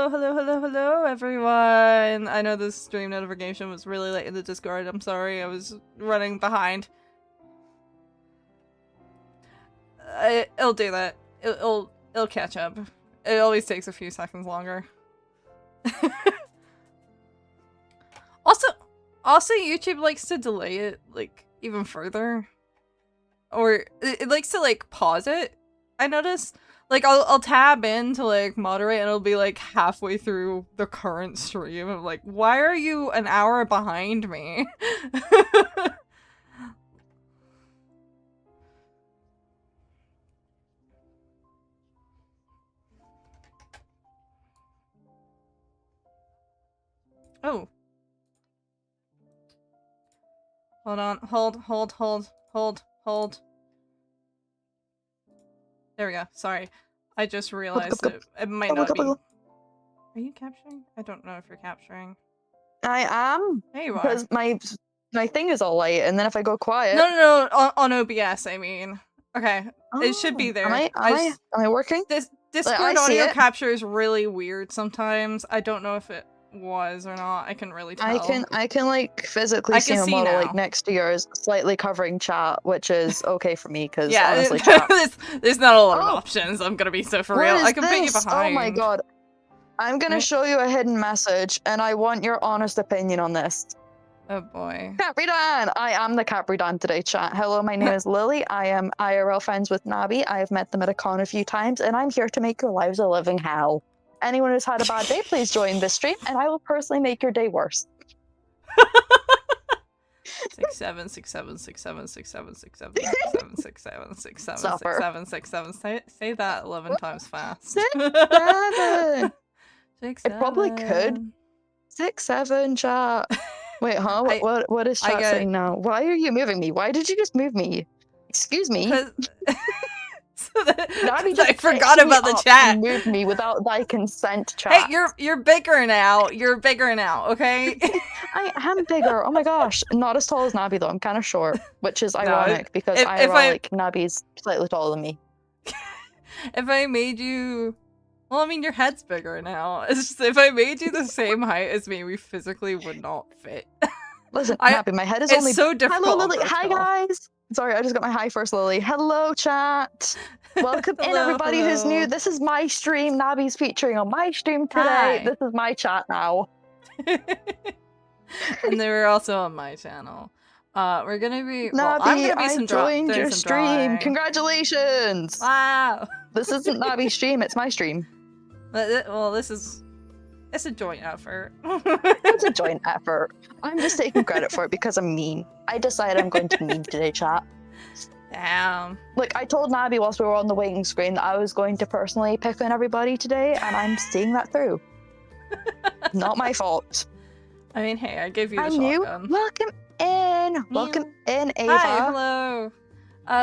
Hello, everyone! I know this stream notification was really late in the Discord. I'm sorry, I was running behind. It'll do that. It'll catch up. It always takes a few seconds longer. Also, YouTube likes to delay it, like, even further. Or, it likes to, like, pause it, I notice. Like, I'll tab in to, like, moderate, and it'll be, like, halfway through the current stream. I'm like, why are you an hour behind me? Oh. Hold on. Hold. There we go. Sorry. I just realized it might not be. Are you capturing? I don't know if you're capturing. I am. There you are. Because my thing is all light, and then if I go quiet. No. On OBS, I mean. Okay. Oh, it should be there. Am I working? Discord audio capture is really weird sometimes. I don't know if it was or not. I can really tell. I can like physically see my model like next to yours, slightly covering chat, which is okay for me because honestly, chat. there's not a lot of options. I'm gonna be so for real. I can put you behind. Oh my god, I'm gonna show you a hidden message, and I want your honest opinion on this. Oh boy. Capridan! I am the Capridan today, chat. Hello, my name is Lily. I am IRL friends with Nabi. I have met them at a con a few times, and I'm here to make your lives a living hell. Anyone who's had a bad day, please join this stream, and I will personally make your day worse. 6-7, 6-7, 6-7, 6-7, 6-7, 6-7, 6-7, 6-7, 6-7, 6-7. Say that 11 times fast. 6-7. I probably could. 6-7, chat. Wait, huh? What is chat saying now? Why are you moving me? Why did you just move me? Excuse me. I forgot about the chat. Move me without thy consent, chat. Hey, you're bigger now. You're bigger now, okay? I am bigger. Oh my gosh, not as tall as Nabi though. I'm kind of short, which is ironic because like Nabi's slightly taller than me. If I made you, well, I mean your head's bigger now. It's just if I made you the same height as me, we physically would not fit. Listen, Nabi, my head is only so difficult. Hello, Lily. Hi guys. Sorry, I just got my hi first, Lily. Hello, chat. Welcome in, everybody who's new. This is my stream. Nabi's featuring on my stream today. Hi. This is my chat now. And they were also on my channel. We're gonna be. Nabi, I'm gonna be I joined your stream. Drawing. Congratulations! Wow. This isn't Nabi's stream. It's my stream. Well, it's a joint effort. It's a joint effort. I'm just taking credit for it because I'm mean. I decided I'm going to be mean today, chat. Damn. Look, I told Nabi whilst we were on the waiting screen that I was going to personally pick on everybody today, and I'm seeing that through. Not my fault. I mean, hey, I gave you the shotgun. Welcome in. Welcome in, Ava. Hi, hello.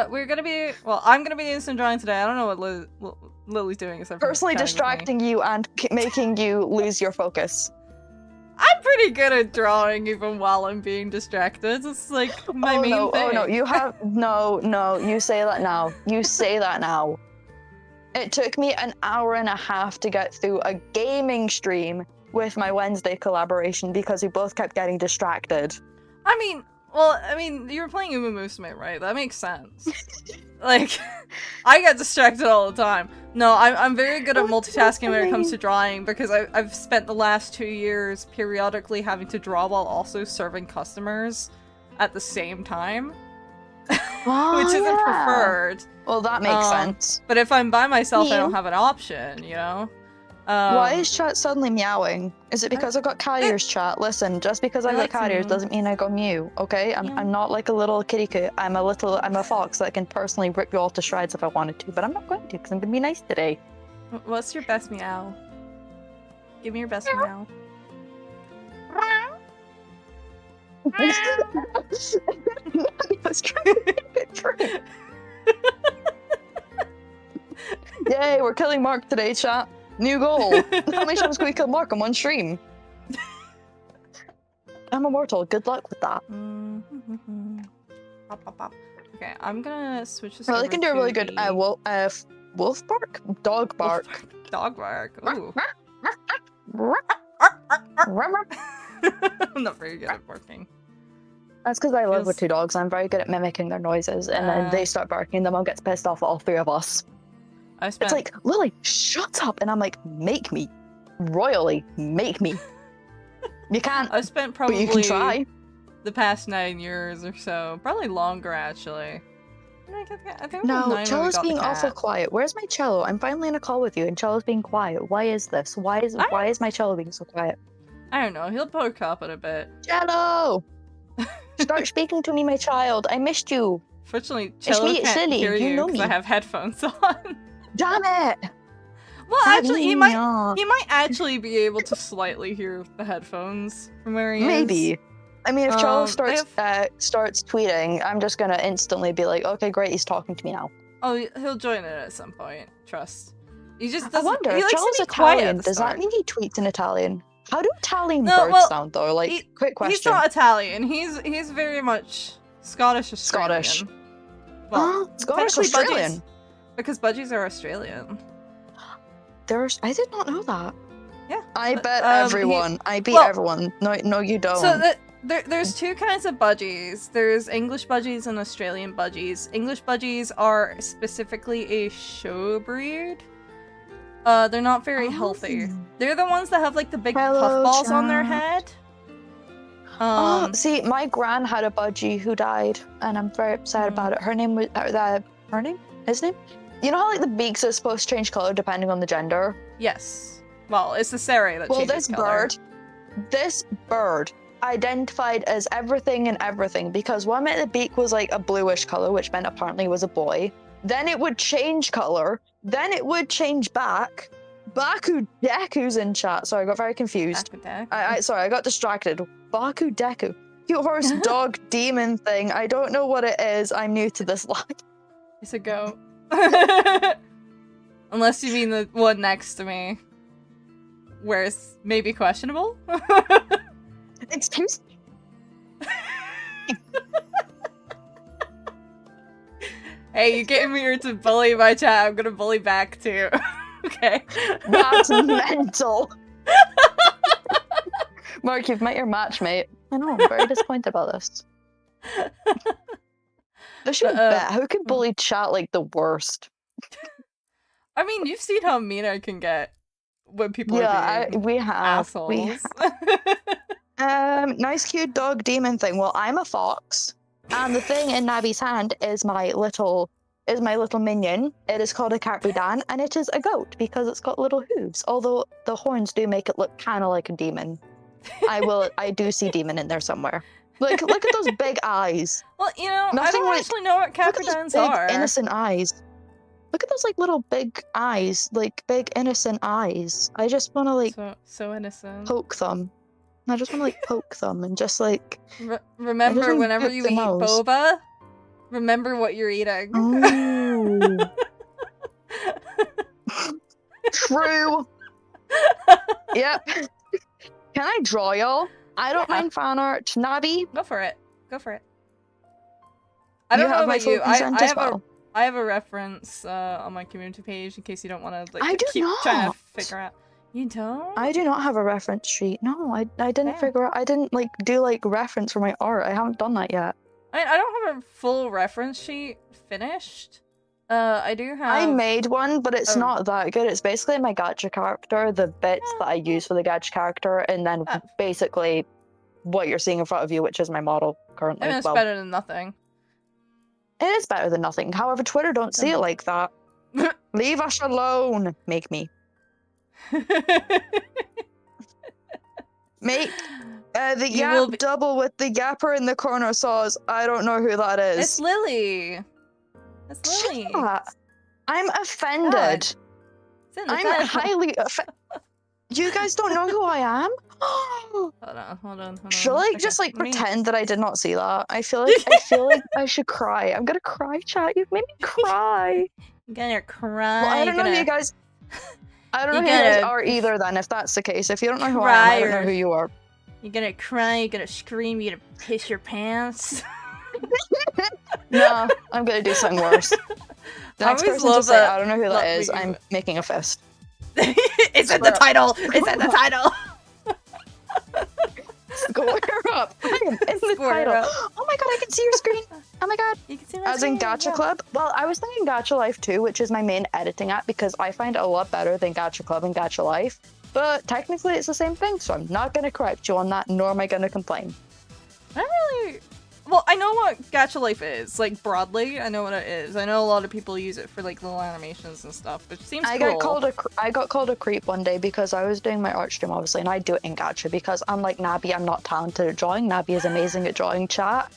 We're gonna be, well, I'm gonna be doing some drawing today. I don't know what Lily's doing. Except personally distracting you and making you lose your focus. I'm pretty good at drawing even while I'm being distracted. It's like my main thing. Oh no, you have, no, you say that now. You say that now. It took me an hour and a half to get through a gaming stream with my Wednesday collaboration because we both kept getting distracted. I mean, you were playing Uma Musume, right? That makes sense. Like, I get distracted all the time. No, I'm very good at multitasking when it comes to drawing because I've spent the last 2 years periodically having to draw while also serving customers at the same time. Which isn't preferred. Well, that makes sense. But if I'm by myself, I don't have an option, you know? Why is chat suddenly meowing? Is it because I've got carriers, chat? Listen, just because I've got carriers doesn't mean I go mew, okay? I'm not like a little kitty cat. I'm a fox that can personally rip you all to shreds if I wanted to, but I'm not going to because I'm gonna be nice today. What's your best meow? Give me your best meow. Yay, we're killing Mark today, chat. New goal. How many times can we kill Mark on one stream? I'm immortal. Good luck with that. Pop. Okay, I'm gonna switch this. Well, they can do a really good wolf bark, dog bark. Dog bark. Ooh. I'm not very good at barking. That's because I live with two dogs. I'm very good at mimicking their noises, and then they start barking. The mom gets pissed off at all three of us. It's like, Lily, shut up! And I'm like, make me. Royally, make me. You can't, I've spent probably but you can try. The past 9 years or so. Probably longer, actually. I think No, Cello's being awful quiet. Where's my Cello? I'm finally in a call with you, and Cello's being quiet. Why is this? Why is my Cello being so quiet? I don't know. He'll poke up in a bit. Cello! Start speaking to me, my child. I missed you. Fortunately, Cello can't hear you because I have headphones on. Damn it! Well, actually, he might actually be able to slightly hear the headphones from where he is. Maybe. I mean, if Cello starts tweeting, I'm just gonna instantly be like, okay, great, he's talking to me now. Oh, he'll join it at some point. Trust. He just doesn't. I wonder, he if likes Cello's to be quiet Italian, does that mean he tweets in Italian? How do Italian birds sound, though? Like, quick question. He's not Italian. He's very much Scottish Australian. Scottish. Well, Scottish Australian. Because budgies are Australian. I did not know that. Yeah. I bet everyone. I beat everyone. No, you don't. So there's two kinds of budgies. There's English budgies and Australian budgies. English budgies are specifically a show breed. They're not very healthy. They're the ones that have like the big puffballs on their head. See, my gran had a budgie who died, and I'm very upset about it. Her name was his name. You know how like the beaks are supposed to change color depending on the gender? Yes. Well, it's the Seri that changes color. This bird identified as everything and everything because one minute the beak was like a bluish color, which meant apparently it was a boy. Then it would change color. Then it would change back. Baku Deku's in chat. Sorry, I got very confused. Sorry, I got distracted. Baku Deku. Cute horse, dog, demon thing. I don't know what it is. I'm new to this life. It's a goat. Unless you mean the one next to me. Where it's maybe questionable? Excuse me? Hey, you came here to bully my chat, I'm gonna bully back too. Okay. That's mental. Mark, you've met your matchmate. I know, I'm very disappointed about this. This should bet. Who can bully chat like the worst? I mean, you've seen how mean I can get when people are being we have. assholes. We have. Nice cute dog demon thing. Well, I'm a fox, and the thing in Nabi's hand is my little minion. It is called a Capridan, and it is a goat because it's got little hooves. Although the horns do make it look kind of like a demon. I do see demon in there somewhere. Look at those big eyes. Well, you know, I don't actually know what Capridans are. Innocent eyes. Look at those like little big eyes, like big innocent eyes. I just want to like so innocent. Poke them. I just want to like poke them and just like. Remember, whenever you eat boba, remember what you're eating. Ooh. True. Yep. Can I draw y'all? I don't mind fan art. Nabi? Go for it. Go for it. I don't know about you. I have a reference on my community page in case you don't want to like keep trying to figure out. You don't? I do not have a reference sheet. No, I didn't figure out. I didn't like do like reference for my art. I haven't done that yet. I don't have a full reference sheet finished. I do have. I made one, but it's not that good. It's basically my gacha character, the bits that I use for the gacha character, and then basically what you're seeing in front of you, which is my model currently. I mean, it's better than nothing. It is better than nothing. However, Twitter don't see it like that. Leave us alone. Make me. Make the yap double with the yapper in the corner saws. I don't know who that is. It's Lily. It's Lily. I'm offended. I'm highly offended. You guys don't know who I am? Hold on. Shall I just like pretend that I did not see that? I feel like I should cry. I'm gonna cry, chat. You've made me cry. You're gonna cry. Well, I don't know who you guys. I don't know who you guys are either. Then, if that's the case, if you don't know who I am, I don't know who you are. You're gonna cry. You're gonna scream. You're gonna piss your pants. No, I'm gonna do something worse. The next person to say, I don't know who that is, I'm making a fist. It's in the title! It's in the title! Square up! I am in the Square title. up. Oh my god, I can see your screen! Oh my god! You can see my As in screen, Gacha yeah. Club? Well, I was thinking Gacha Life too, which is my main editing app because I find it a lot better than Gacha Club and Gacha Life. But technically it's the same thing, so I'm not going to correct you on that, nor am I going to complain. I don't really... Well, I know what Gacha Life is, like, broadly, I know what it is. I know a lot of people use it for, like, little animations and stuff, which seems cool. I got called a creep one day because I was doing my art stream, obviously, and I do it in Gacha because unlike Nabi, I'm not talented at drawing. Nabi is amazing at drawing, chat.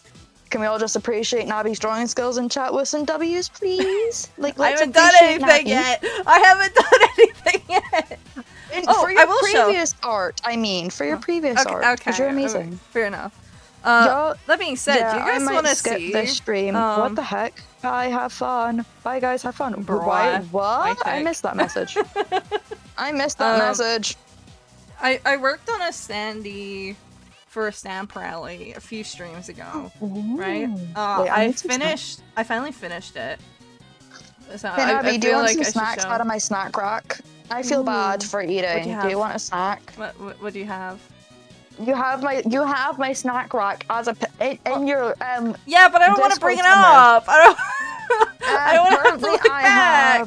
Can we all just appreciate Nabi's drawing skills in chat with some W's, please? Like, I let's haven't done anything Nabi. yet! I haven't done anything yet! For your previous art, I mean, for your previous art, because you're amazing. Okay, fair enough. Yo, that being said, yeah, do you guys want to skip see this stream? What the heck? Bye, have fun. Bye, guys, have fun. Why? What? I missed that message. I missed that message. I worked on a standee for a stamp rally a few streams ago, right? Wait, I finally finished it. So hey, Nabi, I do you feel want like some I should snacks show. out of my snack rack? I feel bad for eating. Do you want a snack? What do you have? You have my snack rack as a in your Yeah, but I don't want to bring it up. I don't want to look back.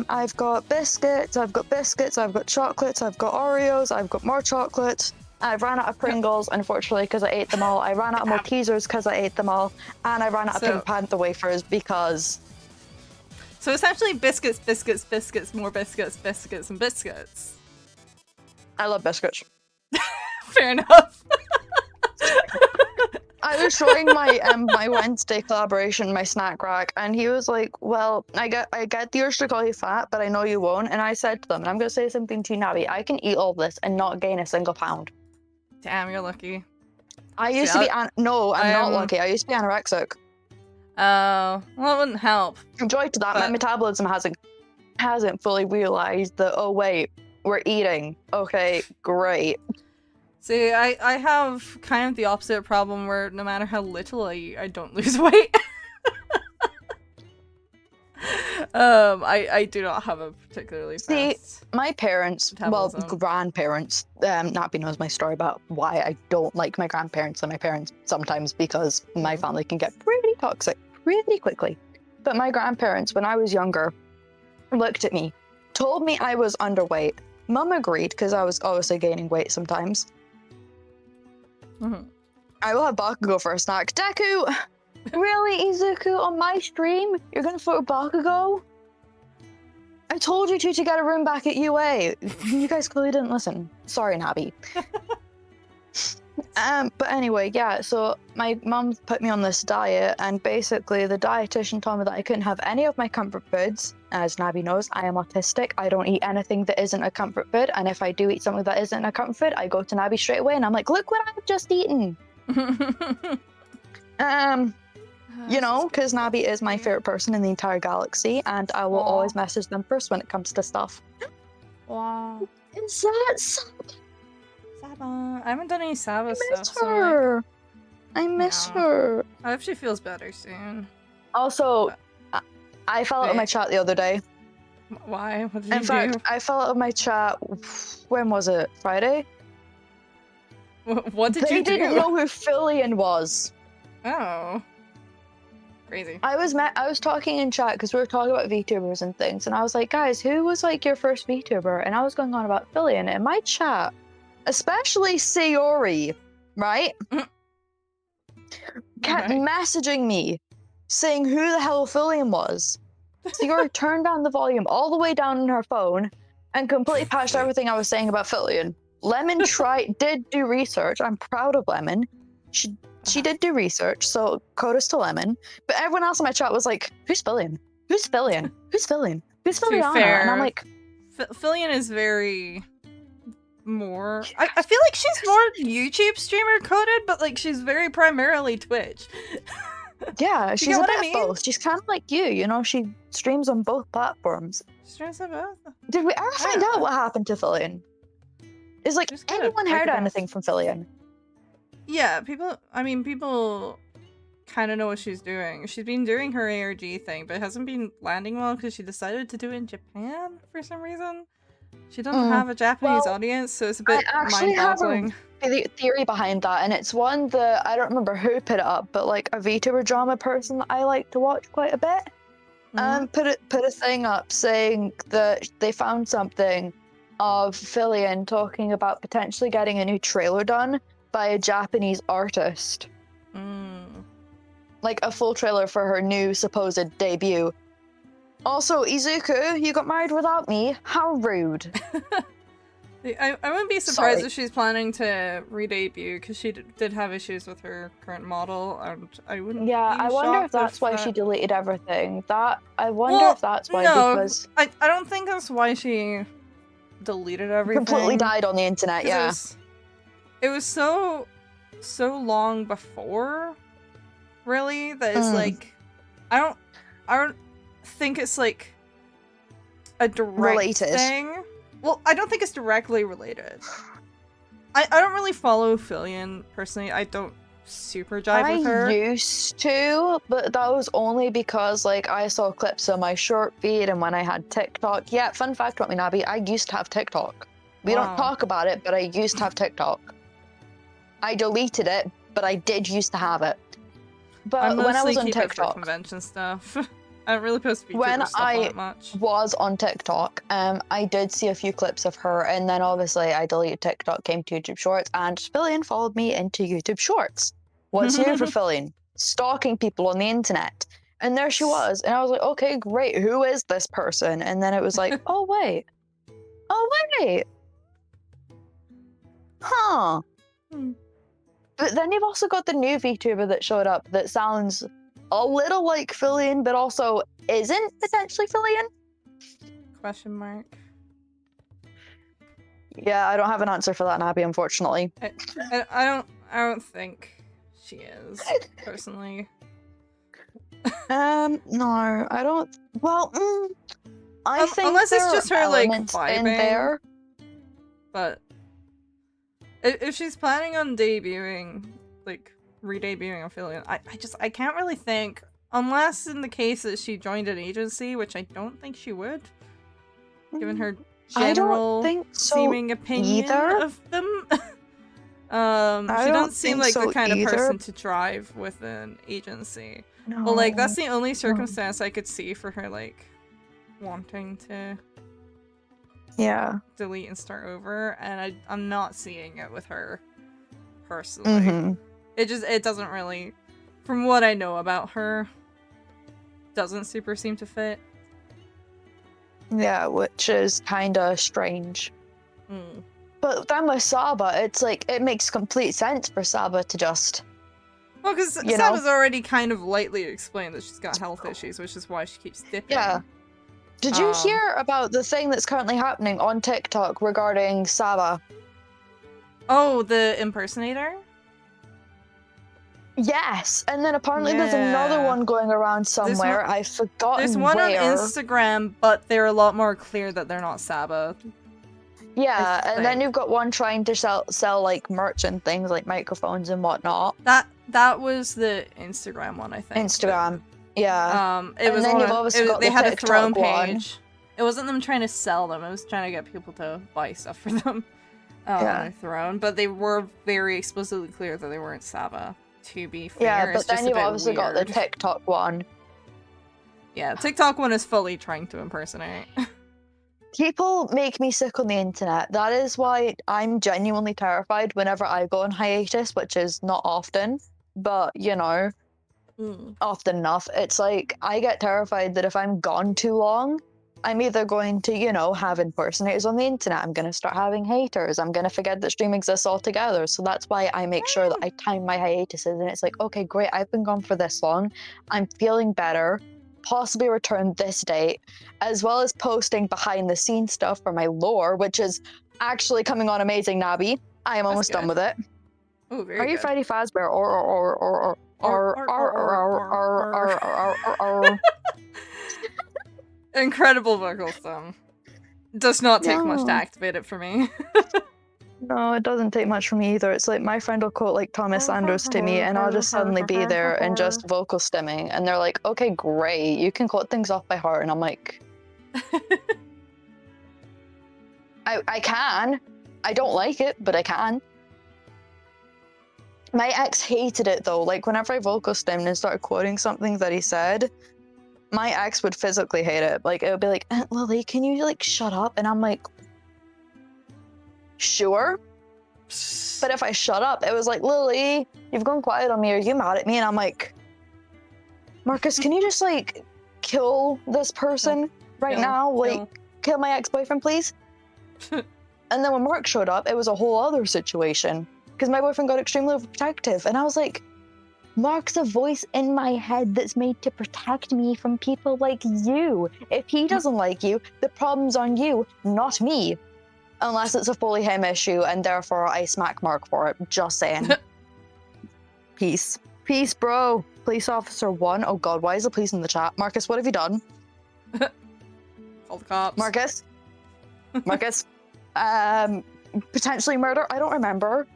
I've got biscuits. I've got chocolates. I've got Oreos. I've got more chocolates. I ran out of Pringles, unfortunately, because I ate them all. I ran out of Maltesers because I ate them all, and I ran out of Pink Panther wafers because. So essentially, biscuits, biscuits, biscuits, more biscuits, biscuits, and biscuits. I love biscuits. Fair enough. I was showing my my Wednesday collaboration, my snack rack, and he was like, "Well, I get the urge to call you fat, but I know you won't." And I said to them, and I'm gonna say something to you, Nabi, I can eat all this and not gain a single pound. Damn, you're lucky. I used to be no, I'm not lucky. I used to be anorexic. Oh, well, it wouldn't help. Enjoy to that. But my metabolism hasn't fully realized that. Oh wait, we're eating. Okay, great. See, I have kind of the opposite problem where no matter how little I eat, I don't lose weight. I do not have a particularly fast my parents, metabolism. well, grandparents, Nabi knows my story about why I don't like my grandparents and my parents sometimes because my family can get pretty toxic really quickly. But my grandparents, when I was younger, looked at me, told me I was underweight. Mum agreed because I was obviously gaining weight sometimes. I will have Bakugo for a snack. Deku! Really, Izuku, on my stream? You're gonna photo Bakugo? I told you to get a room back at UA. You guys clearly didn't listen. Sorry, Nabi. But anyway, yeah, so my mum put me on this diet, and basically the dietitian told me that I couldn't have any of my comfort foods. As Nabi knows, I am autistic. I don't eat anything that isn't a comfort food, and if I do eat something that isn't a comfort food, I go to Nabi straight away, and I'm like, look what I've just eaten! You know, because Nabi is my favorite person in the entire galaxy, and I will always message them first when it comes to stuff. Wow. Is that Saba? Saba. I haven't done any Saba stuff. Miss her. So I miss her. I hope she feels better soon. Also, I fell out of my chat the other day. Why? What did you do? In fact, I fell out of my chat. When was it? Friday? What did you do? They didn't know who Fillion was. Oh. Crazy. I was talking in chat because we were talking about VTubers and things, and I was like, guys, who was like your first VTuber? And I was going on about Fillion, and my chat, especially Sayori, right? Kept messaging me saying who the hell Fillion was. Sayori turned down the volume all the way down on her phone and completely patched everything I was saying about Fillion. Lemon did do research. I'm proud of Lemon. She did do research, so kudos to Lemon. But everyone else in my chat was like, who's Fillion? Who's Fillion? Who's Fillion? Who's Filliana? And I'm like... Fillion is very... more... I feel like she's more YouTube streamer coded, but like she's very primarily Twitch. Yeah, she's a bit both. She's kind of like you know, she streams on both platforms. She streams on both? Did we ever find out what happened to Fillion? Is like anyone heard anything from Fillion? Yeah, people kind of know what she's doing. She's been doing her ARG thing, but it hasn't been landing well because she decided to do it in Japan for some reason. she doesn't have a Japanese audience, so it's a bit I actually have mind-boggling. a theory behind that, and it's one that I don't remember who put it up, but like a VTuber drama person that I like to watch quite a bit, put a thing up saying that they found something of Fillion talking about potentially getting a new trailer done by a Japanese artist. Like a full trailer for her new supposed debut. Also, Izuku, you got married without me? How rude. I wouldn't be surprised if she's planning to re-debut, because she did have issues with her current model, and I wouldn't I wonder if that's why she deleted everything. I wonder if that's why, because... I don't think that's why she deleted everything. Completely died on the internet, yeah. It was so long before, really, that it's like... I don't think it's like a direct thing. Well, I don't think it's directly related. I don't really follow Fillion personally. I don't super jive with her. I used to, but that was only because like I saw clips on my short feed and when I had TikTok. Yeah, fun fact about me, Nabi, I used to have TikTok. We don't talk about it, but I used to have TikTok. I deleted it, but I did used to have it. But when I was on TikTok, convention stuff. I don't really post VTuber stuff on it much. When I was on TikTok, I did see a few clips of her, and then obviously I deleted TikTok, came to YouTube Shorts, and Fillion followed me into YouTube Shorts. What's new for Fillion? Stalking people on the internet. And there she was, and I was like, okay, great, who is this person? And then it was like, oh wait. Huh. But then you've also got the new VTuber that showed up that sounds a little like Fillion, but also isn't potentially Fillion? Question mark. Yeah, I don't have an answer for that, Nabi, unfortunately. I don't think she is, personally. No, I don't. Well, I think unless it's just her like vibing in there. But if she's planning on debuting, like re-debuting on Fillion, I can't really think, unless in the case that she joined an agency, which I don't think she would, given her general seeming opinion of them. She doesn't seem like the kind of person to drive with an agency. No. But like that's the only circumstance I could see for her like wanting to delete and start over, and I'm not seeing it with her personally. It doesn't really, from what I know about her, doesn't super seem to fit. Yeah, which is kinda strange. But then with Saba, it's like, it makes complete sense for Saba to just... Well, because Saba's already kind of lightly explained that she's got health issues, which is why she keeps dipping. Yeah. Did you hear about the thing that's currently happening on TikTok regarding Saba? Oh, the impersonator? Yes, and then apparently there's another one going around somewhere. I've forgotten There's one where. on Instagram, but they're a lot more clear that they're not Saba. Yeah, and then you've got one trying to sell like merch and things like microphones and whatnot. That was the Instagram one, I think. Instagram, yeah. It was. And then you've obviously got they had TikTok a Throne one. page. It wasn't them trying to sell them. It was trying to get people to buy stuff for them on their Throne. But they were very explicitly clear that they weren't Saba. To be fair, yeah, but then you've obviously got the TikTok one. Yeah, TikTok one is fully trying to impersonate. People make me sick on the internet. That is why I'm genuinely terrified whenever I go on hiatus, which is not often, but you know, often enough. It's like I get terrified that if I'm gone too long, I'm either going to, you know, have impersonators on the internet, I'm going to start having haters, I'm going to forget that stream exists altogether. So that's why I make sure that I time my hiatuses, and it's like, okay, great, I've been gone for this long, I'm feeling better, possibly return this date, as well as posting behind the scenes stuff for my lore, which is actually coming on amazing, Nabi. I am almost done with it. Oh, very Are you Freddy Fazbear or Incredible vocal song. Does not take much to activate it for me. No, it doesn't take much for me either. It's like my friend will quote like Thomas Sanders to me and I'll just suddenly be there and just vocal stimming and they're like, okay, great, you can quote things off by heart, and I'm like... I can. I don't like it, but I can. My ex hated it though. Like whenever I vocal stemmed and started quoting something that he said, my ex would physically hate it. Like it would be like, Lily, can you like shut up? And I'm like, sure. But if I shut up, it was like, Lily, you've gone quiet on me. Are you mad at me? And I'm like, Marcus, can you just like kill this person right now? Like, kill my ex-boyfriend, please? And then when Mark showed up, it was a whole other situation because my boyfriend got extremely overprotective. And I was like, Mark's a voice in my head that's made to protect me from people like you. If he doesn't like you, the problem's on you, not me. Unless it's a fully him issue and therefore I smack Mark for it. Just saying. Peace. Peace, bro. Police officer 1. Oh god, why is the police in the chat? Marcus, what have you done? All the cops. Marcus? Marcus? Potentially murder? I don't remember.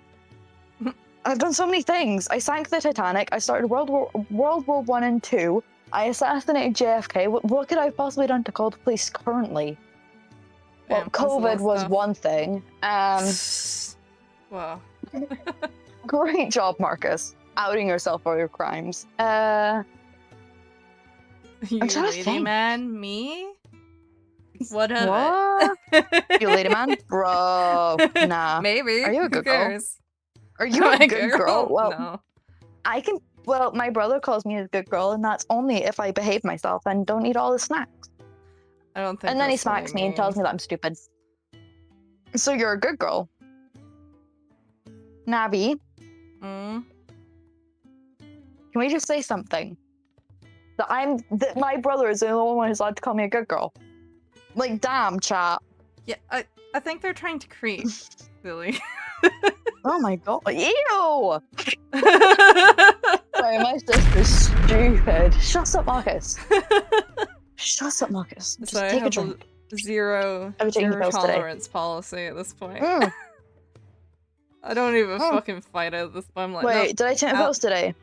I've done so many things. I sank the Titanic. I started World War 1 and 2. I assassinated JFK. What could I have possibly done to call the police currently? Well, COVID was one thing. Wow. Great job, Marcus. Outing yourself for your crimes. You lady man, me? What of what? it? You lady man? Bro, nah. Maybe. Are you a good girl? Are you Am a I good girl? Well, no. I can. Well, my brother calls me a good girl, and that's only if I behave myself and don't eat all the snacks. I don't think. And then he smacks me and tells me that I'm stupid. So you're a good girl. Nabby. Mm. Can we just say something? That my brother is the only one who's allowed to call me a good girl. Like, damn, chat. Yeah, I think they're trying to creep, Billy. Oh my god. Ew! Sorry, my sister's stupid. Shut up, Marcus. Shut up, Marcus. Just so take a drink. Zero tolerance policy at this point. I don't even fucking fight it at this point. I'm like, wait, no, did I take a post today?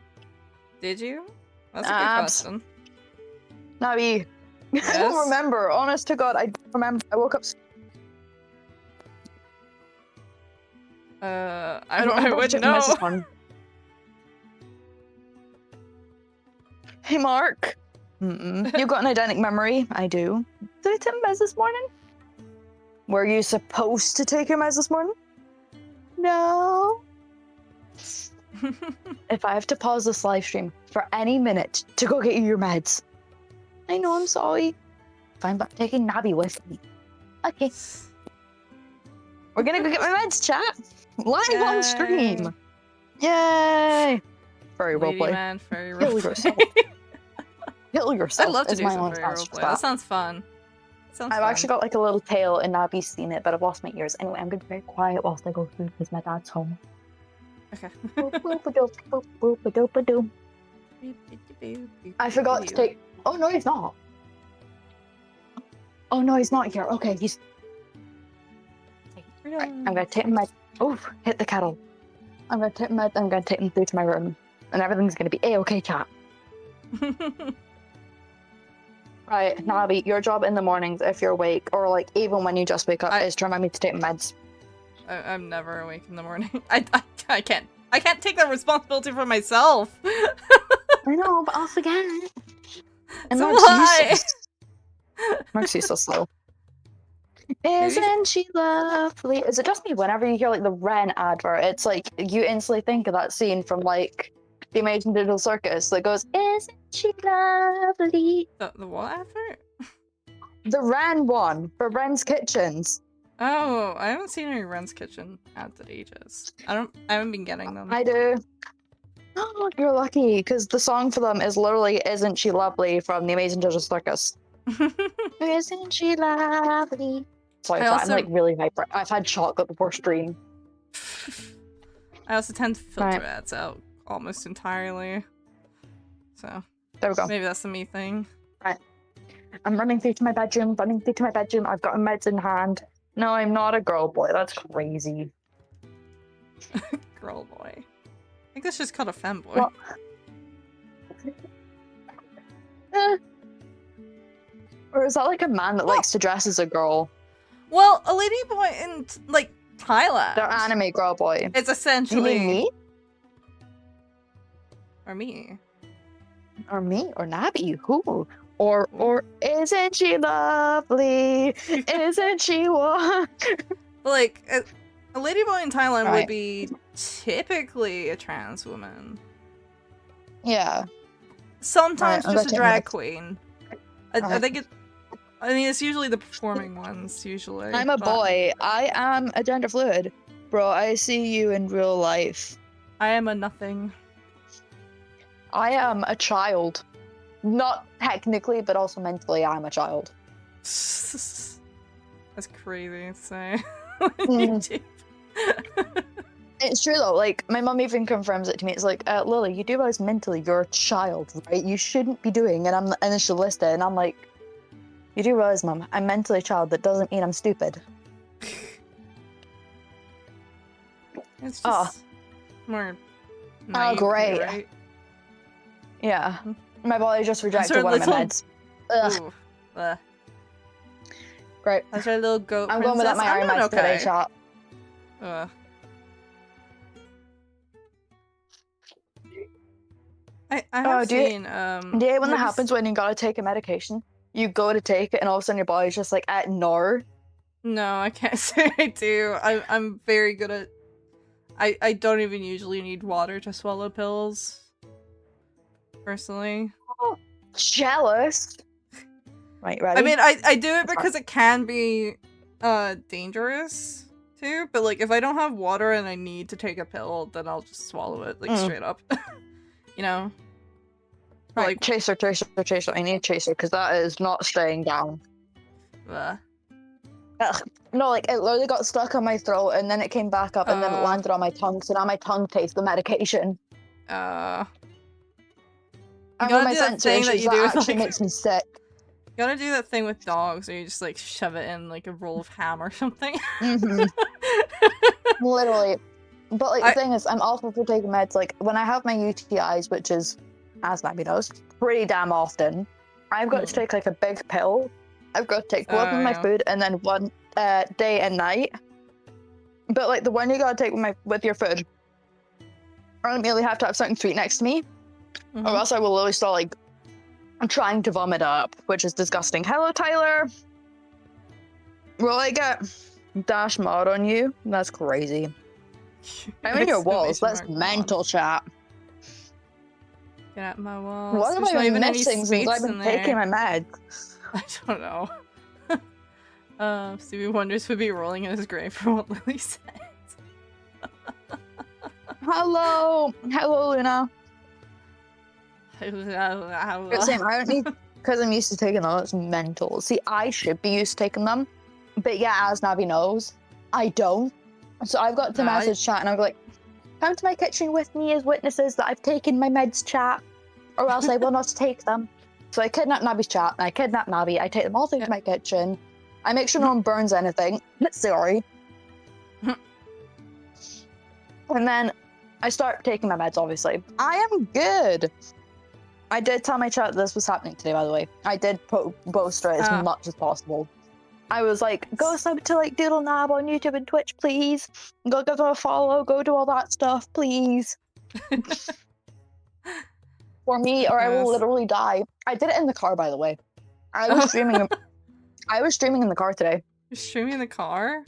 Did you? That's a good question. Nabby. Yes? I don't remember. Honest to God, I don't remember. I woke up. I wouldn't know. Hey, Mark. You've got an eidetic memory. I do. Did I take my meds this morning? Were you supposed to take your meds this morning? No. If I have to pause this live stream for any minute to go get you your meds, I know, I'm sorry. Fine, but I'm taking Nabby with me. Okay. We're gonna go get my meds, chat. Live on stream. Yay! Furry roleplay. Man, furry Kill roleplay. yourself. Kill yourself. I'd love to is do my some own furry task roleplay. chat. That sounds fun. I've actually got like a little tail and Nabby's seen it, but I've lost my ears. Anyway, I'm gonna be very quiet whilst I go through because my dad's home. Okay. I forgot to take. Oh no, he's not. Oh no, he's not here. Okay, he's. Right, I'm gonna take him med. Oh, hit the kettle. I'm gonna take him med. I'm gonna take him through to my room, and everything's gonna be a-okay, chat. Right, Nabby, your job in the mornings, if you're awake, or like even when you just wake up, is to remind me to take meds. I'm never awake in the morning. I can't take that responsibility for myself. I know, but I'll forget. And so Mark's so slow. Isn't she lovely? Is it just me whenever you hear like the Ren advert, it's like you instantly think of that scene from like the Amazing Digital Circus that goes, "Isn't she lovely?" The what advert? The Ren one for Ren's Kitchens. Oh, I haven't seen any Ren's Kitchen ads at ages. I haven't been getting them. I do. Oh, you're lucky, because the song for them is literally "Isn't She Lovely" from the Amazing Digital Circus. Isn't she lovely? Sorry, I'm like really hyper. I've had chocolate before stream. I also tend to filter ads out almost entirely. So there we go. Maybe that's a me thing. Right. I'm running through to my bedroom, I've got meds in hand. No, I'm not a girl boy. That's crazy. Girl boy. I think that's just called a femboy. Well, or is that like a man that likes to dress as a girl? Well, a ladyboy in like Thailand. They're anime girl boy. It's essentially. You mean me? Or me. Or me? Or Nabi? Who? Or isn't she lovely? Isn't she one? Like, a ladyboy in Thailand Right. would be typically a trans woman. Yeah. Sometimes Right, just a I'm drag gonna queen. I think it. I mean, it's usually the performing ones, usually. I'm a but boy. I am a gender fluid. Bro, I see you in real life. I am a nothing. I am a child. Not technically, but also mentally, I'm a child. That's crazy to say. Mm. It's true though, like, my mum even confirms it to me. It's like, Lily, you do realize mentally you're a child, right? You shouldn't be doing, and then she'll list it, and I'm like, you do realize, Mum, I'm mentally a child, that doesn't mean I'm stupid. It's just Oh. more Oh, naive, great. right? Yeah. My body just rejected our one of my little- meds. Ugh, Ooh. Ugh. great. That's our little goat I'm going without princess. my I'm iron doing meds today, okay. chat. I have do you- seen Do you hate when that have you happens when you gotta take a medication? You go to take it and all of a sudden your body's just like, no. No, I can't say I do. I'm very good at. I don't even usually need water to swallow pills. Personally, Jealous. Right, ready? I mean, I do it That's because it can be dangerous too. But like, if I don't have water and I need to take a pill, then I'll just swallow it like straight up. You know. But, right, like, chaser. I need a chaser because that is not staying down. ugh. Ugh. No, like it literally got stuck on my throat and then it came back up and then it landed on my tongue. So now my tongue tastes the medication. You And gotta with my do that sensory thing that issues, you do that with, actually like- makes me sick. You gotta do that thing with dogs where you just like shove it in like a roll of ham or something. Mhm. Literally. But like the thing is, I'm awful for taking meds. Like when I have my UTIs, which is, as Nabby knows, pretty damn often, I've got to take like a big pill. I've got to take one with my yeah. food and then one day and night. But like the one you gotta take with your food, I immediately have to have something sweet next to me, or else I will literally start like trying to vomit up, which is disgusting. Hello, Tyler. Will I get dash mod on you? That's crazy. I'm in your walls. That's Exclamation mark mental, chat. Get out my walls. What am There's I not even any missing since space I've in been taking there. my meds? I don't know. Stevie Wonders would be rolling in his grave for what Lily said. Hello, Luna. But Same. I don't need because I'm used to taking them. It's mental. See, I should be used to taking them, but yeah, as Navi knows, I don't. So I've got to message chat and I'm like, come to my kitchen with me as witnesses that I've taken my meds, chat, or else I will not take them. So I kidnap Navi's chat and I kidnap Navi. I take them all through to my kitchen. I make sure no one burns anything. Sorry. And then I start taking my meds, obviously. I am good. I did tell my chat this was happening today, by the way. I did post it as much as possible. I was like, go sub to like Doodle Nab on YouTube and Twitch, please. Go give them a follow, go do all that stuff, please. For me, or I will literally die. I did it in the car, by the way. I was streaming. I was streaming in the car today. You're streaming in the car?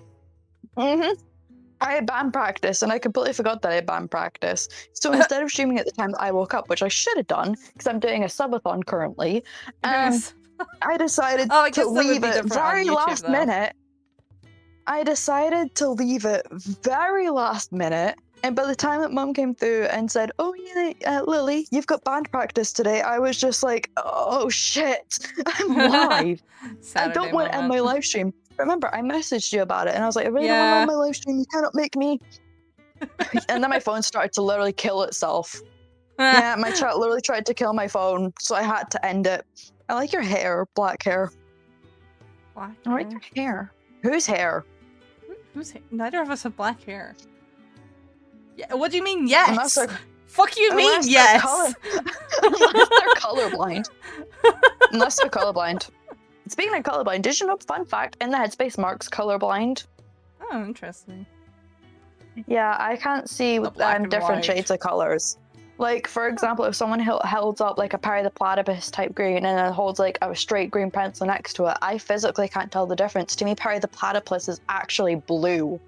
I had band practice, and I completely forgot that I had band practice. So instead of streaming at the time that I woke up, which I should have done, because I'm doing a subathon currently, I decided to leave it very last minute. I decided to leave it very last minute, and by the time that Mum came through and said, "Oh yeah, Lily, you've got band practice today," I was just like, "Oh shit, I'm live. I don't want to end my live stream." Remember, I messaged you about it, and I was like, "I really don't want to end my live stream. You cannot make me." And then my phone started to literally kill itself. Yeah, my chat literally tried to kill my phone, so I had to end it. I like your hair, black hair. Black I like your hair. Whose hair? Whose hair? Neither of us have black hair. Yeah, what do you mean, yes? Fuck you mean, unless yes? Unless they're colorblind. Unless they're colorblind. Speaking of colorblind, did you know, fun fact, in the headspace Mark's colorblind? Oh, interesting. Yeah, I can't see different white. shades of colors. Like, for example, if someone holds up like a Perry the Platypus type green and then holds like a straight green pencil next to it, I physically can't tell the difference. To me, Perry the Platypus is actually blue.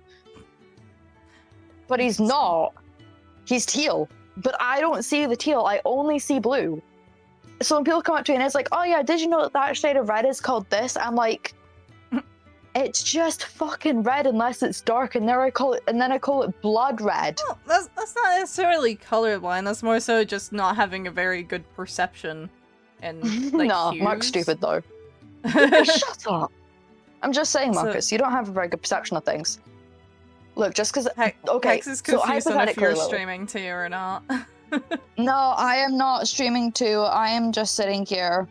But he's not. He's teal. But I don't see the teal, I only see blue. So when people come up to me and it's like, oh yeah, did you know that shade of red is called this? I'm like, it's just fucking red unless it's dark, and then I call it blood red. Well, that's not necessarily colorblind. That's more so just not having a very good perception. And like, no, hues. Mark's stupid though. Shut up. I'm just saying, Marcus, you don't have a very good perception of things. Look, just because okay, Hex is confused so on if you're Lily, streaming too or not. no, I am not streaming too. I am just sitting here.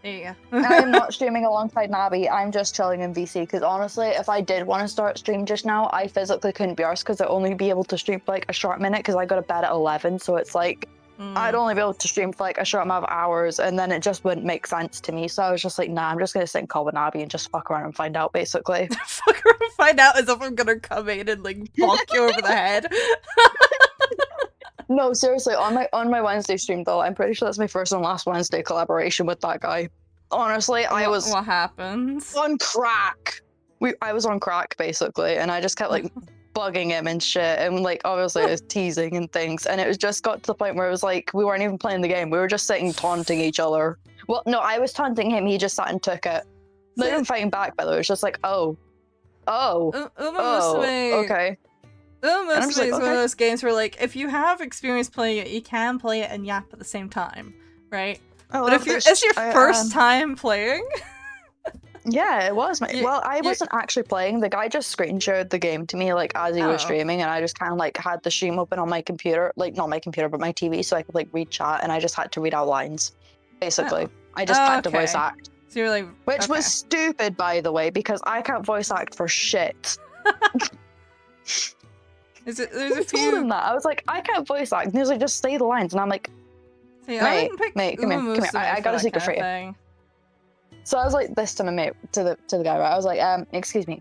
Yeah. I am not streaming alongside Nabi. I'm just chilling in VC because honestly, if I did want to start stream just now, I physically couldn't be arsed because I'd only be able to stream for like a short minute because I go to bed at 11. So it's like I'd only be able to stream for like a short amount of hours, and then it just wouldn't make sense to me. So I was just like, nah, I'm just gonna sit and call with Nabi and just fuck around and find out, basically. Fuck around and find out as if I'm gonna come in and like bonk you over the head. No, seriously, on my Wednesday stream though, I'm pretty sure that's my first and last Wednesday collaboration with that guy. Honestly, I was What happened? on crack. I was on crack basically, and I just kept like bugging him and shit, and like obviously I was teasing and things, and it was just got to the point where it was like we weren't even playing the game, we were just sitting taunting each other. Well, no, I was taunting him, he just sat and took it. Not even fighting back, by the way. It was just like, okay. Almost is one of those games where, like, if you have experience playing it, you can play it and yap at the same time, right? But if it's your first time playing... Yeah, it was. Well, I wasn't actually playing. The guy just screen shared the game to me, like, as he was streaming, and I just kind of, like, had the stream open on my computer. Like, not my computer, but my TV, so I could, like, read chat, and I just had to read out lines, basically. I just had to voice act. So you're like... Which was stupid, by the way, because I can't voice act for shit. There's a I told him that. I was like, I can't voice act. And he was like, just say the lines. And I'm like, mate, come here. I got a secret for you. So I was like this to my mate, to the guy, right? I was like, excuse me.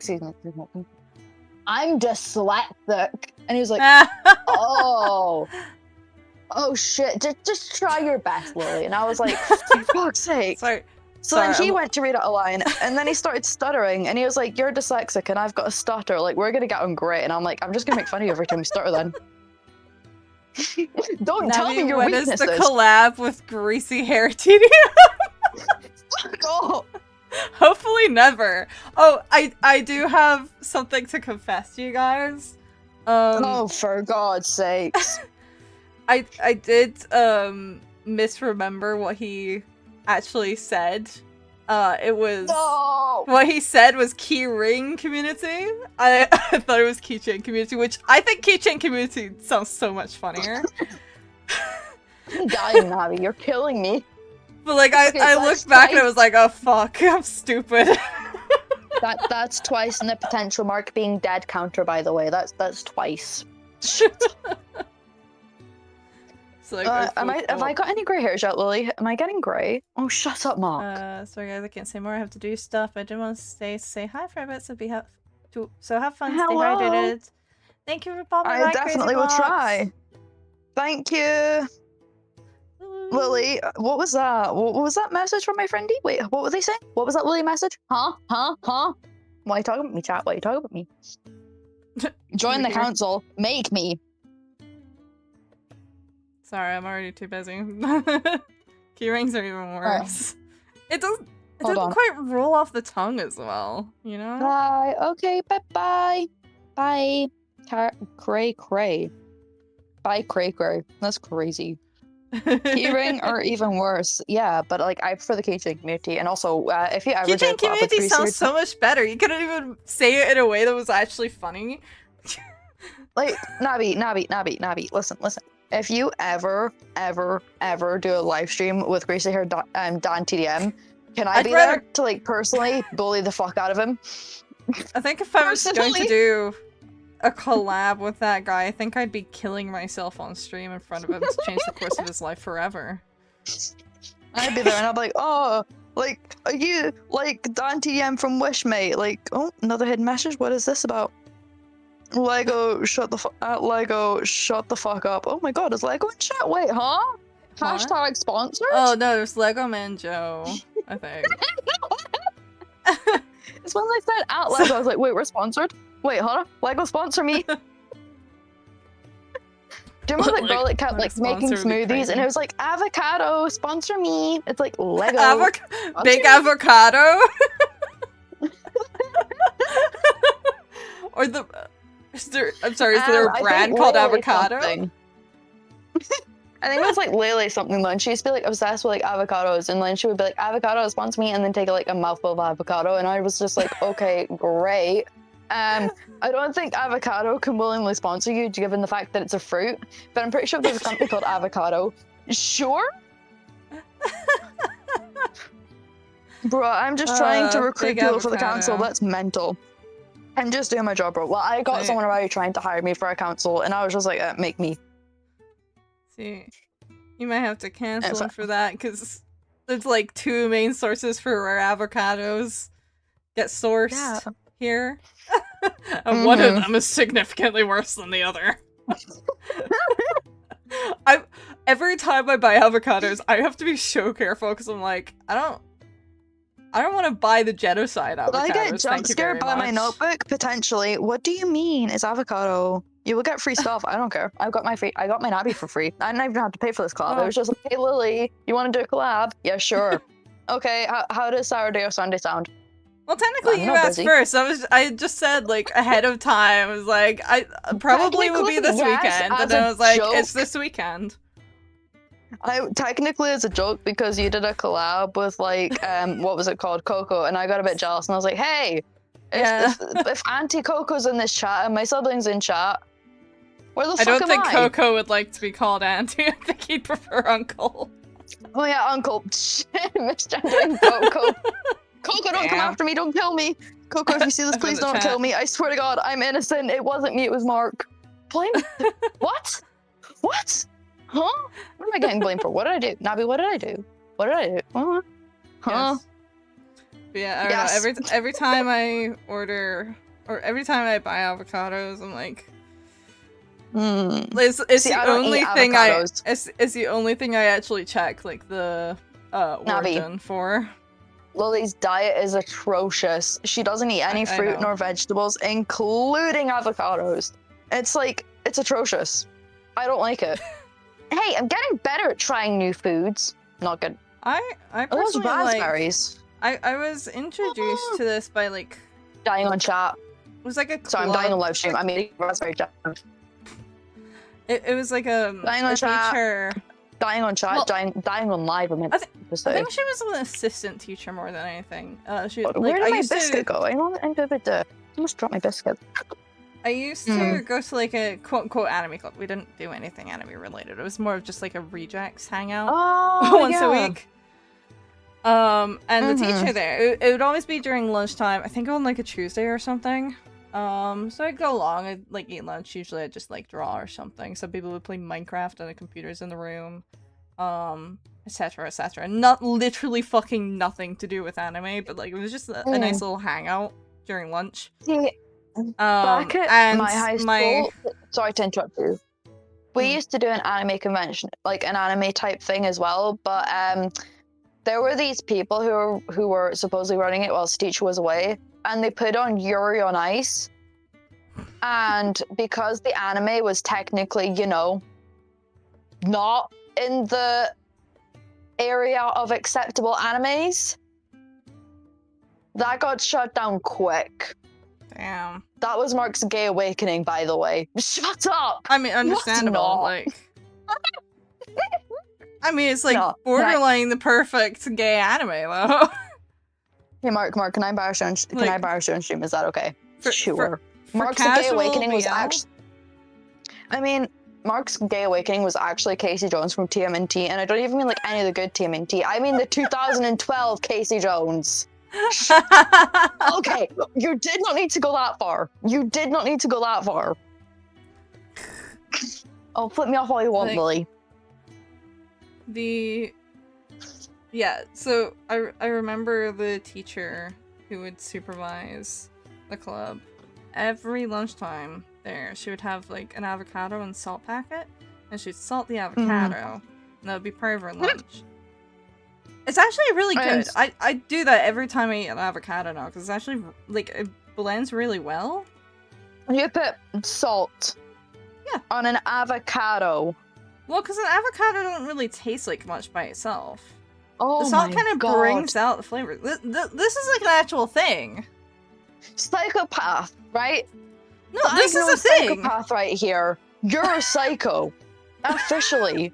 I'm dyslexic. And he was like, oh shit, just try your best, Lily. And I was like, for fuck's sake. So then he went to read out a line, and then he started stuttering, and he was like, you're dyslexic, and I've got a stutter, like, we're gonna get on great. And I'm like, I'm just gonna make fun of you every time you stutter then. Don't tell me your weaknesses. When is the collab with greasy hair TDM? Oh. Hopefully never. Oh, I do have something to confess to you guys. Oh, for God's sakes. I did misremember what he actually said. It was what he said was keyring community. I thought it was keychain community, which I think keychain community sounds so much funnier. I'm dying, Navi. You're killing me. But like I looked back and I was like, oh fuck, I'm stupid. That's twice in the potential mark being dead counter, by the way. That's twice. Like, have I got any grey hairs yet, Lily? Am I getting grey? Oh, shut up, Mark. Sorry guys, I can't say more. I have to do stuff. I did want to say hi for a bit, so have fun, Hello. stay hydrated. Thank you for popping by. I definitely will try. Thank you. Lily, what was that? What was that message from my friendie? Wait, what were they saying? What was that Lily message? Huh? Why are you talking about me, chat? Why are you talking about me? Join the council. Make me. Sorry, I'm already too busy. Key rings are even worse. It doesn't quite roll off the tongue as well, you know? Bye. Okay, bye. Bye. Cray. Bye, cray. That's crazy. Keyring are even worse. Yeah, but like I prefer the keychain community, and also if you ever keychain community sounds so much better. You couldn't even say it in a way that was actually funny. Like Nabi, listen. If you ever do a live stream with Greasy Hair Dan TDM, can I be there to like personally bully the fuck out of him? I think if I was going to do a collab with that guy, I think I'd be killing myself on stream in front of him to change the course of his life forever. I'd be there and I'd be like, oh, like, are you like Dan TM from Wish, mate? Like, oh, another hidden message. What is this about? Lego, shut the Lego, shut the fuck up. Oh my god, is Lego in chat? Wait, huh? What? Hashtag sponsored? Oh no, there's Lego Man Joe, I think. It's when they said at Lego, I was like, wait, we're sponsored? Wait, huh? Lego sponsor me. Do you remember the girl that kept like making smoothies and it was like avocado sponsor me? It's like Lego. Big avocado. Or the I'm sorry, is there a brand called avocado? I think it was like Lele something then. She used to be like obsessed with like avocados and then she would be like avocado sponsor me and then take like a mouthful of avocado and I was just like, okay, great. I don't think avocado can willingly sponsor you given the fact that it's a fruit, but I'm pretty sure there's a company called Avocado. Sure? Bro, I'm just trying to recruit people for the council. That's mental. I'm just doing my job, bro. Well, I got someone already trying to hire me for a council and I was just like, make me. See, you might have to cancel for that because there's like 2 main sources for where avocados get sourced here. And one of them is significantly worse than the other. Every time I buy avocados, I have to be so careful because I'm like, I don't want to buy the genocide avocados. Will I get jump scared by my notebook? Potentially. What do you mean is avocado? You will get free stuff. I don't care. I got my Nabby for free. I didn't even have to pay for this collab. It was just like, hey Lily, you want to do a collab? Yeah, sure. Okay, how does Saturday or Sunday sound? Well, technically you asked first. I just said like ahead of time. I was like, I probably will be this weekend, and then I was like, it's this weekend. Technically it's a joke because you did a collab with like what was it called, Coco, and I got a bit jealous and I was like, hey, if Auntie Coco's in this chat and my siblings in chat, where the fuck am I? don't think Coco would like to be called Auntie. I think he'd prefer Uncle. Oh yeah, Uncle. Misgendering Coco. Coco, don't come after me, don't kill me. Coco, if you see this, please don't kill me. I swear to God, I'm innocent. It wasn't me, it was Mark. Blame? What? What? Huh? What am I getting blamed for? What did I do? Nabi, what did I do? What did I do? Huh? Yes. Yeah, I don't know. Every time I order, or every time I buy avocados, I'm like, it's the only thing I actually check, like the origin for. Lily's diet is atrocious. She doesn't eat any fruit nor vegetables, including avocados. It's like, it's atrocious. I don't like it. Hey, I'm getting better at trying new foods. Not good. I personally raspberries. I was introduced to this by like dying on chat. It was like a sorry, I'm dying on live stream. I'm eating raspberry jam. It was like a dying on chat. Teacher. Dying on chat, dying on live. I think she was an assistant teacher more than anything. Where did my biscuit go? I almost dropped my biscuit. I used to go to like a quote-unquote anime club. We didn't do anything anime related. It was more of just like a rejects hangout once a week. And the teacher there, it would always be during lunchtime. I think on like a Tuesday or something. So I'd go along, I'd like eat lunch. Usually I'd just like draw or something. Some people would play Minecraft and the computers in the room. Etc, etc. Not literally fucking nothing to do with anime, but like it was just a nice little hangout during lunch. Back at my high school, sorry to interrupt you. We used to do an anime convention, like an anime type thing as well, but there were these people who were supposedly running it whilst the teacher was away, and they put on Yuri on Ice. And because the anime was technically, you know, not in the area of acceptable animes, that got shut down quick. Damn. That was Mark's gay awakening, by the way. Shut up! I mean, understandable, like... I mean, it's like borderline the perfect gay anime, though. Hey, Mark, can I borrow show on stream? Is that okay? Sure. Mark's gay awakening was actually... I mean, Mark's gay awakening was actually Casey Jones from TMNT, and I don't even mean like any of the good TMNT. I mean the 2012 Casey Jones. Okay, you did not need to go that far. You did not need to go that far. Oh, flip me off all you want, Lily. Yeah, so I remember the teacher who would supervise the club. Every lunchtime there, she would have like an avocado and salt packet, and she'd salt the avocado, and that would be part of her lunch. It's actually really good. I do that every time I eat an avocado now, because it's actually, like, it blends really well. You put salt on an avocado. Well, because an avocado doesn't really taste like much by itself. Oh the salt my kind of God. brings out the flavor. This is like an actual thing. Psychopath, right? No, this is a thing. Psychopath right here. You're a psycho. Officially.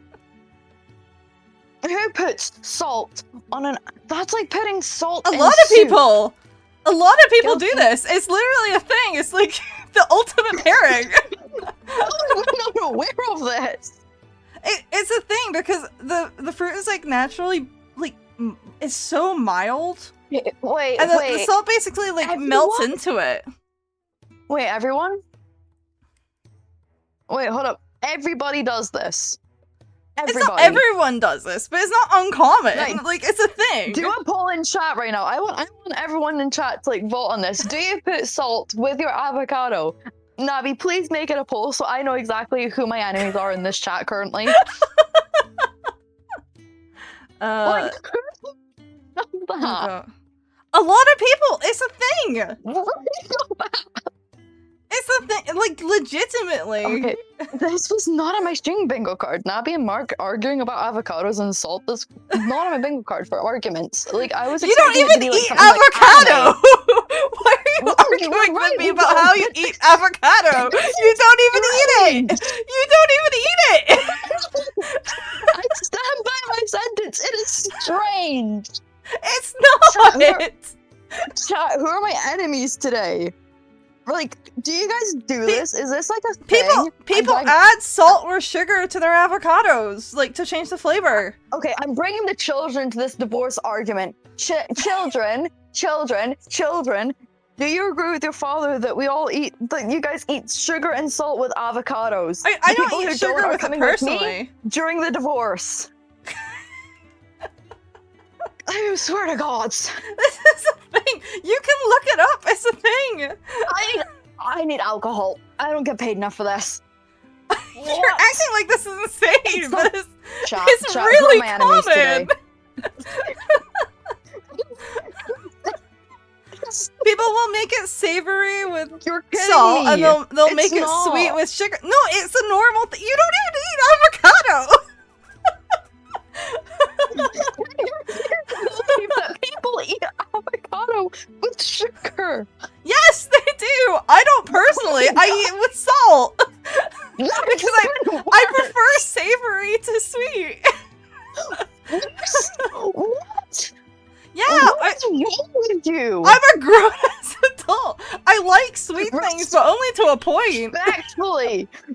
Who puts salt on an... That's like putting salt in A lot of soup. people do this. It's literally a thing. It's like the ultimate pairing. I'm not aware of this. It's a thing because the fruit is like naturally like it's so mild. Wait, and the salt basically like melts into it. Wait, everyone? Wait, hold up. Everybody does this. Everybody. It's not everyone does this, but it's not uncommon. Like it's a thing. Do a poll in chat right now. I want everyone in chat to like vote on this. Do you put salt with your avocado? Navi, please make it a poll so I know exactly who my enemies are in this chat currently. Like, who does that? A lot of people. It's a thing. It's a thing. Like legitimately. Okay, this was not on my string bingo card. Nabi and Mark arguing about avocados and salt. This not on my bingo card for arguments. Like I was. You don't even eat avocado. Why are you arguing with me about how you eat avocado? You don't even eat it. You don't even eat it. I stand by my sentence. It is strange. It's not. Chat, who are my enemies today? Like, do you guys do this? Is this like a thing? People add salt or sugar to their avocados, like to change the flavor. Okay, I'm bringing the children to this divorce argument. Children. Do you agree with your father that we all eat, that you guys eat sugar and salt with avocados? I don't eat sugar with it personally. During the divorce. I swear to God. This is a thing. You can look it up. It's a thing. I need alcohol. I don't get paid enough for this. You're acting like this is insane, but Chat, really common. People will make it savory with salt, and they'll make it sweet with sugar. No, it's a normal thing. You don't even eat avocado. That people eat avocado with sugar. Yes, they do. I don't personally. I eat it with salt because I prefer savory to sweet. What? Yeah, what's wrong with you? I'm a grown-ass adult. I like sweet things, but only to a point.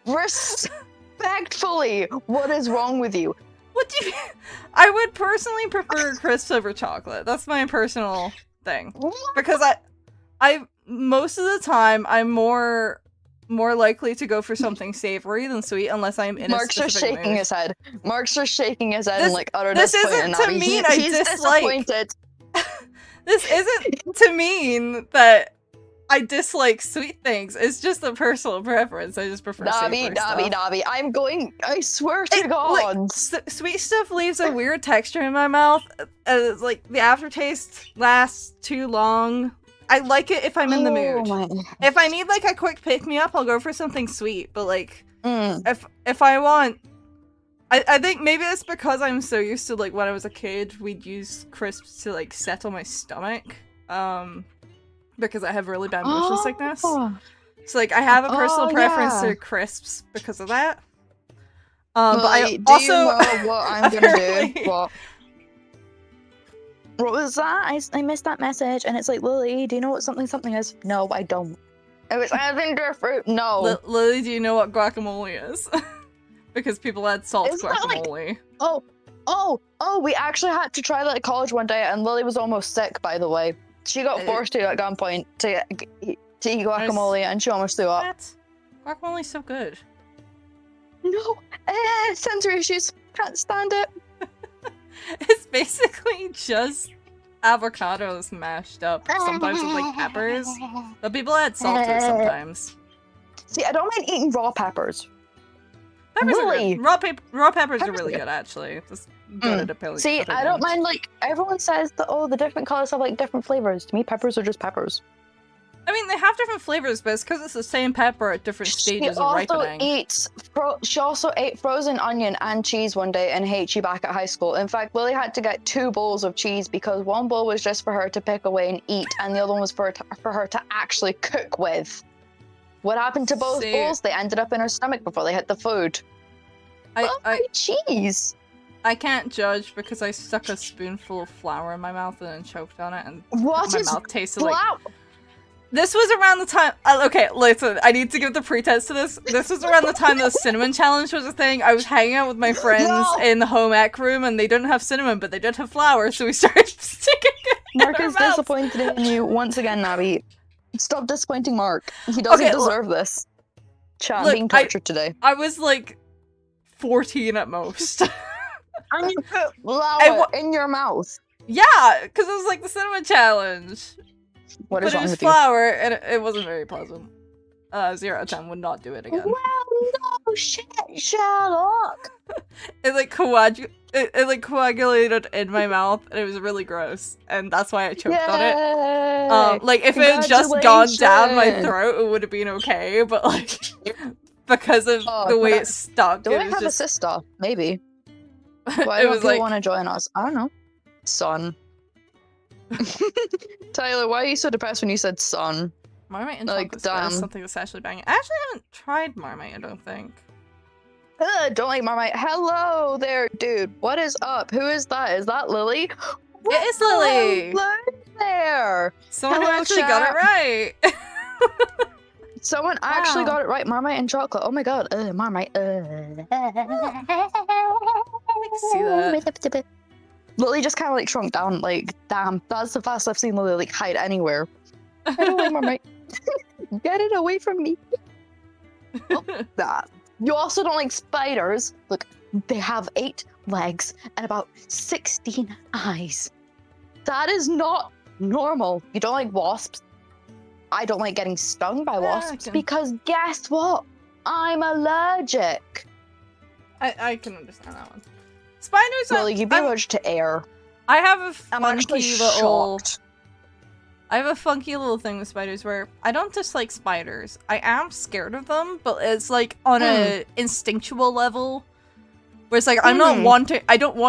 Respectfully, what is wrong with you? What do you mean? I would personally prefer crisps over chocolate. That's my personal thing. Because I most of the time I'm more likely to go for something savory than sweet unless I'm in a specific mood. Mark's just shaking his head in like utter this disappointment. Isn't to mean I dislike. Disappointed. This isn't to mean that I dislike sweet things. It's just a personal preference. I just prefer savory stuff. I swear to God. Like, sweet stuff leaves a weird texture in my mouth. Like, the aftertaste lasts too long. I like it if I'm in the mood. If I need, like, a quick pick-me-up, I'll go for something sweet. But, like, if I want... I think maybe it's because I'm so used to, like, when I was a kid, we'd use crisps to, like, settle my stomach. Because I have really bad motion sickness. So, like, I have a personal preference to crisps because of that. But I also... Do you know what I'm gonna do? What was that? I missed that message, and it's like, Lily, do you know what something is? No, I don't. It was adding to fruit. No. Lily, do you know what guacamole is? Because people add salt to guacamole. Like, we actually had to try that at college one day, and Lily was almost sick, by the way. She got forced to at gunpoint to eat guacamole, and she almost threw up. What? Guacamole's so good. No, sensory issues. Can't stand it. It's basically just avocados mashed up, sometimes with like peppers, but people add salt to it sometimes. See, I don't mind eating raw peppers. Peppers Really? are good. Raw peppers are Peppers really are good, actually. Just good at appealing. See, I don't mind, like, everyone says that, oh, the different colors have, like, different flavors. To me, peppers are just peppers. I mean, they have different flavors, but it's because it's the same pepper at different stages of ripening. She also ate frozen onion and cheese one day in HE back at high school. In fact, Lily had to get 2 bowls of cheese because one bowl was just for her to pick away and eat, and the other one was for her to actually cook with. What happened to both bowls? They ended up in her stomach before they hit the food. Cheese! I can't judge because I stuck a spoonful of flour in my mouth and then choked on it, and my mouth tasted like... This was around the time- okay, listen, I need to give the pretense to this. This was around the time the cinnamon challenge was a thing. I was hanging out with my friends in the home ec room and they didn't have cinnamon, but they did have flour, so we started sticking it Mark is disappointed in you once again, Navi. Stop disappointing Mark. He doesn't deserve this. Chat, I'm being tortured today. I was like 14 at most. And you put flour in your mouth. Yeah, because it was like the cinnamon challenge. What is wrong with you? But it was flour, and it wasn't very pleasant. 0 out of 10 would not do it again. Well, no shit, Sherlock! It like coagulated in my mouth, and it was really gross, and that's why I choked on it. Like, if it had just gone down my throat, it would have been okay, but like, because of the way it stuck, do I have a sister? Maybe. Why don't people want to join us? I don't know. Son. Tyler, why are you so depressed when you said son? Marmite and chocolate spread is something that's actually banging. I actually haven't tried Marmite, I don't think. Don't like Marmite. Hello there, dude. What is up? Who is that? Is that Lily? It is Lily! Hello there! Someone who actually got it right! Someone actually got it right. Marmite and chocolate. Oh my god. Marmite. I can see that. Lily just kind of like shrunk down. Like, damn, that's the fastest I've seen Lily like hide anywhere. I don't like Marmite. Get it away from me. That. You also don't like spiders. Look, they have 8 legs and about 16 eyes. That is not normal. You don't like wasps? I don't like getting stung by wasps because guess what? I'm allergic. I can understand that one. Spiders are- Well, you'd be allergic to air. I have a funky shocked. I have a funky little thing with spiders where I don't dislike spiders. I am scared of them, but it's like on a instinctual level. Where it's like I don't want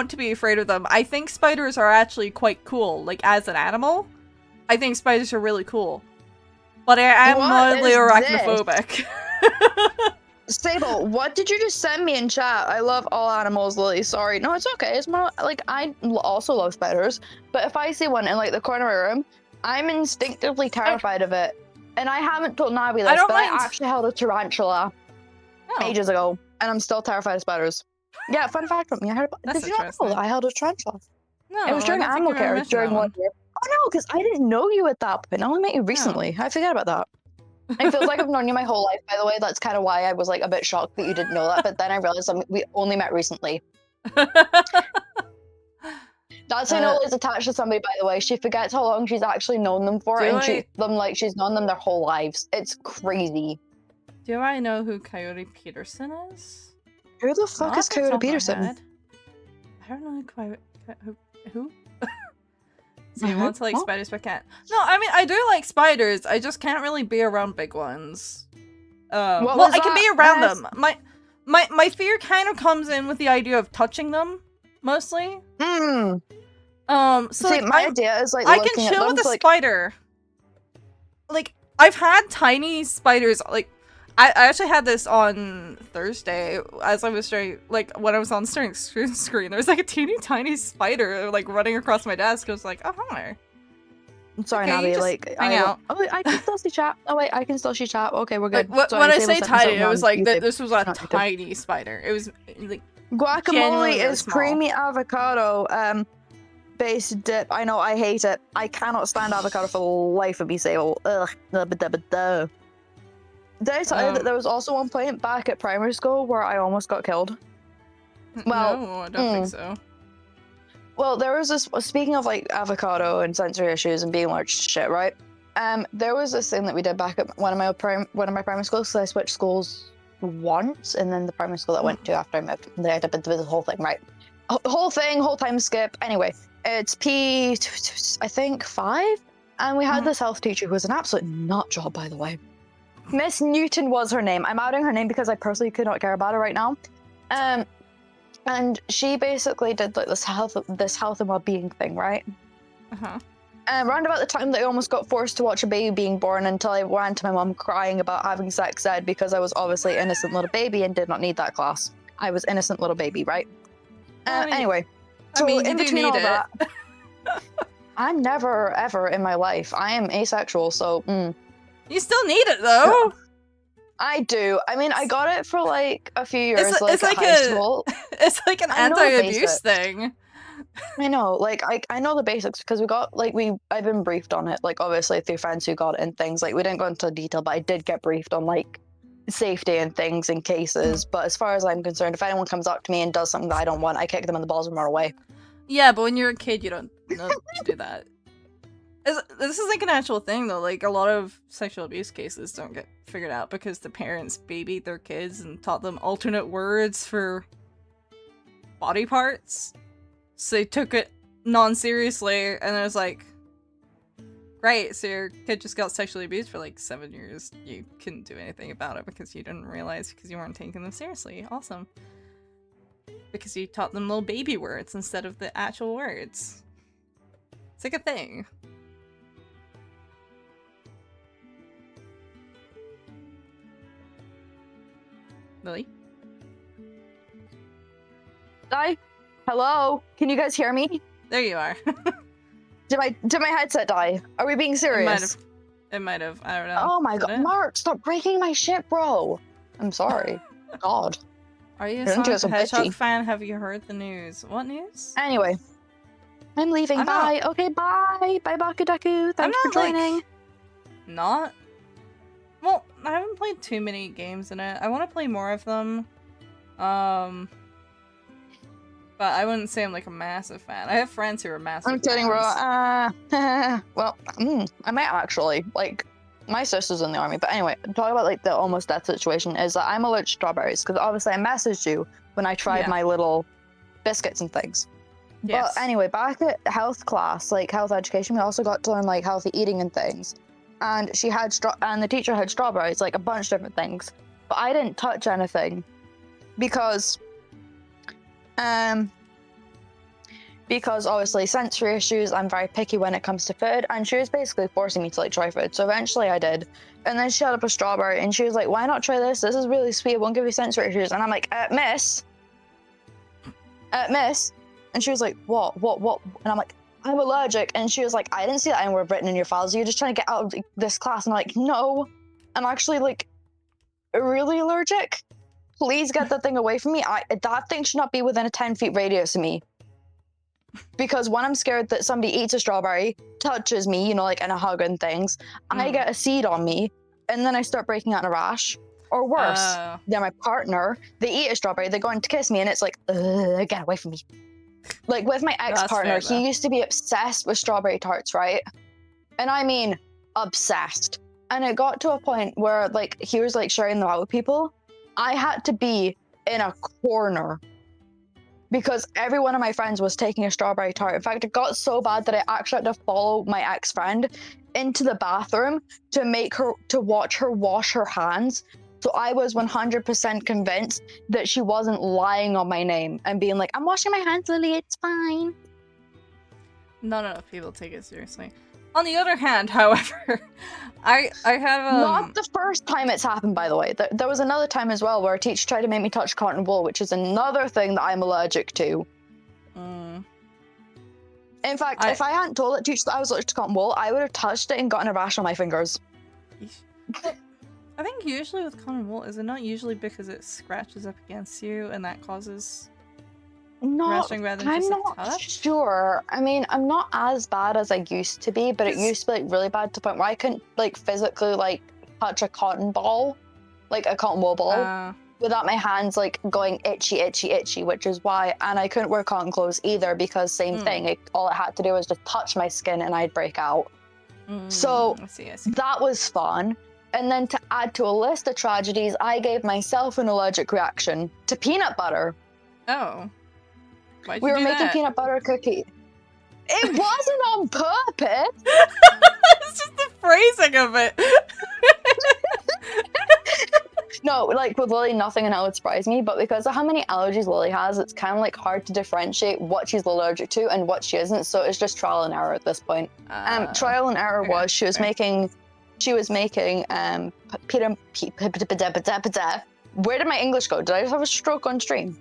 to be afraid of them. I think spiders are actually quite cool, like as an animal. I think spiders are really cool. But I am mildly arachnophobic. Sable, what did you just send me in chat? I love all animals, Lily. Sorry. No, it's okay. It's more like I also love spiders. But if I see one in like the corner of my room, I'm instinctively terrified of it. And I haven't told Navi this, but I actually held a tarantula ages ago. And I'm still terrified of spiders. Yeah, fun fact from me. I heard about, did you not know that I held a tarantula? No, it was during animal care during 1 year. Oh no, because I didn't know you at that point. I only met you recently. I forget about that. It feels like I've known you my whole life, by the way. That's kind of why I was like a bit shocked that you didn't know that. But then I realized we only met recently. That's how Nola's attached to somebody, by the way. She forgets how long she's actually known them for, and treats them like she's known them their whole lives. It's crazy. Do I know who Coyote Peterson is? Who the fuck is Coyote Peterson? I don't know who? So you want to like spiders but can't. No, I mean I do like spiders. I just can't really be around big ones. Well, I can be around them. My fear kind of comes in with the idea of touching them, mostly. So see, like, my idea is like I can chill with a spider. Like I've had tiny spiders. Like I actually had this on Thursday as I was starting, like when I was on starting screen. There was like a teeny tiny spider like running across my desk. I was like, oh hi. I'm sorry, Navi. Like hang out. Oh, wait, I can still see chat. Oh wait, I can still see chat. Okay, we're good. Like, when I say tiny, it was like this was a tiny spider. It was like guacamole is creamy avocado based dip. I know, I hate it. I cannot stand avocado for the life of me. Sable. Ugh. Did I tell you that there was also one point back at primary school where I almost got killed? Well, no, I don't think so. Well, there was this, speaking of like avocado and sensory issues and being allergic to shit, right? There was this thing that we did back at one of my primary schools, so I switched schools once, and then the primary school that I went to after I moved, they had to do the whole thing, right? Whole time skip. Anyway, it's I think 5, and we had this health teacher who was an absolute nut job, by the way. Miss Newton was her name. I'm adding her name because I personally could not care about her right now. And she basically did like this health and well-being thing, right? Around about the time that I almost got forced to watch a baby being born, until I ran to my mum crying about having sex ed because I was obviously innocent little baby and did not need that class. I was innocent little baby, right? Anyway, so in between all that, I'm never ever in my life. I am asexual, so. You still need it though. I do. I mean, I got it for like a few years, it's like like high school. It's like an anti-abuse thing. I know, like I know the basics because we got like I've been briefed on it, like obviously through friends who got it and things. Like we didn't go into detail, but I did get briefed on like safety and things in cases. But as far as I'm concerned, if anyone comes up to me and does something that I don't want, I kick them in the balls and run away. Yeah, but when you're a kid, you don't know to do that. This is like an actual thing though, like a lot of sexual abuse cases don't get figured out because the parents babied their kids and taught them alternate words for body parts. So they took it non-seriously, and it was like, great, so your kid just got sexually abused for like 7 years. You couldn't do anything about it because you didn't realize because you weren't taking them seriously. Awesome. Because you taught them little baby words instead of the actual words. It's like a thing. Lily? Die? Hello? Can you guys hear me? There you are. Did my headset die? Are we being serious? It might have. I don't know. Oh my god, Mark, stop breaking my shit, bro. I'm sorry. God. Are you a Sonic the Hedgehog fan? Have you heard the news? What news? Anyway. I'm leaving. Bye. Okay, bye. Bye, Bakudaku. Thanks for joining. Not. Well, I haven't played too many games in it. I want to play more of them. But I wouldn't say I'm like a massive fan. I have friends who are massive I'm kidding, bro. fans. Well, I might actually. Like, my sister's in the army. But anyway, talk about like the almost death situation is that I'm allergic to strawberries. Because obviously I messaged you when I tried my little biscuits and things. Yes. But anyway, back at health class, like health education, we also got to learn like healthy eating and things. And she had and the teacher had strawberries, like a bunch of different things. But I didn't touch anything because obviously sensory issues, I'm very picky when it comes to food, and she was basically forcing me to like try food. So eventually I did. And then she had up a strawberry and she was like, why not try this? This is really sweet, it won't give you sensory issues. And I'm like, miss. And she was like, what? And I'm like, I'm allergic. And she was like, I didn't see that anywhere written in your files. You're just trying to get out of this class. And I'm like, no, I'm actually like really allergic. Please get that thing away from me. That thing should not be within a 10-foot radius of me. Because when I'm scared that somebody eats a strawberry, touches me, you know, like in a hug and things, I get a seed on me, and then I start breaking out in a rash. Or worse, they're my partner, they eat a strawberry, they go in to kiss me, and it's like, get away from me. Like with my ex-partner, he used to be obsessed with strawberry tarts, right? And I mean, obsessed. And it got to a point where like he was like sharing them out with people. I had to be in a corner because every one of my friends was taking a strawberry tart. In fact, it got so bad that I actually had to follow my ex-friend into the bathroom to watch her wash her hands. So I was 100% convinced that she wasn't lying on my name and being like, I'm washing my hands, Lily, it's fine. Not enough people take it seriously. On the other hand, however, I have Not the first time it's happened, by the way. There was another time as well where a teacher tried to make me touch cotton wool, which is another thing that I'm allergic to. In fact, if I hadn't told that teacher that I was allergic to cotton wool, I would have touched it and gotten a rash on my fingers. I think usually with cotton wool, is it not usually because it scratches up against you and that causes rashing rather than just a touch? I'm not sure. I mean, I'm not as bad as I used to be, but it used to be like really bad to the point where I couldn't like physically like touch a cotton ball, like a cotton wool ball. without my hands like going itchy, itchy, itchy, which is why, and I couldn't wear cotton clothes either because same thing. All it had to do was just touch my skin and I'd break out. So I see. that was fun. And then to add to a list of tragedies, I gave myself an allergic reaction to peanut butter. Oh. Why'd We you were do making that? peanut butter cookie. It wasn't on purpose. It's just the phrasing of it. No, like with Lily, nothing in hell would surprise me, but because of how many allergies Lily has, it's kind of like hard to differentiate what she's allergic to and what she isn't. So it's just trial and error at this point. Trial and error was she was making peanut. Where did my English go? Did I just have a stroke on stream?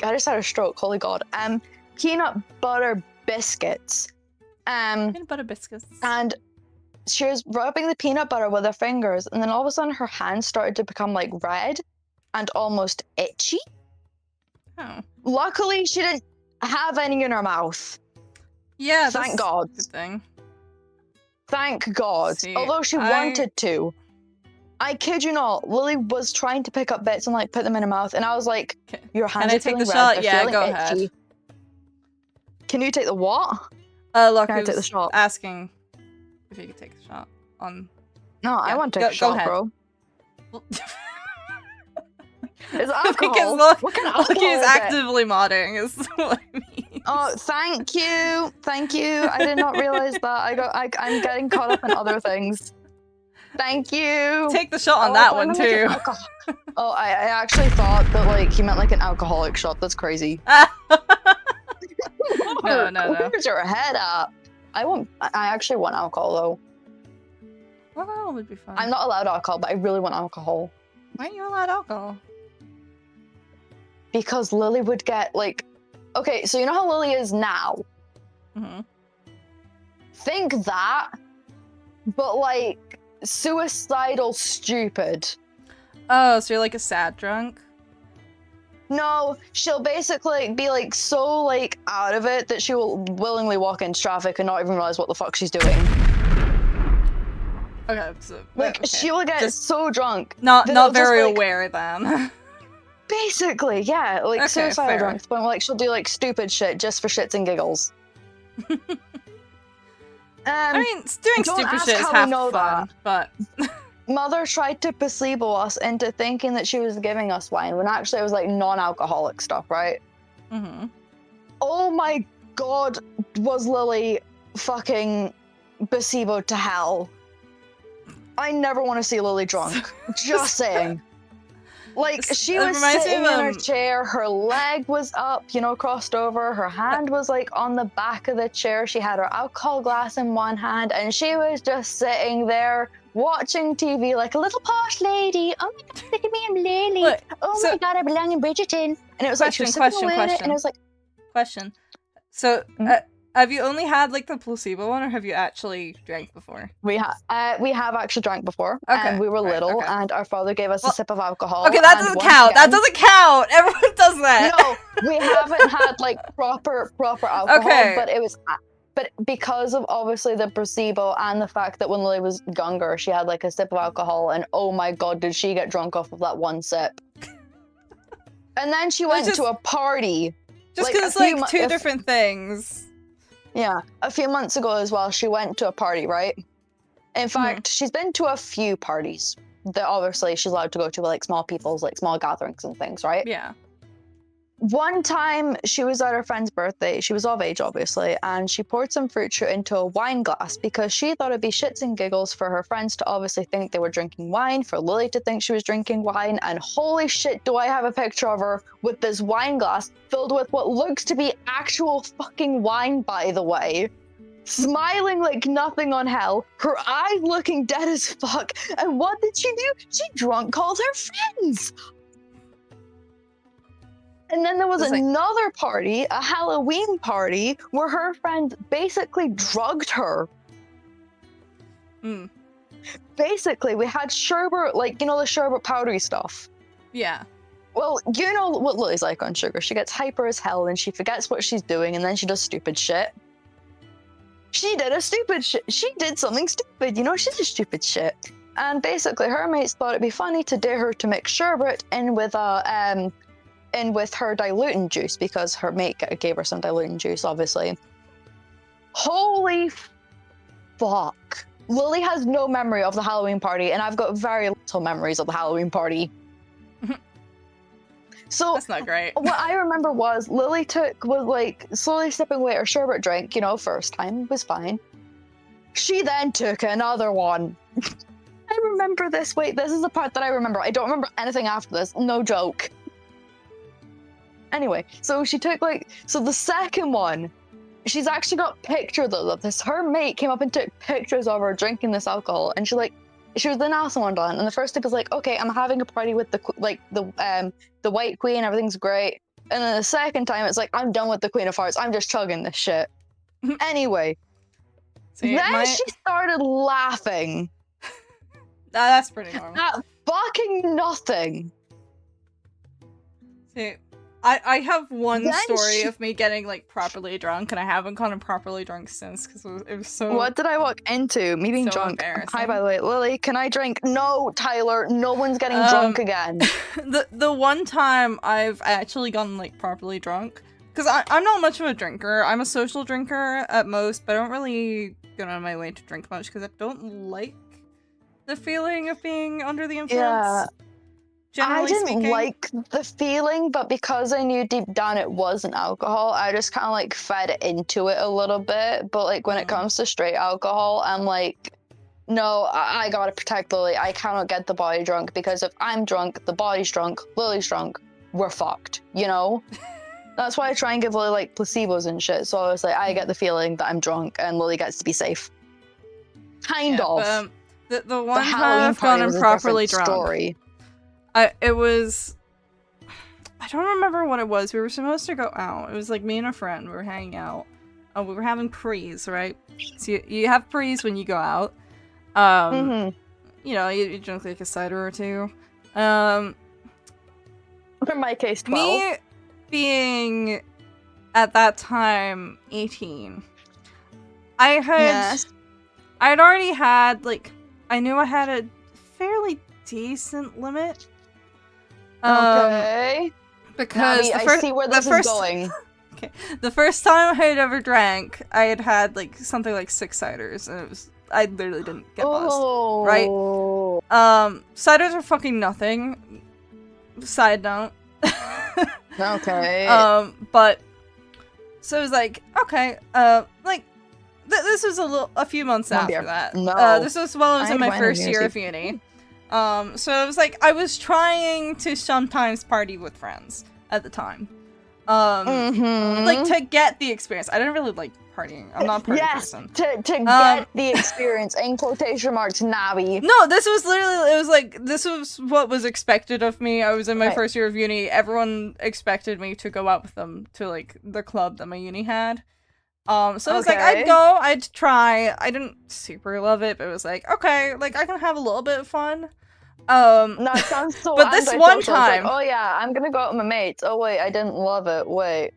I just had a stroke. Holy God. Peanut butter biscuits. Peanut butter biscuits. And she was rubbing the peanut butter with her fingers, and then all of a sudden her hands started to become like red and almost itchy. Oh. Luckily, she didn't have any in her mouth. Yeah, Thank God. Good thing. Thank God. See, although she wanted to. I kid you not, Lily was trying to pick up bits and like put them in her mouth, and I was like, your hands are feeling red, shot? they're Yeah, feeling go itchy. ahead. Can you take the what? Look, Can I take the shot? Asking if you could take the shot on... No, I want to take a shot, ahead. bro. It's I think alcohol. What kind of alcohol Loki is is it? actively modding, is what I mean. Oh, thank you. Thank you. I did not realize that. I'm getting caught up in other things. Thank you. Take the shot on that one, too. Oh, I actually thought that, like, he meant, like, an alcoholic shot. That's crazy. No. Where's your head at? I actually want alcohol, though. Alcohol would be fun. I'm not allowed alcohol, but I really want alcohol. Why aren't you allowed alcohol? Because Lily would get, like... Okay, so you know how Lily is now? Mm-hmm. Think that, but, like, suicidal stupid. Oh, so you're like a sad drunk? No, she'll basically be, like, so, like, out of it that she will willingly walk into traffic and not even realize what the fuck she's doing. Okay, so... Like, okay. she will get so drunk. Not very just, like, aware, then. Basically, yeah, like, Okay, suicidal fair. drunk. But, like, she'll do, like, stupid shit just for shits and giggles. I mean, doing don't stupid ask shit is how we half know fun, but... Mother tried to placebo us into thinking that she was giving us wine, when actually it was, like, non-alcoholic stuff, right? Mm-hmm. Oh my God, was Lily fucking placeboed to hell. I never want to see Lily drunk. Just saying. Like, she was sitting in her chair, her leg was up, you know, crossed over, her hand was, like, on the back of the chair, she had her alcohol glass in one hand, and she was just sitting there watching TV like a little posh lady. Oh my God, look at me, I'm Lily. Look, oh my God, I belong in Bridgerton. And it was like, she was question. and it was like... Question. So, have you only had, like, the placebo one, or have you actually drank before? We have actually drank before, Okay. and we were little, and our father gave us a sip of alcohol. Okay, that doesn't count. Again, that doesn't count. Everyone does that. No, we haven't had like proper alcohol, Okay. but it was. But because of obviously the placebo and the fact that when Lily was younger, she had like a sip of alcohol, and oh my God, did she get drunk off of that one sip? And then she went to a party. Just because it's like two different things. Yeah, a few months ago as well, she went to a party, right? In fact, she's been to a few parties that obviously she's allowed to go to, like small people's, like small gatherings and things, right? Yeah. One time she was at her friend's birthday, she was of age obviously, and she poured some fruit shoot into a wine glass because she thought it'd be shits and giggles for her friends to obviously think they were drinking wine, for Lily to think she was drinking wine, and holy shit do I have a picture of her with this wine glass filled with what looks to be actual fucking wine, by the way. Smiling like nothing on hell, her eyes looking dead as fuck, and what did she do? She drunk called her friends! And then there was another party, a Halloween party, where her friends basically drugged her. Basically, we had sherbet, like, you know, the sherbet powdery stuff. Yeah. Well, you know what Lily's like on sugar. She gets hyper as hell and she forgets what she's doing and then she does stupid shit. She did a stupid shit. She did something stupid, you know, she did stupid shit. And basically, her mates thought it'd be funny to dare her to mix sherbet in with her diluting juice because her mate gave her some diluting juice, obviously. Holy fuck. Lily has no memory of the Halloween party, and I've got very little memories of the Halloween party. So That's not great. What I remember was Lily was like slowly sipping away her sherbet drink, you know, first time was fine. She then took another one. I remember this. Wait, this is the part that I remember. I don't remember anything after this. No joke. Anyway, so she took so the second one, she's actually got pictures of this. Her mate came up and took pictures of her drinking this alcohol, and she was the Nelson Wonderland. And the first tip was like, okay, I'm having a party with the White Queen, everything's great. And then the second time, it's like, I'm done with the Queen of Hearts. I'm just chugging this shit. Anyway, then she started laughing. That's pretty normal. At fucking nothing. See, I have one story of me getting properly drunk, and I haven't gotten properly drunk since because it was so. What did I walk into? Me being drunk. Hi, by the way, Lily. Can I drink? No, Tyler. No one's getting drunk again. The one time I've actually gotten properly drunk, because I'm not much of a drinker. I'm a social drinker at most, but I don't really go out of my way to drink much because I don't like the feeling of being under the influence. Yeah. Generally I didn't speaking. like the feeling, but because I knew deep down it wasn't alcohol, I just kind of fed into it a little bit. But when it comes to straight alcohol, I'm no, I gotta protect Lily. I cannot get the body drunk because if I'm drunk, the body's drunk, Lily's drunk, we're fucked, you know? That's why I try and give Lily placebos and shit. So I was I get the feeling that I'm drunk and Lily gets to be safe. Kind of. But, the one time I've gotten properly drunk. Story. I don't remember what it was. We were supposed to go out. It was me and a friend. We were hanging out. We were having prees, right? So you have prees when you go out. You know, you drink a cider or two. In my case, 12. Me being at that time 18, I'd already had I knew I had a fairly decent limit. Okay. Because I see where this is going. Okay. The first time I had ever drank, I had something like 6 ciders, and I literally didn't get buzzed. Right? Ciders are fucking nothing. Side note. Okay. But so it was okay, this was a few months after that. No. This was while I was in my first year of uni. So it was I was trying to sometimes party with friends at the time. To get the experience. I didn't really like partying. I'm not a party person. to get the experience, in quotation marks, Navi. No, this was literally, it was this was what was expected of me. I was in my first year of uni. Everyone expected me to go out with them to the club that my uni had. So it was I'd go, I'd try. I didn't super love it, but it was okay, I can have a little bit of fun. That sounds so. But this one time, oh yeah, I'm gonna go out with my mates. Oh wait, I didn't love it. Wait.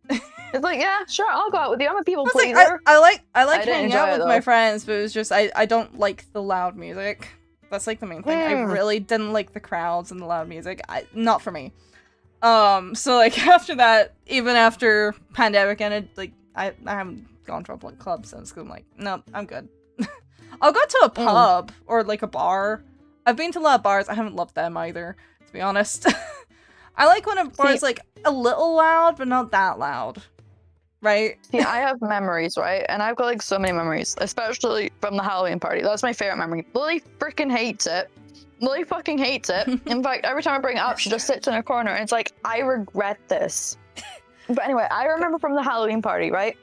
It's yeah, sure, I'll go out with you. I'm a people pleaser. I like hanging out with my friends, but it was just I don't like the loud music. That's the main thing. I really didn't like the crowds and the loud music. Not for me. So after that, even after pandemic ended, I haven't gone to a club since. Cause I'm no, I'm good. I'll go to a pub or a bar. I've been to a lot of bars. I haven't loved them either, to be honest. I like when a bar is a little loud, but not that loud. Right? See, I have memories, right? And I've got so many memories, especially from the Halloween party. That's my favorite memory. Lily freaking hates it. Lily fucking hates it. In fact, every time I bring it up, she just sits in a corner and it's I regret this. But anyway, I remember from the Halloween party, right?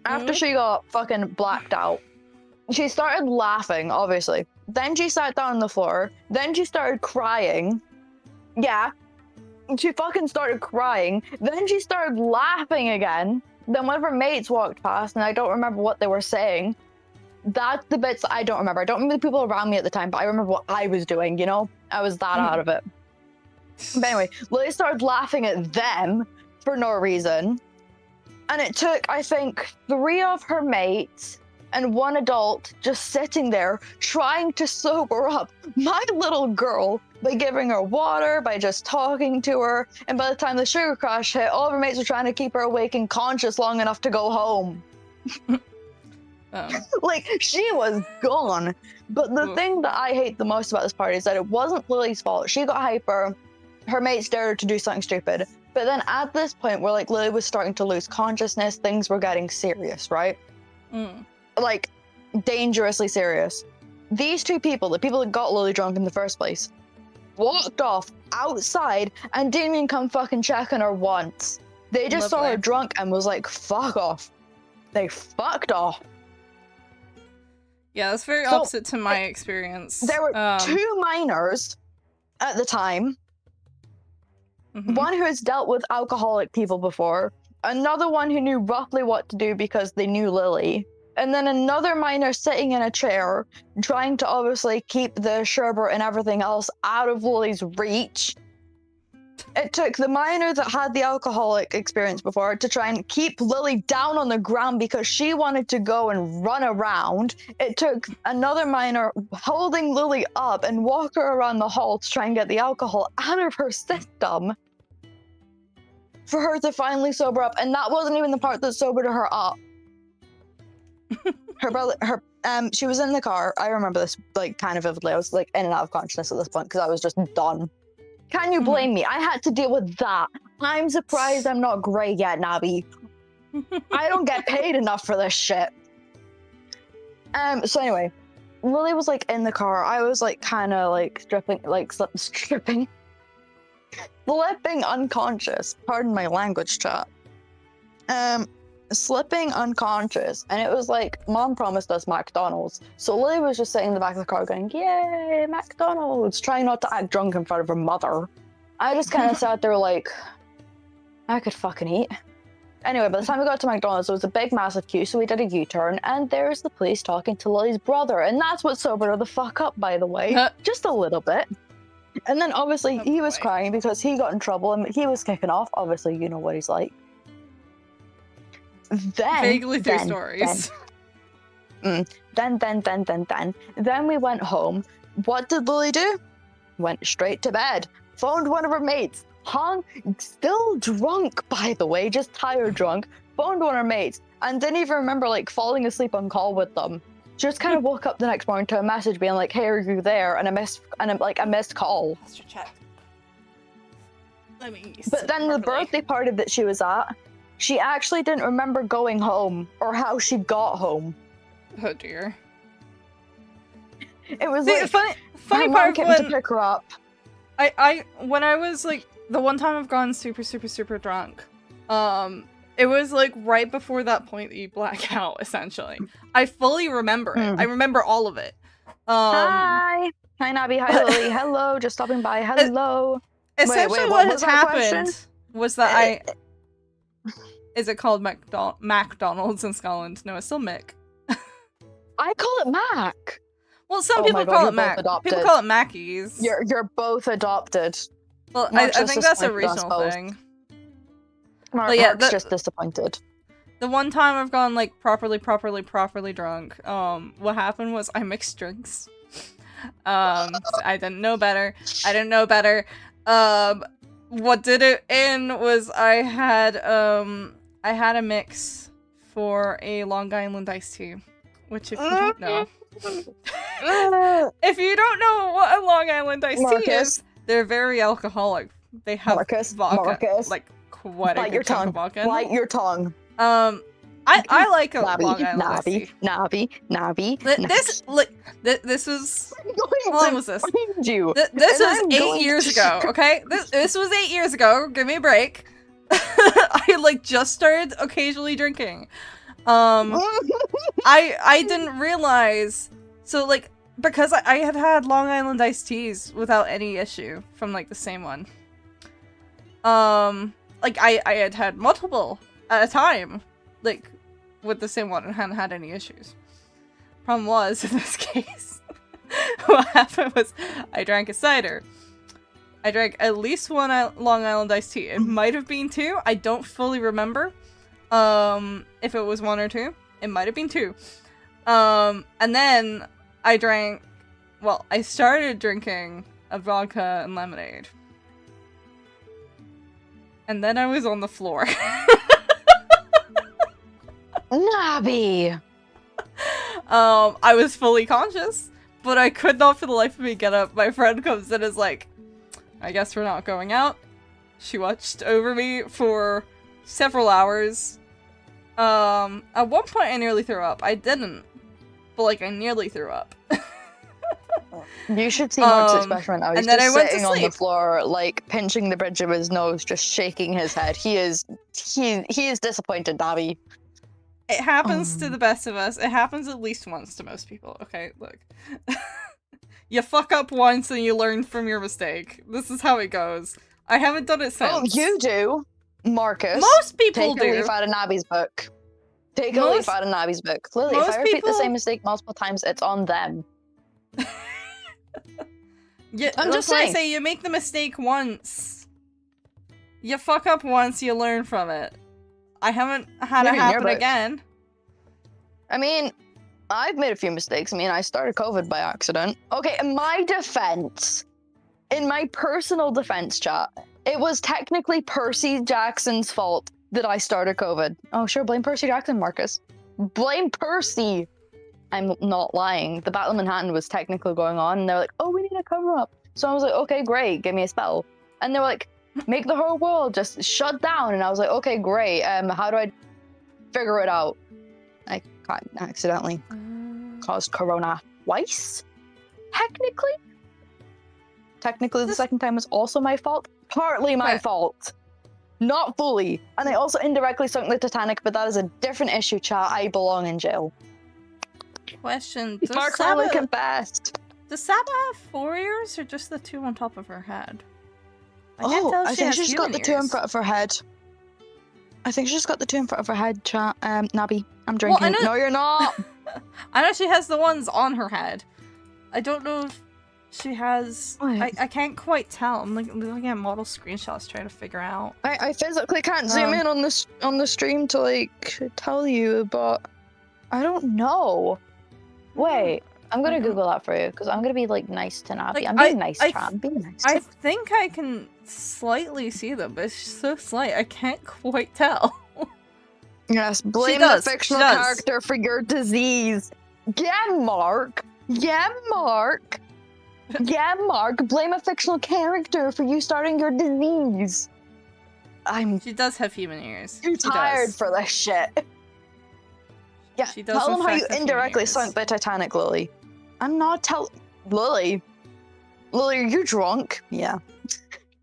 After she got fucking blacked out, she started laughing, obviously. Then she sat down on the floor. Then she started crying. Yeah. She fucking started crying. Then she started laughing again. Then one of her mates walked past, and I don't remember what they were saying. That's the bits I don't remember. I don't remember the people around me at the time, but I remember what I was doing, you know? I was that out of it. But anyway, Lily started laughing at them for no reason. And it took, I think, 3 of her mates and one adult just sitting there trying to sober up my little girl by giving her water, by just talking to her, and by the time the sugar crash hit, all of her mates were trying to keep her awake and conscious long enough to go home. Like, she was gone. But the thing that I hate the most about this party is that it wasn't Lily's fault. She got hyper, her mates dared her to do something stupid. But then at this point where like Lily was starting to lose consciousness, things were getting serious, right? Like, dangerously serious. These two people, the people that got Lily drunk in the first place, walked off outside and didn't even come fucking check on her once. They just saw her drunk and was like, fuck off. They fucked off. Yeah, that's very opposite to my experience. There were two minors at the time. One who has dealt with alcoholic people before, another one who knew roughly what to do because they knew Lily, and then another minor sitting in a chair trying to obviously keep the sherbet and everything else out of Lily's reach. It took the minor that had the alcoholic experience before to try and keep Lily down on the ground because she wanted to go and run around. It took another minor holding Lily up and walk her around the hall to try and get the alcohol out of her system for her to finally sober up. And that wasn't even the part that sobered her up. Her brother, she was in the car. I remember this like kind of vividly. I was like in and out of consciousness at this point because I was just done. Can you blame me? I had to deal with that. I'm surprised I'm not grey yet, Nabi. I don't get paid enough for this shit. So anyway, Lily was like in the car. I was like kind of like slipping unconscious. Pardon my language, chat. Slipping unconscious, and it was like, Mom promised us McDonald's. So Lily was just sitting in the back of the car going, yay, McDonald's, trying not to act drunk in front of her mother. I just kind of sat there like, I could fucking eat. Anyway, by the time we got to McDonald's, there was a big, massive queue, so we did a U-turn, and there's the police talking to Lily's brother, and that's what sobered her the fuck up, by the way. Just a little bit. And then obviously he was crying because he got in trouble, and he was kicking off. Obviously, you know what he's like. Vaguely through stories. Then we went home. What did Lily do? Went straight to bed. Phoned one of her mates. Still drunk, by the way, just tired drunk. Phoned one of her mates and didn't even remember like falling asleep on call with them. Just kind of woke up the next morning to a message being like, "Hey, are you there?" And a missed call. But then the birthday party that she was at, she actually didn't remember going home or how she got home. Oh dear. It was like funny her part mom came when to pick her up. When I was like the one time I've gone super drunk, it was like right before that point that you black out essentially. I fully remember it. I remember all of it. Hi Nabi, hi Lily, hello, just stopping by, hello. Essentially wait, what has happened was that is it called McDonald's in Scotland? No, it's still Mick. I call it Mac. Well, some people call it Mac. People call it Mackies. You're both adopted. Well, I think that's a regional thing. Mark's just disappointed. The one time I've gone like properly drunk, what happened was I mixed drinks. I didn't know better. What did it in was I had a mix for a Long Island iced tea, which if you don't know, if you don't know what a Long Island iced tea is, they're very alcoholic. They have vodka, like quite a good chunk of vodka. Bite your tongue. I like a Long Island iced tea. Nabi. This was how long was this? This was 8 years ago. Okay, this was 8 years ago. Give me a break. I like just started occasionally drinking. I didn't realize. So like because I have had Long Island iced teas without any issue from like the same one. Like I had multiple at a time, like with the same one and hadn't had any issues. Problem was in this case, what happened was I drank a cider. I drank at least one Long Island iced tea. It might have been 2. I don't fully remember if it was 1 or 2. It might have been 2. And then I drank, well, I started drinking a vodka and lemonade. And then I was on the floor. Nobby! I was fully conscious, but I could not for the life of me get up. My friend comes in and is like, I guess we're not going out. She watched over me for several hours. At one point I nearly threw up. I didn't, but like I nearly threw up. You should see Mark's expression now. He's and then just I went to sitting on the sleep. floor, like pinching the bridge of his nose, just shaking his head. He is disappointed, Nobby. It happens to the best of us. It happens at least once to most people. Okay, look. You fuck up once and you learn from your mistake. This is how it goes. I haven't done it since. Oh, you do, Marcus. Most people do. Take a leaf out of Nobby's book. Take a leaf out of Nobby's book. Lily, if I repeat the same mistake multiple times, it's on them. Yeah, I'm just saying. I say you make the mistake once. You fuck up once, you learn from it. I haven't had it happen again. I mean, I've made a few mistakes. I mean, I started COVID by accident. Okay, in my defense, in my personal defense, chat, it was technically Percy Jackson's fault that I started COVID. Oh, sure, blame Percy Jackson, Marcus. Blame Percy! I'm not lying. The Battle of Manhattan was technically going on, and they're like, oh, we need a cover-up. So I was like, okay, great, give me a spell. And they were like, make the whole world just shut down. And I was like, okay, great. How do I figure it out? I accidentally caused corona twice, technically. Technically, the second time was also my fault. Partly my fault. Not fully. And I also indirectly sunk the Titanic, but that is a different issue, chat. I belong in jail. Question. Mark finally confessed. Does Saba have 4 ears or just the 2 on top of her head? I think she's got the 2 in front of her head. I think she's got the 2 in front of her head, chat. Nobby, I'm drinking. No, you're not. I know she has the ones on her head. I don't know if she has... I can't quite tell. I'm looking at model screenshots trying to figure out. I physically can't zoom in on the stream to like tell you, but I don't know. Wait, I'm gonna Google that for you because I'm gonna be like nice to Nobby. I'm being nice, chat. I'm being nice. I think I can slightly see them, but it's so slight I can't quite tell. Yes, blame the fictional character for your disease. Yeah, Mark. Yeah, Mark. Yeah, Mark. Blame a fictional character for you starting your disease. She does have human ears. You're tired for this shit. Yeah, tell them how you indirectly sunk the Titanic, Lily. I'm not Lily. Lily, are you drunk? Yeah.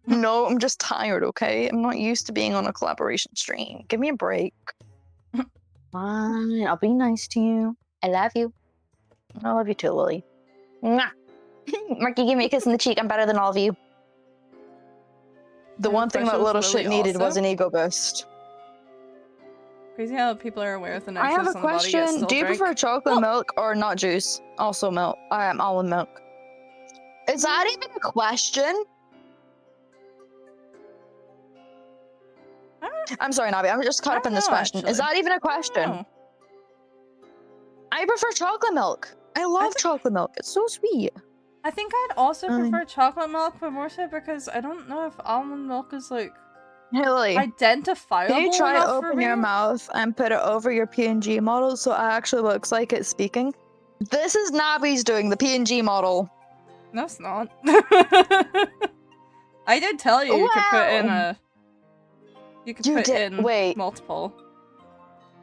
No, I'm just tired, okay? I'm not used to being on a collaboration stream. Give me a break. Fine, I'll be nice to you. I love you. I love you too, Lily. Mwah. Marky, give me a kiss in the cheek. I'm better than all of you. The one thing that little shit needed was an ego boost. Crazy how people are aware of the I have a question. Do you prefer chocolate milk or not juice? Also milk. Almond milk. Is that even a question? I'm sorry, Nobby. I'm just caught up in this question. Actually. Is that even a question? No. I prefer chocolate milk. I love chocolate milk. It's so sweet. I think I'd also prefer chocolate milk, but more so because I don't know if almond milk is like identifiable. Can you try to open your mouth and put it over your PNG model so it actually looks like it's speaking? This is Nobby's doing the PNG model. No, it's not. I did tell you you could put in a. You could put in multiple.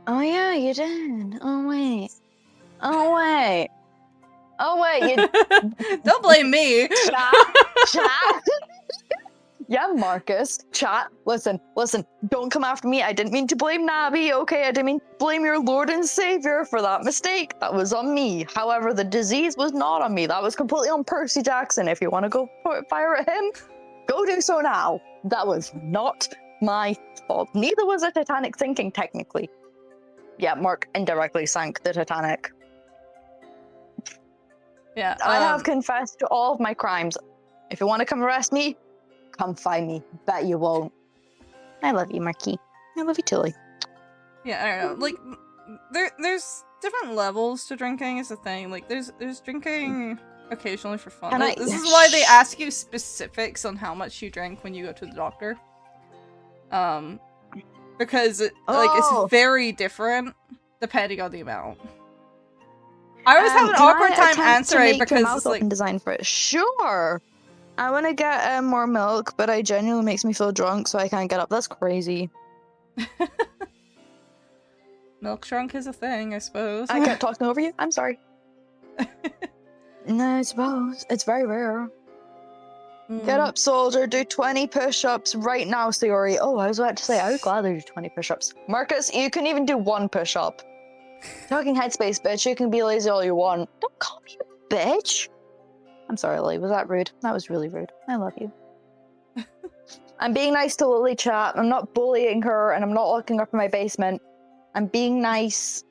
Oh yeah, you did. Oh wait. Oh wait. Oh wait. You... Don't blame me. Chat. Yeah, Marcus. Chat. Listen. Don't come after me. I didn't mean to blame Nobby. Okay, I didn't mean to blame your Lord and Savior for that mistake. That was on me. However, the disease was not on me. That was completely on Percy Jackson. If you want to go fire at him, go do so now. That was not my fault. Neither was the Titanic sinking, technically. Yeah, Mark indirectly sank the Titanic. Yeah, I have confessed to all of my crimes. If you want to come arrest me, come find me. Bet you won't. I love you, Marky. I love you, Tilly. Yeah, I don't know. Like, there's different levels to drinking is the thing. Like there's drinking occasionally for fun. Can I- This is why they ask you specifics on how much you drink when you go to the doctor. Because it's very different depending on the amount. I always have an awkward time answering because like design for it. Sure. I want to get more milk, but it genuinely makes me feel drunk, so I can't get up. That's crazy. Milk drunk is a thing, I suppose. I kept talking over you. I'm sorry. No, I suppose it's very rare. Get up, soldier. Do 20 push-ups right now, Sayori. Oh, I was about to say, I would gladly do 20 push-ups. Marcus, you can even do 1 push-up. Talking headspace, bitch. You can be lazy all you want. Don't call me a bitch. I'm sorry, Lily. Was that rude? That was really rude. I love you. I'm being nice to Lily, chat. I'm not bullying her, and I'm not locking her up in my basement. I'm being nice.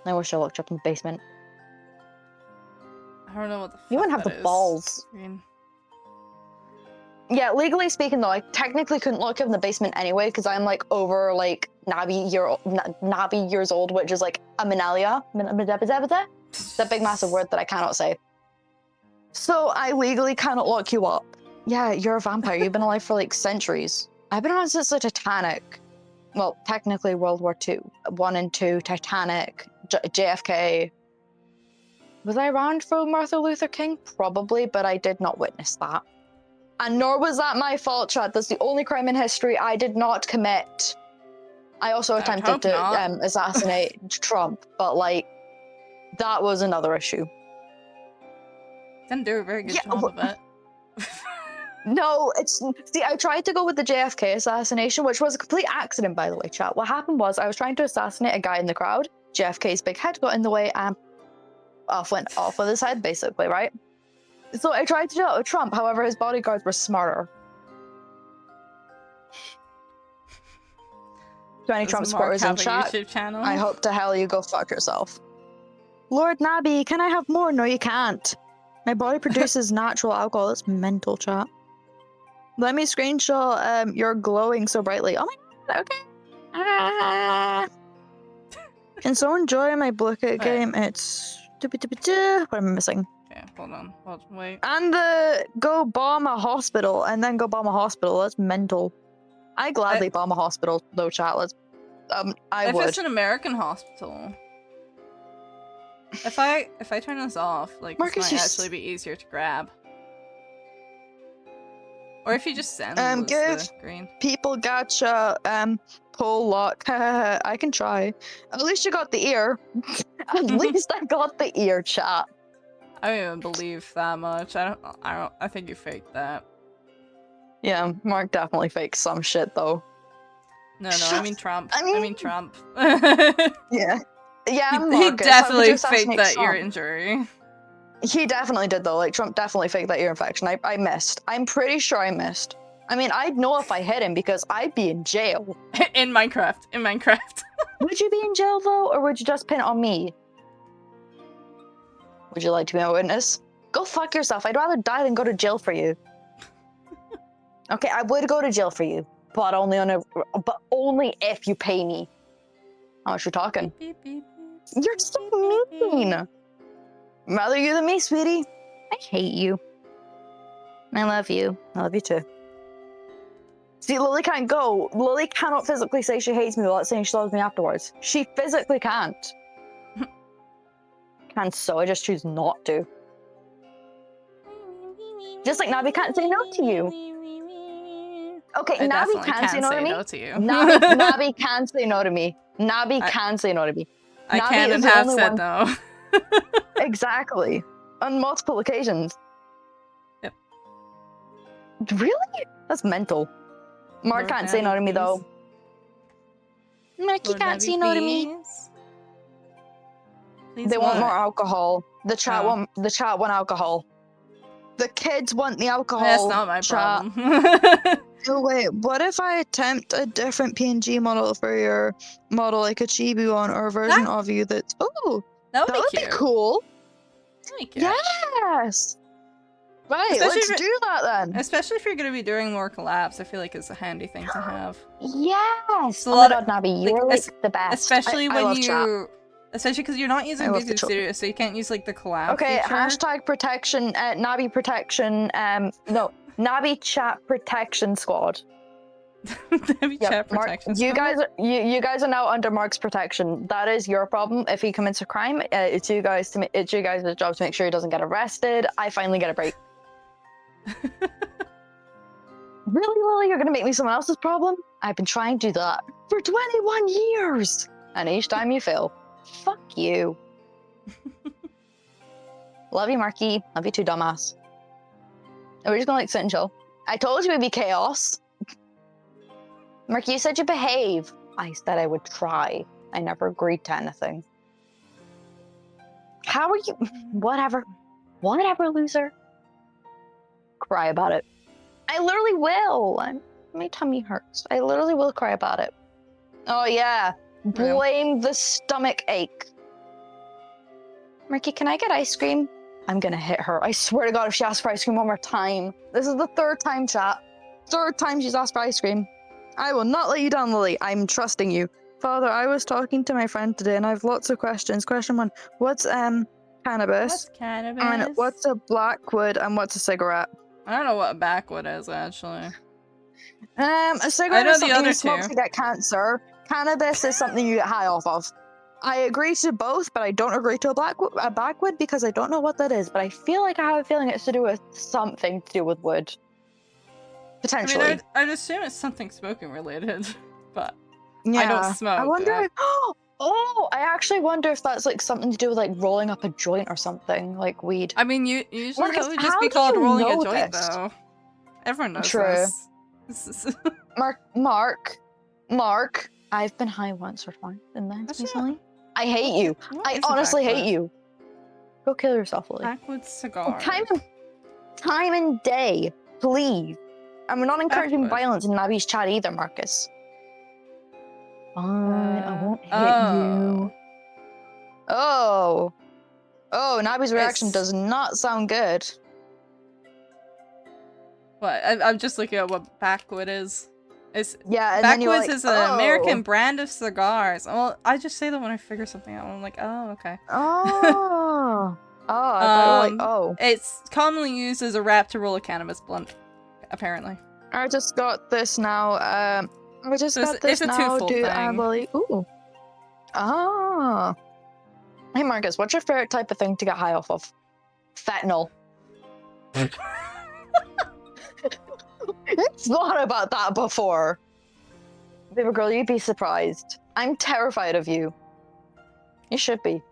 I wish I locked up in the basement. I don't know what the fuck you wouldn't have the balls. I mean... Yeah, legally speaking, though, I technically couldn't lock him in the basement anyway because I'm like over like Navi years old, which is like a minalia. It's a big massive word that I cannot say. So I legally cannot lock you up. Yeah, you're a vampire. You've been alive for like centuries. I've been around since the Titanic. Well, technically World War II. 1 and 2, Titanic, JFK. Was I around for Martin Luther King? Probably, but I did not witness that. And nor was that my fault, chat. That's the only crime in history I did not commit. I also attempted to assassinate Trump, but like, that was another issue. Didn't do a very good job of it. No, see, I tried to go with the JFK assassination, which was a complete accident, by the way, chat. What happened was I was trying to assassinate a guy in the crowd. JFK's big head got in the way and went off with his head, basically, right? So I tried to do it with Trump, however, his bodyguards were smarter. To any Trump supporters in chat, I hope to hell you go fuck yourself. Lord Nabi, can I have more? No, you can't. My body produces natural alcohol. That's mental, chat. Let me screenshot you're glowing so brightly. Oh my god, okay. Ah. Can someone join my Blicket game? It's... What am I missing? Okay, hold on. Wait. And go bomb a hospital, and then go bomb a hospital. That's mental. I gladly bomb a hospital, though, chat. Let's... I would. If it's an American hospital... If I turn this off, like, Marcus, this might actually be easier to grab. Or if you just send the green. People gotcha, pull lock. I can try. At least you got the ear. At least I got the ear, chat. I don't even believe that much. I think you faked that. Yeah, Mark definitely faked some shit, though. No, I mean Trump. I mean Trump. Yeah. Yeah, he definitely faked that ear injury. He definitely did, though. Like, Trump definitely faked that ear infection. I missed. I'm pretty sure I missed. I mean, I'd know if I hit him because I'd be in jail. In Minecraft. Would you be in jail, though, or would you just pin it on me? Would you like to be my witness? Go fuck yourself. I'd rather die than go to jail for you. Okay, I would go to jail for you, but only if you pay me. How much you talking? Beep, beep, beep. You're so mean. Rather you than me, sweetie. I hate you. I love you. I love you too. See, Lily can't go. Lily cannot physically say she hates me without saying she loves me afterwards. She physically can't. So I just choose not to. Just like Navi can't say no to you. Okay, Navi can say no to me. Navi can say no to me. Navi can say no to me. I can and have said no. Exactly. On multiple occasions. Yep. Really? That's mental. Mark can't say no to me, though. Marky can't say no to me. They want more alcohol. The chat want alcohol. The kids want the alcohol. That's not my problem. Oh, wait, what if I attempt a different PNG model for your model, like a chibi one, or a version of you that's... Oh, that would be cool. Yes! Right, Especially let's do that then. Especially if you're going to be doing more collabs, I feel like it's a handy thing to have. Yes! Oh my god, Nabi, you're like the best. Especially I when love you... chat. Especially because you're not using Visual Studio, so you can't use like the collab Okay, feature. hashtag protection, Nabi protection, no, Nabi chat protection squad. Nabi chat protection squad? You guys are now under Mark's protection. That is your problem. If he commits a crime, it's you guys' job to make sure he doesn't get arrested. I finally get a break. Really, Lily? You're gonna make me someone else's problem? I've been trying to do that for 21 years! And each time you fail. Fuck you. Love you, Marky. Love you too, dumbass. We're just gonna like sit and chill. I told you it'd be chaos. Marky, you said you'd behave. I said I would try. I never agreed to anything. How are you? Whatever. Whatever, loser. Cry about it. I literally will. My tummy hurts. I literally will cry about it. Oh yeah. Blame the stomach ache. Marky, can I get ice cream? I'm gonna hit her. I swear to God, if she asks for ice cream one more time. This is the third time, chat. Third time she's asked for ice cream. I will not let you down, Lily. I'm trusting you. Father, I was talking to my friend today and I have lots of questions. Question 1, what's cannabis? What's cannabis? And what's a blackwood and what's a cigarette? I don't know what a backwood is, actually. A cigarette is something you smoke to get cancer. Cannabis is something you get high off of. I agree to both, but I don't agree to a backwood because I don't know what that is, but I feel like I have a feeling it's to do with something to do with wood. Potentially. I mean, I'd assume it's something smoking related, but yeah. I don't smoke. I wonder if, oh, I actually wonder if that's like something to do with like rolling up a joint or something, like weed. I mean, usually Marcus, that would just be called rolling a joint, this? though. Everyone knows True. this. Mark, I've been high once or twice in that recently. Not... I hate you. I honestly hate you. Go kill yourself, Lily. Backwood cigar. Time and day, please. And we're not encouraging violence in Nabi's chat either, Marcus. Fine, I won't hit you. Oh. Oh, Nabi's reaction does not sound good. What? I'm just looking at what backwood is. It's and Backwoods is an American brand of cigars. Well, I just say that when I figure something out. I'm like, oh, okay. Oh. Oh, I thought you were like, oh. It's commonly used as a wrap to roll a cannabis blunt, apparently. I just got this now. I just got this now. Do I believe? Ooh. Ah. Hey, Marcus, what's your favorite type of thing to get high off of? Fentanyl. It's thought about that before. Baby girl, you'd be surprised. I'm terrified of you. You should be.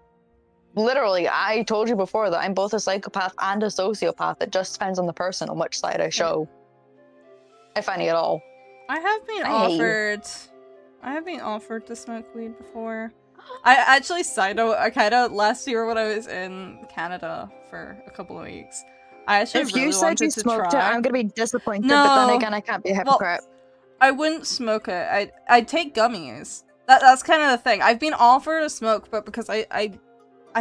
Literally, I told you before that I'm both a psychopath and a sociopath. It just depends on the person on which side I show. If any at all. I have been offered to smoke weed before. I actually, side note, last year when I was in Canada for a couple of weeks, I actually if you said you smoked it, I'm gonna be disappointed, but then again, I can't be a hypocrite. Well, I wouldn't smoke it. I'd take gummies. That's kind of the thing. I've been offered a smoke, but because I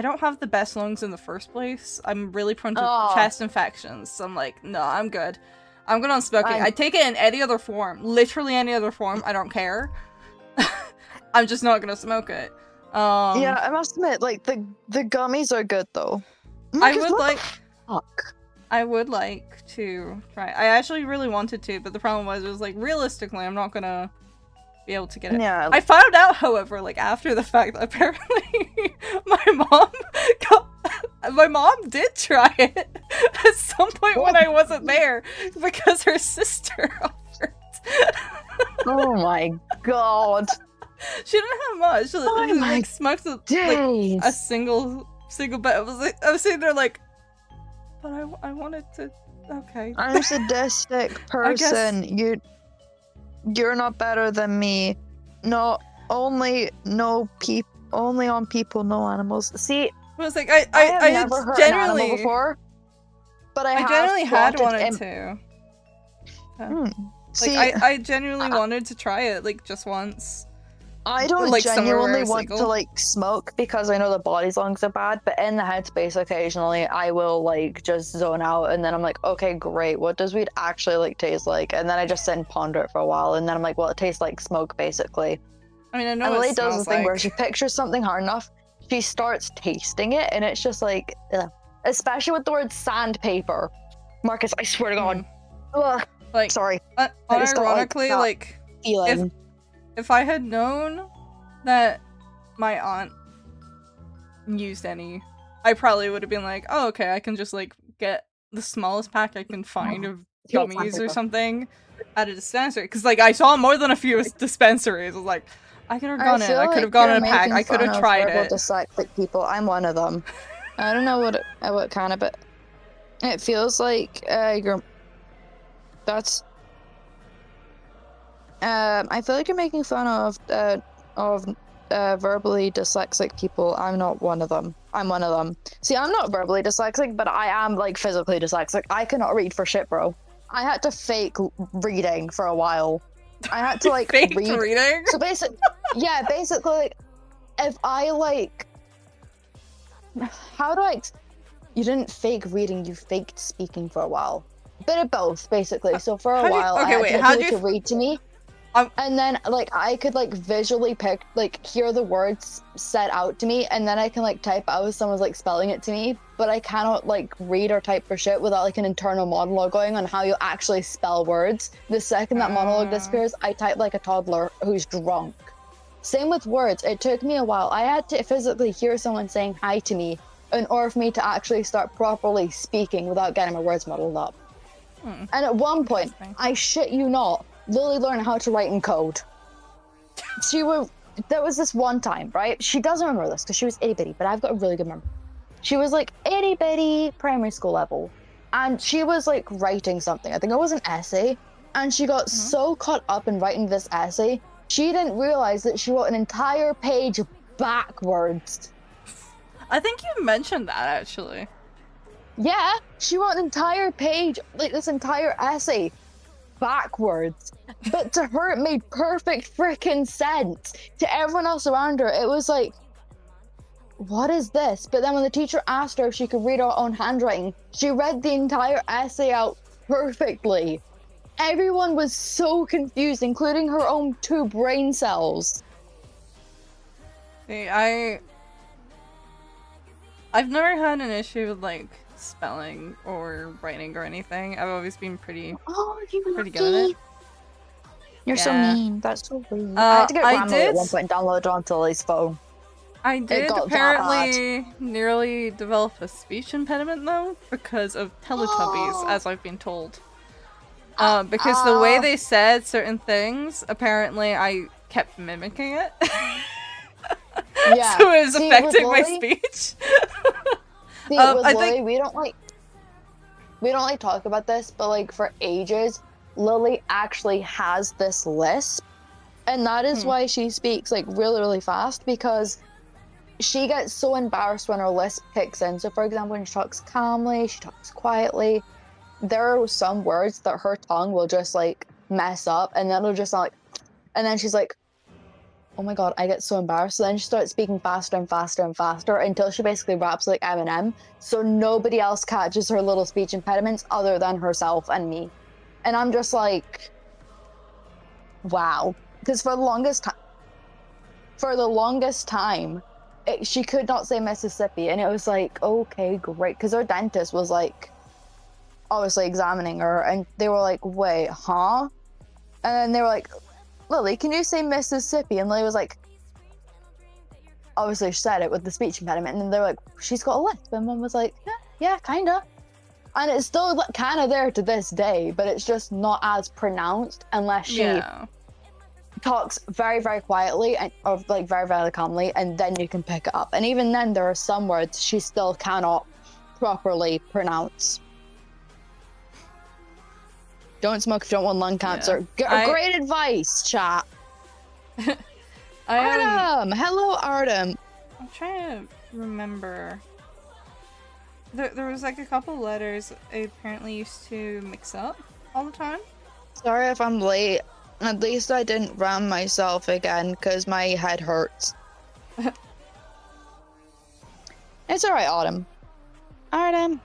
don't have the best lungs in the first place, I'm really prone to chest infections. So I'm like, no, I'm good. I'm good on smoking. I take it in any other form. Literally any other form. I don't care. I'm just not gonna smoke it. Yeah, I must admit, like, the gummies are good, though. I would like to try. I actually really wanted to, but the problem was, it was like, realistically, I'm not gonna be able to get it. Yeah. I found out, however, like, after the fact that apparently my mom did try it at some point when I wasn't there because her sister offered. Oh my god. She didn't have much. She like smoked a single bit. I was sitting there like, but I wanted to. Okay. I'm a sadistic person. You're not better than me. No, only on people, no animals. See, I was like, I have never hurt an animal before, but I genuinely had wanted to. See, I genuinely wanted to try it, like, just once. I don't like somewhere where I genuinely was want legal. to like smoke because I know the body songs are bad, but in the headspace occasionally I will like just zone out and then I'm like, okay, great, what does weed actually like taste like? And then I just sit and ponder it for a while and then I'm like, well, it tastes like smoke basically. I mean, I know And what Lily it does the smells thing where like. she pictures something hard enough, she starts tasting it and it's just like, ugh. Especially with the word sandpaper. Marcus, I swear to God. Ugh. Like, Sorry. I just got unironically, like, like feeling. if I had known that my aunt used any, I probably would have been like, oh, okay, I can just like get the smallest pack I can find of gummies or something at a dispensary. Because like I saw more than a few dispensaries. I was like, I could have gone in. I could have gone in a pack. I could have tried it. Dyslexic people. I'm one of them. I don't know what kind of, but it feels like you're. That's. I feel like you're making fun of verbally dyslexic people. I'm not one of them. I'm one of them. See, I'm not verbally dyslexic, but I am like physically dyslexic. I cannot read for shit, bro. I had to fake reading for a while. I had to like fake read. reading. So basically, yeah, basically, like, if I like, how do I? You didn't fake reading. You faked speaking for a while. Bit of both, basically. So for a while, I had to read to me. And then, like, I could, like, visually hear the words said out to me, and then I can, like, type out someone's, like, spelling it to me, but I cannot, like, read or type for shit without, like, an internal monologue going on how you actually spell words. The second that monologue disappears, I type like a toddler who's drunk. Same with words. It took me a while. I had to physically hear someone saying hi to me in order for me to actually start properly speaking without getting my words muddled up. And at one point, I shit you not, Lily learned how to write in code. There was this one time, right? She doesn't remember this because she was itty bitty, but I've got a really good memory. She was like itty bitty primary school level. And she was like writing something. I think it was an essay. And she got so caught up in writing this essay, she didn't realize that she wrote an entire page backwards. I think you mentioned that actually. Yeah, she wrote an entire page, like this entire essay, backwards. But to her, it made perfect freaking sense. To everyone else around her, it was like, what is this? But then when the teacher asked her if she could read her own handwriting, she read the entire essay out perfectly. Everyone was so confused, including her own 2 brain cells. See, I've never had an issue with like spelling or writing or anything. I've always been pretty good at it. You're so mean. That's so rude. I had to get Grammarly at one point and download it onto Lily's phone. I did apparently nearly develop a speech impediment though because of Teletubbies, as I've been told. Because the way they said certain things, apparently I kept mimicking it. Yeah. So it was affecting my speech. See, with Lily, we don't like talk about this, but like for ages, Lily actually has this lisp, and that is why she speaks like really, really fast, because she gets so embarrassed when her lisp kicks in. So for example, when she talks calmly, she talks quietly, there are some words that her tongue will just like mess up, and then it'll just sound like, and then she's like, oh my god, I get so embarrassed. So then she starts speaking faster and faster and faster until she basically raps like Eminem. So nobody else catches her little speech impediments other than herself and me. And I'm just like, wow. Because for the longest time, she could not say Mississippi. And it was like, okay, great. Because her dentist was like, obviously examining her. And they were like, wait, huh? And then they were like, Lily, can you say Mississippi? And Lily was like, obviously she said it with the speech impediment, and then they're like, she's got a lisp. And Mum was like, yeah, kinda. And it's still kind of there to this day, but it's just not as pronounced unless she talks very, very quietly or like very, very calmly, and then you can pick it up. And even then, there are some words she still cannot properly pronounce. Don't smoke if you don't want lung cancer. Great advice, chat. Artem! Hello, Artem. I'm trying to remember. There was like a couple letters I apparently used to mix up all the time. Sorry if I'm late. At least I didn't ram myself again, because my head hurts. It's alright, Autumn. Artem.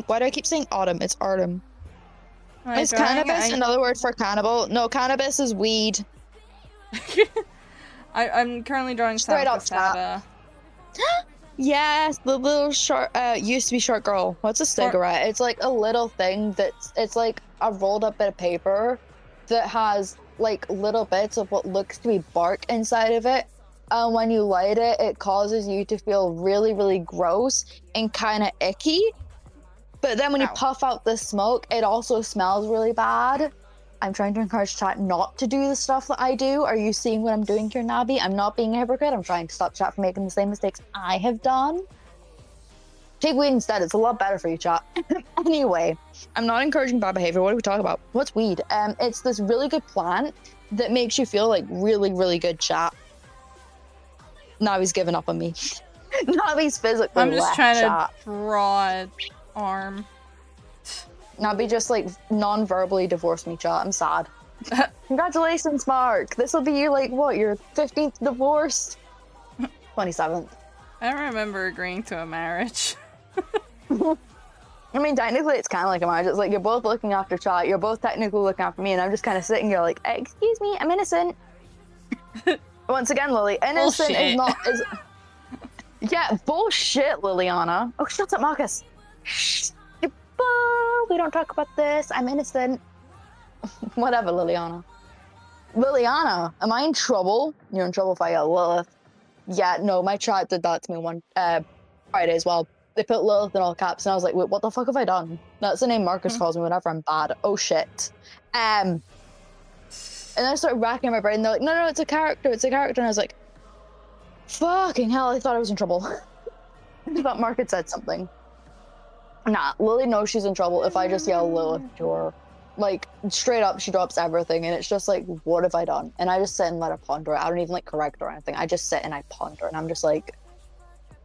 Why do I keep saying Autumn? It's Artem. Is cannabis another word for cannibal? No, cannabis is weed. I'm currently drawing straight up Sada. Yes, the little short, used to be short girl. What's a cigarette? It's like a little thing it's like a rolled up bit of paper that has like little bits of what looks to be bark inside of it. And when you light it, it causes you to feel really, really gross and kind of icky. But then when you puff out the smoke, it also smells really bad. I'm trying to encourage chat not to do the stuff that I do. Are you seeing what I'm doing here, Nabi? I'm not being a hypocrite. I'm trying to stop chat from making the same mistakes I have done. Take weed instead. It's a lot better for you, chat. Anyway, I'm not encouraging bad behavior. What are we talking about? What's weed? It's this really good plant that makes you feel like really, really good, chat. Nabi's giving up on me. Nabi's physically I'm just left, trying chat. to draw arm. Nabi just like non-verbally divorced me, chat. I'm sad. Congratulations, Mark. This will be your like what? Your 15th divorce? 27th. I don't remember agreeing to a marriage. I mean, technically, it's kind of like a marriage. It's like you're both looking after chat. You're both technically looking after me, and I'm just kind of sitting here like, excuse me, I'm innocent. Once again, Lily, innocent bullshit. is not is. Yeah, bullshit, Liliana. Oh, shut up, Marcus. Shh. We don't talk about this. I'm innocent. Whatever, Liliana. Liliana, am I in trouble? You're in trouble if I yell Lilith. Yeah, no, my chat did that to me one Friday as well. They put Lilith in all caps, and I was like, wait, what the fuck have I done? That's the name Marcus calls me whenever I'm bad. Oh shit. And then I started racking my brain. They're like, no, it's a character. It's a character. And I was like, fucking hell, I thought I was in trouble. I thought Mark had said something. Nah, Lily knows she's in trouble if I just yell Lilith to her. Like, straight up, she drops everything, and it's just like, what have I done? And I just sit and let her ponder it. I don't even, like, correct her or anything. I just sit and I ponder, and I'm just like,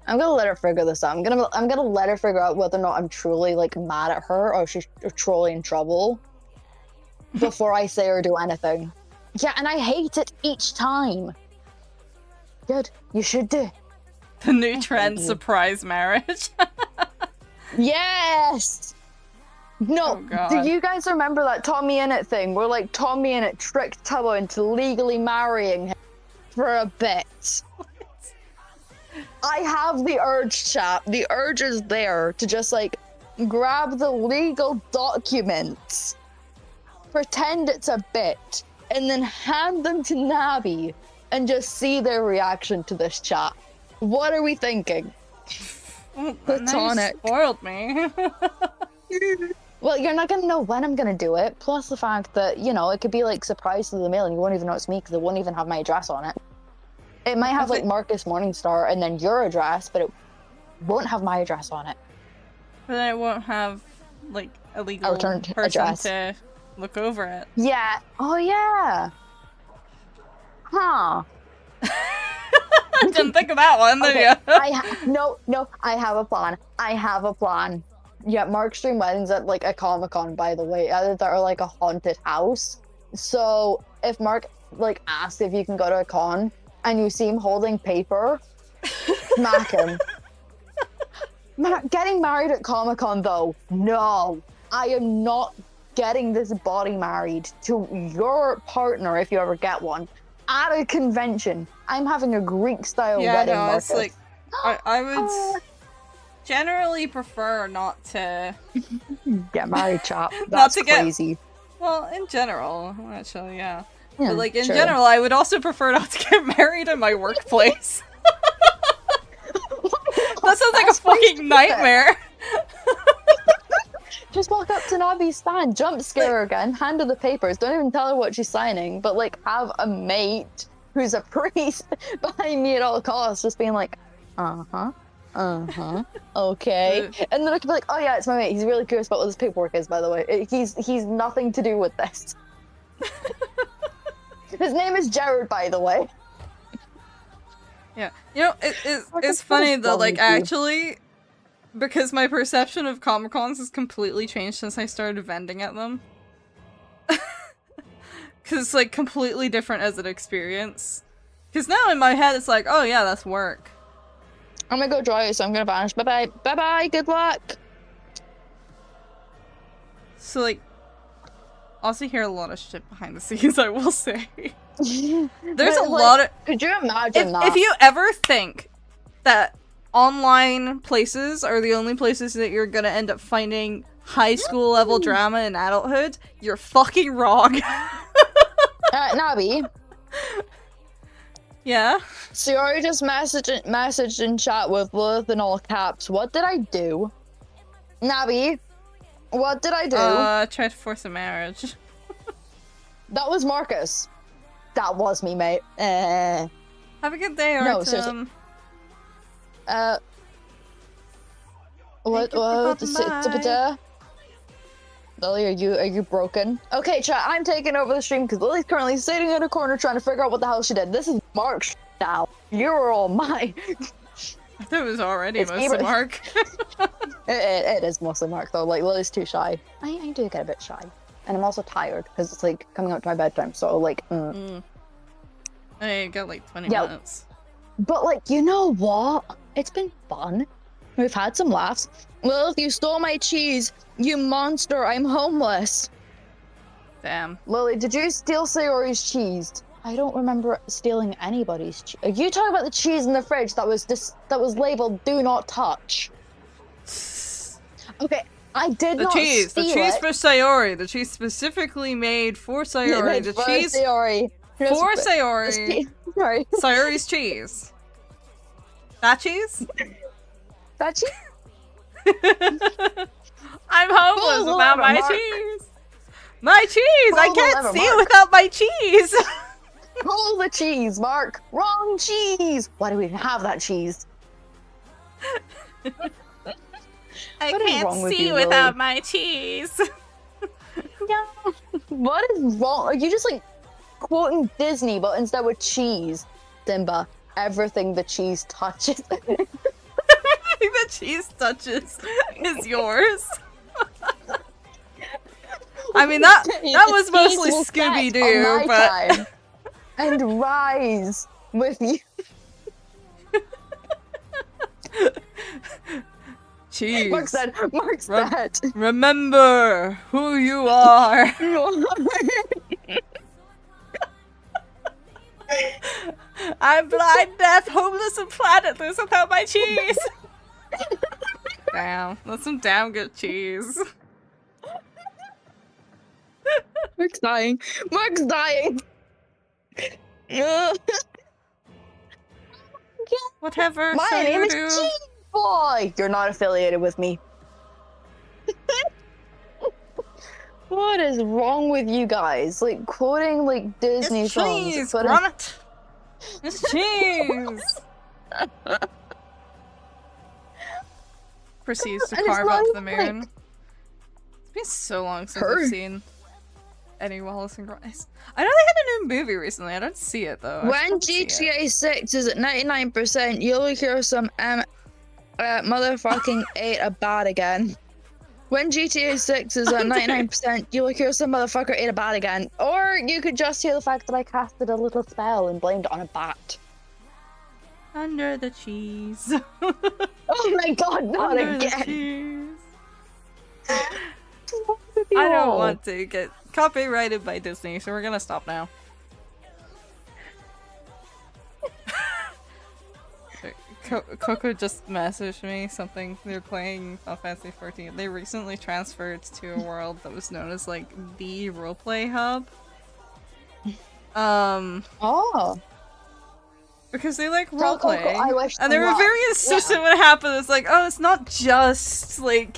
I'm gonna let her figure this out. I'm gonna let her figure out whether or not I'm truly, like, mad at her or she's truly in trouble before I say or do anything. Yeah, and I hate it each time. Good, you should do. The new trend, surprise marriage. Yes! No, do you guys remember that Tommy Innit thing where like Tommy Innit tricked Tubbo into legally marrying him for a bit? I have the urge, chat. The urge is there to just like grab the legal documents, pretend it's a bit, and then hand them to Nabi and just see their reaction to this chat. What are we thinking? Platonic. You spoiled me. Well, you're not gonna know when I'm gonna do it. Plus the fact that, you know, it could be like surprise to the mail and you won't even know it's me because it won't even have my address on it. It might have like Marcus Morningstar and then your address, but it won't have my address on it. But then it won't have like a legal person address to look over it. Yeah. Oh yeah. Huh. Didn't think of that one, did you? No, I have a plan. Yeah, Mark's dream wedding's at like a Comic-Con, by the way, either that or like a haunted house. So if Mark like asks if you can go to a con and you see him holding paper, smack him. Getting married at Comic-Con though, no. I am not getting this body married to your partner if you ever get one at a convention. I'm having a Greek-style wedding, Marcus. It's like, I would generally prefer not to get married, chap. That's crazy. Well, in general, actually, yeah. But like in general, I would also prefer not to get married in my workplace. That sounds like a fucking nightmare. Just walk up to Nabi's stand, jump scare her again, hand her the papers, don't even tell her what she's signing, but like have a mate who's a priest behind me at all costs, just being like, okay. And then I could be like, oh yeah, it's my mate. He's really curious about what this paperwork is, by the way. He's nothing to do with this. His name is Jared, by the way. Yeah. You know, it's funny though, like actually, because my perception of Comic-Cons has completely changed since I started vending at them. Because Because it's, like, completely different as an experience. Because now in my head, it's like, oh yeah, that's work. I'm gonna go draw you, so I'm gonna vanish. Bye-bye. Bye-bye, good luck! So, like, also hear a lot of shit behind the scenes, I will say. There's a lot of... Could you imagine that? If you ever think that online places are the only places that you're gonna end up finding high school level drama in adulthood, you're fucking wrong. Nabi. Yeah? Sayori just messaged in chat with Lilith in all caps. What did I do? Nabi, what did I do? Try to force a marriage. That was Marcus. That was me, mate. Have a good day, Artem. No, seriously. What? Lily, are you broken? Okay, chat, I'm taking over the stream because Lily's currently sitting in a corner trying to figure out what the hell she did. This is Mark's now. You're all mine. I thought it was already mostly Mark. it is mostly Mark, though. Like, Lily's too shy. I do get a bit shy. And I'm also tired because it's, like, coming up to my bedtime, so, like, I got, like, 20 minutes. But, like, you know what? It's been fun. We've had some laughs. Lilith, you stole my cheese. You monster, I'm homeless. Damn. Lily, did you steal Sayori's cheese? I don't remember stealing anybody's cheese. Are you talking about the cheese in the fridge that was labeled "Do not touch"? Okay, I did not steal the cheese for Sayori. The cheese specifically made for Sayori. The cheese Sayori. For Sayori. Sorry. Sayori's cheese. That cheese? That cheese? I'm homeless without my cheese. My cheese! I can't see without my cheese! Pull the cheese, Mark! Wrong cheese! Why do we even have that cheese? I can't see without my cheese. Yeah. What is wrong? Are you just like quoting Disney, but instead with cheese? Dimba, everything the cheese touches. Everything the cheese touches is yours. I mean, that was mostly Scooby-Doo, but... and rise with you. Cheese. Mark's dead. Remember who you are. I'm blind, deaf, homeless, and planetless without my cheese. Damn, that's some damn good cheese. Mark's dying. Mark's dying. Whatever. My name is Cheese Boy. You're not affiliated with me. What is wrong with you guys? Like quoting like Disney songs. Cheese, Gromit. It's cheese. Proceeds to carve up the moon. Like... It's been so long since I've seen any Wallace and Gromit. I know they had a new movie recently. I don't see it though. When GTA 6 is at 99%, you'll hear some motherfucking ate a bat again. When GTA 6 is at 99%, you'll hear some motherfucker ate a bat again. Or you could just hear the fact that I casted a little spell and blamed it on a bat. Under the cheese. Oh my god, not Under again. I don't want to get copyrighted by Disney, so we're gonna stop now. Coco just messaged me something. They're playing Final Fantasy 14. They recently transferred to a world that was known as like the roleplay hub. Oh. Because they like roleplay, Coco, and they were very insistent when it happened. It's like, oh, it's not just like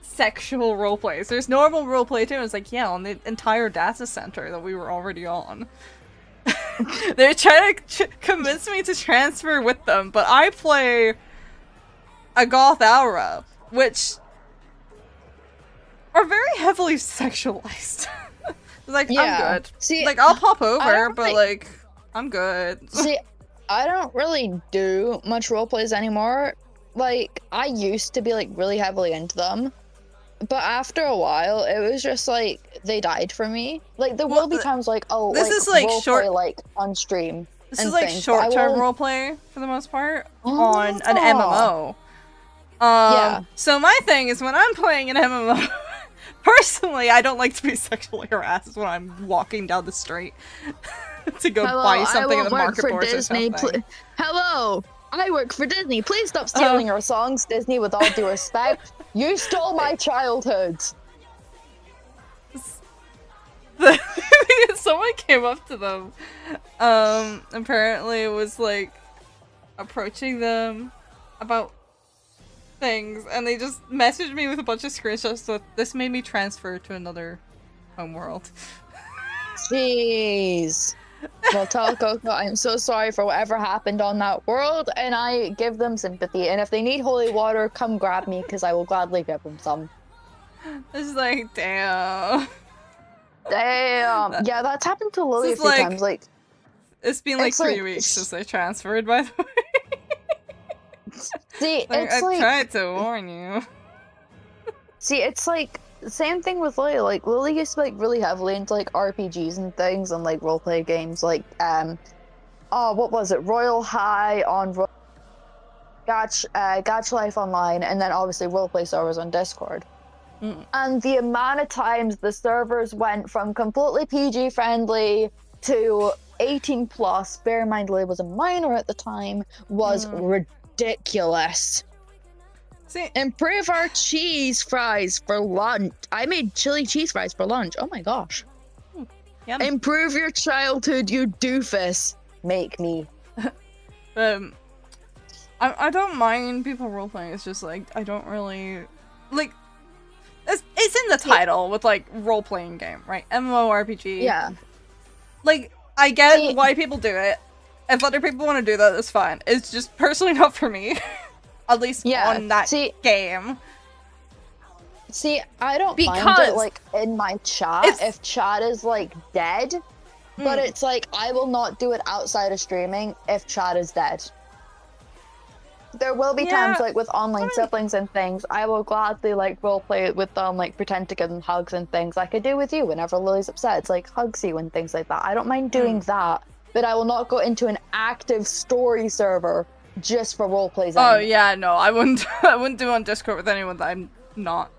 sexual roleplays. There's normal roleplay too. It's like, yeah, on the entire data center that we were already on. They're trying to convince me to transfer with them, but I play a goth Aaaa, which are very heavily sexualized. Like, yeah. I'm good. See, like, I'll pop over, but like, I'm good. See, I don't really do much roleplays anymore. Like, I used to be like really heavily into them. But after a while, it was just like they died for me. Like there Well, will be times like, oh, this like is, like, roleplay short- like on stream. This and is like things, but I short-term won't- roleplay for the most part Oh. on an MMO. Yeah. So my thing is when I'm playing an MMO, personally, I don't like to be sexually harassed when I'm walking down the street to go buy something in the marketplace or something. Hello, I work for Disney. Please stop stealing our songs, Disney. With all due respect, you stole my childhood. Someone came up to them. Apparently it was like approaching them about things, and they just messaged me with a bunch of screenshots. So this made me transfer to another homeworld. Jeez. Well, tell Coco I'm so sorry for whatever happened on that world, and I give them sympathy. And if they need holy water, come grab me, because I will gladly give them some. It's like, damn. Damn. Yeah, that's happened to Lily a few times. Like, it's been like 3 weeks since I transferred, by the way. See, like, it's I tried to warn you. See, it's like the same thing with Lily. Like Lily used to be like really heavily into like RPGs and things and like roleplay games. Like oh, what was it? Royal High on Gacha Life Online, and then obviously roleplay servers on Discord. And the amount of times the servers went from completely PG friendly to 18 plus, bear in mind Lily was a minor at the time, was ridiculous. See, improve our cheese fries for lunch. I made chili cheese fries for lunch. Oh my gosh. Yum. Improve your childhood, you doofus. Make me. I don't mind people roleplaying. It's just like I don't really like. It's in the title with like role-playing game, right? MMORPG. Yeah. Like I get why people do it. If other people want to do that, that's fine. It's just personally not for me. At least on that game. See, I don't mind it like in my chat if chat is like dead, but it's like I will not do it outside of streaming if chat is dead. There will be times like with online siblings and things, I will gladly like roleplay it with them, like pretend to give them hugs and things like I do with you whenever Lily's upset. It's like hugs you and things like that. I don't mind doing that, but I will not go into an active story server just for roleplays. Oh yeah, no, I wouldn't. I wouldn't do on Discord with anyone that I'm not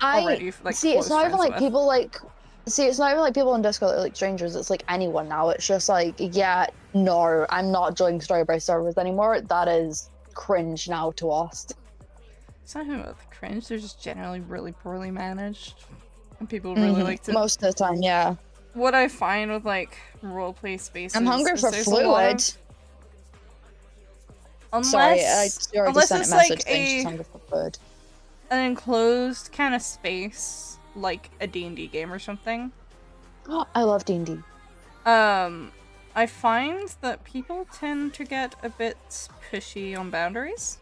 already like. See, it's not even like with. People like. See, it's not even like people on Discord that are like strangers. It's like anyone now. It's just like, yeah, no, I'm not joining story-based servers anymore. That is cringe now to us. It's not even about the cringe. They're just generally really poorly managed, and people really like to. Most of the time, yeah. What I find with like roleplay spaces. I'm hungry for fluid. Unless it's like an enclosed kind of space, like a D&D game or something. Oh, I love D&D. I find that people tend to get a bit pushy on boundaries.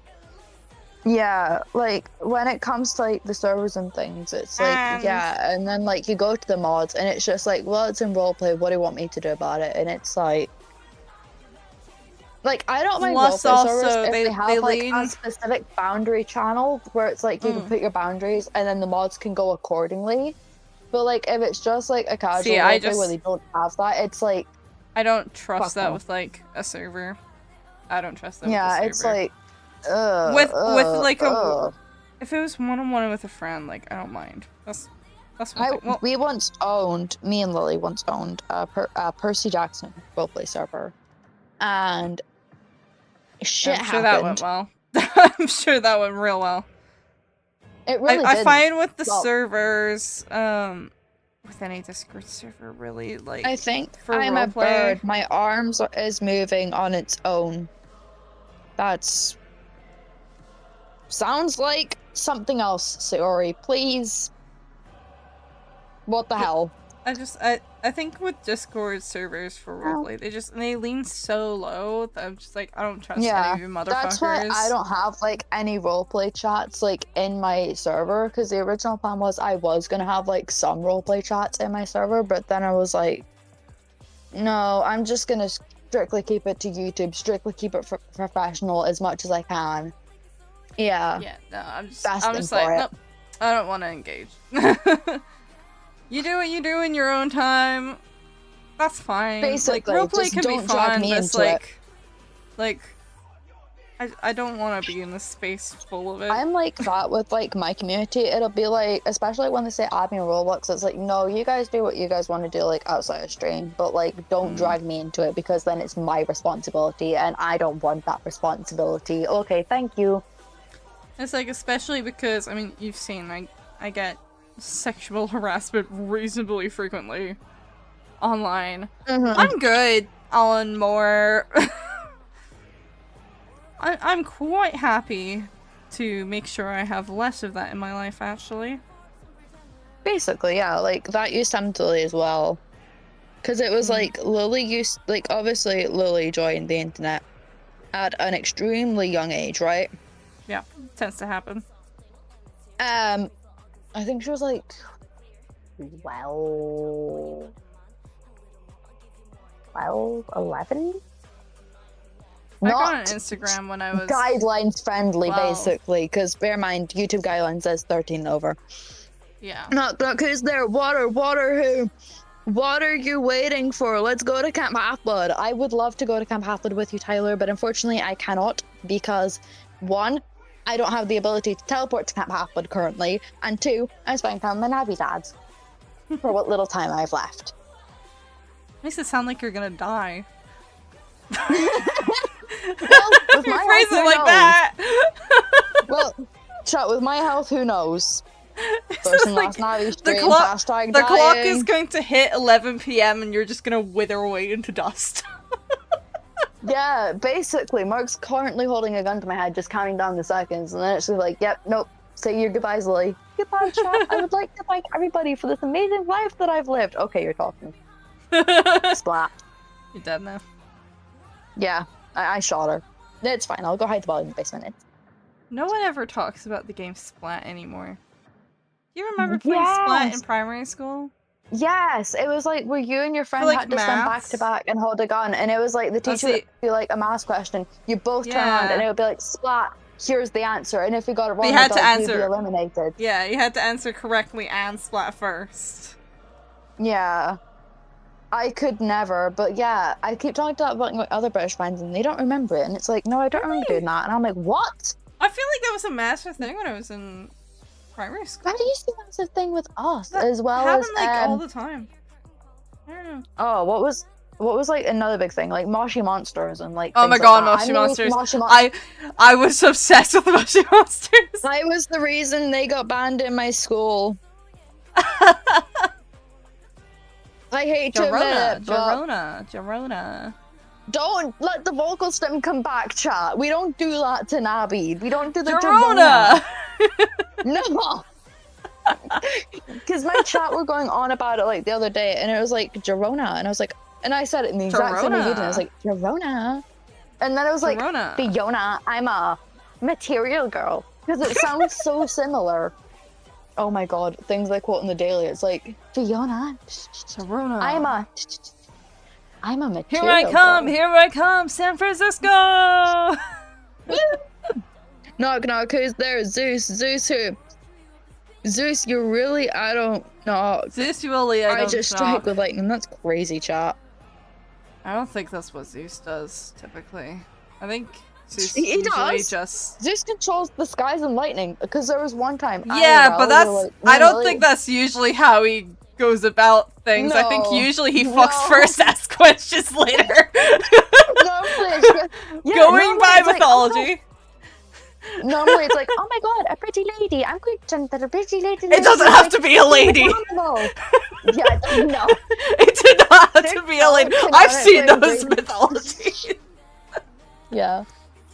Yeah, like when it comes to like the servers and things, it's like yeah, and then like you go to the mods and it's just like, well, it's in roleplay. What do you want me to do about it? And it's like I don't mind roleplay servers if they have like a specific boundary channel where it's like you can put your boundaries and then the mods can go accordingly. But like if it's just like a casual roleplay where they don't have that, it's like I don't trust that with like a server. I don't trust that. Yeah, with a server. It's like with like a if it was one-on-one with a friend, like I don't mind. That's one thing. Well, we once owned, me and Lily once owned a Percy Jackson roleplay server, and shit I'm sure happened. that went well. I'm sure that went real well. It really did. I find with the servers, with any Discord server, really, like I think for I'm roleplay, a bird. My arms is moving on its own. That's sounds like something else, Sayori. Please. What the hell? I think with Discord servers for roleplay, they lean so low that I'm just like, I don't trust any of you motherfuckers. That's why I don't have like any roleplay chats like in my server, because the original plan was I was gonna have like some roleplay chats in my server, but then I was like, no, I'm just gonna strictly keep it to YouTube, strictly keep it professional as much as I can. Yeah. Yeah, no, I'm just for like, it. nope, I don't want to engage. You do what you do in your own time. That's fine. Basically, like, roleplay just can don't be drag fun, me but into like, I don't want to be in this space full of it. I'm like that with like my community. It'll be like, especially when they say add me on Roblox, it's like, no, you guys do what you guys want to do like outside of stream, but like don't drag me into it because then it's my responsibility and I don't want that responsibility. Okay, thank you. It's like, especially because, I mean, you've seen, I get sexual harassment reasonably frequently online. I'm good, Alan Moore. I'm quite happy to make sure I have less of that in my life, actually. Basically, yeah, like that used to happen to Lily as well. Because it was like, Lily used, like, obviously Lily joined the internet at an extremely young age, right? Yeah, tends to happen. I think she was like 11? I got on Instagram when I was guidelines friendly, 12. basically, because bear in mind, YouTube guidelines says 13 and over. Yeah. Not because they're water who? What are you waiting for? Let's go to Camp Half-Blood. I would love to go to Camp Half-Blood with you, Tyler, but unfortunately I cannot because, one, I don't have the ability to teleport to Camp Half-Blood currently, and two, I'm spending time with my Navi dads for what little time I've left. Makes it sound like you're gonna die. Well, with my phrase health, it like that. Well, chat, with my health, who knows? Person like last Navi the stream, clock dying. is going to hit 11 p.m. and you're just gonna wither away into dust. Yeah, basically, Mark's currently holding a gun to my head, just counting down the seconds, and then it's just like, yep, nope, say your goodbyes, Lily. Goodbye, chat. I would like to thank everybody for this amazing life that I've lived. Okay, you're talking. Splat. You're dead now. Yeah, I shot her. It's fine, I'll go hide the body in the basement. No one ever talks about the game Splat anymore. Do you remember playing Splat in primary school? Yes, it was like where you and your friend like, had to stand back to back and hold a gun, and it was like the teacher would be like a math question. You both turn around, and it would be like, Splat, here's the answer, and if you got it wrong, you'd be eliminated. Yeah, you had to answer correctly and Splat first. Yeah. I could never, but yeah, I keep talking about my other British friends, and they don't remember it, and it's like, no, I don't remember doing that, and I'm like, what? I feel like that was a massive thing when I was in primary school. Why do you see that as a thing with us as well as like all the time? I don't know. Oh, what was like another big thing, like Moshi Monsters and like. Oh my god, Moshi Monsters! I was obsessed with Moshi Monsters. I was the reason they got banned in my school. I hate to admit it, but Gerona. Don't let the vocal stem come back, chat. We don't do that to Nabi. We don't do the Gerona. No. Because my chat were going on about it like the other day, and it was like Gerona, and I was like, and I said it in the exact same video, and I was like, Gerona. And then it was like, Fiona, I'm a material girl. Because it sounds so similar. Oh my god, things I quote in the daily, it's like, Fiona, Gerona. I'm a material Here I come, San Francisco! Knock, who's there? Zeus who? Zeus, you really, I don't know. Zeus, you really, I just strike with lightning, that's crazy, chat. I don't think that's what Zeus does, typically. I think Zeus he does. Just... Zeus controls the skies and lightning, because there was one time. Yeah, but that's, like, I don't think that's usually how he goes about things. No, I think usually he fucks first, asks questions later. No, please. Yeah, going by mythology. Like, normally it's like, oh my god, a pretty lady. I'm going to send that a pretty lady. It doesn't have to be a lady. Yeah, no. It did not have to be a lady. I've seen those mythologies. Yeah.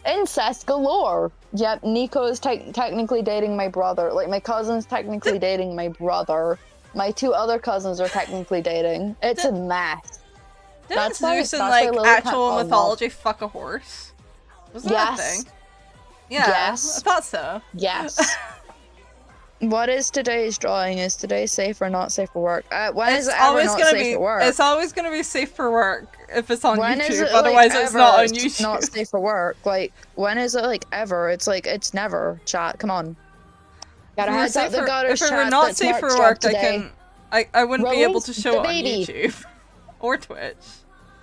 Incest galore. Yep, Nico is technically dating my brother. Like, my cousin's technically dating my brother. My two other cousins are technically dating. It's a mess. Didn't Zeus in, like, actual mythology fuck a horse? Wasn't that a thing? Yeah, yes. I thought so. Yes. What is today's drawing? Is today safe or not safe for work? When is it ever not safe for work? It's always going to be safe for work if it's on when YouTube. It, otherwise, like, it's not on YouTube. It's not safe for work. Like, when is it, like, ever? It's like, it's never, chat. Come on. Got a heads up the gutters if it were chat not that's safe for Mark's work, job today. I wouldn't be able to Release show the it on baby. YouTube or Twitch.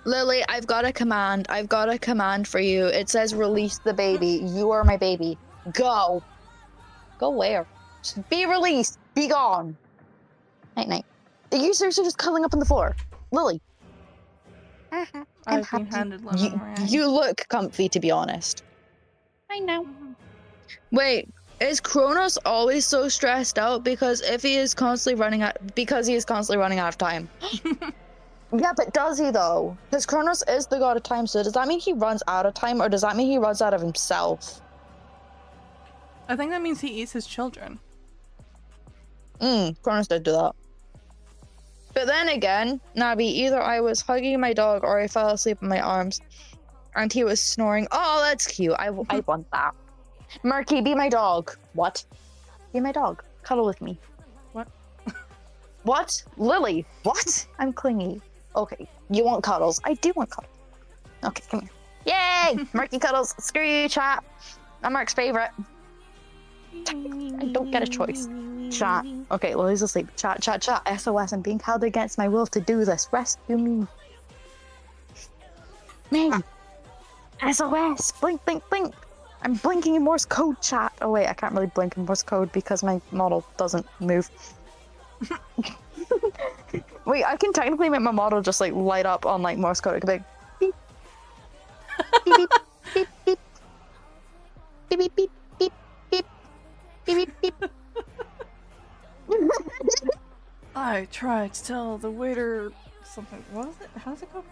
Lily, I've got a command. I've got a command for you. It says release the baby. You are my baby. Go. Go where? Just be released. Be gone. Night night. Are you seriously just cuddling up on the floor? Lily. I'm I've been happy. handed lemon meringue. You look comfy, to be honest. I know. Wait, is Kronos always so stressed out because he is constantly running out of time? Yeah, but does he though? Because Kronos is the god of time, so does that mean he runs out of time, or does that mean he runs out of himself? I think that means he eats his children. Kronos did do that. But then again, Nabi, either I was hugging my dog or I fell asleep in my arms, and he was snoring. Oh, that's cute. I want that. Murky, be my dog. What? Be my dog. Cuddle with me. What? What? Lily, what? I'm clingy. Okay, you want cuddles. I do want cuddles. Okay, come here. Yay! Murky cuddles. Screw you, chat. I'm Mark's favorite. I don't get a choice. Chat. Okay, Lily's asleep. Chat. SOS, I'm being held against my will to do this. Rescue me. Man. SOS. Blink, blink, blink. I'm blinking in Morse code, chat. Oh wait, I can't really blink in Morse code because my model doesn't move. Wait, I can technically make my model just like light up on like Morse code. It could be like, beep, beep, beep, beep, beep, beep, beep, beep, beep, beep, beep, beep. I tried to tell the waiter something. What was it? How does it go?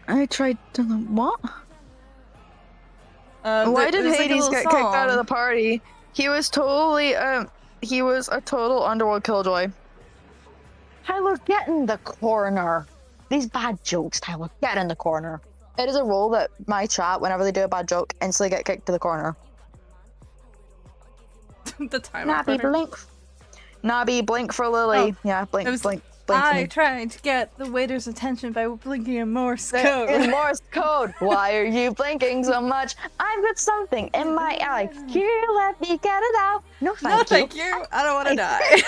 I tried to what? Why did like Hades get kicked out of the party? He was totally he was a total underworld killjoy. Tyler, get in the corner. These bad jokes, Tyler, get in the corner. It is a rule that my chat, whenever they do a bad joke, instantly get kicked to the corner. The time. Nabi, blink. Nabi, blink for Lily. Oh, yeah, blink, blink. I tried to get the waiter's attention by blinking in Morse code. In Morse code. Why are you blinking so much? I've got something in my eye. Here, let me get it out. No, thank you. I don't want to die.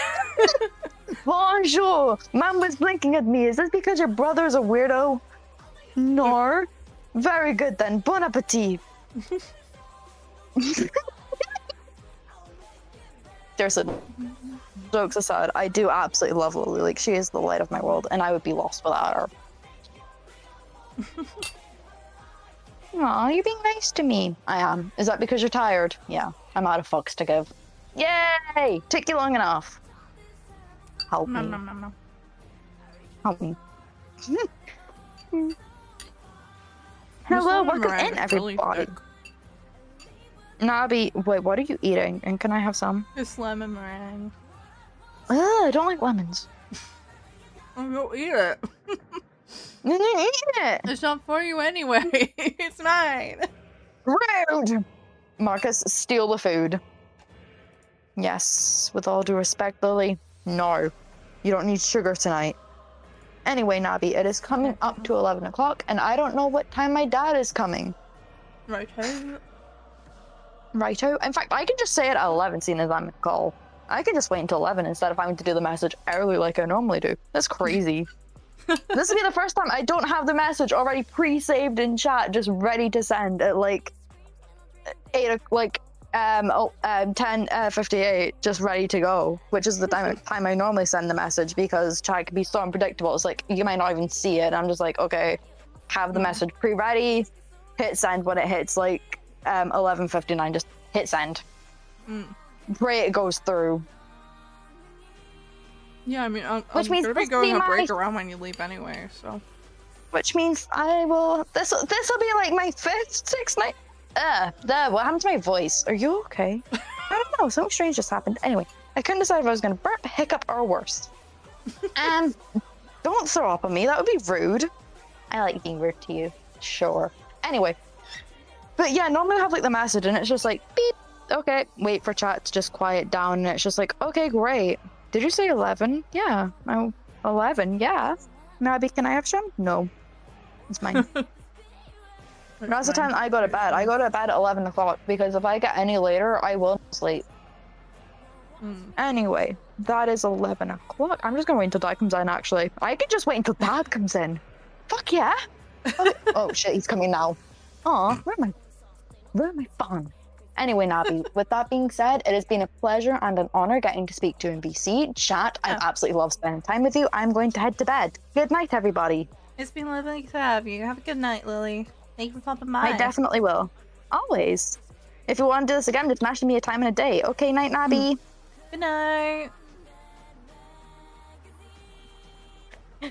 Bonjour. Mom was blinking at me. Is this because your brother's a weirdo? No. Very good then. Bon appetit. Seriously. Jokes aside, I do absolutely love Lily. Like, she is the light of my world, and I would be lost without her. Aw, you're being nice to me. I am. Is that because you're tired? Yeah, I'm out of fucks to give. Yay! Took you long enough. Help me. No. Help me. Hello, welcome in, everybody. Nabi, wait, what are you eating? And can I have some? It's lemon meringue. Ugh, I don't like lemons. Go eat it. Eat it. It's not for you anyway. It's mine. Rude. Marcus, steal the food. Yes, with all due respect, Lily. No, you don't need sugar tonight. Anyway, Nabi, it is coming up to 11 o'clock, and I don't know what time my dad is coming. Righto. Righto. In fact, I can just say it at 11, seeing as I'm in call. I can just wait until 11 instead of having to do the message early like I normally do. That's crazy. This will be the first time I don't have the message already pre-saved in chat, just ready to send at like 10:58, just ready to go, which is the time I normally send the message because chat can be so unpredictable. It's like you might not even see it. I'm just like, okay, have the message pre-ready, hit send when it hits like 11:59, just hit send. Pray it goes through. Yeah, I mean, I'm Which means gonna be going a break around when you leave anyway, so. Which means I will. This'll be like my 5th, 6th night. What happened to my voice? Are you okay? I don't know. Something strange just happened. Anyway, I couldn't decide if I was gonna burp, hiccup, or worse. Don't throw up on me. That would be rude. I like being rude to you. Sure. Anyway, but yeah, normally I have like the message, and it's just like beep. Okay, wait for chat to just quiet down, and it's just like, okay, great. Did you say 11? Yeah. Oh, 11, yeah. Nabi, can I have some? No. It's mine. That's the time I go to bed. I go to bed at 11 o'clock, because if I get any later, I will sleep. Anyway, that is 11 o'clock. I'm just gonna wait until Dad comes in, actually. I could just wait until Dad comes in. Fuck yeah! Oh shit, he's coming now. Aw, where am I phone? Anyway, Nabi, with that being said, it has been a pleasure and an honor getting to speak to you in VC. Chat, I've absolutely loved spending time with you. I'm going to head to bed. Good night, everybody. It's been lovely to have you. Have a good night, Lily. Thank you for popping by. I definitely will. Always. If you want to do this again, just message me a time and a day. Okay, night, Nabi. Good night.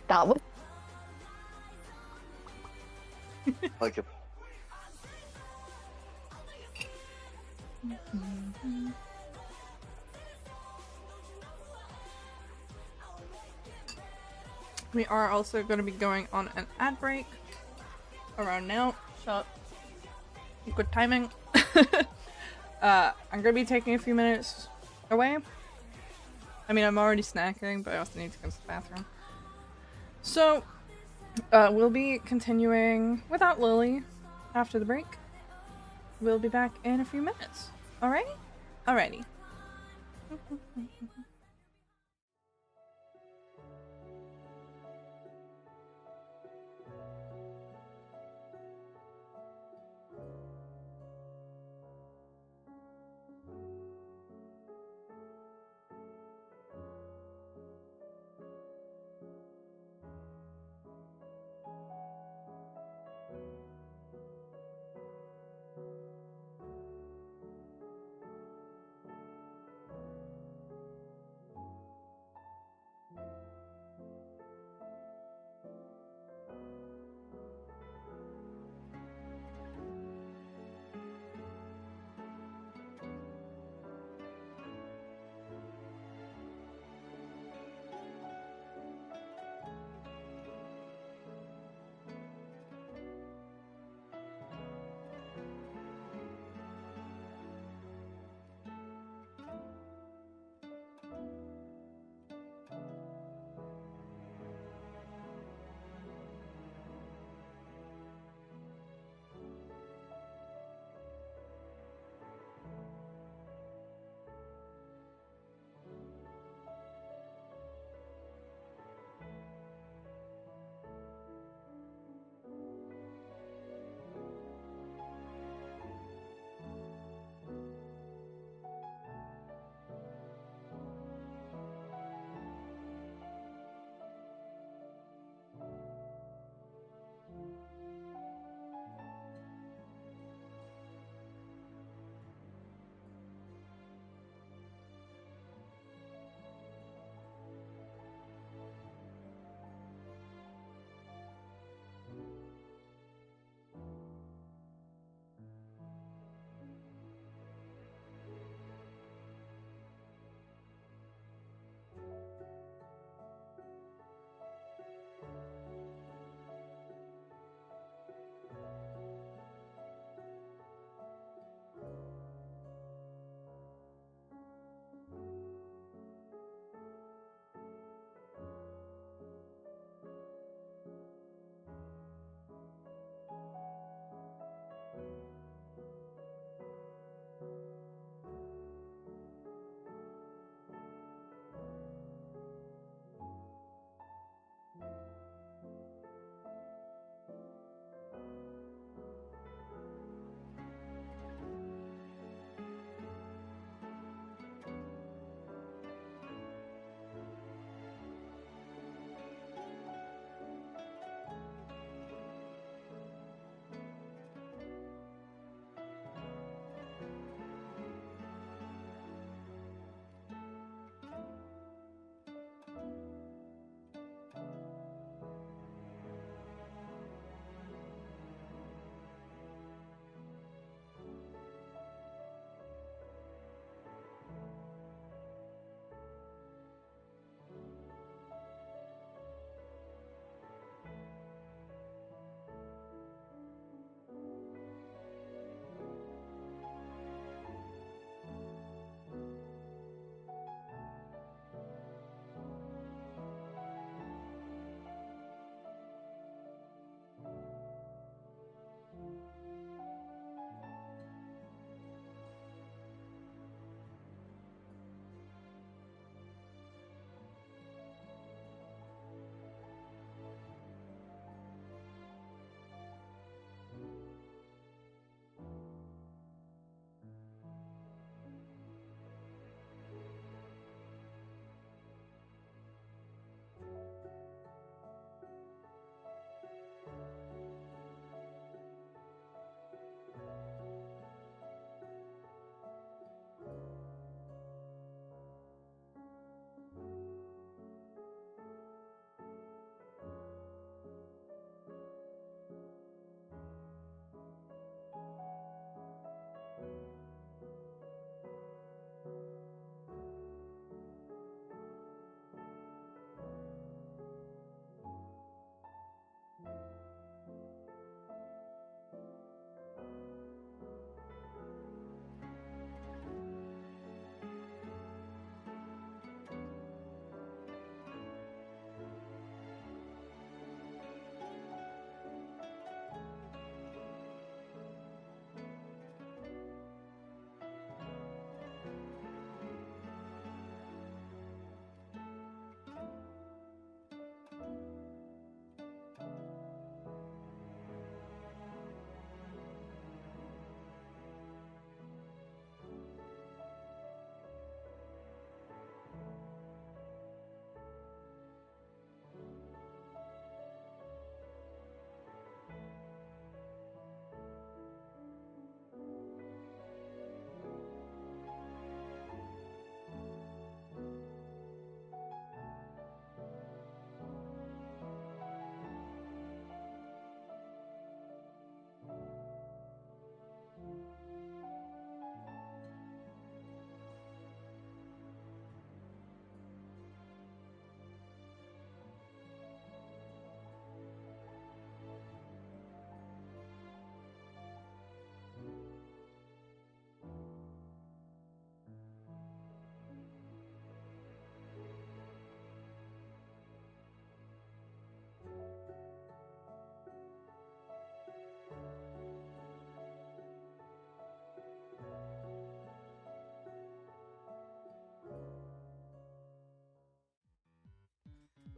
That was... Like it. We are also going to be going on an ad break around now. Shut up. Good timing. I'm going to be taking a few minutes away. I mean, I'm already snacking, but I also need to go to the bathroom. So, we'll be continuing without Lily after the break. We'll be back in a few minutes. Alrighty? Alrighty.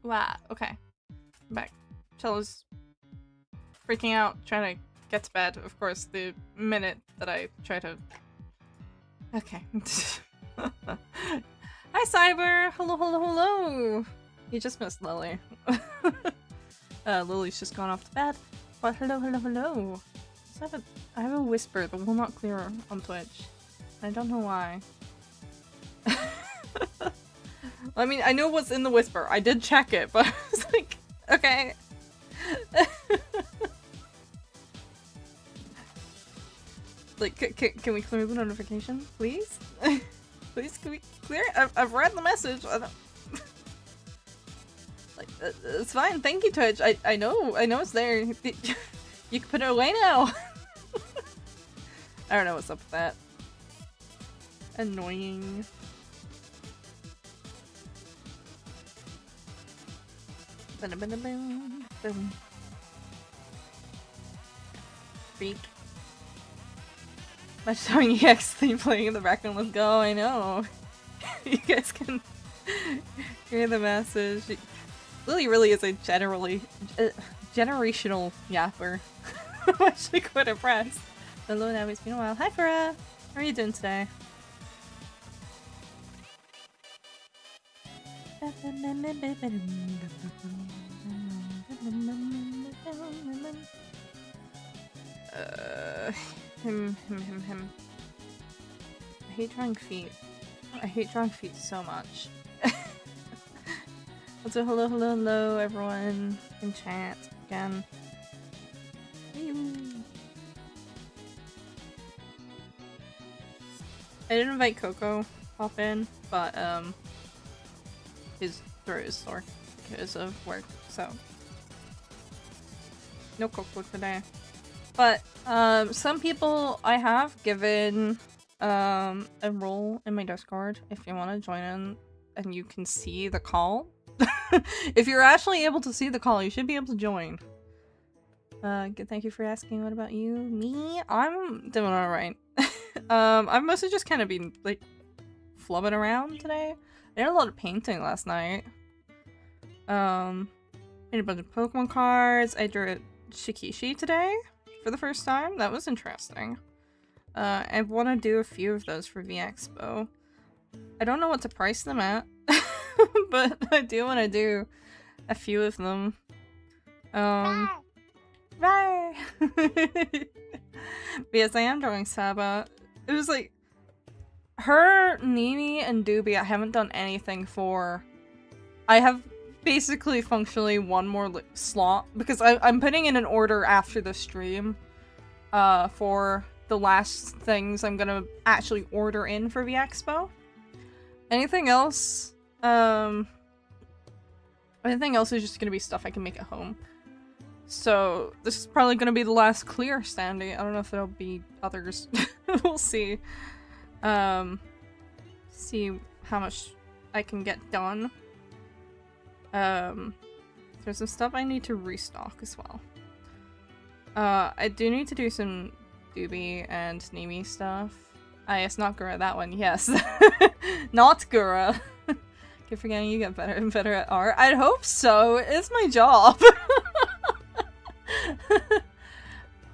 Wow, okay. I'm back. Chella's freaking out, trying to get to bed. Of course, the minute that I try to... Okay. Hi, Cyber! Hello, hello, hello! You just missed Lily. Lily's just gone off to bed. But hello, hello, hello! So I have a whisper that will not clear on Twitch. I don't know why. I mean, I know what's in the whisper. I did check it, but I was like, okay. Like, can we clear the notification, please? Please, can we clear it? I've read the message. I don't... Like, it's fine. Thank you, Twitch. I know it's there. You can put it away now. I don't know what's up with that. Annoying. Freak. My showing EX theme playing in the background. Let's go. I know. You guys can hear the message. Lily really is a generational yapper. I'm actually quite impressed. Hello, now it's been a while. Hi, Farah. How are you doing today? Him. I hate drawing feet. I hate drawing feet so much. Also, hello, everyone in chat again. I didn't invite Coco pop in, but his throat is sore because of work, so no Coco today. But some people I have given a role in my Discord if you want to join in and you can see the call. If you're actually able to see the call, you should be able to join. Good, thank you for asking. What about you? Me? I'm doing alright. I've mostly just kind of been like flubbing around today. I did a lot of painting last night. Made a bunch of Pokemon cards. I drew a Shikishi today for the first time. That was interesting. I want to do a few of those for VExpo. I don't know what to price them at, but I do want to do a few of them. Bye! Yes, I am drawing Saba. It was like her, Nini, and Doobie I haven't done anything for. I have basically functionally one more slot because I'm putting in an order after the stream for the last things I'm gonna actually order in for VExpo. Anything else is just gonna be stuff I can make at home. So this is probably gonna be the last clear standing. I don't know if there'll be others. We'll see. See how much I can get done. There's some stuff I need to restock as well. I do need to do some Doobie and Nimi stuff. It's not Gura, that one, yes. Not Gura. Keep forgetting you get better and better at art. I'd hope so. It's my job.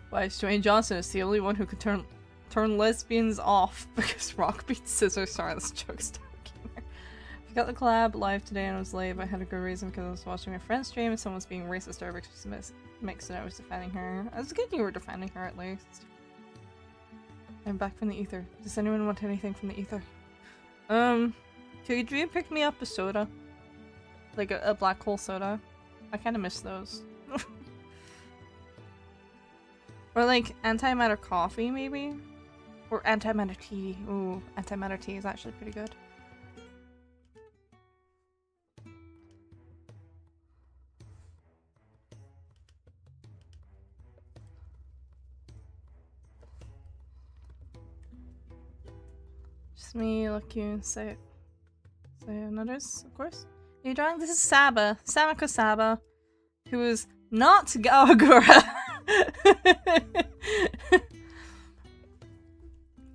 Why, Dwayne Johnson is the only one who could turn lesbians off because rock beats scissors. Sorry, this joke's dark humor. I got the collab live today and I was late, but I had a good reason because I was watching my friend's stream and someone was being racist over because mixed and I was defending her. I was good you were defending her at least. I'm back from the ether. Does anyone want anything from the ether? Could you pick me up a soda? Like a black hole soda? I kinda miss those. Or like antimatter coffee, maybe? Or antimatter tea. Ooh, antimatter tea is actually pretty good. Just me, look you, and say others, of course. Are you drawing? This is Saba. Samako Saba. Who is not Gawagura.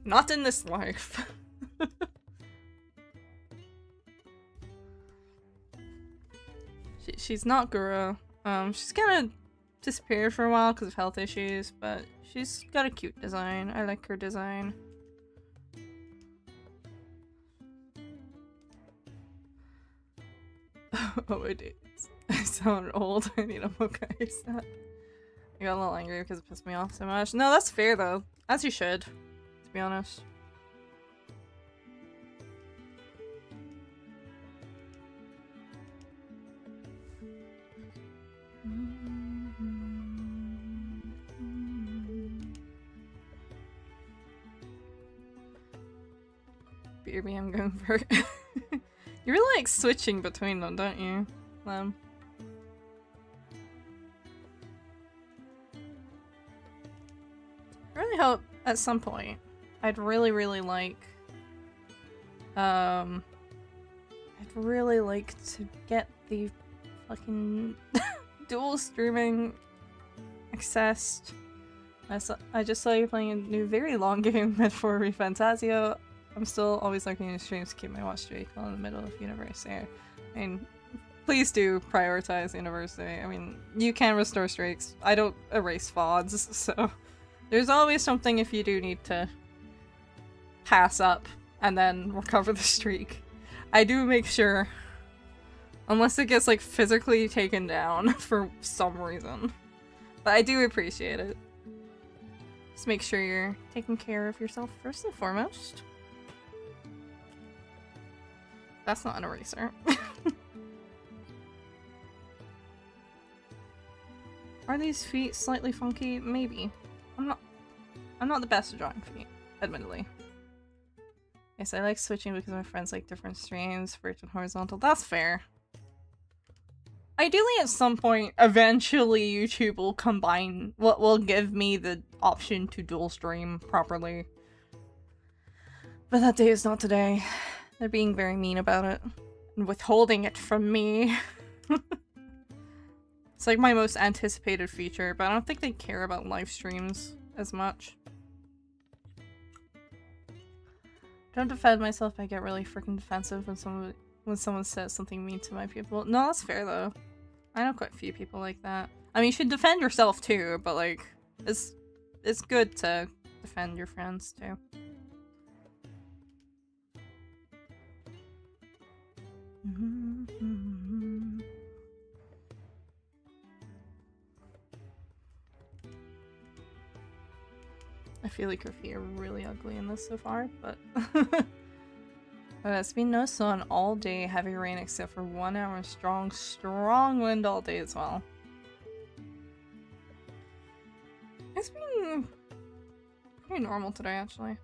Not in this life. she's not Guru. She's kind of disappeared for a while because of health issues, but she's got a cute design. I like her design. Oh my days. I sound old. I need a mocha set. I got a little angry because it pissed me off so much. No, that's fair though. As you should, to be honest. Baby, I'm going for it. You really like switching between them, don't you, Lem? I really hope at some point I'd really like I'd really like to get the fucking dual streaming accessed. I just saw you playing a new very long game meant for Fantasio. I'm still always looking at streams to keep my watch streak while in the middle of university. I mean, please do prioritize university. I mean, you can restore streaks. I don't erase VODs, so there's always something if you do need to pass up and then recover the streak. I do make sure, unless it gets like physically taken down for some reason. But I do appreciate it. Just make sure you're taking care of yourself first and foremost. That's not an eraser. Are these feet slightly funky? Maybe. I'm not the best at drawing feet, admittedly. Yes, I like switching because my friends like different streams, vertical and horizontal. That's fair. Ideally, at some point, eventually YouTube will combine what will give me the option to dual stream properly. But that day is not today. They're being very mean about it and withholding it from me. It's like my most anticipated feature, but I don't think they care about live streams as much. Don't defend myself. I get really freaking defensive when someone says something mean to my people. No, that's fair though. I know quite a few people like that. I mean, you should defend yourself too, but like, it's good to defend your friends too. I feel like her feet are really ugly in this so far, but it's been no sun all day, heavy rain except for 1 hour, strong wind all day as well. It's been pretty normal today, actually.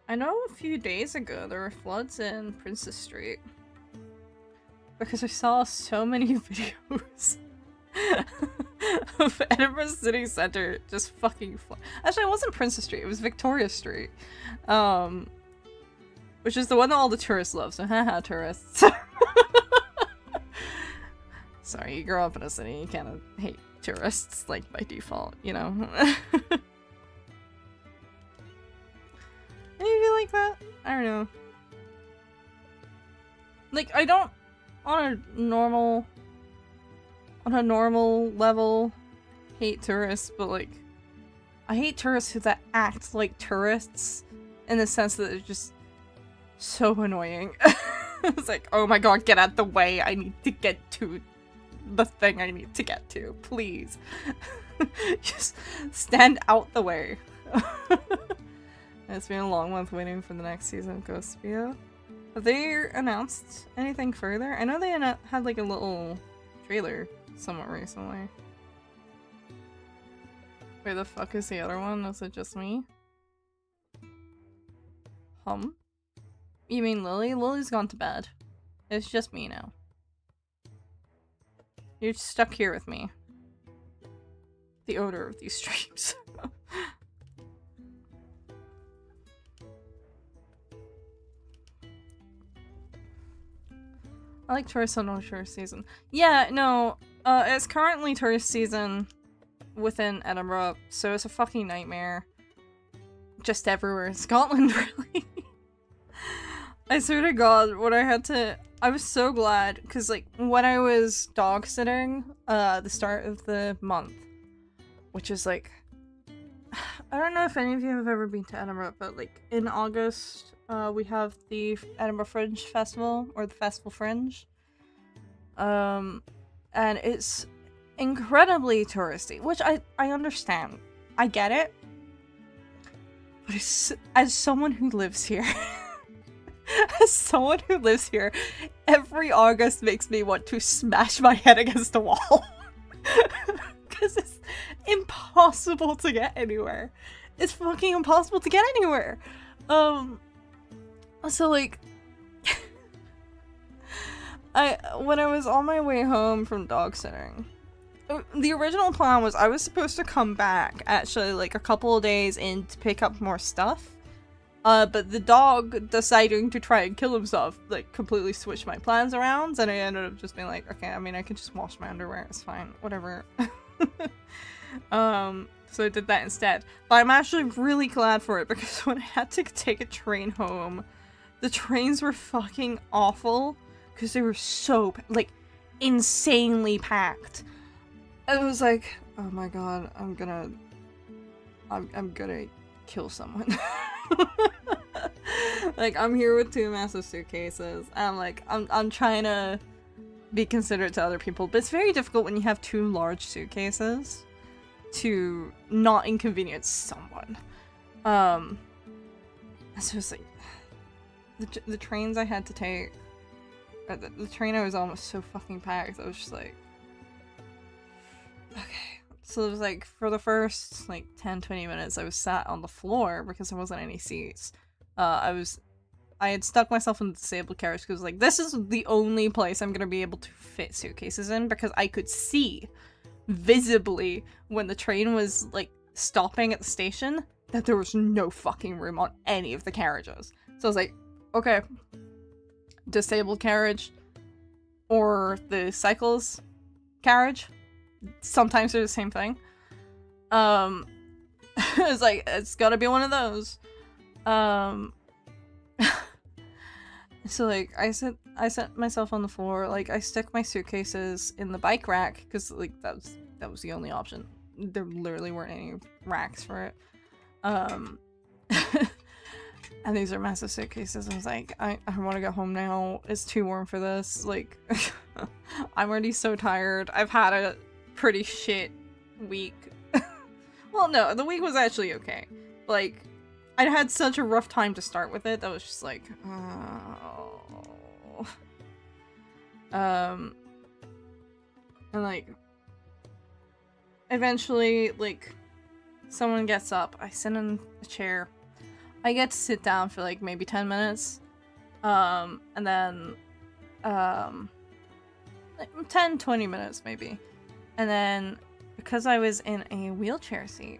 I know a few days ago there were floods in Princess Street because I saw so many videos of Edinburgh City Centre just fucking flood. Actually, it wasn't Princess Street, it was Victoria Street. Which is the one that all the tourists love, so haha, tourists. Sorry, you grow up in a city, you kind of hate tourists, like, by default, you know? Any of you like that? I don't know. Like, I don't, on a normal level, hate tourists, but like, I hate tourists that act like tourists in the sense that they're just so annoying. It's like, oh my god, get out the way, I need to get to the thing I need to get to, please. Just stand out the way. It's been a long month waiting for the next season of Ghostbia. Have they announced anything further? I know they had like a little trailer somewhat recently. Where the fuck is the other one? Was it just me? You mean Lily? Lily's gone to bed. It's just me now. You're stuck here with me. The odor of these streams. I like tourist on tourist season. Yeah, no, it's currently tourist season within Edinburgh, so it's a fucking nightmare. Just everywhere in Scotland, really. I swear to god, when I had to I was so glad, because, like, when I was dog sitting, the start of the month, which is, like, I don't know if any of you have ever been to Edinburgh, but, like, in August, we have the Edinburgh Fringe Festival, or the Festival Fringe, and it's incredibly touristy, which I understand. I get it, but as someone who lives here, every August makes me want to smash my head against a wall. Because it's impossible to get anywhere. It's fucking impossible to get anywhere. So like, when I was on my way home from dog sitting, the original plan was I was supposed to come back actually like a couple of days in to pick up more stuff. But the dog deciding to try and kill himself, like, completely switched my plans around, and I ended up just being like, okay, I mean, I can just wash my underwear, it's fine, whatever. So I did that instead. But I'm actually really glad for it, because when I had to take a train home, the trains were fucking awful, because they were so, like, insanely packed. And it was like, oh my god, I'm gonna kill someone. Like, I'm here with 2 massive suitcases, and like, I'm trying to be considerate to other people, but it's very difficult when you have 2 large suitcases to not inconvenience someone. So it's like, the trains I had to take, the train I was on was so fucking packed, I was just like, okay. So it was like, for the first, like, 10-20 minutes, I was sat on the floor because there wasn't any seats. I had stuck myself in the disabled carriage because, like, this is the only place I'm gonna be able to fit suitcases in, because I could see visibly when the train was, like, stopping at the station that there was no fucking room on any of the carriages. So I was like, okay, disabled carriage or the cycles carriage. Sometimes they're the same thing. It's like, it's gotta be one of those. So like, I set myself on the floor, like, I stuck my suitcases in the bike rack, because like, that was the only option. There literally weren't any racks for it. And these are massive suitcases. I was like, I want to go home now. It's too warm for this. Like, I'm already so tired. I've had a pretty shit week. Well, no, the week was actually okay. Like, I'd had such a rough time to start with it that was just like, oh. And like, eventually, like, someone gets up, I sit in a chair, I get to sit down for like maybe 10 minutes, and then, like 10-20 minutes maybe, and then, because I was in a wheelchair seat,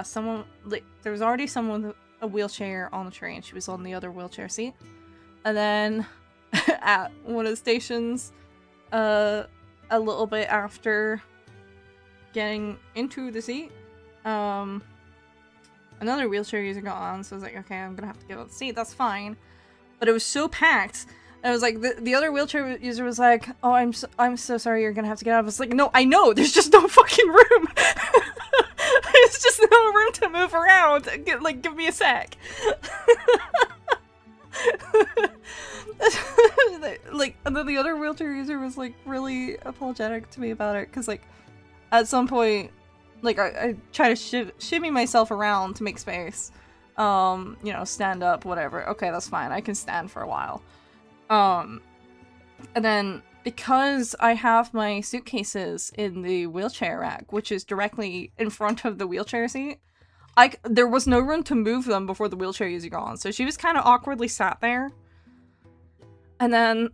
someone, like, there was already someone with a wheelchair on the train. She was on the other wheelchair seat. And then at one of the stations, a little bit after getting into the seat, another wheelchair user got on, so I was like, okay, I'm gonna have to give up the seat, that's fine. But it was so packed, and it was like, the other wheelchair user was like, oh, I'm so sorry, you're gonna have to get out. I was like, no, I know, there's just no fucking room. There's just no room to move around. Like, give me a sec. Like, and then the other wheelchair user was like really apologetic to me about it, because like, at some point, like, I try to shimmy myself around to make space. You know, stand up, whatever. Okay, that's fine. I can stand for a while. And then, because I have my suitcases in the wheelchair rack, which is directly in front of the wheelchair seat, there was no room to move them before the wheelchair user got on, so she was kind of awkwardly sat there. And then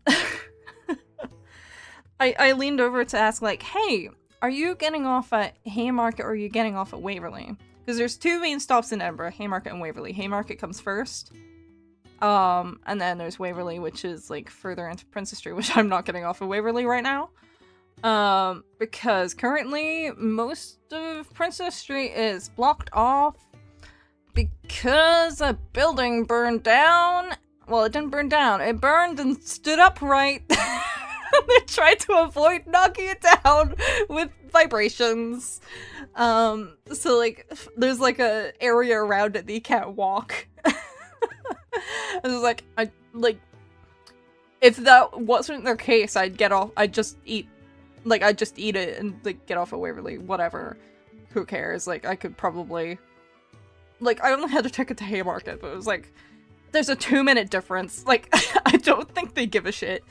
I leaned over to ask, like, hey, are you getting off at Haymarket or are you getting off at Waverley? Because there's 2 main stops in Edinburgh, Haymarket and Waverley. Haymarket comes first. And then there's Waverley, which is like further into Princess Street, which I'm not getting off of Waverley right now. Because currently most of Princess Street is blocked off because a building burned down well, it didn't burn down. It burned and stood upright. They tried to avoid knocking it down with vibrations. So like, there's like a area around it that you can't walk. It was like, if that wasn't their case, I'd just eat it and like get off at Waverly, whatever. Who cares? Like, I could probably, like, I only had to take it to Haymarket, but it was like, there's a 2-minute difference. Like, I don't think they give a shit.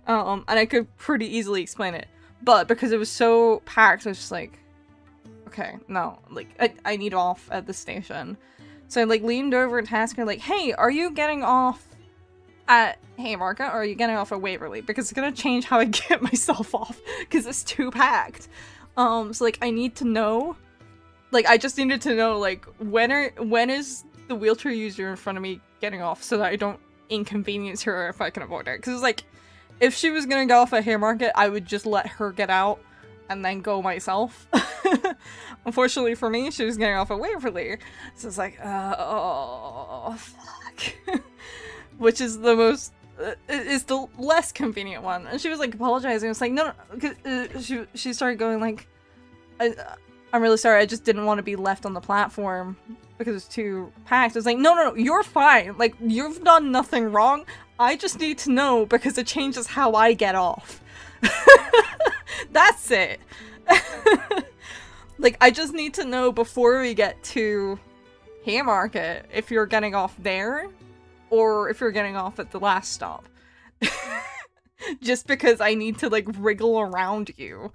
And I could pretty easily explain it. But because it was so packed, I was just like, okay, no, like, I need off at the station. So I like leaned over to ask her, like, hey, are you getting off at Haymarket, or are you getting off at Waverly? Because it's gonna change how I get myself off, because it's too packed. So like, I need to know, like, I just needed to know, like, when is the wheelchair user in front of me getting off, so that I don't inconvenience her if I can avoid it. Because like, if she was gonna go off at Haymarket, I would just let her get out and then go myself. Unfortunately for me, she was getting off at Waverly. So it's like, oh, fuck. Which is the most, is the less convenient one. And she was like apologizing. I was like, no, she started going like, I'm really sorry, I just didn't want to be left on the platform because it's too packed. I was like, no, you're fine. Like, you've done nothing wrong. I just need to know because it changes how I get off. That's it. Like, I just need to know before we get to Haymarket if you're getting off there or if you're getting off at the last stop. Just because I need to, like, wriggle around you.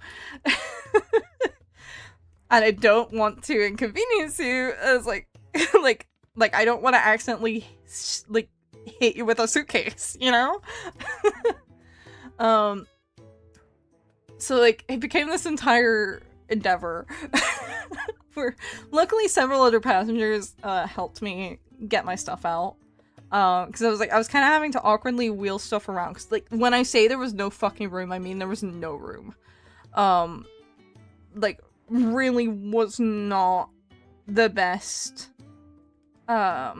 And I don't want to inconvenience you as, like, like, I don't want to accidentally, like, hit you with a suitcase, you know? So, like, it became this entire endeavor where luckily several other passengers helped me get my stuff out. Because I was kind of having to awkwardly wheel stuff around. Because, like, when I say there was no fucking room, I mean there was no room. Like, really was not the best. Not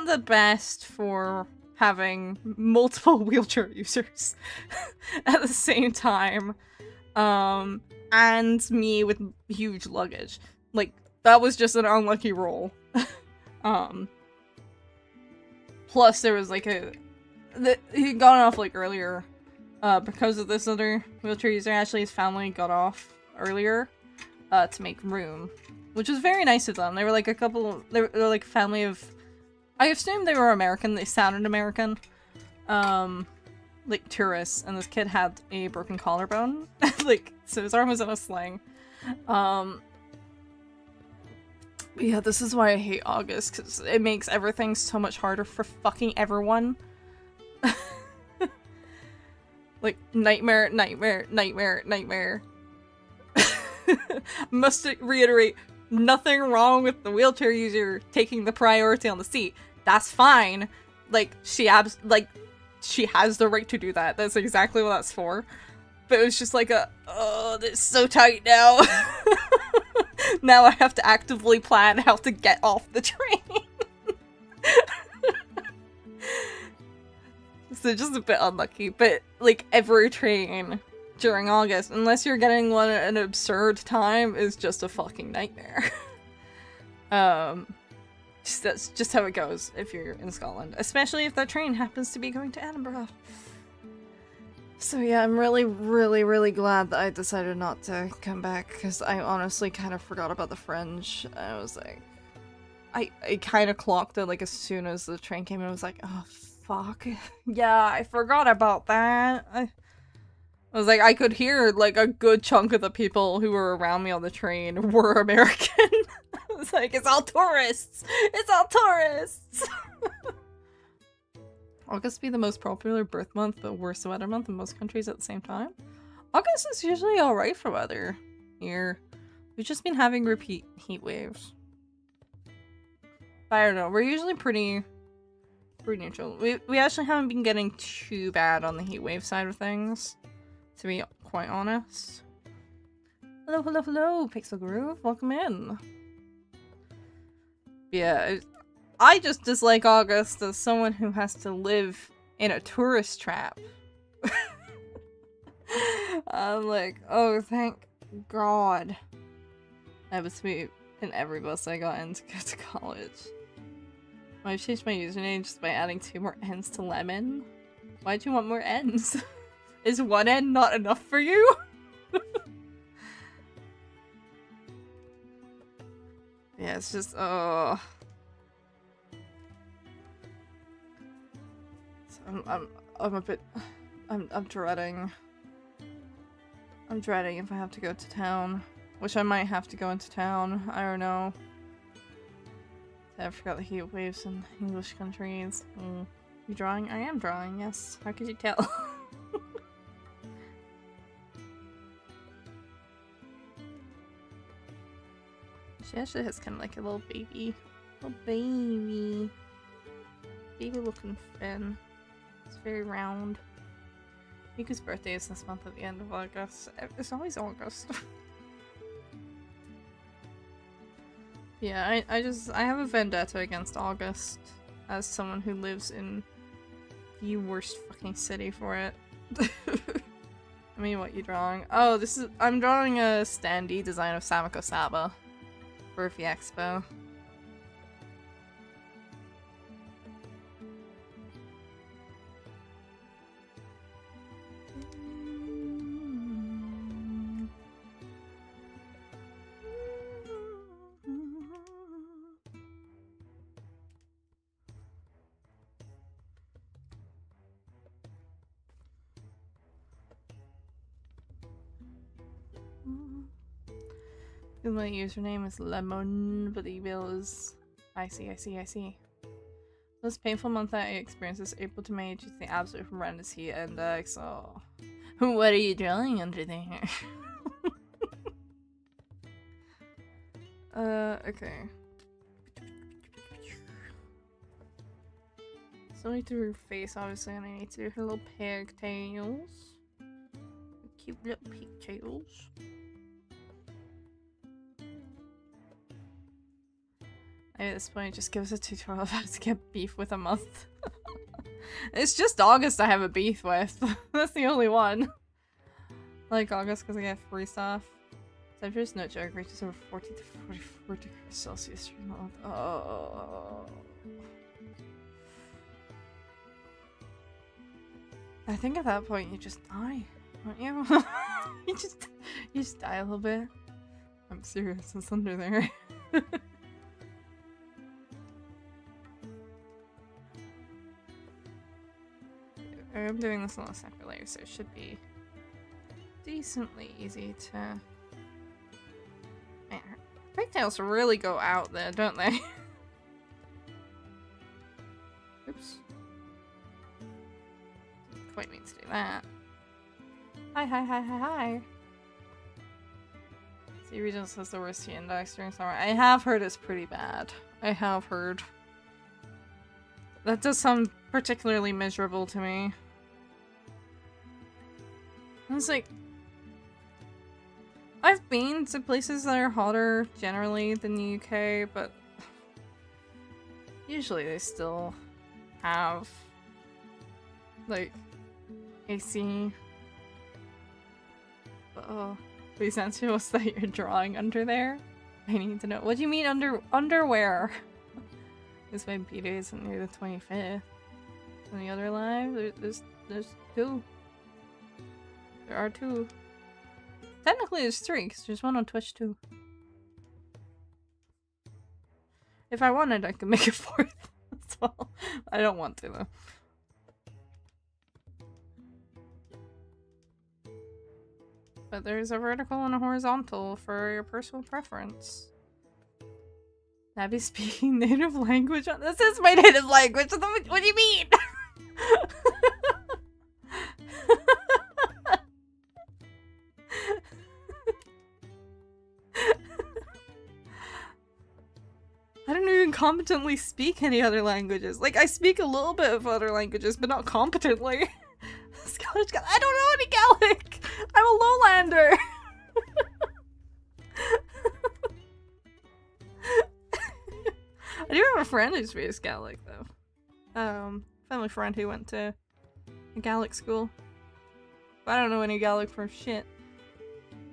the best for having multiple wheelchair users at the same time. And me with huge luggage. Like, that was just an unlucky roll. Plus there was like he'd gotten off like earlier, because of this other wheelchair user. Actually, his family got off earlier, to make room. Which was very nice of them. They were like they were like a family of, I assumed they were American, they sounded American. Like tourists, and this kid had a broken collarbone. Like, so his arm was in a sling. But yeah, this is why I hate August, because it makes everything so much harder for fucking everyone. Like, nightmare, nightmare, nightmare, nightmare. Must reiterate, nothing wrong with the wheelchair user taking the priority on the seat. That's fine. Like, she has the right to do that. That's exactly what that's for. But it was just like oh, this is so tight now. Now I have to actively plan how to get off the train. So just a bit unlucky, but like every train during August, unless you're getting one at an absurd time, is just a fucking nightmare. That's just how it goes if you're in Scotland, especially if that train happens to be going to Edinburgh. So yeah, I'm really, really, really glad that I decided not to come back, because I honestly kind of forgot about the fringe. I was like, I kind of clocked it like as soon as the train came in. I was like, oh fuck, yeah, I forgot about that. I was like, I could hear like a good chunk of the people who were around me on the train were American. I was like, it's all tourists! It's all tourists! August be the most popular birth month, but worst weather month in most countries at the same time? August is usually alright for weather here. We've just been having repeat heat waves. I don't know, we're usually pretty neutral. We actually haven't been getting too bad on the heat wave side of things, to be quite honest. Hello, hello, hello, Pixel Groove, welcome in. Yeah, I just dislike August as someone who has to live in a tourist trap. I'm like, oh, thank God. I have a tweet in every bus I got in to go to college. I've changed my username just by adding 2 more N's to lemon. Why'd you want more N's? Is 1 N not enough for you? Yeah, it's just, oh. So I'm a bit, I'm dreading. I'm dreading if I have to go to town. Which I might have to go into town. I don't know. I forgot the heat waves in English countries. You drawing? I am drawing, yes. How could you tell? She actually has kind of like a little baby. Little baby. Baby looking fin. It's very round. Miku's birthday is this month at the end of August. It's always August. Yeah, I have a vendetta against August as someone who lives in the worst fucking city for it. I mean, what you drawing? Oh, I'm drawing a standee design of Samako Saba for the expo. My username is Lemon, but the email is I see. Most painful month that I experienced is April to May due to the absolute horrendous heat index. Oh. What are you drawing under there? Okay. So I need to do her face, obviously, and I need to do her little pigtails. Cute little pigtails. At this point, just give us a tutorial of how to get beef with a month. It's just August I have a beef with. That's the only one. I like August because I get free stuff. Temperature's no joke, reaches over 40 to 44 degrees Celsius per month. Oh. I think at that point you just die, don't you? you just die a little bit. I'm serious, it's under there. I'm doing this on a separate layer, so it should be decently easy to... Man, her pigtails really go out there, don't they? Oops. Didn't quite mean to do that. Hi. See, Regents has the worst heat index during summer. I have heard it's pretty bad. I have heard. That does sound particularly miserable to me. It's like, I've been to places that are hotter generally than the UK, but usually they still have like AC. Oh, please answer what's that you're drawing under there? I need to know. What do you mean underwear? This my B-day isn't near the 25th. And the other live, there's 2. There are 2. Technically there's 3, because there's one on Twitch too. If I wanted, I could make a 4th as well. I don't want to though. But there's a vertical and a horizontal for your personal preference. Nabby speaking native language on this is my native language. What do you mean? I don't even competently speak any other languages. Like, I speak a little bit of other languages, but not competently. I don't know any Gaelic! I'm a lowlander! I do have a friend who's raised Gallic though. Family friend who went to a Gallic school. But I don't know any Gallic for shit.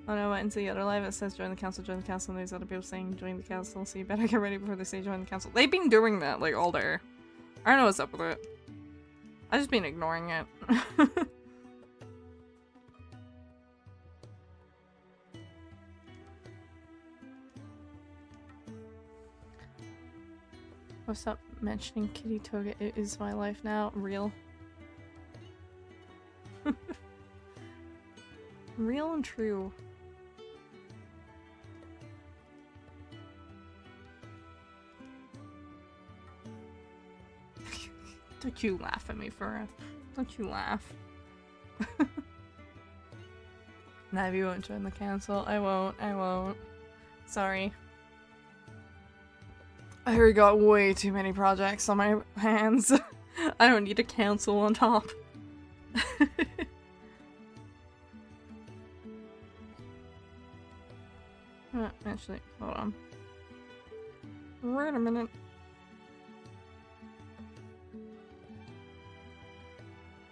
Oh no, I went into the other live. It says join the council, and there's other people saying join the council, so you better get ready before they say join the council. They've been doing that like all day. I don't know what's up with it. I've just been ignoring it. Oh, stop mentioning Kitty Toga. It is my life now. Real. Real and true. Don't you laugh at me, Fura. Don't you laugh. Now you won't join the council. I won't. Sorry. I already got way too many projects on my hands. I don't need a council on top. Actually, hold on. Wait a minute.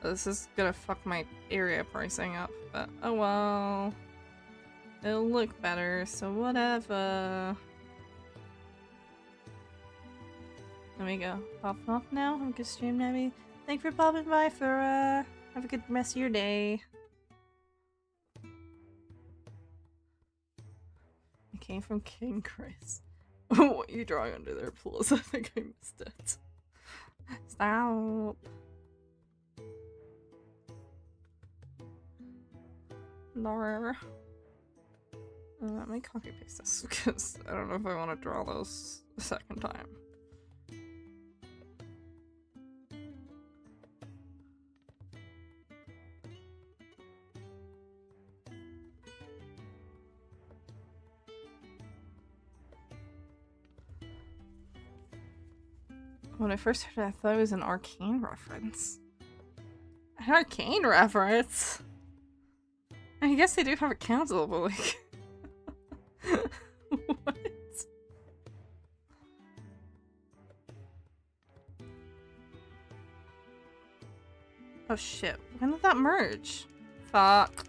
This is gonna fuck my area pricing up, but oh well. It'll look better, so whatever. There we go. Popping off now. Have a good stream, Nabby. Thanks for popping by, Fura. Have a good rest of your day. I came from King Chris. What are you drawing under there, please? I think I missed it. Stop. No. Let me copy paste this because I don't know if I want to draw those a second time. When I first heard it, I thought it was an arcane reference. An arcane reference? I guess they do have a council, but like... What? Oh shit, when did that merge? Fuck.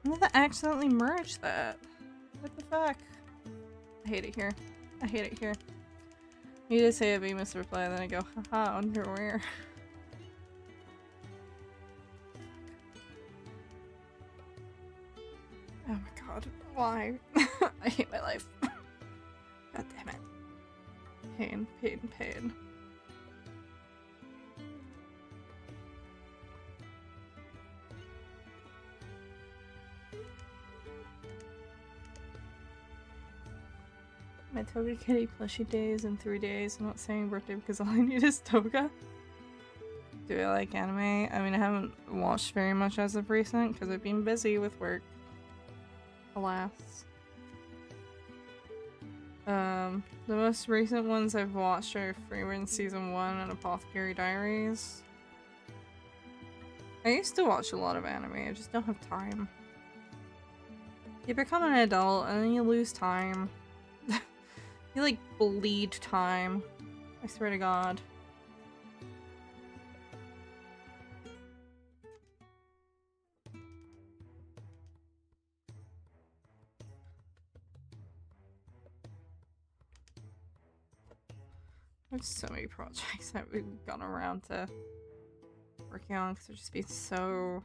When did that accidentally merge that? What the fuck? I hate it here. I hate it here. You did say it, but you missed the reply, then I go, haha, underwear. Oh my god, why? I hate my life. God damn it. Pain, pain, pain. My Toga Kitty plushie days in 3 days. I'm not saying birthday because all I need is Toga. Do I like anime? I mean, I haven't watched very much as of recent because I've been busy with work. Alas. The most recent ones I've watched are Freeman Season 1 and Apothecary Diaries. I used to watch a lot of anime, I just don't have time. You become an adult and then you lose time. You like bleed time. I swear to God. There's so many projects that we've gone around to working on because I've just been so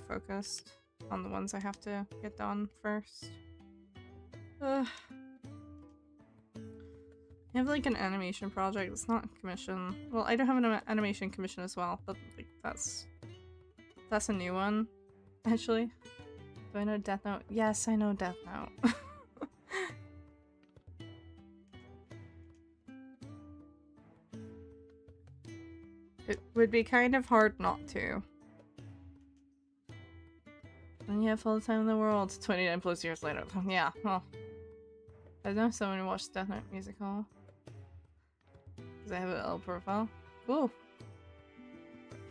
focused on the ones I have to get done first. Ugh. I have like an animation project. It's not a commission. Well, I don't have an animation commission as well, but like that's a new one, actually. Do I know Death Note? Yes, I know Death Note. It would be kind of hard not to. And you have all the time in the world. 29 plus years later. Yeah, well. I know someone who watched Death Note musical. Because I have an L profile. Whoa.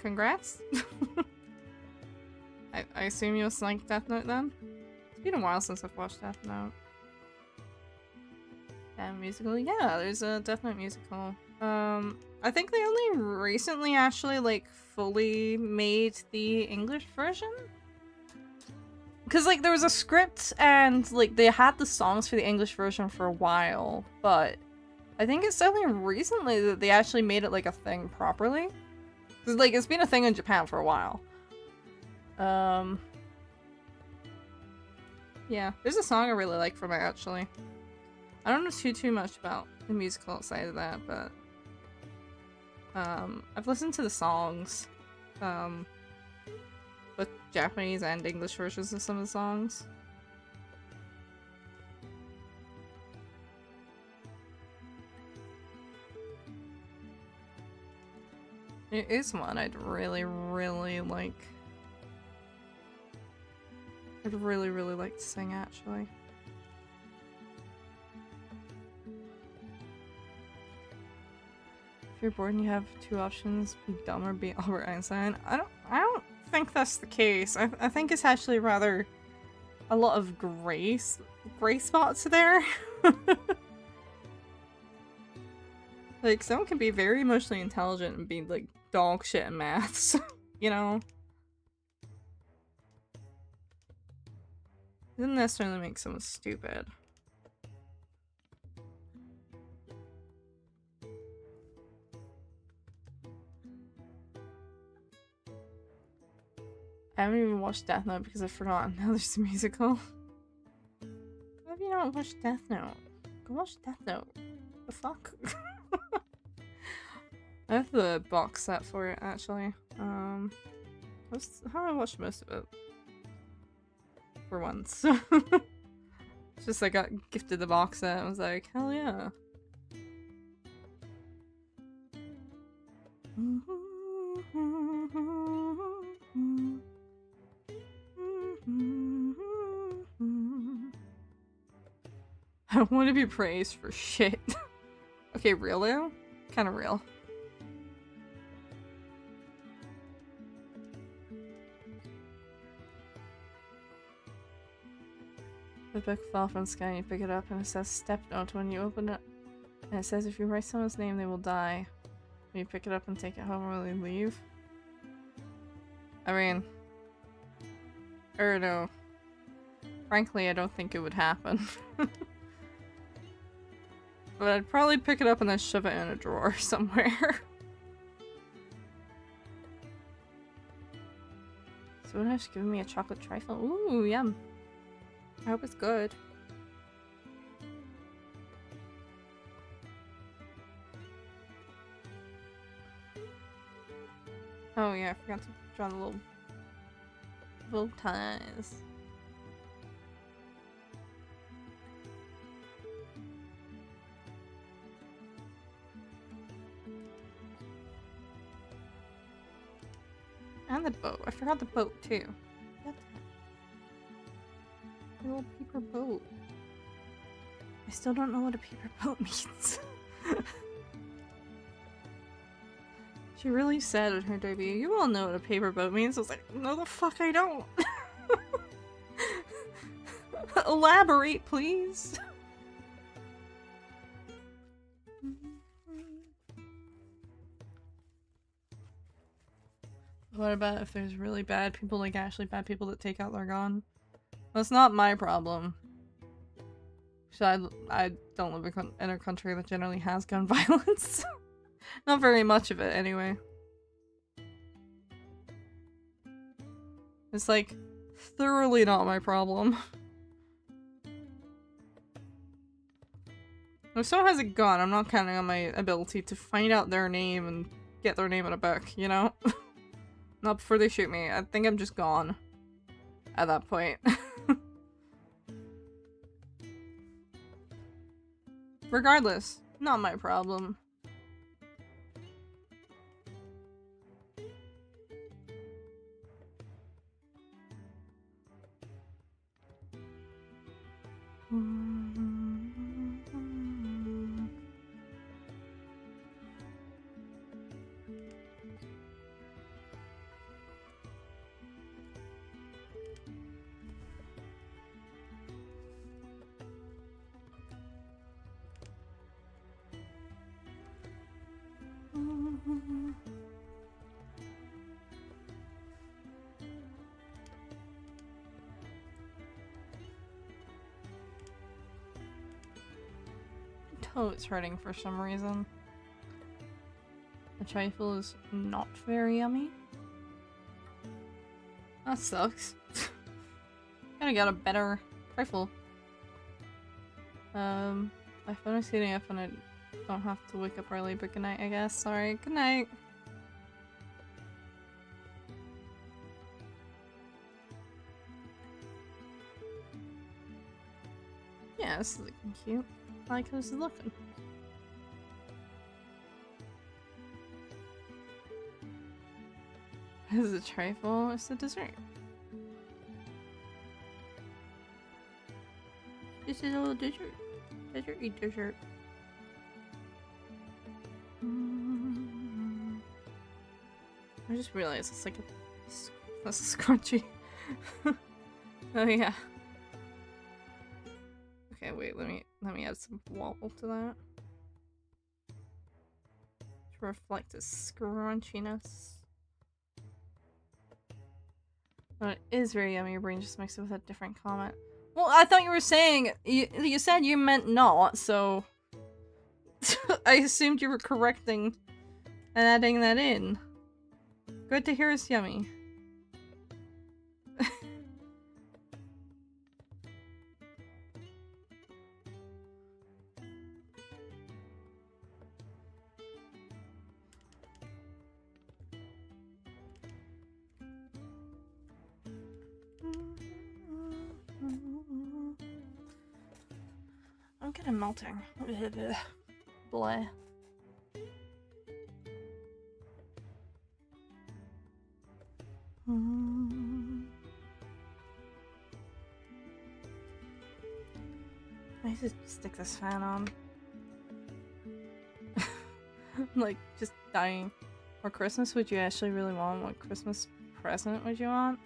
Congrats. I assume you like Death Note then? It's been a while since I've watched Death Note. And musical? Yeah, there's a Death Note musical. I think they only recently actually like fully made the English version. Because like there was a script and like they had the songs for the English version for a while, but I think it's only recently that they actually made it like a thing properly. Cause like it's been a thing in Japan for a while. Yeah, there's a song I really like from it actually. I don't know too much about the musical side of that, but I've listened to the songs, both Japanese and English versions of some of the songs. It is one I'd really like. I'd really like to sing actually. If you're bored and you have two options, be dumb or be Albert Einstein. I don't think that's the case. I think it's actually rather a lot of gray spots there. Like someone can be very emotionally intelligent and be like dog shit in maths, you know? It doesn't necessarily make someone stupid. I haven't even watched Death Note because I've forgotten how there's a musical. Why have you not watched Death Note? Go watch Death Note. The fuck? I have the box set for it actually. How I watched most of it. For once. It's just I got gifted the box set and I was like, hell yeah. I don't want to be praised for shit. Okay, real though? Kind of real. The book fell from the sky and you pick it up and it says step note when you open it. And it says if you write someone's name they will die. When you pick it up and take it home, will they leave? I mean... no. Frankly, I don't think it would happen. But I'd probably pick it up and then shove it in a drawer somewhere. Someone has given me a chocolate trifle. Ooh, yum. I hope it's good. Oh yeah, I forgot to draw the little bow ties. And the boat. I forgot the boat too. A little paper boat. I still don't know what a paper boat means. She really said in her debut, you all know what a paper boat means. I was like, no the fuck I don't. Elaborate, please. What about if there's really bad people, like actually bad people that take out their gun? That's not my problem. So I don't live in a country that generally has gun violence. Not very much of it, anyway. It's like, thoroughly not my problem. If someone has a gun, I'm not counting on my ability to find out their name and get their name in a book, you know? Not before they shoot me. I think I'm just gone. At that point. Regardless, not my problem. throat's hurting for some reason. The trifle is not very yummy. That sucks. Gotta get a better trifle. I finished heating up and I don't have to wake up early, but good night, I guess. Sorry, good night. Yeah, this is looking cute. I like how this is looking. This is a trifle, it's a dessert. This is a little dessert. Dessert. I just realized it's like that's a scrunchie. Oh yeah. Okay, wait, let me add some wobble to that. To reflect the scrunchiness. But it is very yummy, your brain just makes it with a different comment. Well, I thought you were saying, you said you meant not, so I assumed you were correcting and adding that in. Good to hear it's yummy. I'm kind of melting. Blah. I need to stick this fan on. Like, just dying. What Christmas would you actually really want? What Christmas present would you want?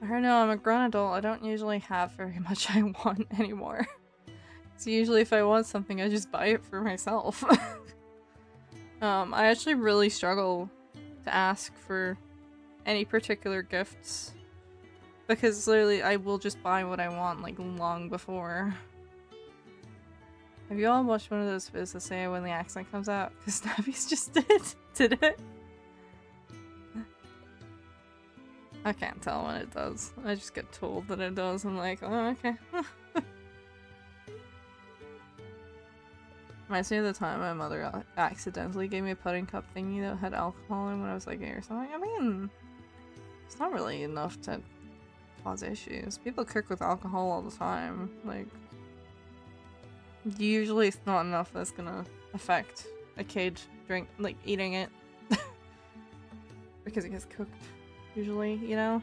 I don't know, I'm a grown adult. I don't usually have very much I want anymore. So usually if I want something, I just buy it for myself. I actually really struggle to ask for any particular gifts. Because literally, I will just buy what I want, like, long before. Have you all watched one of those videos that say when the accent comes out? Because Navi's just did it. I can't tell when it does. I just get told that it does. I'm like, oh, okay. Reminds me of the time my mother accidentally gave me a pudding cup thingy that had alcohol in when I was like 8 or something. I mean, it's not really enough to cause issues. People cook with alcohol all the time. Like, usually it's not enough that's gonna affect a kid eating it. Because it gets cooked, usually, you know?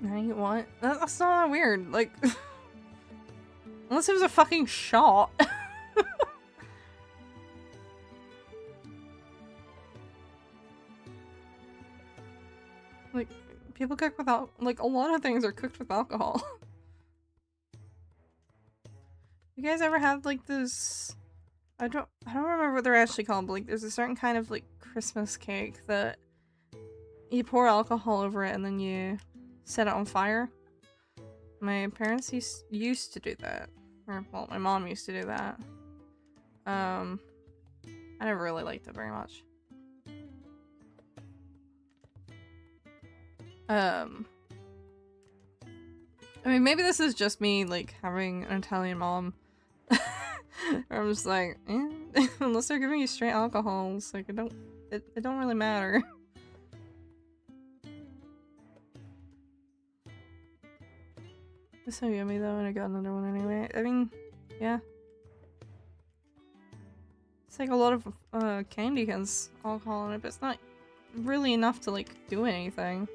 Now you what? That's not that weird, like... Unless it was a fucking shot. Like, people cook without, like, a lot of things are cooked with alcohol. You guys ever have, like, this... I don't remember what they're actually called, but, like, there's a certain kind of, like, Christmas cake that you pour alcohol over it and then you set it on fire. My parents used to do that. Or, well, my mom used to do that. I never really liked it very much. I mean, maybe this is just me, like, having an Italian mom. Or I'm just like, unless they're giving you straight alcohols, like, it don't really matter. It's so yummy though, and I got another one anyway. I mean, yeah. It's like a lot of candy has alcohol in it, but it's not really enough to, like, do anything.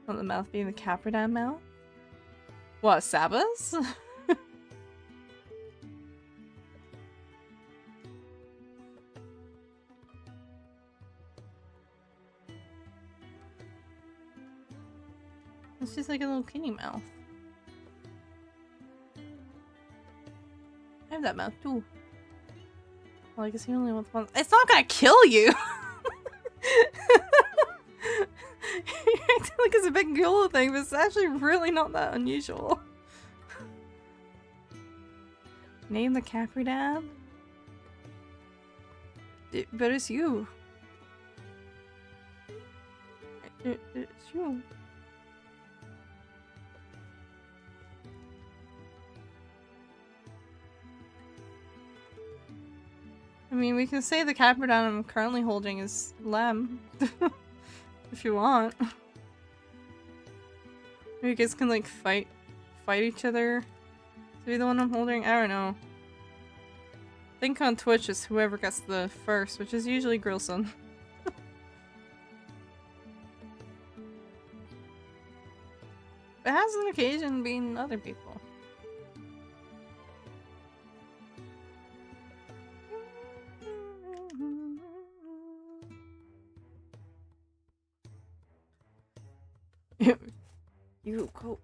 Want the mouth being the Capradam mouth? What, Sabba's? It's just like a little kitty mouth. I have that mouth too. Well, I guess you only want one. It's not gonna kill you! You acting like it's a big ghoul thing, but it's actually really not that unusual. Name the Capri Dam? But it's you. It's you. I mean, we can say the Capri Dam I'm currently holding is Lem. If you want. Maybe you guys can like fight each other to be the one I'm holding. I don't know. I think on Twitch is whoever gets the first, which is usually Grillson. It has an occasion being other people. You coat.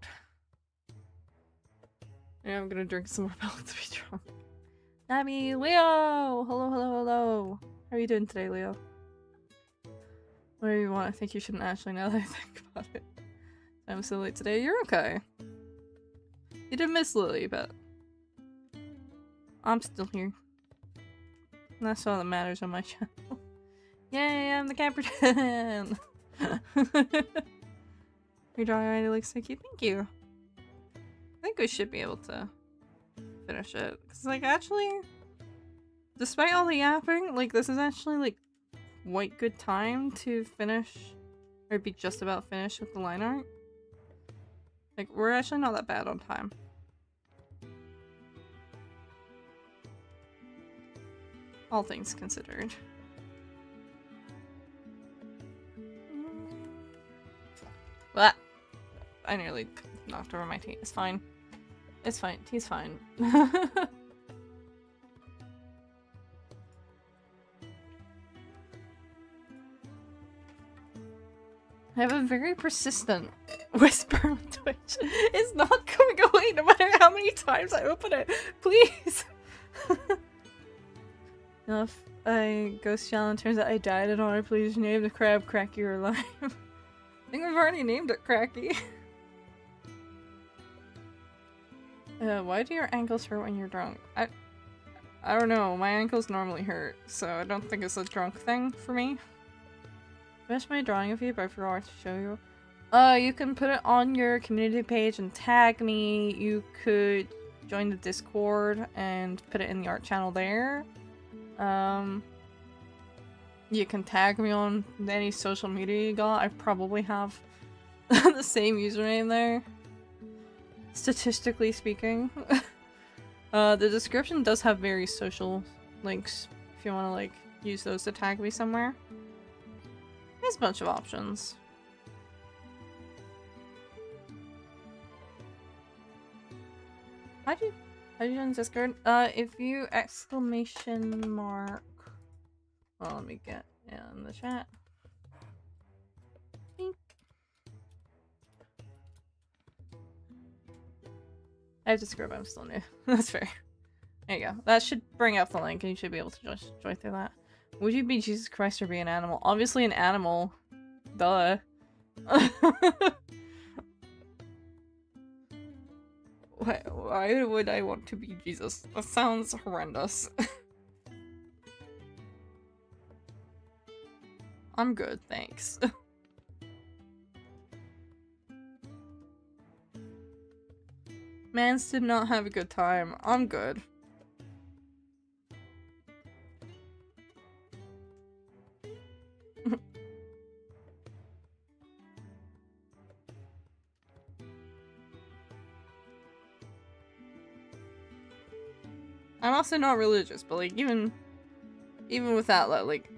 Yeah, I'm gonna drink some more milk to be drunk. Nabby, Leo! Hello, hello, hello. How are you doing today, Leo? Whatever you want, I think you shouldn't actually, now that I think about it. I'm so late today. You're okay. You did miss Lily, but I'm still here. And that's all that matters on my channel. Yay, I'm the Capricorn! Your drawing already looks so cute. Thank you. I think we should be able to finish it. Because, like, actually, despite all the yapping, like, this is actually, like, quite good time to finish, or be just about finished with the line art. Like, we're actually not that bad on time. All things considered. What? I nearly knocked over my tea. It's fine. It's fine. Tea's fine. I have a very persistent whisper on Twitch. It's not going away no matter how many times I open it. Please! No, if I ghost challenge turns out I died in honor, please name the crab Cracky or alive. I think we've already named it Cracky. Why do your ankles hurt when you're drunk? I don't know. My ankles normally hurt, so I don't think it's a drunk thing for me. Finish my drawing of you, but I forgot to show you. You can put it on your community page and tag me. You could join the Discord and put it in the art channel there. You can tag me on any social media you got. I probably have the same username there. Statistically speaking. The description does have various social links if you want to like use those to tag me somewhere. There's a bunch of options. How'd you join Discord? If you exclamation mark. Well, let me get in the chat. Bink. I have to scrub, I'm still new. That's fair. There you go. That should bring up the link and you should be able to just join through that. Would you be Jesus Christ or be an animal? Obviously an animal. Duh. Why would I want to be Jesus? That sounds horrendous. I'm good, thanks. Mans did not have a good time. I'm good. I'm also not religious, but like even with that, like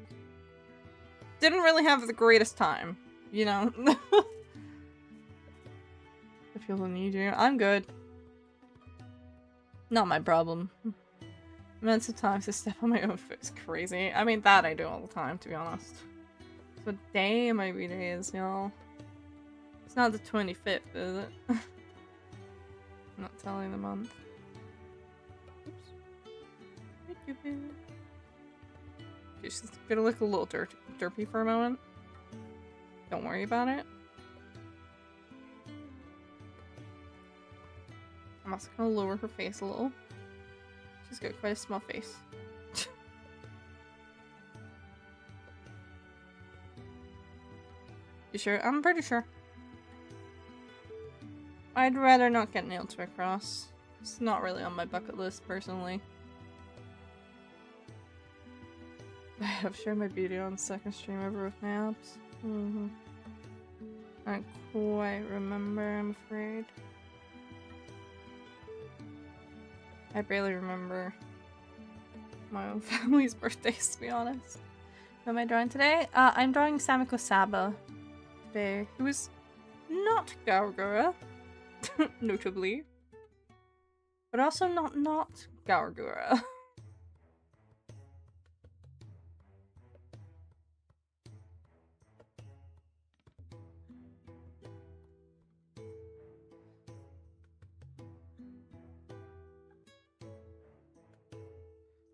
didn't really have the greatest time, you know? I feel the need you. I'm good. Not my problem. Immense of times to step on my own foot is crazy. I mean, that I do all the time, to be honest. What day my B-day is, y'all? It's not the 25th, is it? I'm not telling the month. Oops. She's gonna look a little derpy for a moment. Don't worry about it. I'm also gonna lower her face a little. She's got quite a small face. You sure? I'm pretty sure. I'd rather not get nailed to a cross. It's not really on my bucket list, personally. I have shared my beauty on the second stream ever with my abs. I don't quite remember, I'm afraid. I barely remember my own family's birthdays, to be honest. Who am I drawing today? I'm drawing Samiko Saba today, who is not Gaurgura, notably. But also not Gaurgura.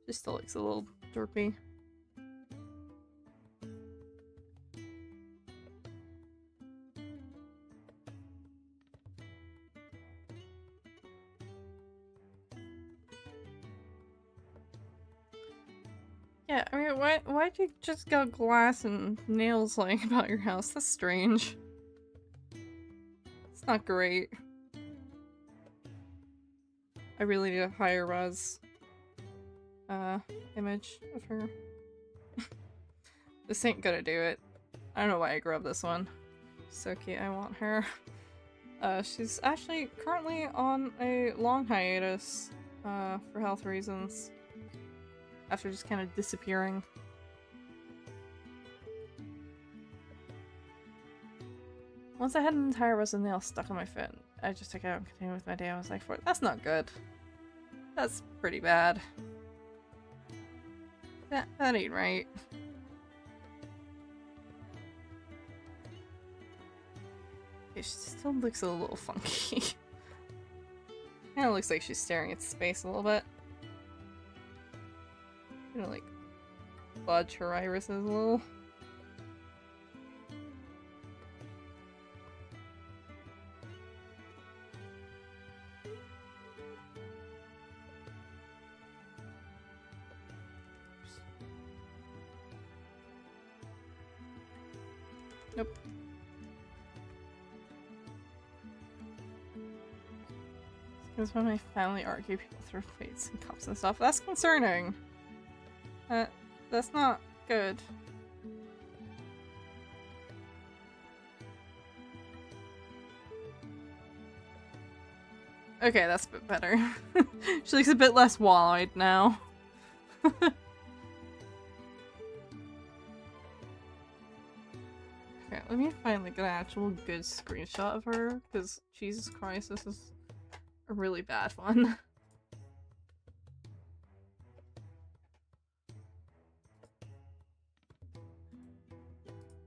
She still looks a little derpy. Yeah, I mean, why'd you just got glass and nails lying about your house? That's strange. It's not great. I really need a higher res image of her. This ain't gonna do it. I don't know why I grabbed this one. So cute, I want her. She's actually currently on a long hiatus for health reasons. After just kind of disappearing. Once I had an entire resin nail stuck on my foot, I just took it out and continued with my day. I was like, that's not good. That's pretty bad. That ain't right. It still looks a little funky. Kinda looks like she's staring at space a little bit. I'm gonna like budge her irises a little. Nope. Because when my family argue, people throw plates and cups and stuff. That's concerning. That's not good. Okay, that's a bit better. She looks a bit less wall-eyed now. Okay, let me find like an actual good screenshot of her, because Jesus Christ, this is a really bad one.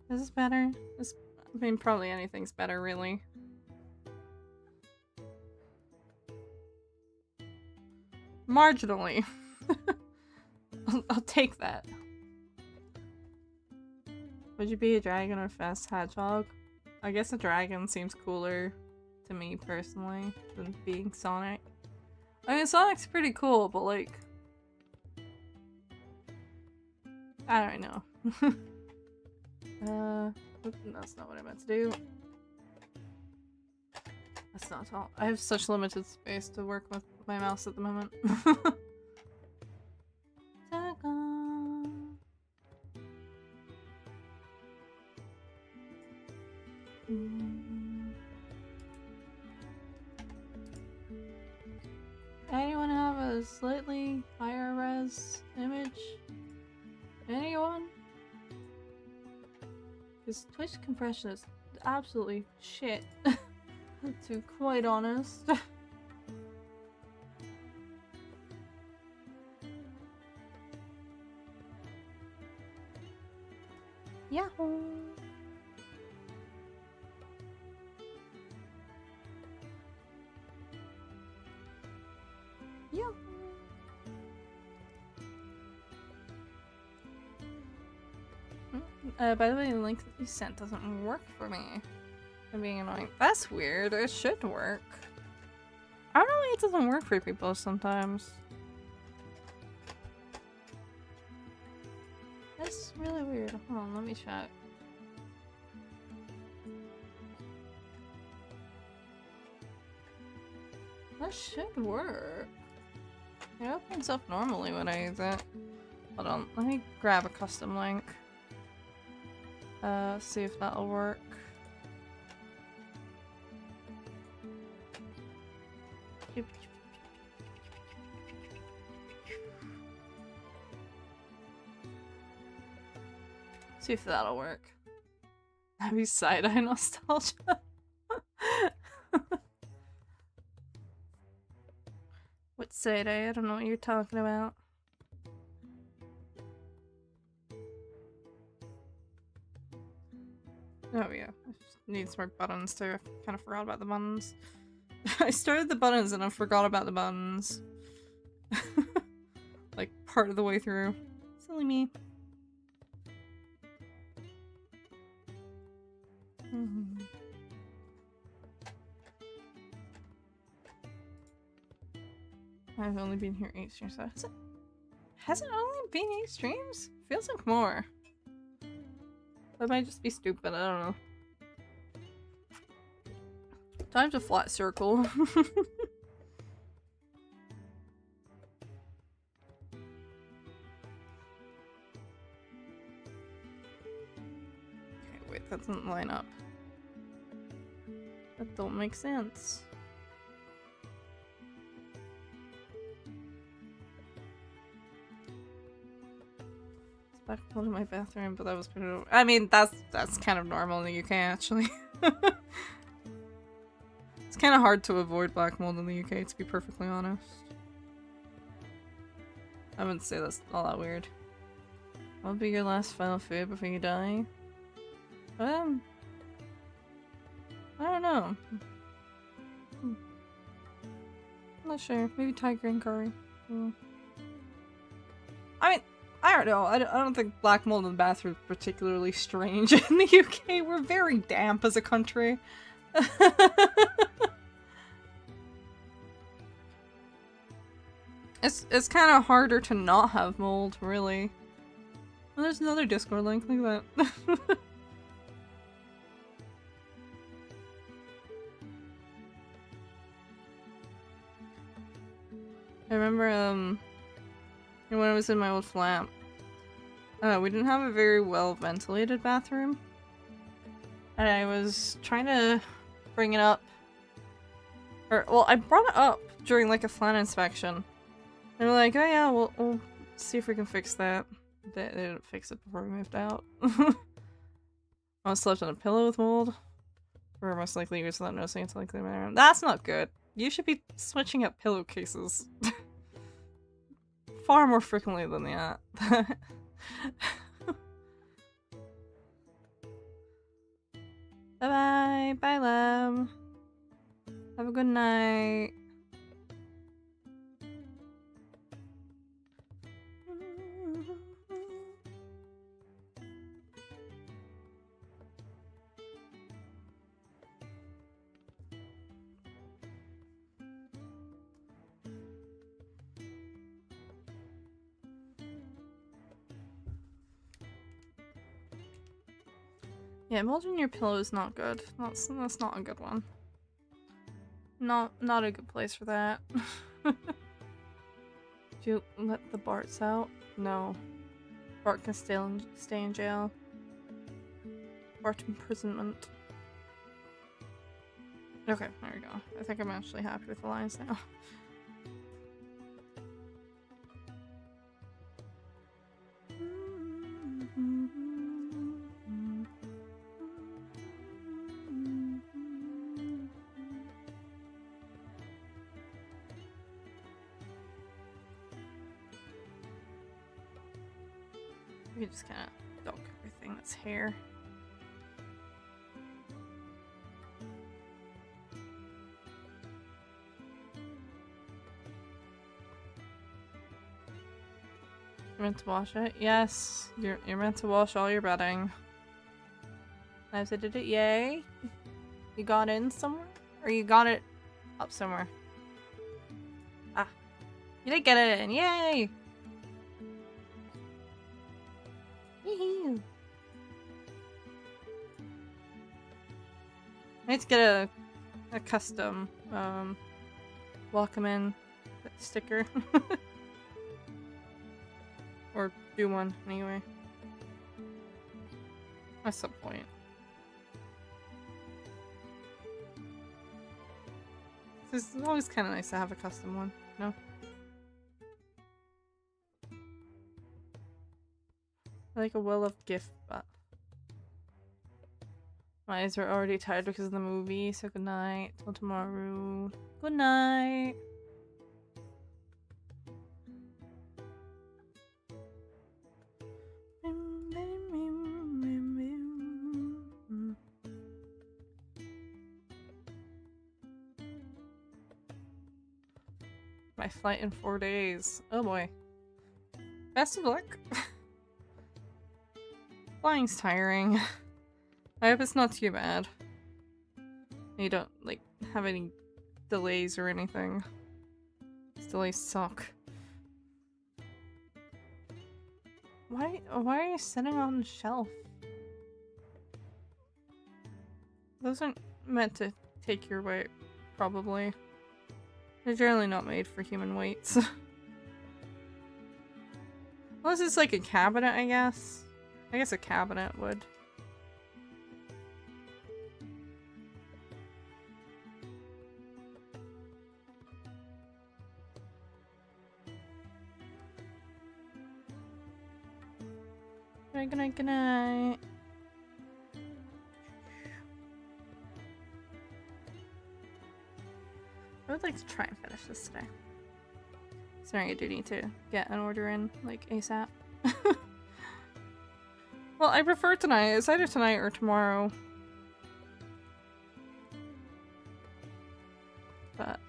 Is this better? I mean, probably anything's better, really. Marginally. I'll take that. Would you be a dragon or fast hedgehog? I guess a dragon seems cooler to me, personally, than being Sonic. I mean, Sonic's pretty cool, but like... I don't know. That's not what I meant to do. That's not all. I have such limited space to work with my mouse at the moment. Anyone have a slightly higher res image? Anyone? Because Twitch compression is absolutely shit, to be quite honest. Yahoo! Yahoo! By the way, the link that you sent doesn't work for me. I'm being annoying. That's weird. It should work. I don't know why it doesn't work for people sometimes. That's really weird. Hold on, let me check. That should work. It opens up normally when I use it. Hold on, let me grab a custom link. See if that'll work. See if that'll work. That'd be side-eye nostalgia. What side-eye? I don't know what you're talking about. Oh yeah, I just need some more buttons too. I kind of forgot about the buttons. I started the buttons and I forgot about the buttons. Like part of the way through. Silly me. I've only been here 8 streams. Has it only been 8 streams? Feels like more. That might just be stupid, I don't know. Time to flat circle. Okay, wait, that doesn't line up. That don't make sense. Back to my bathroom, but that was pretty. I mean, that's kind of normal in the UK, actually. It's kind of hard to avoid black mold in the UK, to be perfectly honest. I wouldn't say that's all that weird. What'll be your last final food before you die? I don't know. I'm not sure. Maybe Thai green curry. I mean, I don't know. I don't think black mold in the bathroom is particularly strange in the UK. We're very damp as a country. It's kind of harder to not have mold, really. Well, there's another Discord link. Look at that. I remember, when I was in my old flat, we didn't have a very well ventilated bathroom. And I was trying to bring it up. Well, I brought it up during like a flat inspection. And we're like, oh yeah, we'll see if we can fix that. They didn't fix it before we moved out. I slept on a pillow with mold. For most likely years without noticing until I cleaned my room. That's not good. You should be switching up pillowcases. Far more frequently than that. Bye-bye. Bye, love. Have a good night. Yeah, mold in your pillow is not good. That's not a good one. Not a good place for that. Do you let the Barts out? No. Bart can stay in jail. Bart imprisonment. Okay, there we go. I think I'm actually happy with the lines now. We can just kind of duck everything that's hair. You're meant to wash it? Yes, you're meant to wash all your bedding. Nice, I did it. Yay! You got in somewhere, or you got it up somewhere? Ah, you did get it in! Yay! Yee-hoo. I need to get a custom welcome in sticker. Or do one anyway. At some point. It's always kind of nice to have a custom one, no? Like a will of gift, but my eyes are already tired because of the movie, so good night till tomorrow. Good night. My flight in 4 days. Oh boy. Best of luck. Flying's tiring. I hope it's not too bad. You don't, like, have any delays or anything. These delays suck. Why are you sitting on the shelf? Those aren't meant to take your weight, probably. They're generally not made for human weights. Unless it's like a cabinet, I guess. I guess a cabinet would. Good night, good night. I would like to try and finish this today. Sorry, I do need to get an order in, like, ASAP. Well, I prefer tonight. It's either tonight or tomorrow. But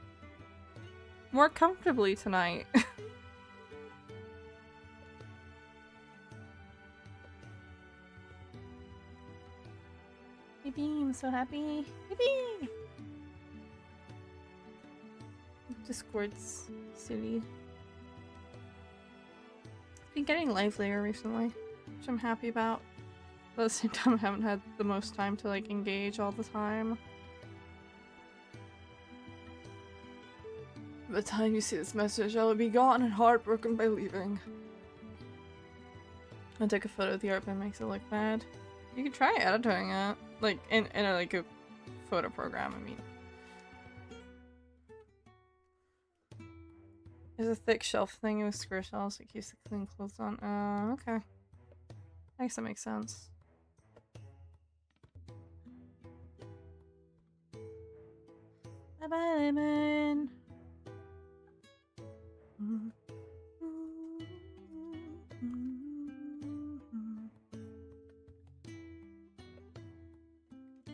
more comfortably tonight. Yippee, I'm so happy. Yippee! Discord's city. It's been getting livelier recently, which I'm happy about. But at the same time, I haven't had the most time to, like, engage all the time. By the time you see this message, I will be gone and heartbroken by leaving. I took a photo of the art, but it makes it look bad. You can try editing it, like in a, like a photo program. I mean, there's a thick shelf thing with square shelves that keeps the clean clothes on. Okay. I guess that makes sense. Bye bye, lemon.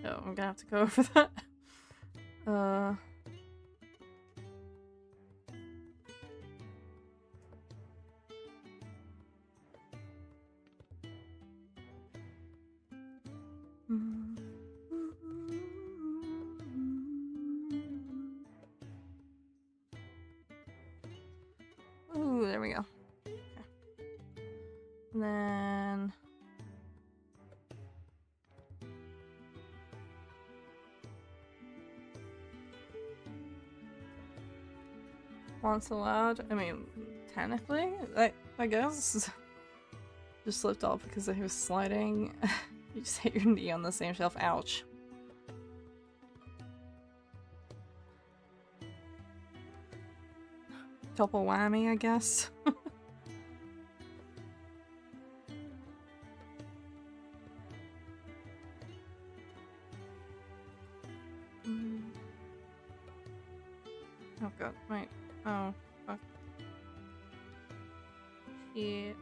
Oh, I'm gonna have to go over that. Ooh, there we go. Okay. And then once allowed. I mean, technically, I guess. Just slipped off because I was sliding. You just hit your knee on the same shelf. Ouch. Double whammy, I guess. Oh god, wait. Oh, fuck. Shit.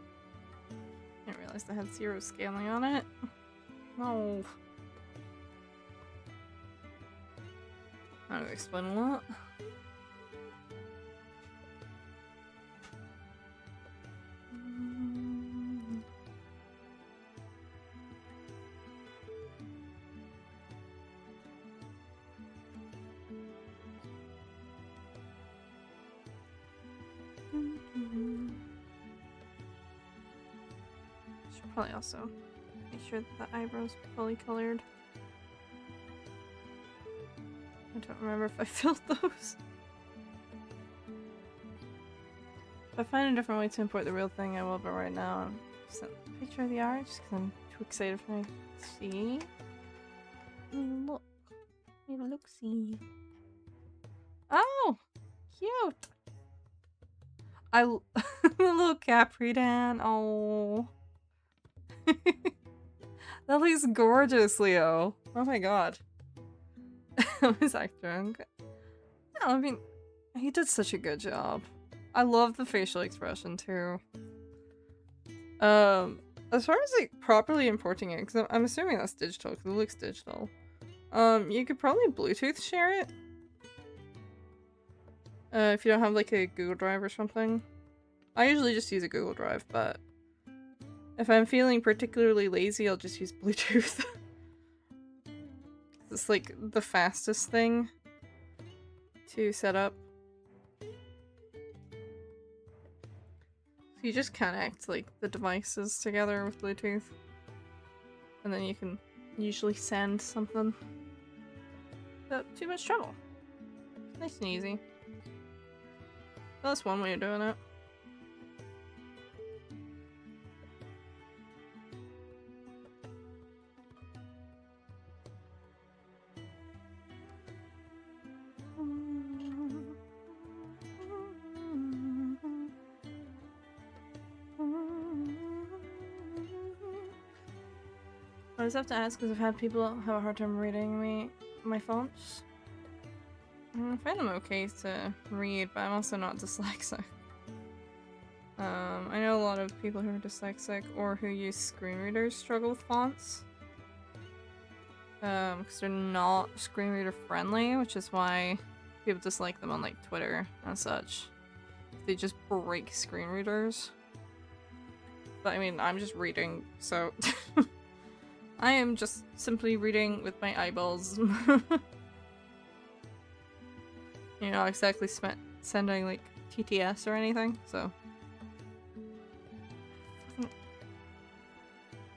I didn't realize I had 0 scaling on it. No. That would explain a lot. Should probably also make sure that the eyebrows are fully colored. I don't remember if I filled those. If I find a different way to import the real thing, I will, but right now I'm sent a picture of the art just because I'm too excited for me to see. Look. Look, see. Oh! Cute! The little Capri Dan. Oh. That looks gorgeous, Leo. Oh my god. I was like drunk. No, I mean, he did such a good job. I love the facial expression too. As far as like properly importing it, because I'm assuming that's digital, because it looks digital. You could probably Bluetooth share it. If you don't have like a Google Drive or something. I usually just use a Google Drive, but if I'm feeling particularly lazy, I'll just use Bluetooth. It's like the fastest thing to set up. So you just connect like the devices together with Bluetooth, and then you can usually send something without too much trouble. It's nice and easy. That's one way of doing it. I just have to ask because I've had people have a hard time reading my fonts. I find them okay to read, but I'm also not dyslexic. I know a lot of people who are dyslexic or who use screen readers struggle with fonts. Because they're not screen reader friendly, which is why people dislike them on like Twitter and such. They just break screen readers. But I mean, I'm just reading, so I am just simply reading with my eyeballs. You're not exactly sending like TTS or anything, so.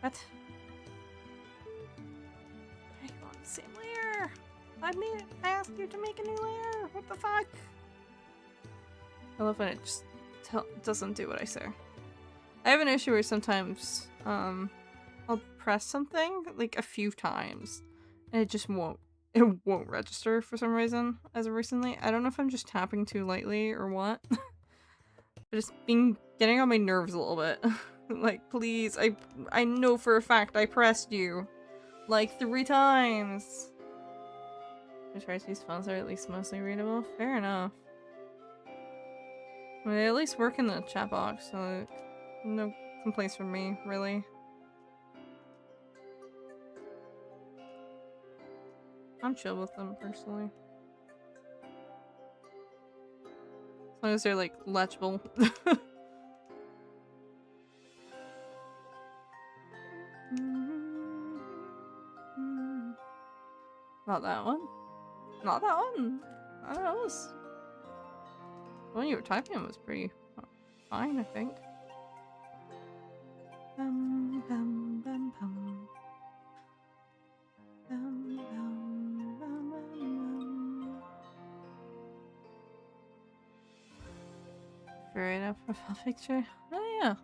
What? I want the same layer! I asked you to make a new layer! What the fuck? I love when it just doesn't do what I say. I have an issue where sometimes, I'll press something like a few times and it won't register for some reason as of recently. I don't know if I'm just tapping too lightly or what. But it's been getting on my nerves a little bit. Like, please, I know for a fact I pressed you like 3 times. I try to use fonts that are at least mostly readable. Fair enough. I mean, they at least work in the chat box, so no complaints from me, really. I'm chill with them, personally. As long as they're, like, legible. Not that one. Not that one. I don't know, it was... The one you were typing on was pretty fine, I think. Bum, bum, bum, bum. Bum, bum, bum, bum, bum. Very enough profile picture. Oh yeah.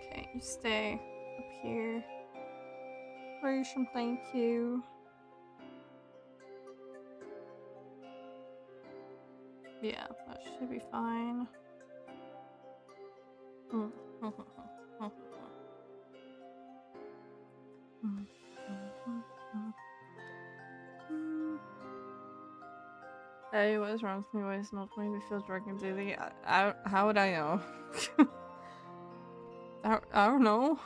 Okay, you stay up here. Where's something cute? Yeah, that should be fine. Hey, what is wrong with me? Why is not making me feel drunk and dizzy? How would I know? I don't know.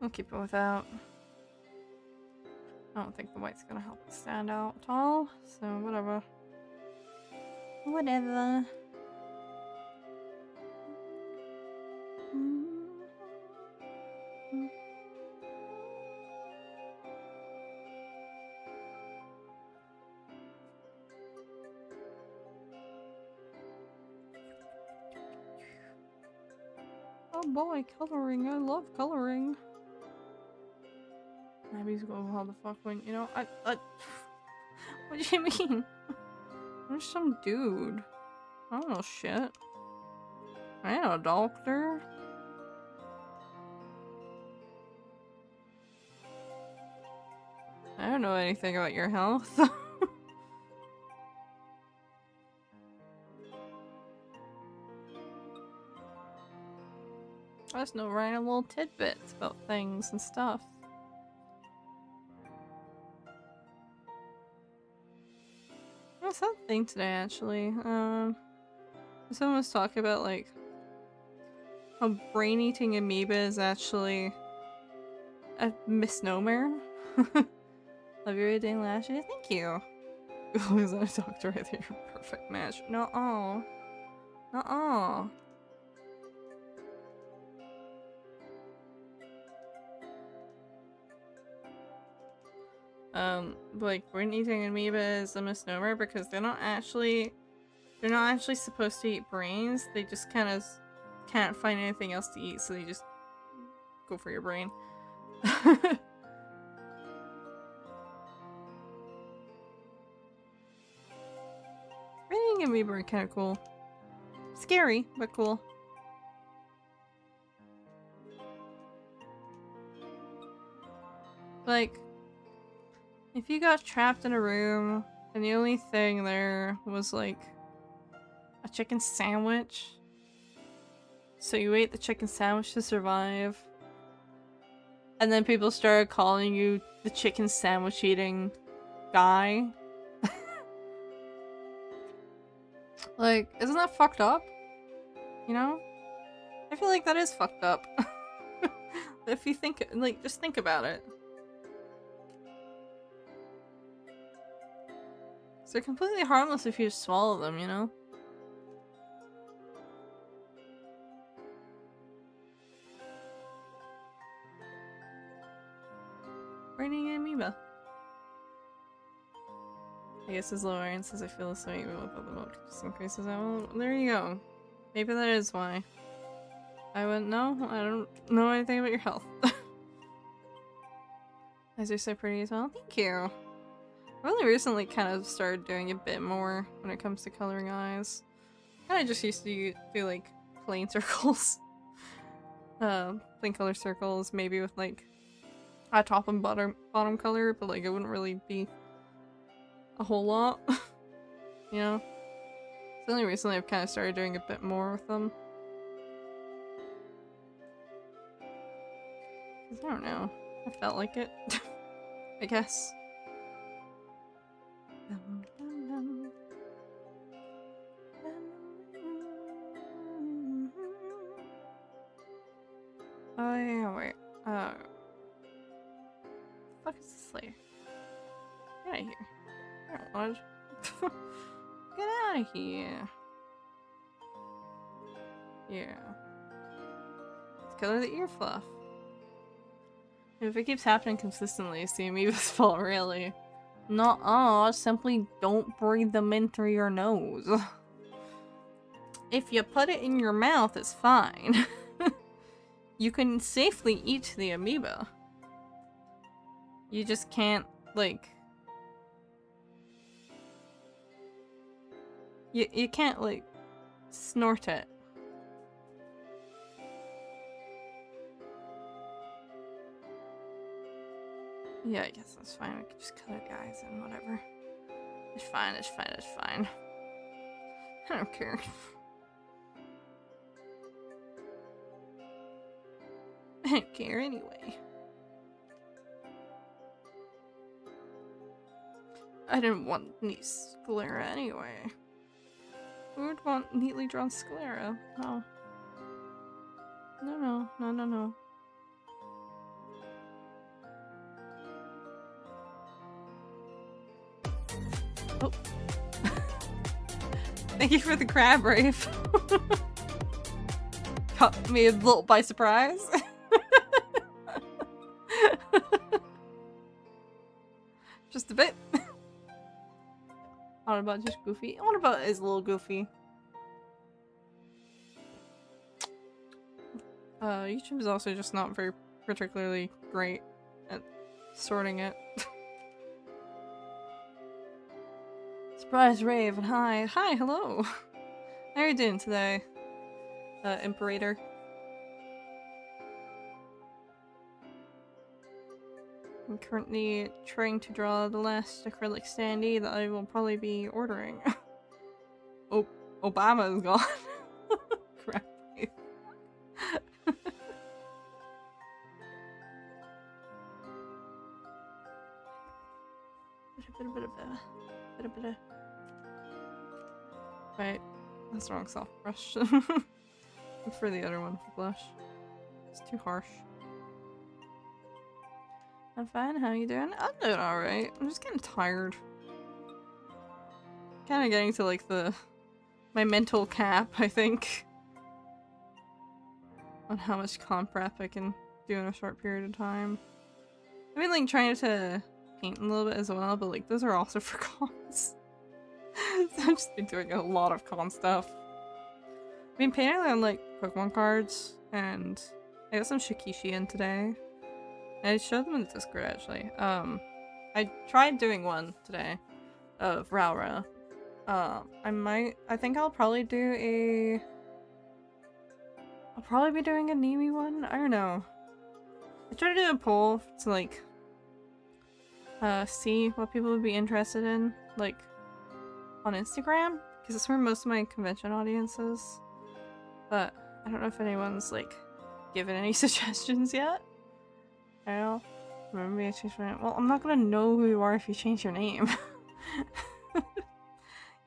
I'll keep it without. I don't think the white's gonna help it stand out at all, so whatever. Whatever. Oh boy, coloring. I love coloring. Abby's going, how the fuck when, you know, I what do you mean? I'm just some dude. I don't know shit. I ain't a doctor. I don't know anything about your health. I just know random little tidbits about things and stuff. I saw a thing today actually. Someone was talking about like how brain-eating amoeba is actually a misnomer. Love your reading lashes. Thank you. Who's a doctor right there? Perfect match. No-oh. No-oh. Like brain-eating amoeba is a misnomer because they're not actually supposed to eat brains. They just kind of can't find anything else to eat, so they just go for your brain. Brain-eating amoeba are kind of cool. Scary, but cool. Like, if you got trapped in a room and the only thing there was like a chicken sandwich, so you ate the chicken sandwich to survive, and then people started calling you the chicken sandwich eating guy. Like, isn't that fucked up? You know? I feel like that is fucked up. If you think, like, just think about it. They're completely harmless if you just swallow them, you know? Raining amoeba. I guess his low iron says I feel the same even without the milk just increases that. Well, there you go. Maybe that is why. I wouldn't know. I don't know anything about your health. Eyes are so pretty as well. Thank you. I've only recently kind of started doing a bit more when it comes to coloring eyes. I just used to do like plain circles. Plain color circles, maybe with like a top and bottom color, but like it wouldn't really be a whole lot. You know? So only recently I've kind of started doing a bit more with them. I don't know. I felt like it. I guess. Oh yeah, wait. Fuck is this layer? Get out of here. I don't want to. Get out of here. Yeah. Let's color the ear fluff. If it keeps happening consistently, it's the amoeba's fault, really. Nuh-uh, simply don't breathe them in through your nose. If you put it in your mouth, it's fine. You can safely eat the amoeba. You just can't, like... You can't, like, snort it. Yeah, I guess that's fine. We can just color the eyes and whatever. It's fine, it's fine, it's fine. I don't care. I don't care anyway. I didn't want neat sclera anyway. Who would want neatly drawn sclera? Oh. No. Oh. Thank you for the crab, Rafe. Caught me a little by surprise. Just a bit. What about just goofy? What about is a little goofy? YouTube is also just not very particularly great at sorting it. Surprise Rave and hi. Hi, hello. How are you doing today? Imperator. I'm currently trying to draw the last acrylic standee that I will probably be ordering. Oh, Obama is gone. Crap. Right, that's the wrong soft brush. For the other one for blush. It's too harsh. I'm fine, how you doing? I'm doing alright. I'm just getting tired. Kinda getting to like my mental cap, I think. On how much comp prep I can do in a short period of time. I've been like trying to paint a little bit as well, but like those are also for cons. So I've just been doing a lot of con stuff. I've been painting on like Pokemon cards, and I got some Shikishi in today. I showed them in the Discord actually. I tried doing one today of Raura. I think I'll probably do I'll probably be doing a Nimi one. I don't know. I tried to do a poll to like see what people would be interested in, like on Instagram, because it's where most of my convention audience is. But I don't know if anyone's like given any suggestions yet. I don't know. Remember me, I changed my name. Well, I'm not gonna know who you are if you change your name. You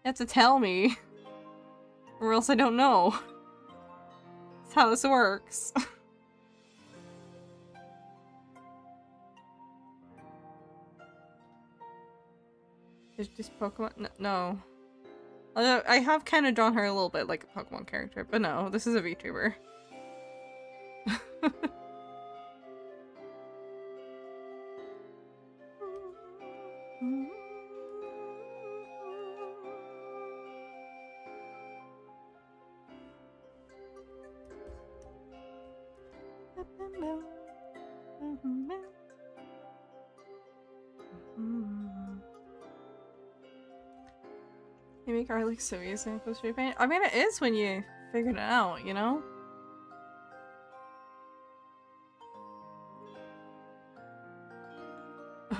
have to tell me, or else I don't know. That's how this works. Is this Pokemon? No. I have kind of drawn her a little bit like a Pokemon character, but no, this is a VTuber. You make art look so easy in close paint. I mean, it is when you figure it out, you know?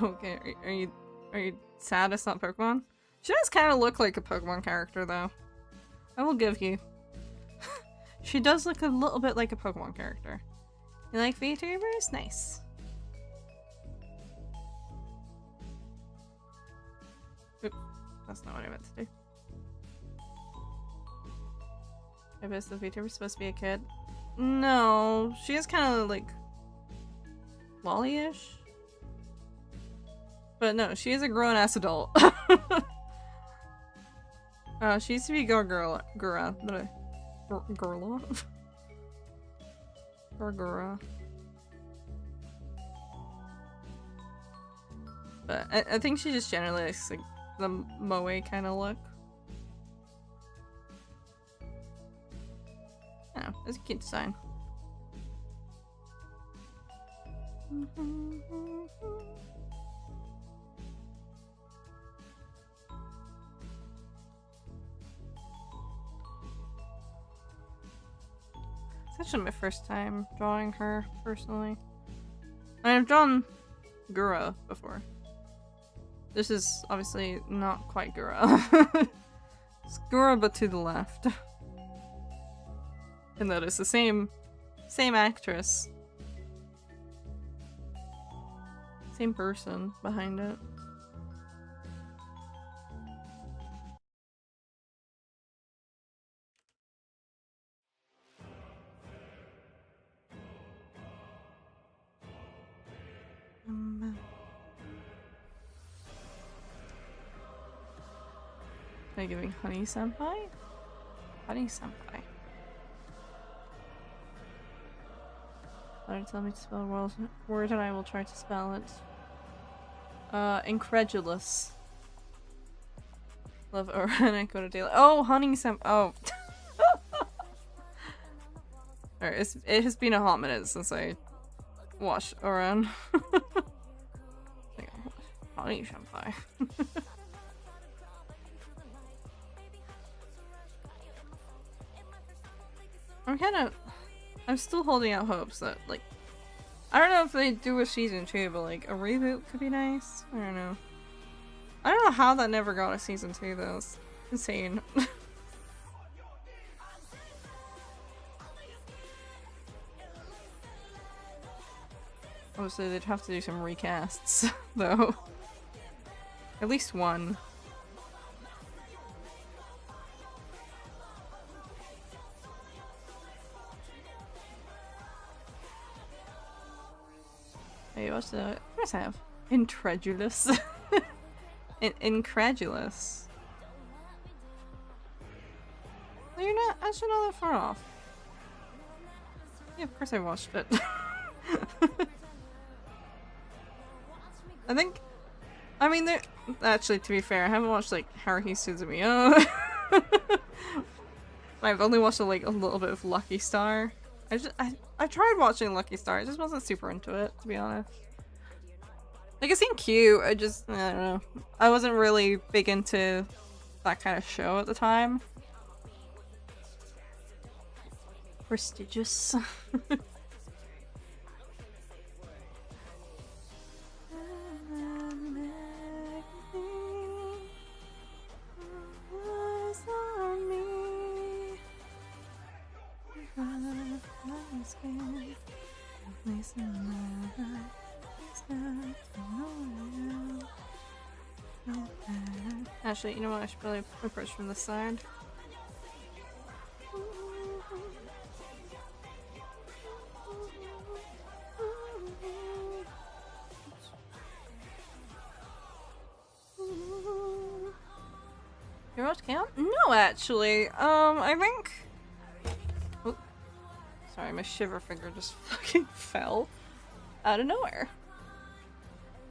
Okay, are you sad it's not Pokemon? She does kind of look like a Pokemon character, though. I will give you. She does look a little bit like a Pokemon character. You like VTubers? Nice. Oop, that's not what I meant to do. I bet the VTuber's supposed to be a kid. No, she is kind of like lolly-ish. But no, she is a grown-ass adult. She used to be Gargura. Gargura. But I think she just generally likes like the moe kind of look. I don't know, it's a cute design. It's actually my first time drawing her, personally. I've drawn Gura before. This is obviously not quite Gura. It's Gura, but to the left. And that is the same actress. Same person behind it. Am I giving Honey Senpai? Honey Senpai. Tell me to spell a word and I will try to spell it. Incredulous. Love Orion, go to daylight. Oh, Honey Senpai. Oh. Alright, it has been a hot minute since I watched Orion. Honey Senpai. I'm still holding out hopes that, like, I don't know if they do a season 2, but like a reboot could be nice. I don't know. I don't know how that never got a season 2 though. It's insane. Obviously they'd have to do some recasts though. At least one. Hey, what's the... What does I have? Incredulous. Incredulous. Well, you're not actually not that far off. Yeah, of course I watched it. I mean, actually, to be fair, I haven't watched, like, Haruhi Suzumiya. I've only watched, like, a little bit of Lucky Star. I tried watching Lucky Star, I just wasn't super into it, to be honest. Like, it seemed cute, I don't know. I wasn't really big into that kind of show at the time. Prestigious. Actually, you know what? I should probably approach from this side. You watched Count? No, actually. I think. Oh, sorry, my shiver finger just fucking fell out of nowhere.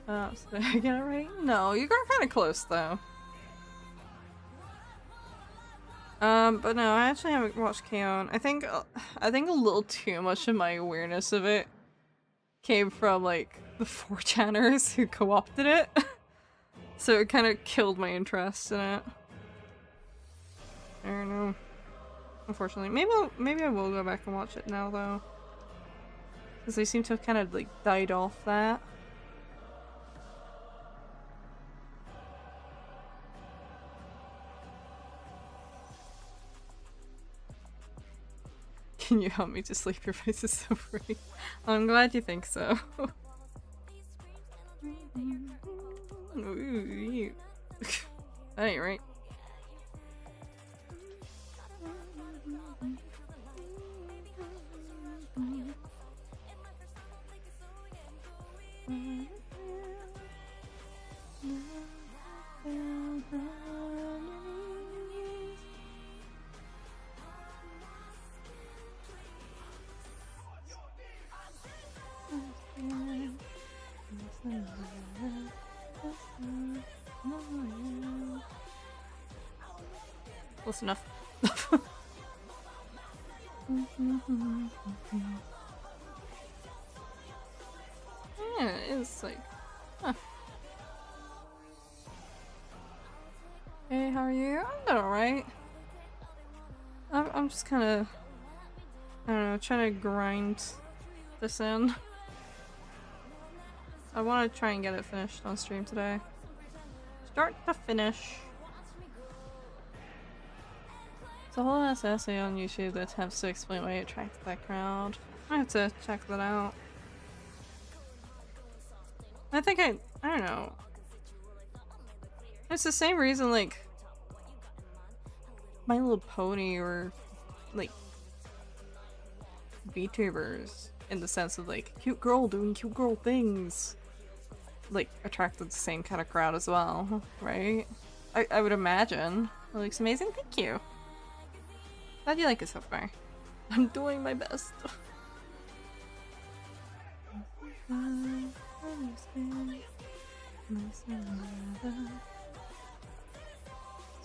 So did I get it right? No, you got kind of close though. But no, I actually haven't watched K-On! I think a little too much of my awareness of it came from like the 4chaners who co-opted it. So it kind of killed my interest in it. I don't know. Unfortunately, maybe I will go back and watch it now though, because they seem to have kind of like died off that. Can you help me to sleep? Your face is so pretty. I'm glad you think so. Ooh, that ain't right. Close enough. Yeah, it's like, huh. Hey, how are you? I'm doing alright. I'm just kind of, I don't know, trying to grind this in. I want to try and get it finished on stream today. Start to finish. There's a whole ass essay on YouTube that attempts to explain why it attracted that crowd. I have to check that out. I think I don't know. It's the same reason like My Little Pony or like VTubers, in the sense of like cute girl doing cute girl things, like attracted the same kind of crowd as well, right? I would imagine. It looks amazing, thank you. Glad you like it so far. I'm doing my best.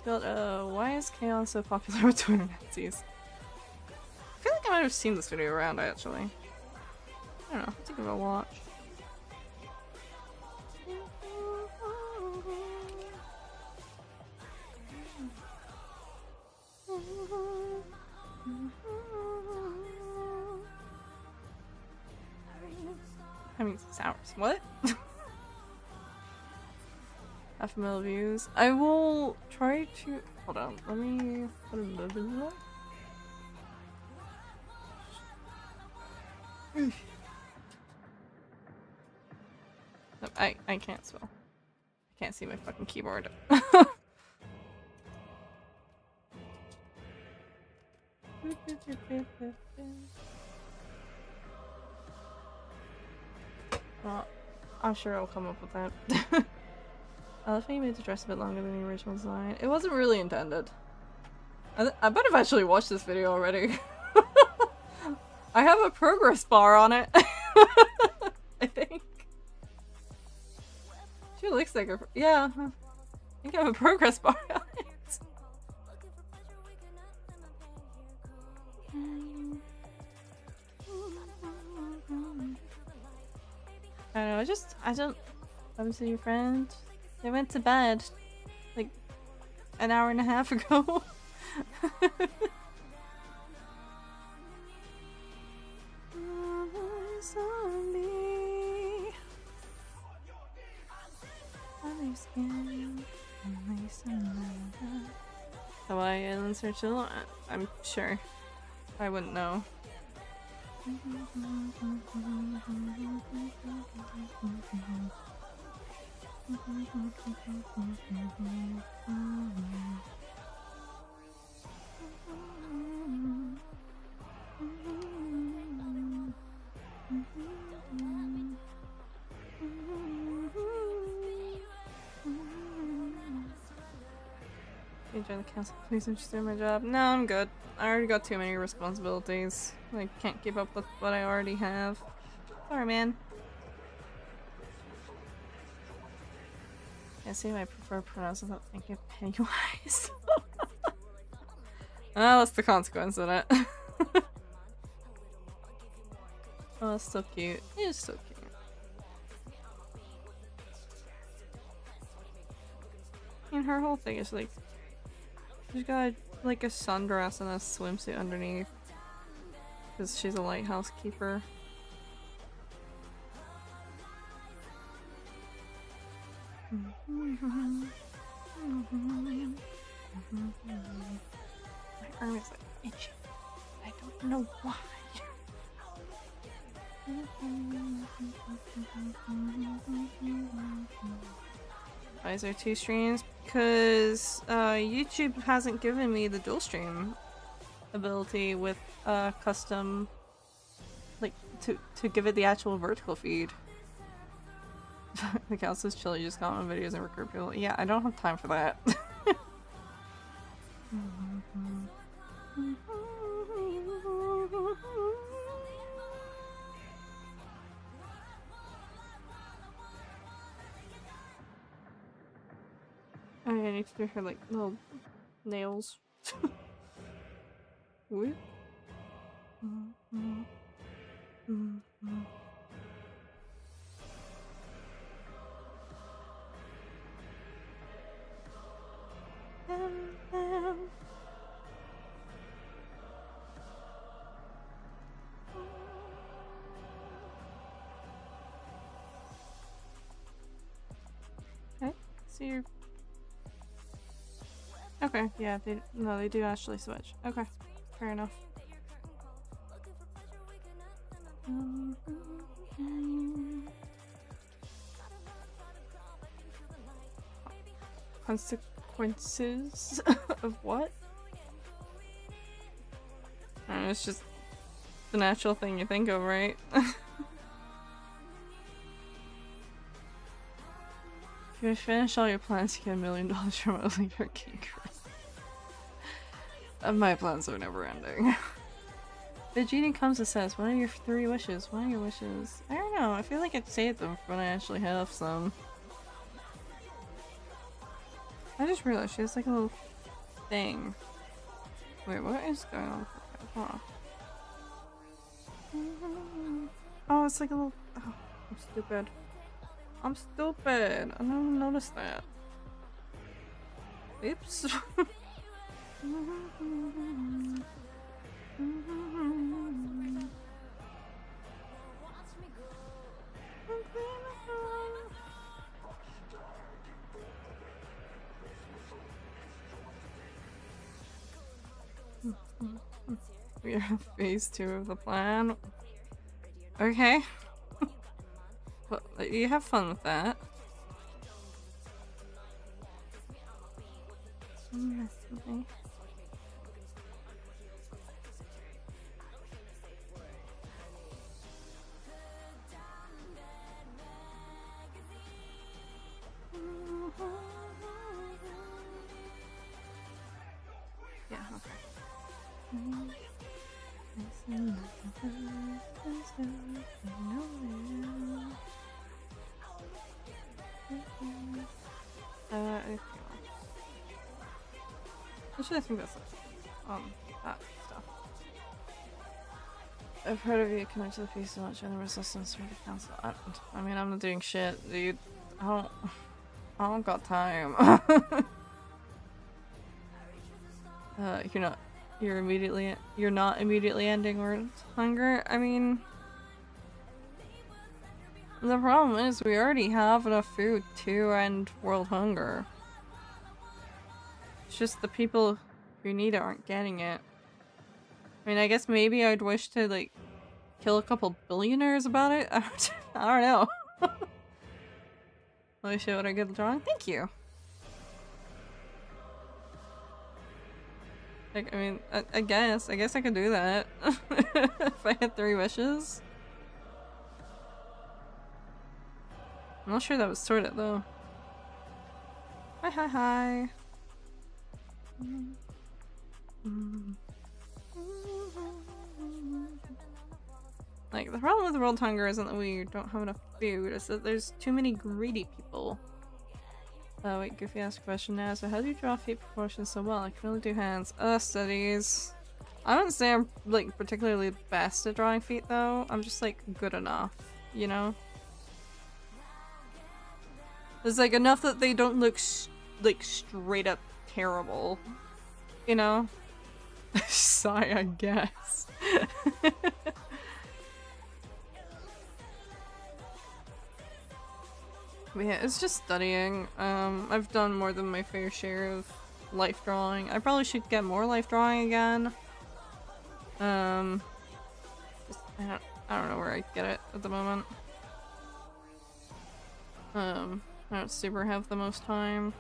Why is Chaos so popular with Twitter Nazis? I feel like I might have seen this video around actually. I don't know, let's give it a watch. I mean, sours. What? Half a mil views. I will try to. Hold on. Let me. No, I can't spell. I can't see my fucking keyboard. Well, I'm sure I'll come up with that. I love how you made the dress a bit longer than the original design. It wasn't really intended. I bet I've actually watched this video already. I have a progress bar on it. I think. She looks like a. Yeah. I think I have a progress bar on it. I don't know, I don't see your friend. They went to bed like an hour and a half ago. Hawaii Islands are chill? I'm sure. I wouldn't know. Can you join the council, please? I'm just doing my job. No, I'm good. I already got too many responsibilities. I can't keep up with what I already have. Sorry, man. I see my preferred pronouns without thinking of Pennywise. Oh, that's the consequence of it. Oh, that's so cute. He is so cute. And her whole thing is like, she's got like a sundress and a swimsuit underneath. Because she's a lighthouse keeper. My arm is like itchy. I don't know why. Why is there 2 streams? Because YouTube hasn't given me the dual stream ability with custom, like to give it the actual vertical feed. The council's chill, you just comment on videos and recruit people. Yeah, I don't have time for that. I need to do her like little nails. What? Okay, see your. Okay, yeah, they do actually switch. Okay, fair enough. Consequences of what? I don't know, it's just the natural thing you think of, right? If you finish all your plans, you get $1 million from a leader king. My plans are never ending. The genie comes and says, "What are your 3 wishes? What are your wishes?" I don't know. I feel like I'd save them for when I actually have some. I just realized she has like a little thing. Wait, what is going on? Huh. Oh, it's like a little. Oh, I'm stupid. I'm stupid. I didn't notice that. Oops. We are phase 2 of the plan. Okay. Well, you have fun with that. Yeah, okay. Actually, I think that's it. That stuff. I've heard of you coming to the feast so much and the resistance from the council. I mean, I'm not doing shit, dude. I don't got time. You're not immediately ending world hunger. I mean, the problem is we already have enough food to end world hunger. It's just the people who need it aren't getting it. I mean, I guess maybe I'd wish to, like, kill a couple billionaires about it? I don't know. Let me show what I get drawing. Thank you! Like, I mean, I guess I could do that. If I had 3 wishes. I'm not sure that would sort it, though. Hi. Like, the problem with world hunger isn't that we don't have enough food, it's that there's too many greedy people. Oh wait, Goofy asked a question now, so how do you draw feet proportions so well? I can only do hands. Studies. I wouldn't say I'm, like, particularly best at drawing feet, though. I'm just, like, good enough, you know? It's, like, enough that they don't look, like, straight up terrible. You know? Sigh, I guess. But yeah, it's just studying. I've done more than my fair share of life drawing. I probably should get more life drawing again. I don't know where I get it at the moment. I don't super have the most time.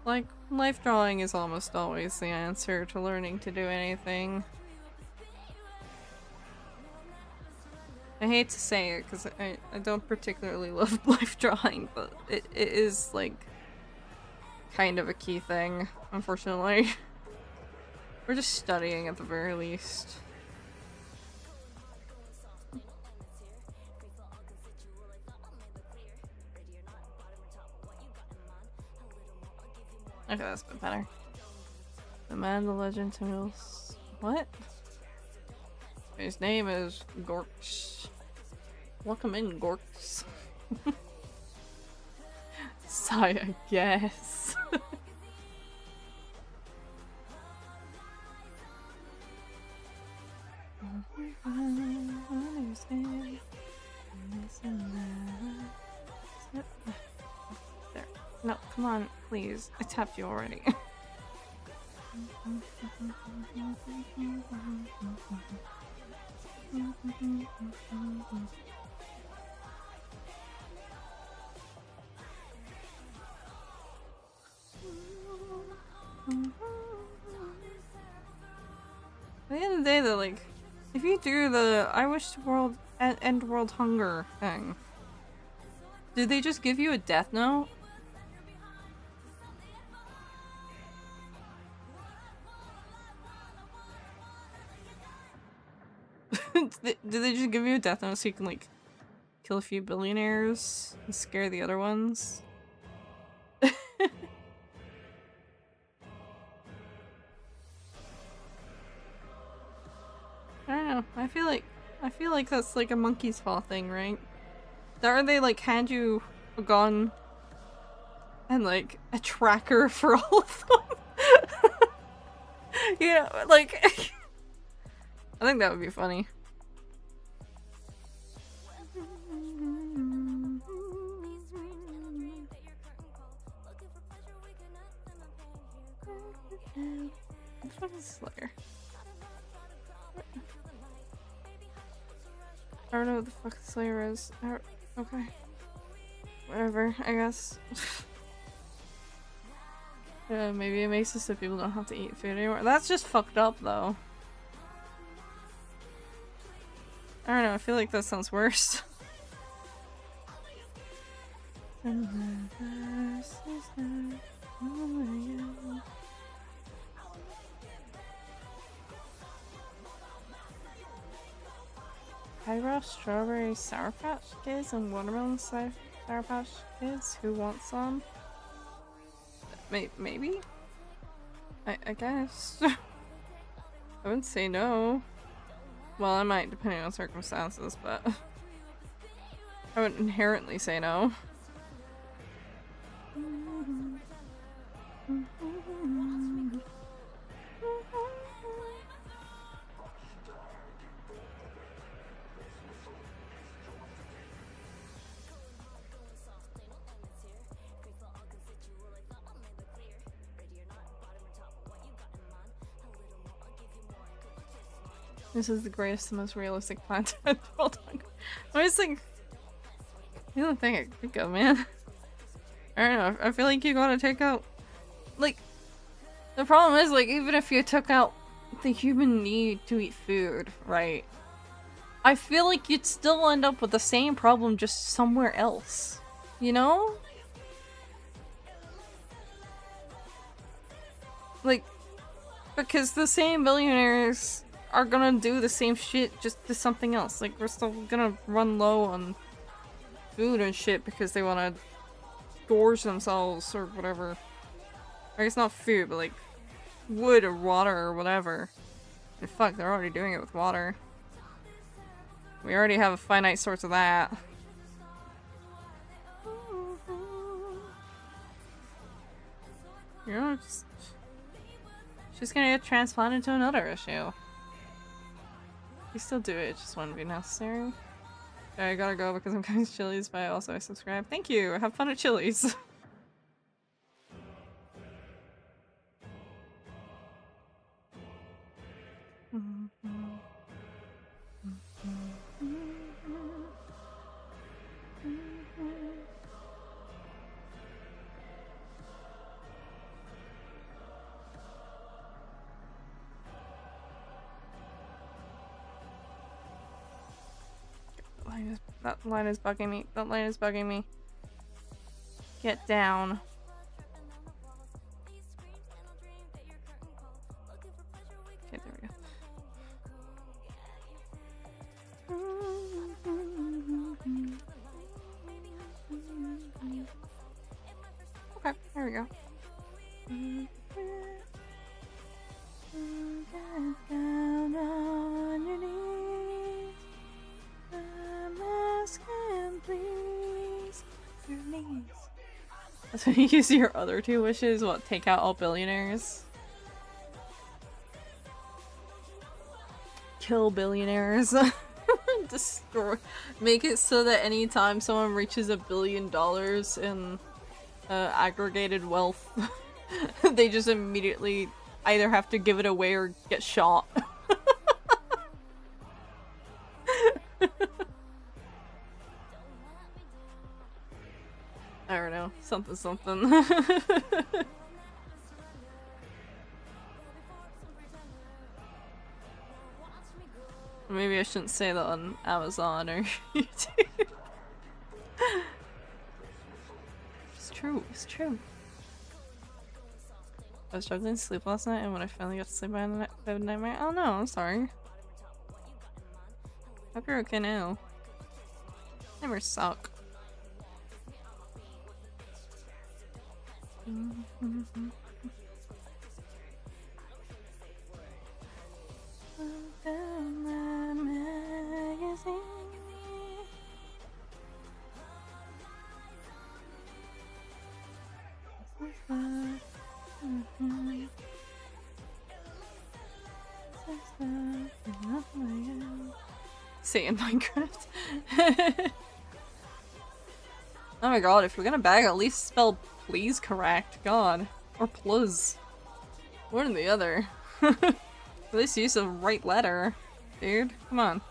Like, life drawing is almost always the answer to learning to do anything. I hate to say it because I don't particularly love life drawing, but it is, like, kind of a key thing, unfortunately. We're just studying at the very least. Okay, that's a bit better. The man, the legend, Tamils. What? His name is Gorks. Welcome in, Gorks. Sigh, I guess. There. No, come on, please. I tapped you already. At the end of the day, though, like, if you do the I wish to end world hunger thing, did they just give you a death note? Did they just give you a death note so you can, like, kill a few billionaires and scare the other ones? I don't know. I feel like that's like a monkey's paw thing, right? Or they like hand you a gun and like a tracker for all of them. You know, like I think that would be funny. What is Slayer? I don't know what the fuck Slayer is. Okay. Whatever, I guess. Maybe it makes it so people don't have to eat food anymore. That's just fucked up, though. I don't know, I feel like that sounds worse. Highbrow strawberry Sour Patch Kids and watermelon Sour Patch Kids. Who wants some? Maybe? I guess. I wouldn't say no. Well, I might, depending on circumstances, but I wouldn't inherently say no. This is the greatest and most realistic plan to end the world. I was like, the only thing I can think of, man. I don't know, I feel like you gotta take out, like, the problem is, like, even if you took out the human need to eat food, right? I feel like you'd still end up with the same problem just somewhere else. You know? Like, because the same billionaires are gonna do the same shit just to something else. Like, we're still gonna run low on food and shit because they wanna gorge themselves or whatever. I guess not food, but like wood or water or whatever. And fuck, they're already doing it with water. We already have a finite source of that. You know, just gonna get transplanted to another issue. You still do it just wouldn't be necessary. Okay, I gotta go because I'm going to Chili's, but also I subscribe. Thank you! Have fun at Chili's! That line is bugging me. That line is bugging me. Get down. Okay, there we go. Okay, there we go. Down on your knees. I'm asking, please, your knees. So you use your other two wishes. What? Take out all billionaires. Kill billionaires. Destroy. Make it so that anytime someone reaches $1 billion in aggregated wealth, they just immediately either have to give it away or get shot. I don't know. Something something. Maybe I shouldn't say that on Amazon or YouTube. It's true, it's true. I was struggling to sleep last night, and when I finally got to sleep, I had a nightmare. Oh no, I'm sorry. Hope you're okay now. Nightmares suck. Say in Minecraft. Oh my god, if you're gonna bag, at least spell please correct. God. Or plus. One or the other. At least use the right letter. Dude, come on.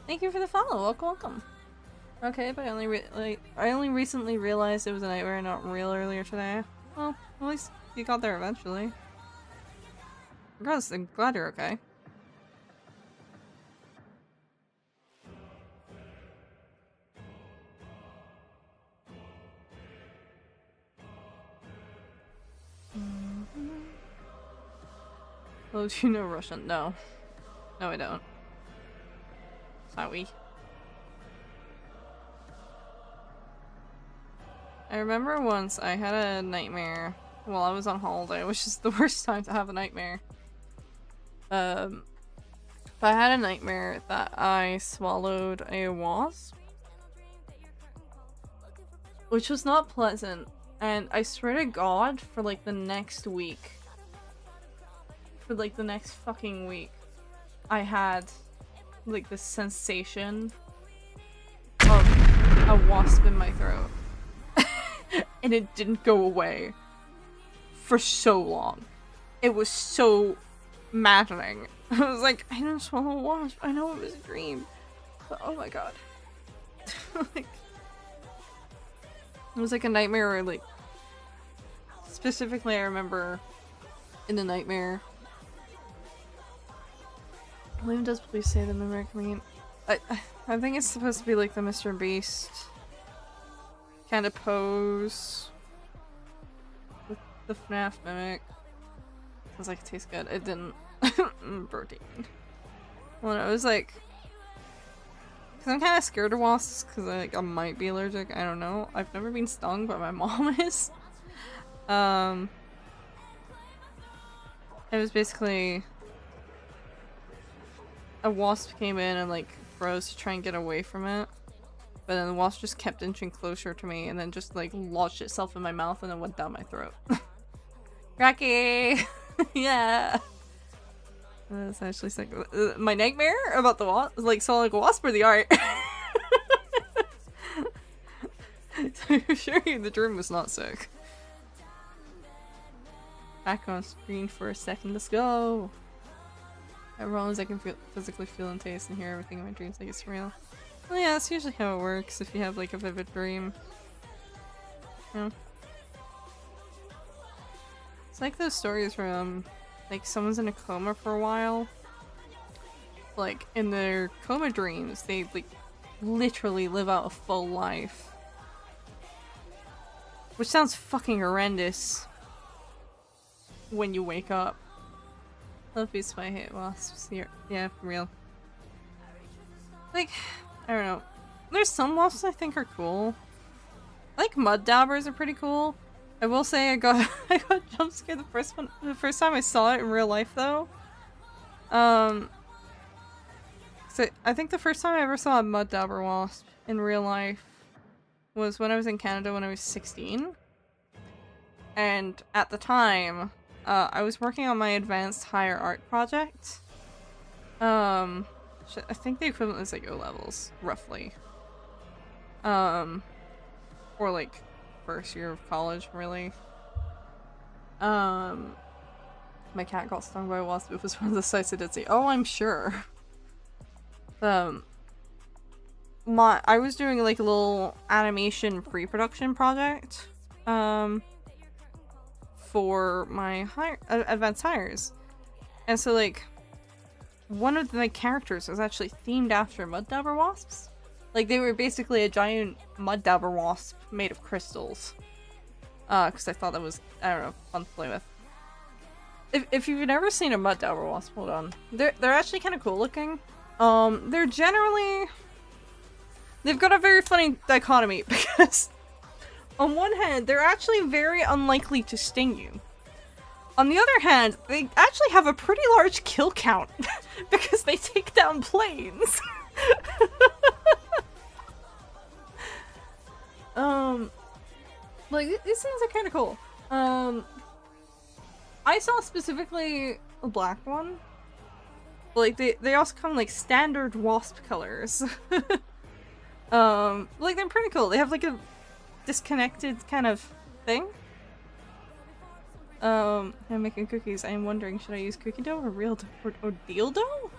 Thank you for the follow. Welcome, welcome. Okay, but I only recently realized it was a nightmare and not real earlier today. Well, at least you got there eventually. Regardless, I'm glad you're okay. Oh, do you know Russian? No. No, I don't. Sorry. I remember once I had a nightmare while I was on holiday, which is the worst time to have a nightmare. But I had a nightmare that I swallowed a wasp, which was not pleasant, and I swear to God, for like the next week, for like the next fucking week, I had like this sensation of a wasp in my throat. And it didn't go away for so long. It was so maddening. I was like, I didn't swallow a wasp. I know it was a dream. But oh my god. Like, it was like a nightmare where, like, specifically I remember in the nightmare. William does please say the mimic meme. I think it's supposed to be like the Mr. Beast kind of pose with the FNAF mimic. Sounds like it tastes good. It didn't. Protein. Well, no, it was like, because I'm kind of scared of wasps because I might be allergic. I don't know. I've never been stung, but my mom is. It was basically a wasp came in and like froze to try and get away from it. But then the wasp just kept inching closer to me and then just like lodged itself in my mouth and then went down my throat. Cracky! Yeah! That's actually sick. My nightmare about the wasp, like swallowing like a wasp, or the art? So you're sure the dream was not sick. Back on screen for a second, let's go! As long as I can physically feel and taste and hear everything in my dreams like it's real. Well, yeah, that's usually how it works if you have like a vivid dream. Yeah. It's like those stories where like someone's in a coma for a while. Like in their coma dreams, they like literally live out a full life. Which sounds fucking horrendous when you wake up. Love beats why I hate wasps. Yeah, real. Like, I don't know. There's some wasps I think are cool. I think mud dabbers are pretty cool. I will say I got jump scared the first time I saw it in real life though. So I think the first time I ever saw a mud dabber wasp in real life was when I was in Canada when I was 16. And at the time, I was working on my advanced higher art project. I think the equivalent is like O levels, roughly. Or like first year of college, really. My cat got stung by a wasp. It was one of the sites I did see. Oh, I'm sure. I was doing like a little animation pre-production project, for my advanced hires, and so like one of the characters was actually themed after mud dabber wasps. Like, they were basically a giant mud dabber wasp made of crystals. Because I thought that was, I don't know, fun to play with. If you've never seen a mud dabber wasp, hold on. They're actually kind of cool looking. They're generally... They've got a very funny dichotomy, because on one hand, they're actually very unlikely to sting you. On the other hand, they actually have a pretty large kill count, because they take down planes. Like, these things are kind of cool. I saw specifically a black one. Like, they also come like standard wasp colors. Like, they're pretty cool. They have like a disconnected kind of thing. I'm making cookies. I am wondering, should I use cookie dough or real dough or deal dough?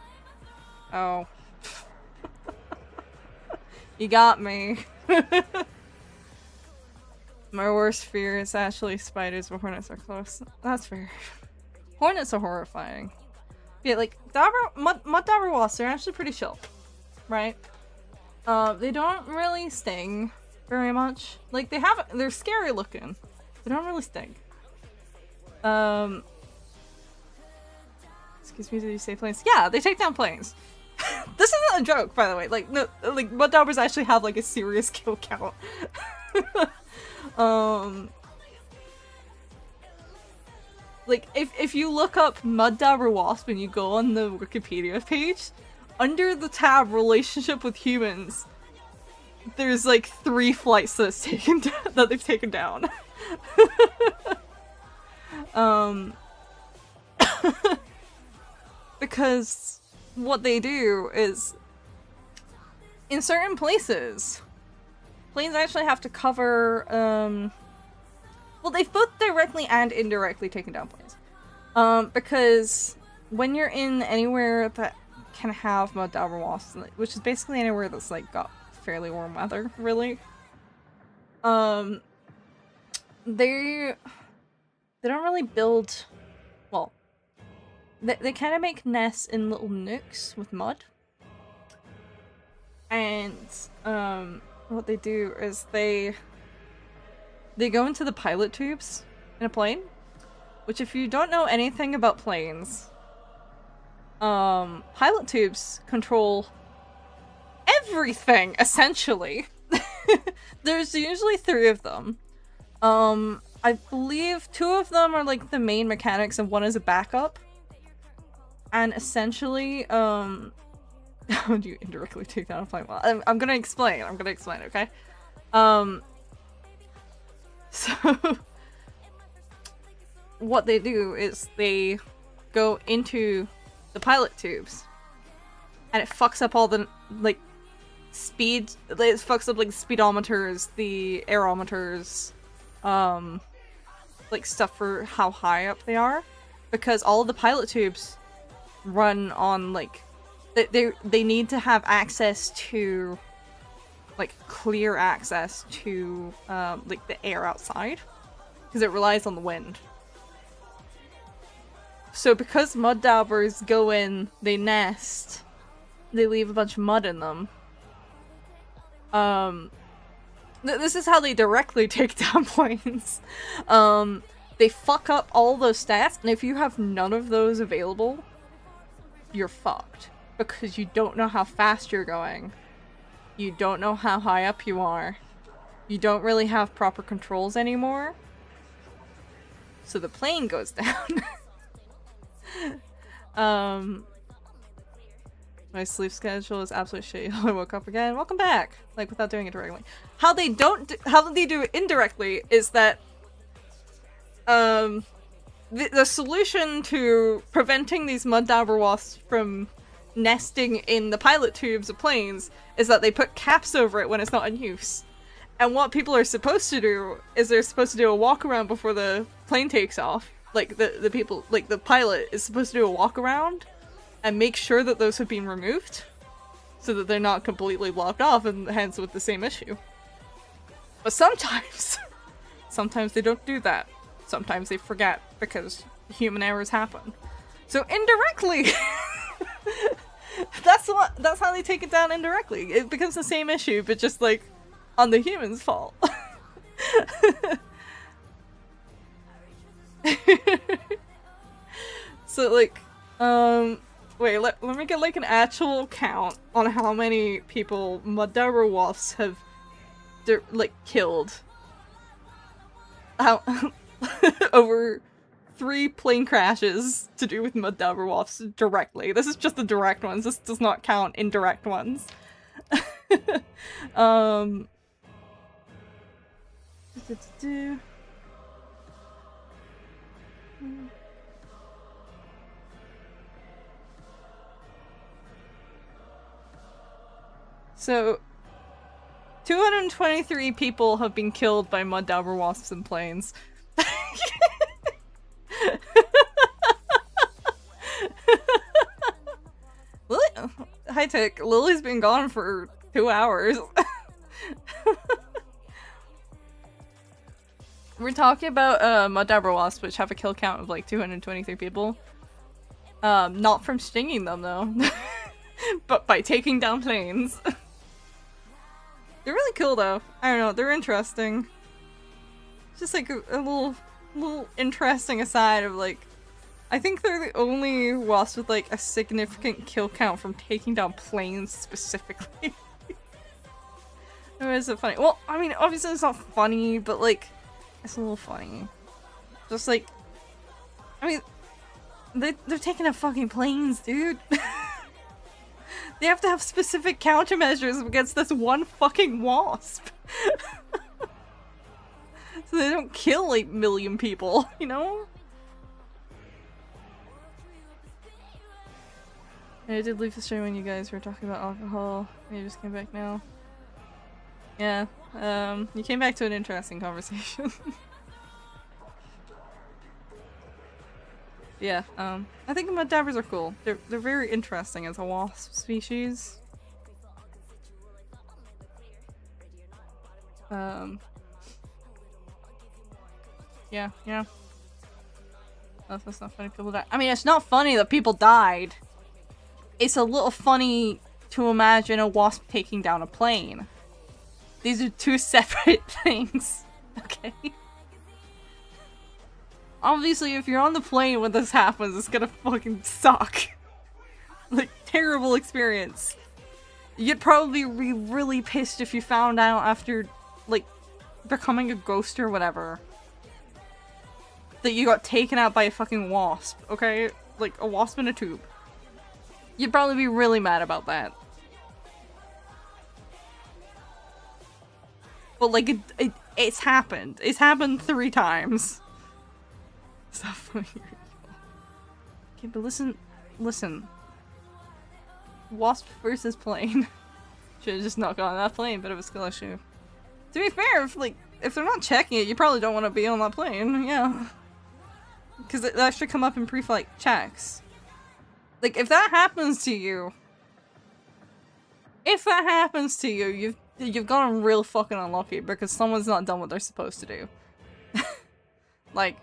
Oh. You got me. My worst fear is actually spiders, but hornets are close. That's fair. Hornets are horrifying. Yeah, like, mud dabber wasps are actually pretty chill. Right? They don't really sting very much. Like, they're scary looking. They don't really sting. Excuse me, did you say planes? Yeah, they take down planes. This isn't a joke, by the way. Like, no, like, mud dabbers actually have, like, a serious kill count. Like, if you look up mud dabber wasp and you go on the Wikipedia page, under the tab relationship with humans, there's like 3 flights that they've taken down. Because what they do is, in certain places, planes actually have to cover, well, they've both directly and indirectly taken down planes. Because when you're in anywhere that can have mud dabber wasps, which is basically anywhere that's like got fairly warm weather, really, they don't really build, well, they kind of make nests in little nooks with mud. And, what they do is they go into the pilot tubes in a plane, which, if you don't know anything about planes, pilot tubes control everything, essentially. There's usually 3 of them. I believe 2 of them are like the main mechanics and 1 is a backup. And essentially, how do you indirectly take down a plane? Well, I'm gonna explain, okay? So, what they do is they go into the pilot tubes, and it fucks up all the, like, speed, it fucks up, like, speedometers, the aerometers, like, stuff for how high up they are, because all of the pilot tubes run on, like, they need to have access to, like, clear access to, like, the air outside, because it relies on the wind. So because mud dabbers go in, they nest, they leave a bunch of mud in them. This is how they directly take down planes. They fuck up all those stats, and if you have none of those available, you're fucked. Because you don't know how fast you're going. You don't know how high up you are. You don't really have proper controls anymore. So the plane goes down. My sleep schedule is absolute shit. I woke up again. Welcome back. Like, without doing it directly. How they do it indirectly is that the solution to preventing these mud dabber wasps from nesting in the pilot tubes of planes is that they put caps over it when it's not in use. And what people are supposed to do is they're supposed to do a walk around before the plane takes off. Like, the people, like, the pilot is supposed to do a walk around and make sure that those have been removed so that they're not completely blocked off, and hence with the same issue. But sometimes they don't do that. Sometimes they forget because human errors happen. So indirectly, that's how they take it down indirectly. It becomes the same issue, but just like on the human's fault. So like, wait, let me get like an actual count on how many people Mudabra wasps have like killed. How over 3 plane crashes to do with Mudabra wasps directly. This is just the direct ones. This does not count indirect ones. So, 223 people have been killed by Mudabra wasps in planes. Lily, high tech. Lily's been gone for 2 hours. We're talking about Mudabra wasps, which have a kill count of like 223 people. Not from stinging them though, but by taking down planes. They're really cool though. I don't know, they're interesting. Just like a little interesting aside of like, I think they're the only wasps with like a significant kill count from taking down planes specifically. Or is it funny? Well, I mean, obviously it's not funny, but like, it's a little funny. Just like, I mean, they're taking out fucking planes, dude. They have to have specific countermeasures against this one fucking wasp. So they don't kill like 1 million people, you know? I did leave the stream when you guys were talking about alcohol. You just came back now. Yeah, you came back to an interesting conversation. Yeah, I think Mudabras are cool. They're very interesting as a wasp species. Yeah. That's not funny people died. I mean, it's not funny that people died. It's a little funny to imagine a wasp taking down a plane. These are 2 separate things, okay? Obviously, if you're on the plane when this happens, it's gonna fucking suck. Like, terrible experience. You'd probably be really pissed if you found out after, like, becoming a ghost or whatever, that you got taken out by a fucking wasp, okay? Like, a wasp in a tube. You'd probably be really mad about that. But, like, it's happened. It's happened 3 times. Stop funny. Okay, but listen. Wasp versus plane. Should've just not gone on that plane, but it was a skill issue. To be fair, if they're not checking it, you probably don't want to be on that plane, yeah. Because that should come up in pre-flight checks. Like, if that happens to you, you've gotten real fucking unlucky because someone's not done what they're supposed to do. Like,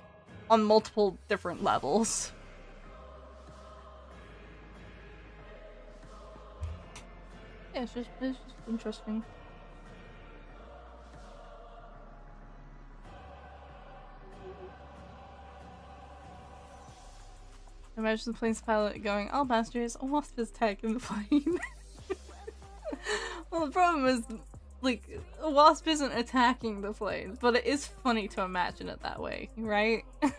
on multiple different levels. Yeah, it's just interesting. Imagine the plane's pilot going, "Oh, bastards, a wasp is tagging the plane." Well, the problem is, like, a wasp isn't attacking the plane, but it is funny to imagine it that way, right? I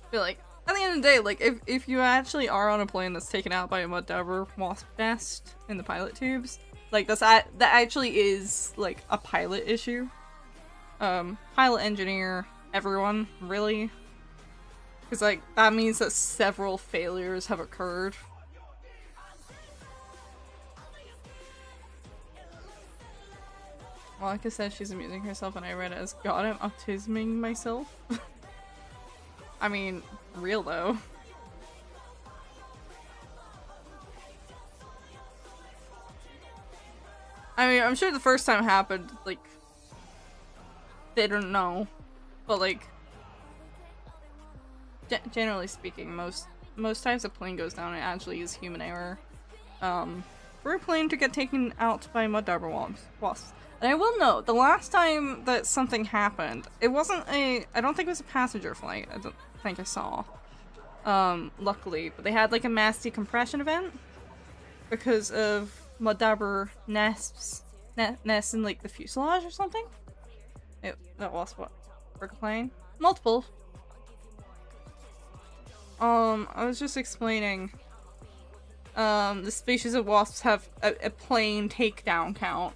feel like, at the end of the day, like, if you actually are on a plane that's taken out by a Mudabra wasp nest in the pilot tubes, like, that actually is, like, a pilot issue. Pilot, engineer, everyone, really. Because, like, that means that several failures have occurred. Well, like I said, she's amusing herself, and I read it as, "God, I'm autisming myself." I mean, real though. I mean, I'm sure the first time it happened, like, they don't know. But, like, generally speaking, most most times a plane goes down, it actually is human error. For a plane to get taken out by mud dabber wasps. And I will note, the last time that something happened, it wasn't I don't think it was a passenger flight. I don't think I saw. Luckily, but they had like a mass decompression event because of mud dabber nests in like the fuselage or something. That was what? Work a plane? Multiple. I was just explaining. The species of wasps have a plane takedown count.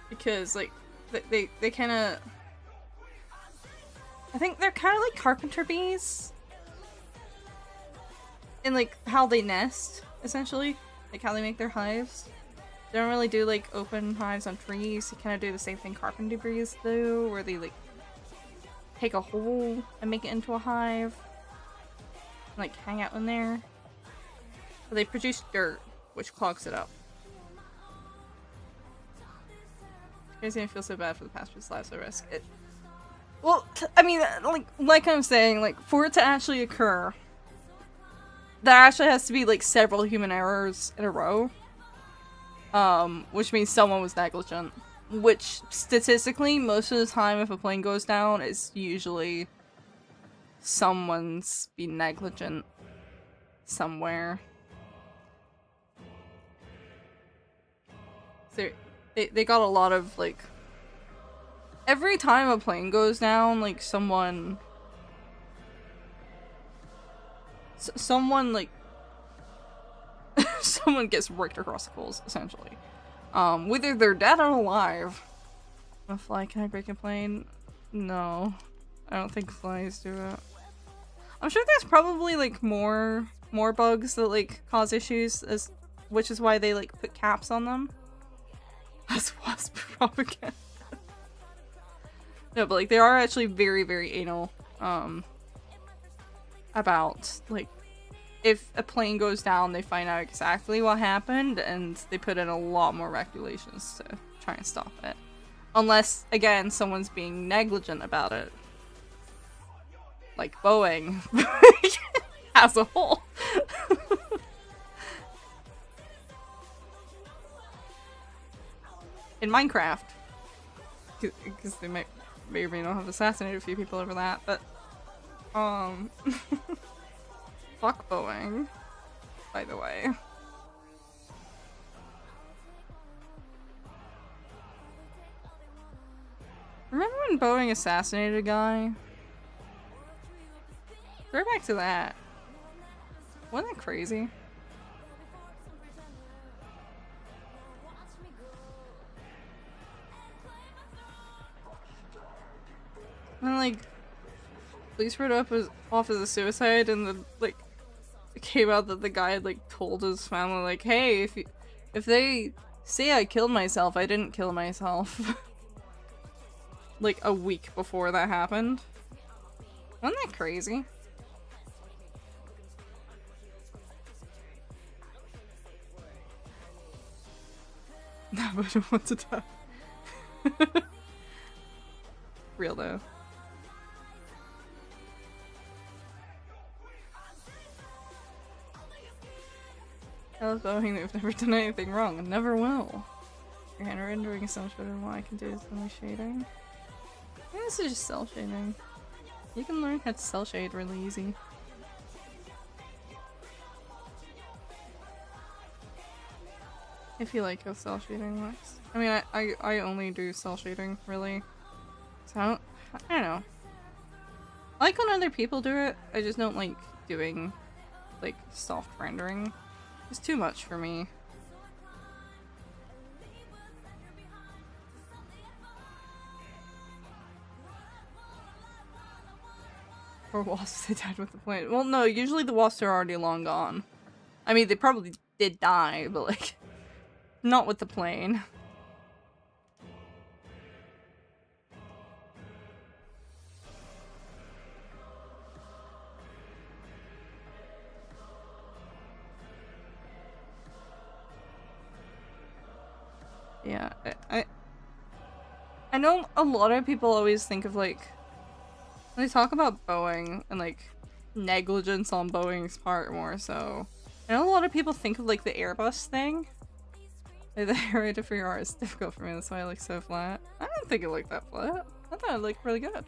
Because like they kind of, I think they're kind of like carpenter bees in like how they nest, essentially, like how they make their hives. They don't really do like open hives on trees. They kind of do the same thing carpenter bees do, where they like take a hole and make it into a hive, and, like hang out in there. But they produce dirt, which clogs it up. Crazy, I feel so bad for the passers's lives I risk it. Well, I mean, like I'm saying, like for it to actually occur, there actually has to be like several human errors in a row. Which means someone was negligent. Which, statistically, most of the time if a plane goes down, it's usually someone's been negligent somewhere. So, they got a lot of, like... Every time a plane goes down, like, someone, like... someone gets raked across the coals, essentially. Whether they're dead or alive. A fly, can I break a plane? No. I don't think flies do it. I'm sure there's probably, like, more bugs that, like, cause issues, which is why they, like, put caps on them. That's wasp propaganda. No, but, like, they are actually very, very anal, about, like, if a plane goes down, they find out exactly what happened, and they put in a lot more regulations to try and stop it. Unless, again, someone's being negligent about it. Like Boeing. As a whole. In Minecraft. Because they may or may not have assassinated a few people over that, but... Fuck Boeing, by the way. Remember when Boeing assassinated a guy? Go back to that. Wasn't that crazy? And like, police wrote up off as a suicide, and then like, it came out that the guy had like told his family like, hey, if they say I killed myself, I didn't kill myself. Like a week before that happened. Wasn't that crazy? No, but I don't want to die. Real though. Tell Boeing they've never done anything wrong and never will. Your handwriting is so much better than what I can do is only shading. I think this is just cell shading. You can learn how to cell shade really easy. If you like how cell shading works. I mean, I only do cell shading, really. So I don't know. I like when other people do it, I just don't like doing, like, soft rendering. It's too much for me. Or wasps, they died with the plane. Well, no, usually the wasps are already long gone. I mean, they probably did die, but like, not with the plane. Yeah, I know a lot of people always think of like, when they talk about Boeing and like negligence on Boeing's part more so. I know a lot of people think of like the Airbus thing. Like, the area to figure out is difficult for me, that's why I look so flat. I didn't think it looked that flat. I thought it looked really good.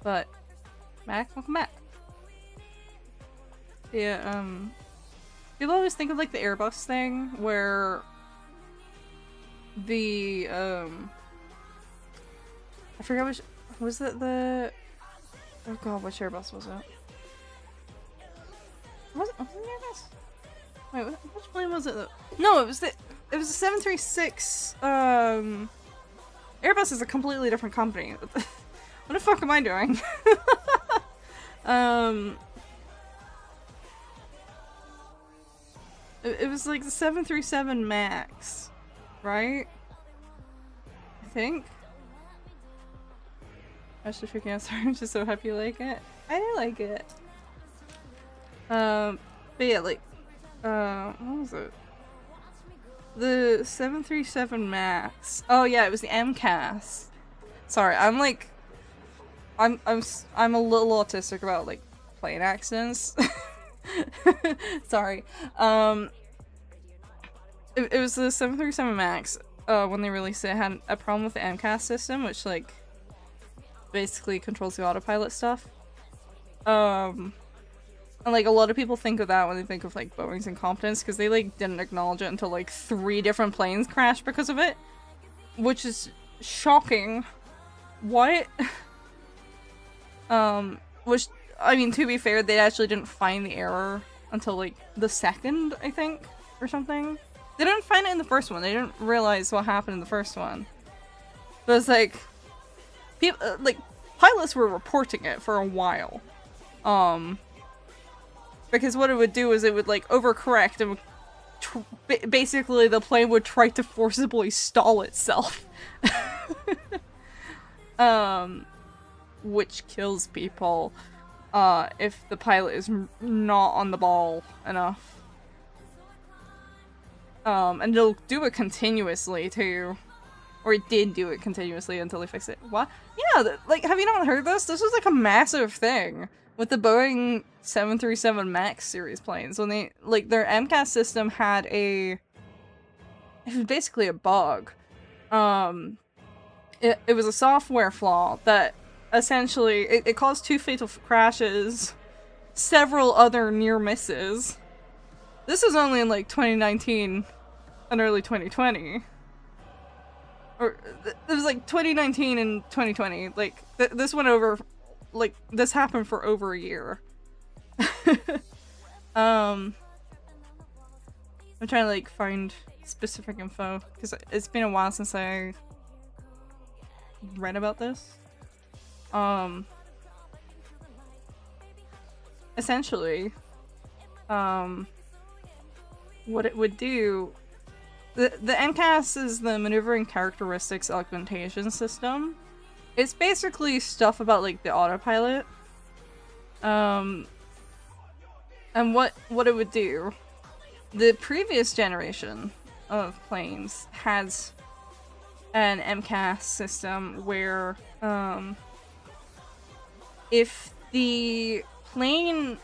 But, welcome back. Yeah, people always think of like the Airbus thing where the, I forget which, was it the, oh god, which Airbus was it? Was it Airbus? Wait, which plane was it? No, it was the 736, Airbus is a completely different company. What the fuck am I doing? It was like the 737 MAX, right? I think. Actually freaking out, sorry, I'm just so happy you like it. I do like it. But yeah, like, what was it? The 737 MAX. Oh yeah, it was the MCAS. Sorry, I'm like, I'm a little autistic about like plane accidents. Sorry. It was the 737 MAX. When they released it, it had a problem with the MCAS system, which like basically controls the autopilot stuff. And like a lot of people think of that when they think of like Boeing's incompetence, because they like didn't acknowledge it until like 3 different planes crashed because of it, which is shocking. What? Which, I mean, to be fair, they actually didn't find the error until like the 2nd, I think, or something. They didn't find it in the first one. They didn't realize what happened in the first one. But it's like, people, like, pilots were reporting it for a while. Because what it would do is it would like overcorrect and basically the plane would try to forcibly stall itself. Which kills people if the pilot is not on the ball enough. And they'll do it continuously too. Or it did do it continuously until they fixed it. What? Yeah, like, have you not heard this? This was like a massive thing with the Boeing 737 MAX series planes. When they, like, their MCAS system had it was basically a bug. It was a software flaw that essentially, it caused 2 fatal crashes, several other near misses. This is only in like 2019 and early 2020. Or, it was like 2019 and 2020. Like, this went over, like, this happened for over a year. I'm trying to like find specific info, because it's been a while since I read about this. Essentially, what it would do, the MCAS is the Maneuvering Characteristics Augmentation System. It's basically stuff about like the autopilot. And what it would do, the previous generation of planes has an MCAS system where if the plane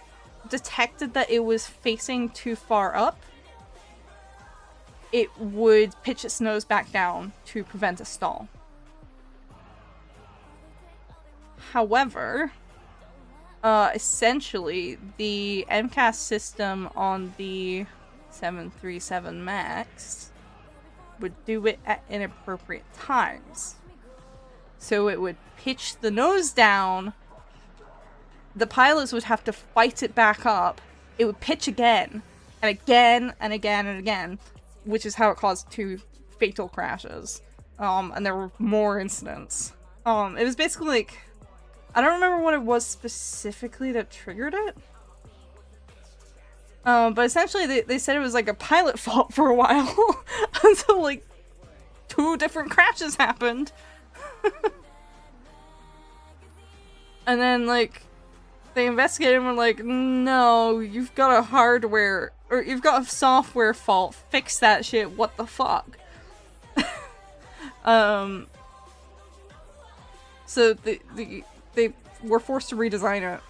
detected that it was facing too far up, it would pitch its nose back down to prevent a stall. However, essentially, the MCAS system on the 737 MAX would do it at inappropriate times. So it would pitch the nose down, the pilots would have to fight it back up, it would pitch again, and again, and again, and again, which is how it caused 2 fatal crashes. And there were more incidents. It was basically like, I don't remember what it was specifically that triggered it. But essentially they said it was like a pilot fault for a while until like 2 different crashes happened. And then like they investigated and were like, no, you've got a hardware, or you've got a software fault, fix that shit, what the fuck? So they were forced to redesign it.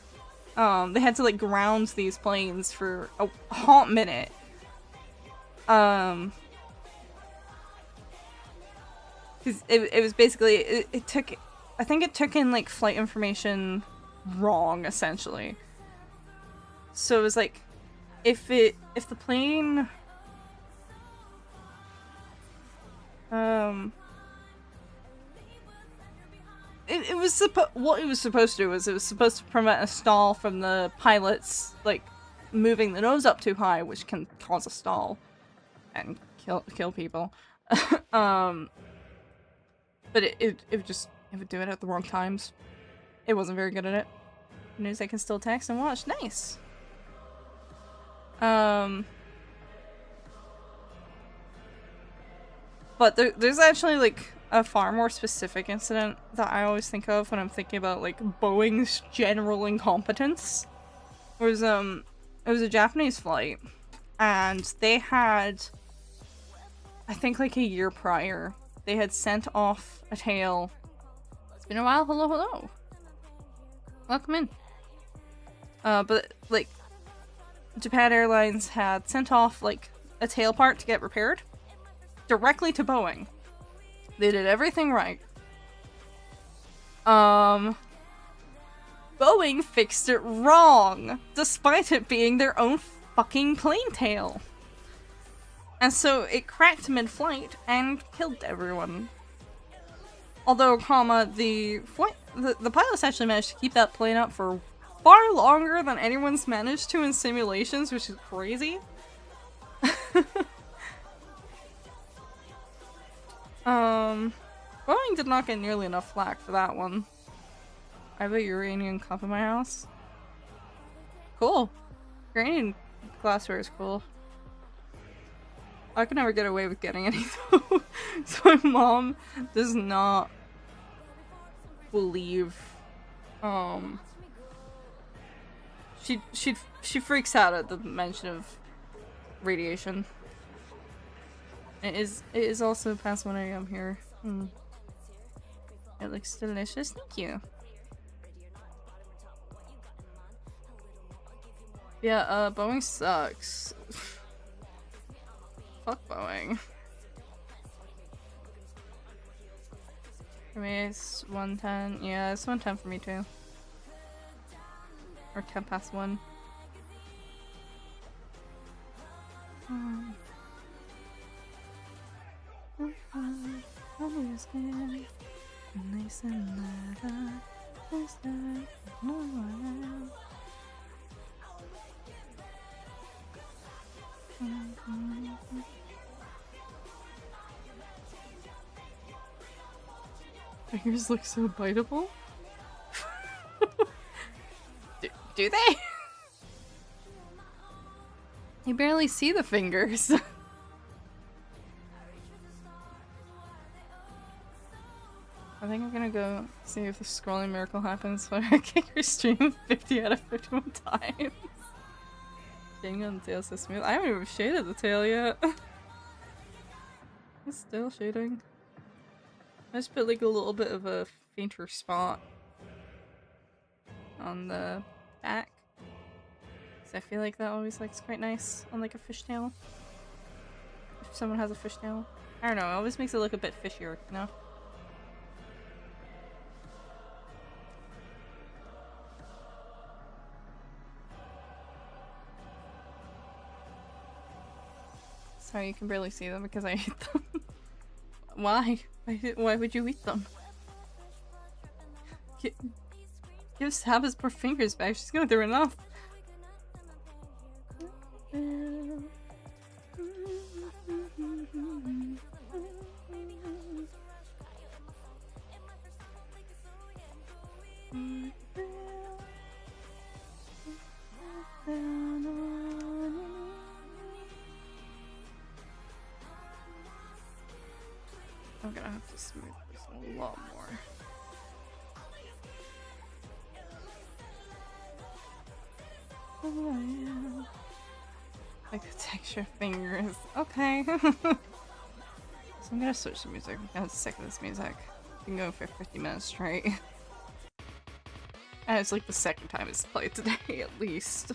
They had to like ground these planes for a hot minute. Because it was basically, it took, I think it took in like flight information wrong, essentially. So it was like, if the plane, it was what it was supposed to do was it was supposed to prevent a stall from the pilots, like, moving the nose up too high, which can cause a stall and kill people. But it would do it at the wrong times. It wasn't very good at it. News I can still text and watch. Nice. But there's actually like a far more specific incident that I always think of when I'm thinking about like Boeing's general incompetence. It was a Japanese flight, and they had, I think like a year prior, they had sent off a tail. It's been a while. Hello, hello. Welcome in. But like, Japan Airlines had sent off like a tail part to get repaired directly to Boeing. They did everything right. Boeing fixed it wrong, despite it being their own fucking plane tail. And so it cracked mid-flight and killed everyone. Although, the pilots actually managed to keep that plane up for far longer than anyone's managed to in simulations, which is crazy. Boeing did not get nearly enough flack for that one. I have a uranium cup in my house. Cool. Uranium glassware is cool. I could never get away with getting any though. So my mom does not believe, she freaks out at the mention of radiation. It is also past 1 AM here. It looks delicious. Thank you. Yeah, Boeing sucks. Fuck Boeing. For me, it's 1:10. Yeah, it's 1:10 for me too. Or 10 past 1. Fingers look so biteable. Do they? You barely see the fingers. I think I'm gonna go see if the scrolling miracle happens so I kick your stream 50 out of 51 times. Shading on the tail so smooth. I haven't even shaded the tail yet. It's still shading. I just put like a little bit of a fainter spot on the back. So I feel like that always looks quite nice on like a fishtail. If someone has a fishtail. I don't know, it always makes it look a bit fishier, you know? Sorry, you can barely see them because I ate them. Why? Why would you eat them? Give Sabbath's poor fingers back, she's going through enough. I'm gonna have to smooth this a lot more. Like the texture fingers. Okay. So I'm gonna switch the music. I'm sick of this music. I've been going for 50 minutes straight. And it's like the second time it's played today, at least.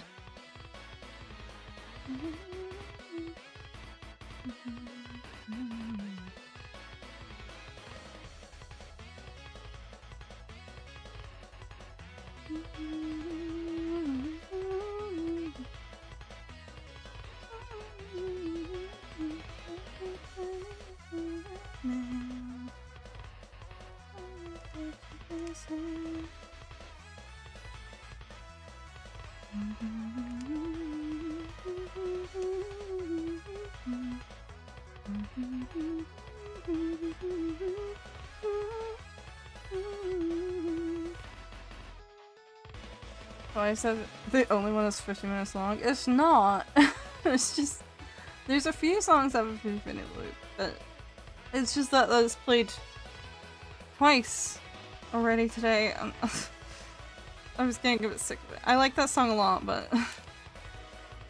Oh, I said the only one that's 50 minutes long. It's not. It's just there's a few songs that have a 50-minute loop, but it's just that was played twice already today. I was getting a bit sick of it. I like that song a lot, but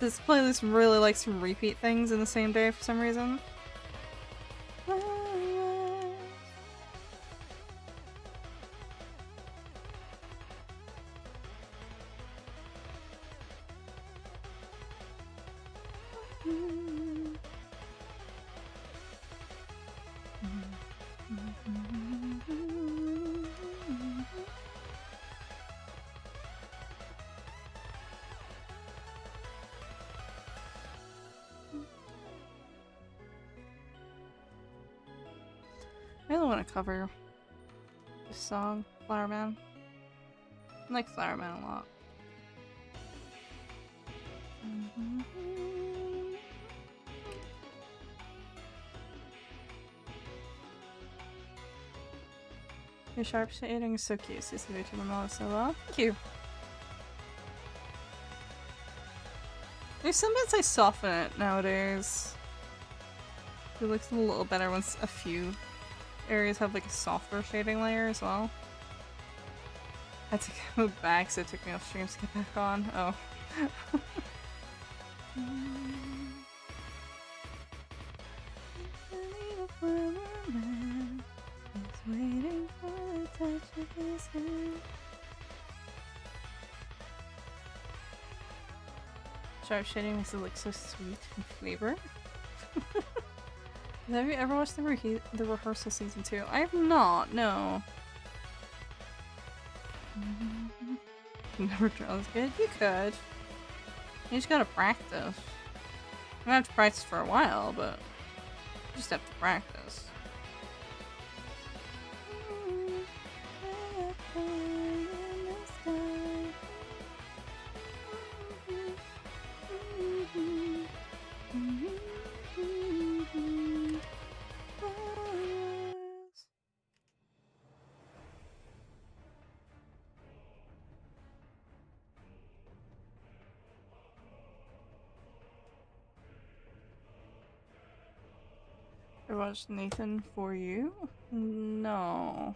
this playlist really likes to repeat things in the same day for some reason. I really want to cover this song, Flower Man. I like Flower Man a lot. Your sharp shading is so cute. You see the YouTuber model so well. Thank you. There's some bits I soften it nowadays. It looks a little better once a few areas have like a softer shading layer as well. I had to go back, so it took me off stream to get back on. Oh. Sharp shading makes it look so sweet and flavor. Have you ever watched the rehearsal season 2? I have not, no. Never draw as good. You could. You just gotta practice. You don't have to practice for a while, but you just have to practice. I watched Nathan For You? No.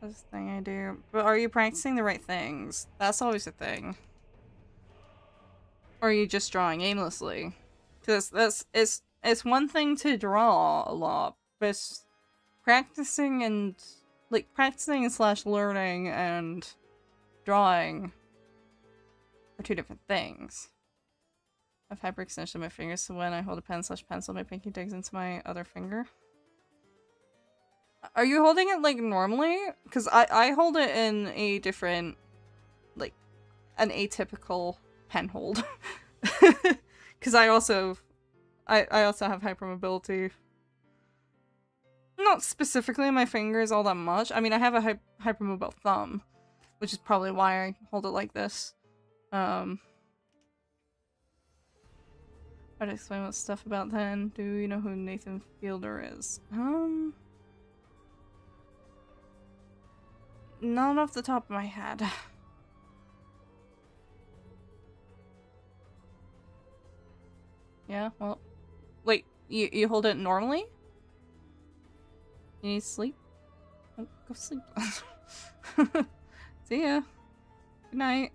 That's the thing I do. But are you practicing the right things? That's always a thing. Or are you just drawing aimlessly? Because it's one thing to draw a lot, but it's practicing and slash learning and drawing are two different things. I have hyperextension of my fingers, so when I hold a pen slash pencil, my pinky digs into my other finger. Are you holding it like normally? Because I hold it in a different, like, an atypical pen hold. Because I also have hypermobility. Not specifically in my fingers all that much. I mean, I have a hypermobile thumb, which is probably why I hold it like this. I'd explain what stuff about then. Do you know who Nathan Fielder is? Not off the top of my head. Yeah, well, wait, you hold it normally? You need sleep? Oh, go sleep. See ya. Good night.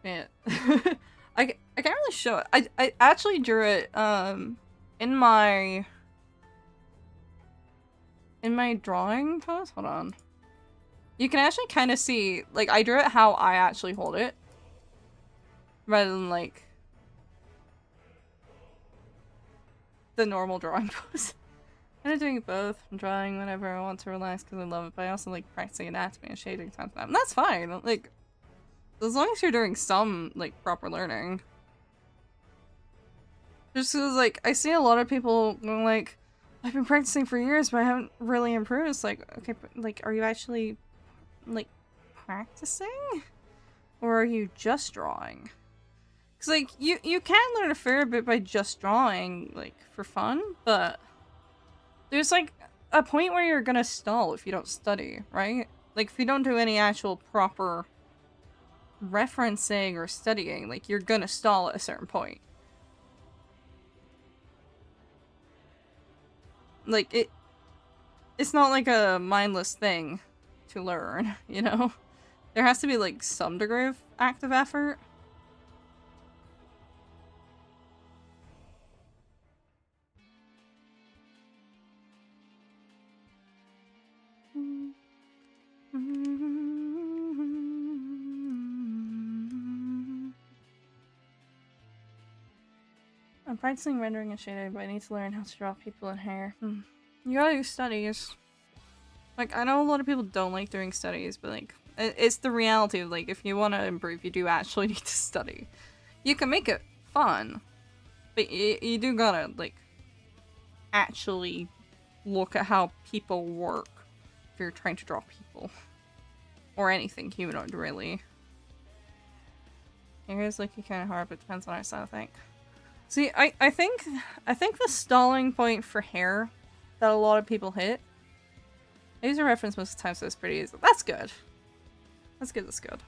Yeah. I can't really show it. I actually drew it in my drawing pose. Hold on. You can actually kind of see, like, I drew it how I actually hold it rather than like the normal drawing pose. I'm doing both. I'm drawing whenever I want to relax because I love it, but I also like practicing anatomy and shading time to time. And that's fine. Like, as long as you're doing some like proper learning. Just because like I see a lot of people going like, I've been practicing for years, but I haven't really improved. It's like, okay, but like, are you actually like practicing, or are you just drawing? Because like you can learn a fair bit by just drawing, like for fun, but there's like a point where you're gonna stall if you don't study, right? Like if you don't do any actual proper referencing or studying, like you're gonna stall at a certain point. Like it's not like a mindless thing to learn, you know? There has to be like some degree of active effort. I'm practicing rendering and shading, but I need to learn how to draw people in hair. You gotta do studies. Like, I know a lot of people don't like doing studies, but like, it's the reality of like, if you want to improve, you do actually need to study. You can make it fun, but you do gotta like, actually look at how people work if you're trying to draw people. Or anything humanoid, really. Hair is looking kind of hard, but depends on our style, I think. See, I think the stalling point for hair that a lot of people hit, I use a reference most of the time, so it's pretty easy. That's good. That's good, that's good.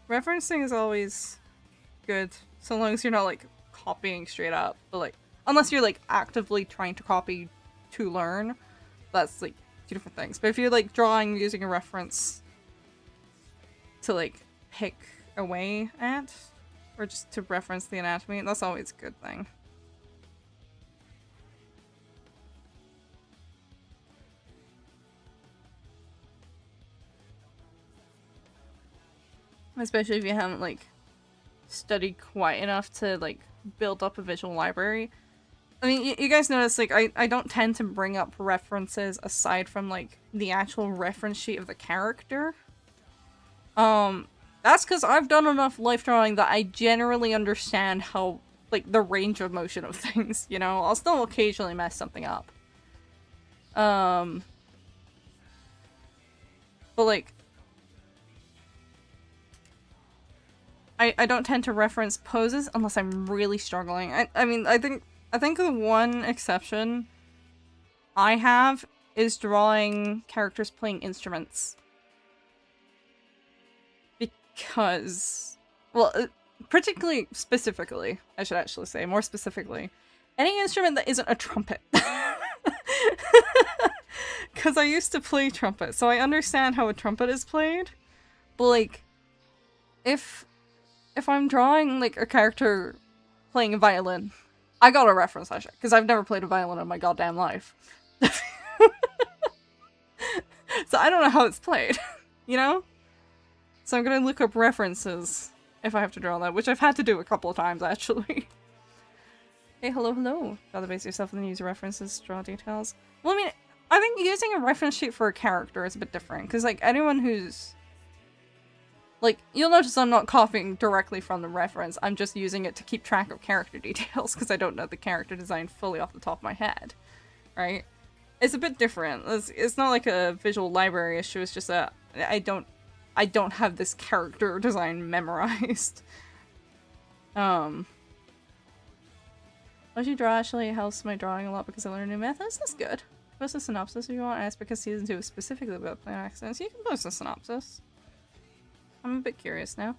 Referencing is always good, so long as you're not, like, copying straight up. But, like, unless you're, like, actively trying to copy to learn, that's, like, two different things. But if you're, like, drawing using a reference to, like, pick away at, or just to reference the anatomy, that's always a good thing. Especially if you haven't, like, studied quite enough to, like, build up a visual library. I mean, you guys notice, like, I don't tend to bring up references aside from, like, the actual reference sheet of the character. That's because I've done enough life drawing that I generally understand how, like, the range of motion of things, you know? I'll still occasionally mess something up. But, like, I don't tend to reference poses unless I'm really struggling. I mean, I think the one exception I have is drawing characters playing instruments. Because, well, particularly specifically, I should actually say, more specifically, any instrument that isn't a trumpet. Because I used to play trumpet, so I understand how a trumpet is played. But, like, if I'm drawing, like, a character playing a violin, I got a reference that shit, because I've never played a violin in my goddamn life. So I don't know how it's played, you know? So I'm gonna look up references if I have to draw that, which I've had to do a couple of times, actually. Hey, hello, hello. Rather base yourself and then use references to draw details. Well, I mean, I think using a reference sheet for a character is a bit different, because, like, anyone who's... Like, you'll notice I'm not copying directly from the reference, I'm just using it to keep track of character details, because I don't know the character design fully off the top of my head. Right? It's a bit different. It's not like a visual library issue, it's just that I don't have this character design memorized. What you draw actually helps my drawing a lot because I learned new methods. That's good. Post a synopsis if you want. Ask because season 2 is specifically about plane accidents. You can post a synopsis. I'm a bit curious now.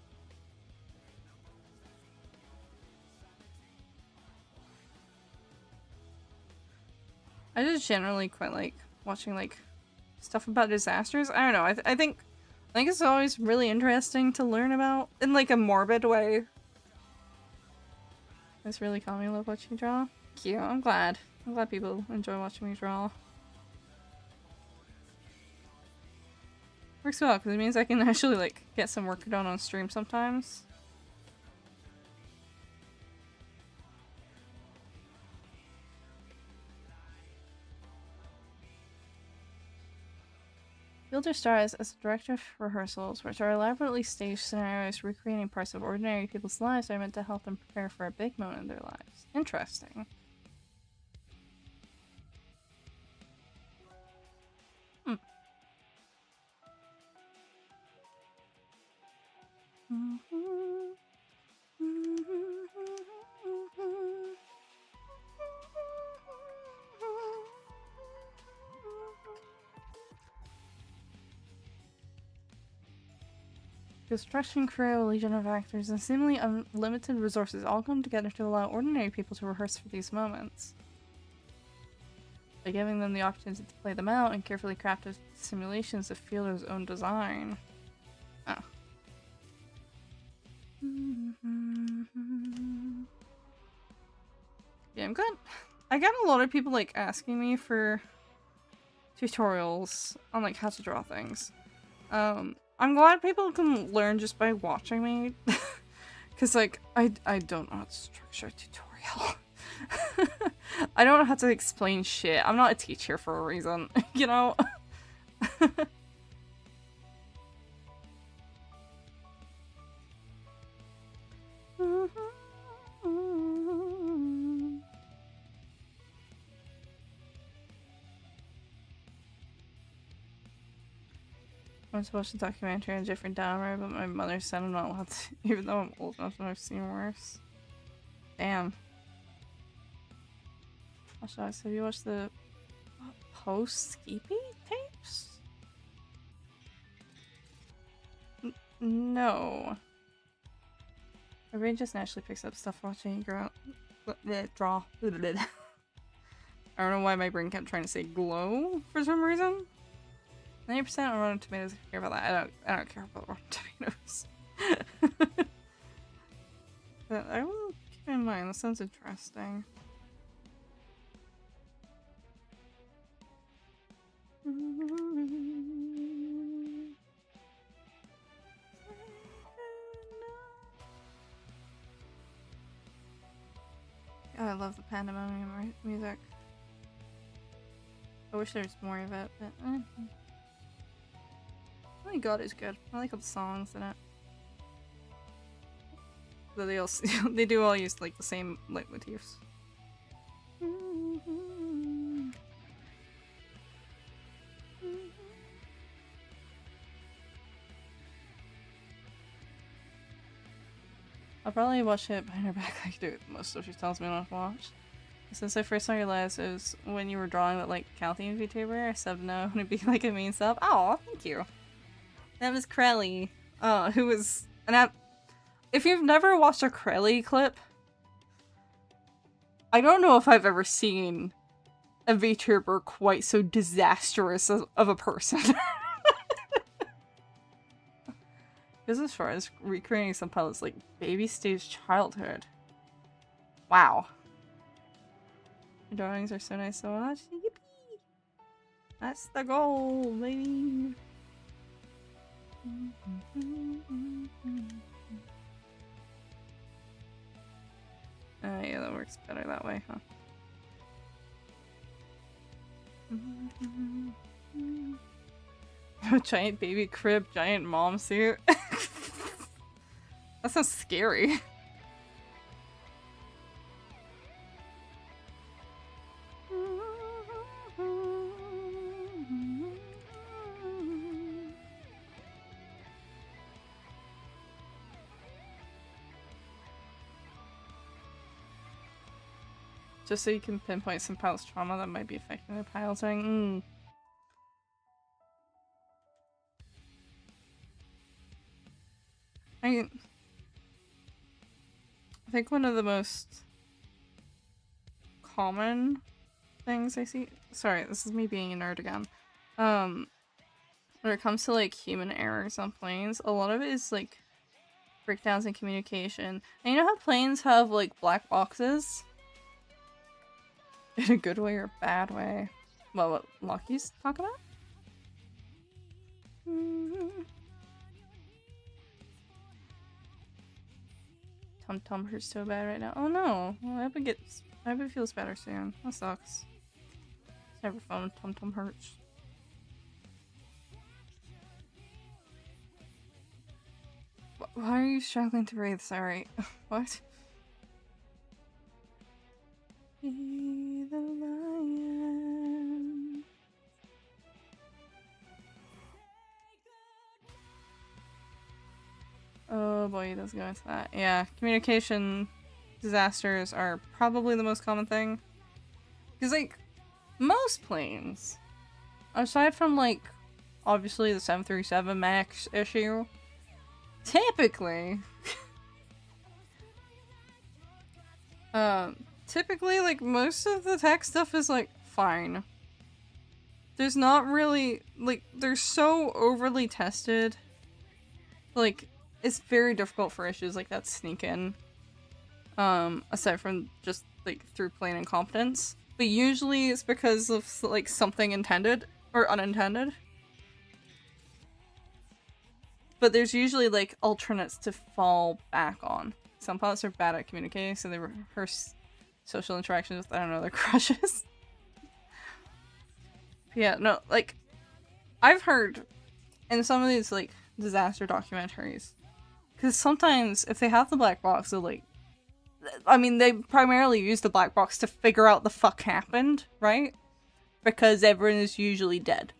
I just generally quite like watching like stuff about disasters. I don't know. I think it's always really interesting to learn about in like a morbid way. It's really calming. I love watching you draw. Cute. I'm glad people enjoy watching me draw. Works well because it means I can actually like get some work done on stream sometimes. Build your stars as a director of rehearsals, which are elaborately staged scenarios recreating parts of ordinary people's lives that are meant to help them prepare for a big moment in their lives. Interesting. Hmm. Construction crew, a legion of actors, and seemingly unlimited resources all come together to allow ordinary people to rehearse for these moments. By giving them the opportunity to play them out and carefully crafted simulations of Fielder's own design. Oh. Yeah, I got a lot of people like asking me for tutorials on like how to draw things. I'm glad people can learn just by watching me. Cause like I don't know how to structure a tutorial. I don't know how to explain shit. I'm not a teacher for a reason, you know? I went to watch a documentary on Jeffrey Dahmer, but my mother said I'm not allowed to, even though I'm old enough and I've seen worse. Damn. Have you watched the post-Skippy tapes? No. My brain just naturally picks up stuff watching you grow up. Draw. I don't know why my brain kept trying to say glow for some reason. 90% on Rotten Tomatoes. I care about that. I don't care about Rotten Tomatoes. But I will keep in mind. That sounds interesting. God, I love the pandemonium music. I wish there was more of it, but oh my god, it's good. I like all the songs in it. But they also they do all use like the same leitmotifs. I'll probably watch it behind her back like do most stuff she tells me not to watch. Since I first saw your last, it was when you were drawing that like Calthian VTuber. I subbed no and it'd be like a main sub. Oh, thank you. That was Crelly. Who was an app. If you've never watched a Crelly clip, I don't know if I've ever seen a VTuber quite so disastrous of a person. Because as far as recreating some pilots like baby stage childhood. Wow. Your drawings are so nice to watch. Yippee! That's the goal, baby. Yeah, that works better that way, huh? Giant baby crib, giant mom suit. That sounds scary. Just so you can pinpoint some pilot's trauma that might be affecting their piloting. I think one of the most common things I see. Sorry, this is me being a nerd again. When it comes to like human errors on planes, a lot of it is like breakdowns in communication. And you know how planes have like black boxes? In a good way or a bad way? Well, what Lockie's talking about? Tum hurts so bad right now. Oh no! Well, I hope it feels better soon. That sucks. It's never fun when Tum hurts. Why are you struggling to breathe? Sorry. What? Be the lion. Oh boy, he doesn't go into that. Yeah, communication disasters are probably the most common thing. Because, like, most planes, aside from, like, obviously the 737 MAX issue, typically, typically, like, most of the tech stuff is, like, fine. There's not really, like, they're so overly tested. Like, it's very difficult for issues like that to sneak in. Aside from just, like, through plain incompetence. But usually it's because of, like, something intended or unintended. But there's usually, like, alternates to fall back on. Some pilots are bad at communicating, so they rehearse social interactions with, I don't know, their crushes. Yeah, no, like, I've heard in some of these, like, disaster documentaries, because sometimes if they have the black box, they'll, like, I mean, they primarily use the black box to figure out the fuck happened, right? Because everyone is usually dead.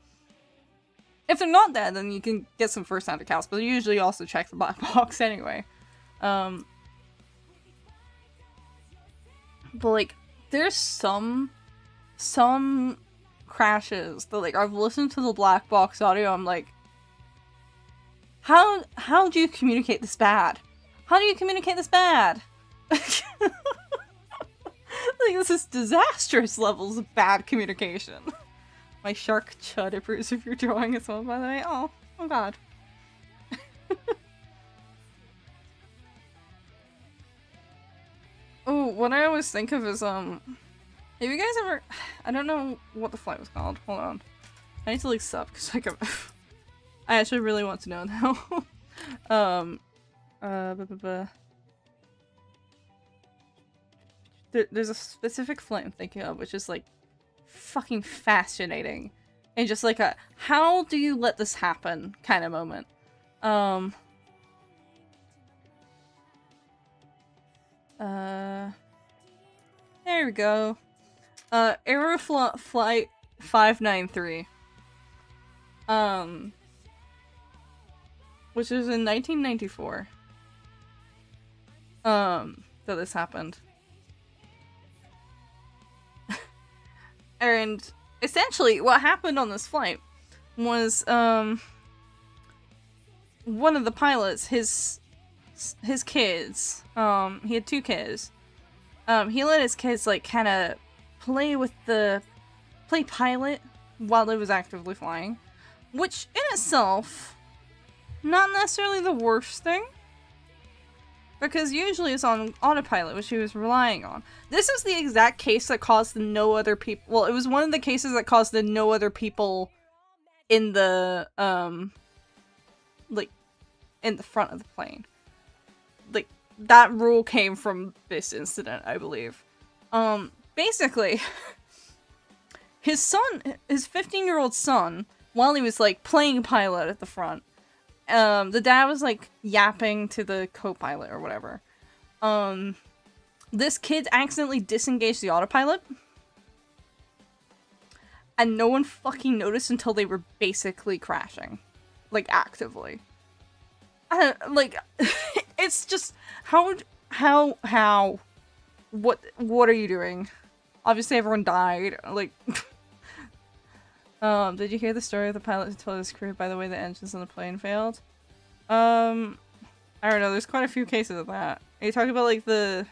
If they're not dead, then you can get some first-hand accounts, but they usually also check the black box anyway. But, like, there's some crashes that, like, I've listened to the black box audio, I'm like, how do you communicate this bad? How do you communicate this bad? Like, this is disastrous levels of bad communication. My shark chud approves of your drawing as well, by the way. Oh god. Oh, what I always think of is, have you guys ever... I don't know what the flight was called. Hold on. I need to, like, sub, because, like, I actually really want to know now. There's a specific flight I'm thinking of, which is, like, fucking fascinating. And just, like, a, how do you let this happen kind of moment. There we go. Aaaa Flight 593. Which is in 1994. That this happened. And essentially what happened on this flight was, one of the pilots, his kids, he had 2 kids. He let his kids, like, kind of play pilot while it was actively flying. Which, in itself, not necessarily the worst thing. Because usually it's on autopilot, which he was relying on. This is the exact case that caused the no other people... Well, it was one of the cases that caused the no other people in the, like, in the front of the plane. Like, that rule came from this incident, I believe. Basically, his son, his 15-year-old son, while he was, like, playing pilot at the front, the dad was, like, yapping to the co-pilot or whatever. This kid accidentally disengaged the autopilot. And no one fucking noticed until they were basically crashing. Like, actively. Like, it's just, how, what are you doing? Obviously everyone died, like... Did you hear the story of the pilot who told his crew by the way the engines on the plane failed? I don't know, there's quite a few cases of that. Are you talking about, like, the...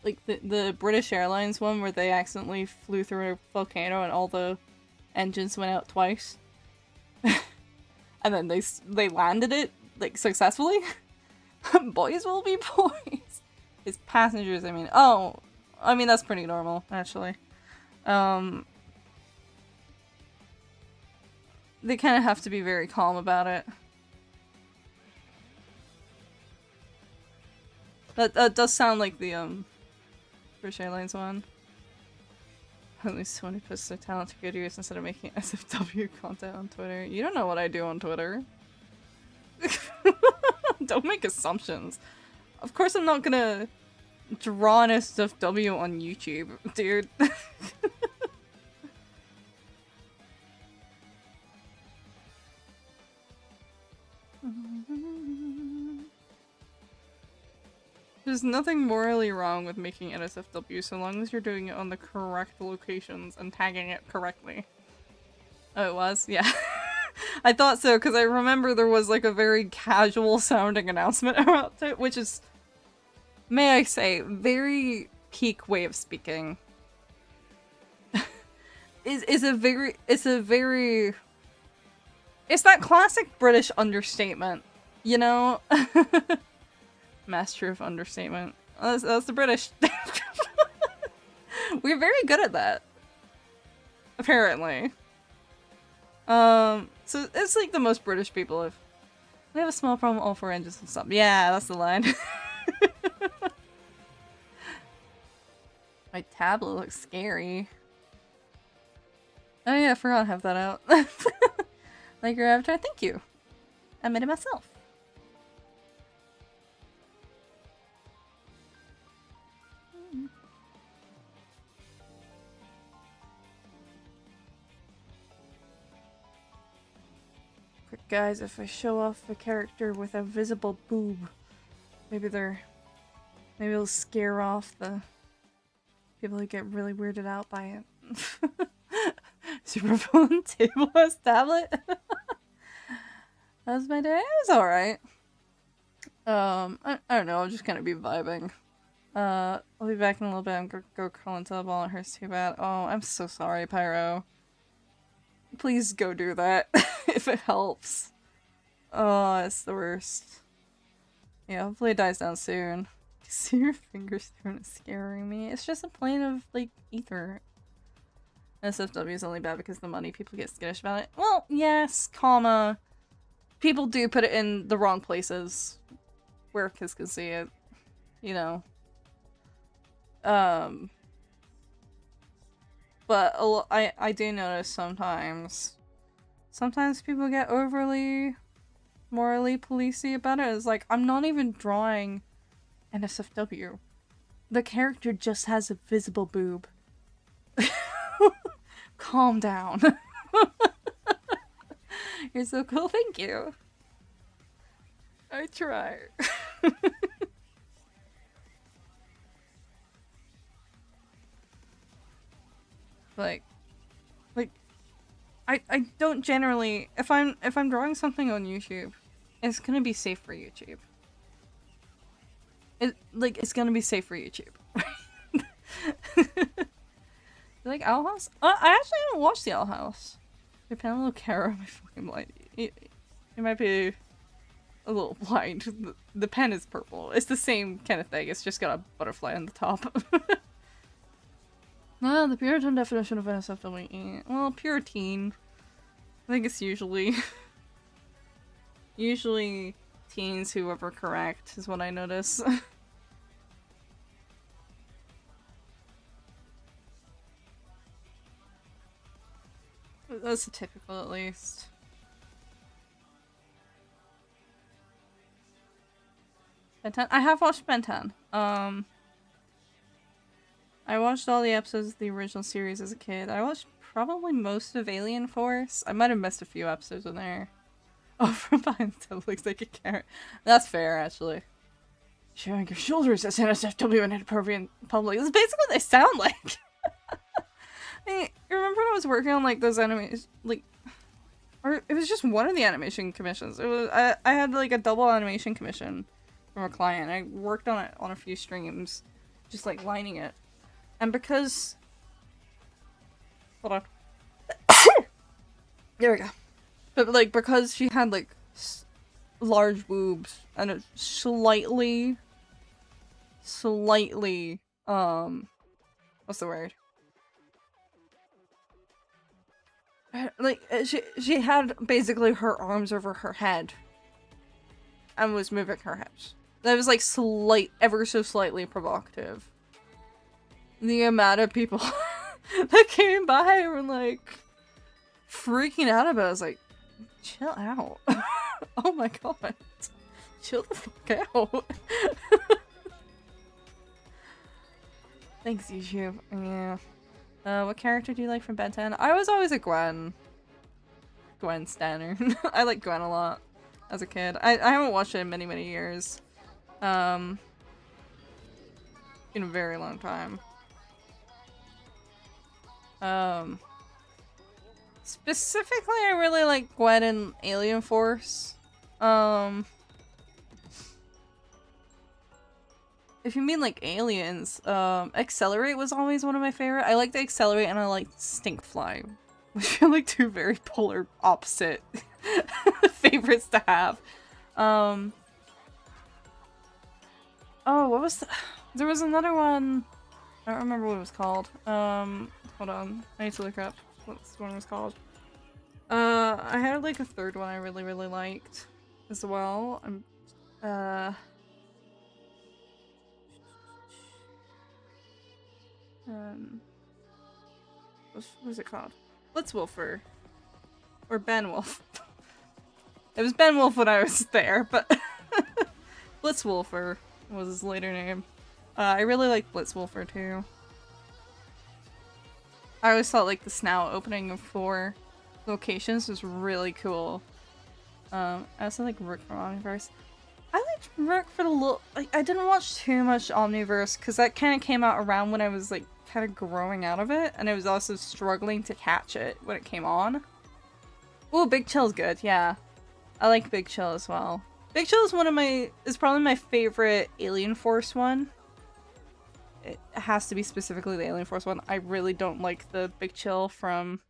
like the British Airlines one where they accidentally flew through a volcano and all the engines went out twice. And then they landed it, like, successfully. Boys will be boys. It's passengers, I mean. Oh, I mean, that's pretty normal, actually. They kind of have to be very calm about it. That does sound like the, British Airlines one. At least 20 puts their talent to good use instead of making SFW content on Twitter. You don't know what I do on Twitter. Don't make assumptions. Of course I'm not gonna draw an SFW on YouTube, dude. There's nothing morally wrong with making NSFW so long as you're doing it on the correct locations and tagging it correctly. Oh, it was? Yeah. I thought so, because I remember there was like a very casual sounding announcement about it, which is, may I say, very peak way of speaking. It's that classic British understatement, you know? Master of understatement. That's the British. We're very good at that. Apparently. So it's like the most British people have. We have a small problem, all 4 engines and stuff. Yeah, that's the line. My tablet looks scary. Oh yeah, I forgot to have that out. Like your avatar, thank you. I made it myself. Quick guys, if I show off a character with a visible boob, maybe it'll scare off the people who get really weirded out by it. Superphone table as tablet. That was my day. It was alright. I don't know, I'll just kind of be vibing. I'll be back in a little bit. I'm gonna go curl into the ball. It hurts too bad. Oh, I'm so sorry, Pyro. Please go do that if it helps. Oh, it's the worst. Yeah, hopefully it dies down soon. You see your fingers through and it's scaring me. It's just a plane of, like, ether. SFW is only bad because of the money. People get skittish about it. Well, yes, comma. People do put it in the wrong places where kids can see it. You know. But I do notice sometimes people get overly morally policey about it. It's like, I'm not even drawing an SFW. The character just has a visible boob. Calm down. You're so cool, thank you. I try. Like I don't generally, if I'm drawing something on YouTube, it's gonna be safe for YouTube. It's gonna be safe for YouTube. You like Owl House? I actually haven't watched the Owl House. Your pen a little Kara, my fucking blind. You might be a little blind. The pen is purple. It's the same kind of thing. It's just got a butterfly on the top. Well, the Puritan definition of NSFW. Well, Puritan. I think it's usually teens who overcorrect is what I notice. That's the typical, at least. Ben 10? I have watched Ben 10. I watched all the episodes of the original series as a kid. I watched probably most of Alien Force. I might have missed a few episodes in there. Oh, from behind still looks like a carrot. That's fair, actually. Showing your shoulders as NSFW and inappropriate in public. That's basically what they sound like. Hey, you remember when I was working on like those animations, like, or it was just one of the animation commissions. It was I had like a double animation commission from a client. I worked on it on a few streams, just like lining it. And because... Hold on. There we go. But like, because she had like large boobs and a slightly, what's the word? Like, she had basically her arms over her head and was moving her hips. That was like ever so slightly provocative. The amount of people that came by were like freaking out about it. I was like, chill out. Oh my god. Chill the fuck out. Thanks, YouTube. Yeah. What character do you like from Ben 10? I was always a Gwen stanner. I like Gwen a lot as a kid. I haven't watched it in many, many years. In a very long time. Specifically, I really like Gwen in Alien Force. If you mean like aliens, Accelerate was always one of my favorite. I liked Accelerate and I liked Stinkfly, which feel like two very polar opposite favorites to have. Oh, what was there was another one. I don't remember what it was called. Hold on. I need to look up what this one was called. I had like a third one I really, really liked as well. What was it called? Blitzwolfer. Or Ben Wolf. It was Ben Wolf when I was there, but Blitzwolfer was his later name. I really like Blitzwolfer too. I always thought like the snout opening of 4 locations was really cool. I also like Rook from Omniverse. I liked Rook for the little. I didn't watch too much Omniverse because that kind of came out around when I was like kind of growing out of it, and I was also struggling to catch it when it came on. Ooh, Big Chill's good. Yeah, I like Big Chill as well. Big Chill is is probably my favorite Alien Force one. It has to be specifically the Alien Force one. I really don't like the Big Chill from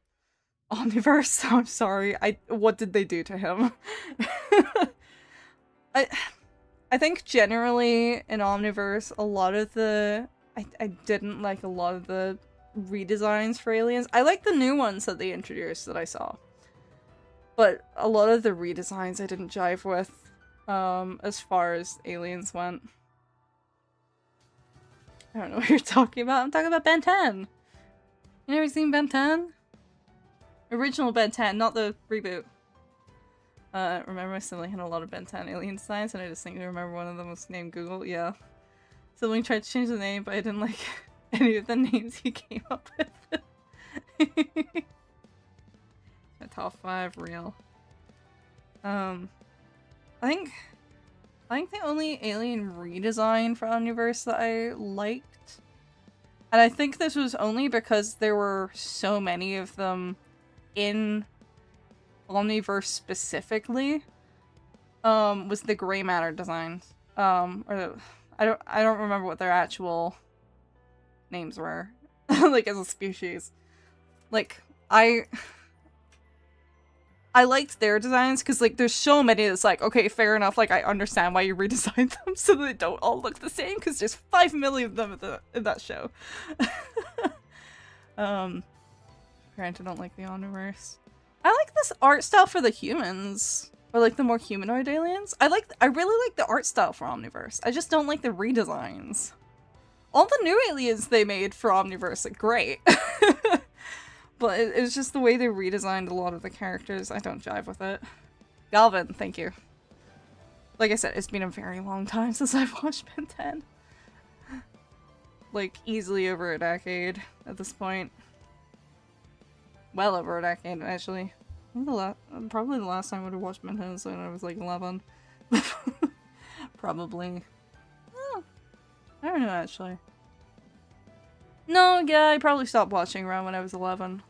Omniverse, so I'm sorry. What did they do to him? I think generally in Omniverse, a lot of the... I didn't like a lot of the redesigns for aliens. I like the new ones that they introduced that I saw. But a lot of the redesigns I didn't jive with, as far as aliens went. I don't know what you're talking about. I'm talking about Ben 10. You never seen Ben 10? Original Ben 10, not the reboot. Remember my sibling had a lot of Ben 10 alien designs, and I distinctly remember one of them was named Google. Yeah. Sibling tried to change the name, but I didn't like any of the names he came up with. My top 5, real. I think the only alien redesign for Omniverse that I liked, and I think this was only because there were so many of them in Omniverse specifically, was the gray matter designs. I don't remember what their actual names were, like as a species. Like I liked their designs because like there's so many that's like, okay, fair enough, like I understand why you redesigned them so that they don't all look the same because there's 5 million of them in that show. Granted, I don't like the Omniverse. I like this art style for the humans, or like the more humanoid aliens. I really like the art style for Omniverse. I just don't like the redesigns. All the new aliens they made for Omniverse are great. But it's just the way they redesigned a lot of the characters. I don't jive with it. Galvin, thank you. Like I said, it's been a very long time since I've watched Ben 10. Like, easily over a decade at this point. Well over a decade, actually. Probably the last time I would have watched Ben 10 was when I was like 11. Probably. Oh, I don't know, actually. No, yeah, I probably stopped watching around when I was 11.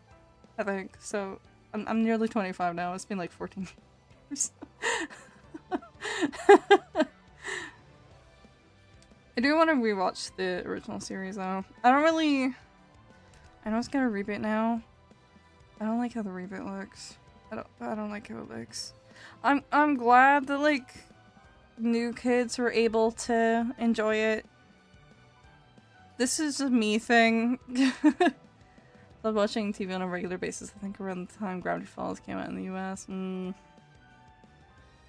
I think. So, I'm nearly 25 now. It's been like 14 years. I do want to rewatch the original series though. I don't really... I know it's got a reboot now. I don't like how the reboot looks. I don't like how it looks. I'm glad that like new kids were able to enjoy it. This is a me thing. Love watching TV on a regular basis. I think around the time Gravity Falls came out in the US.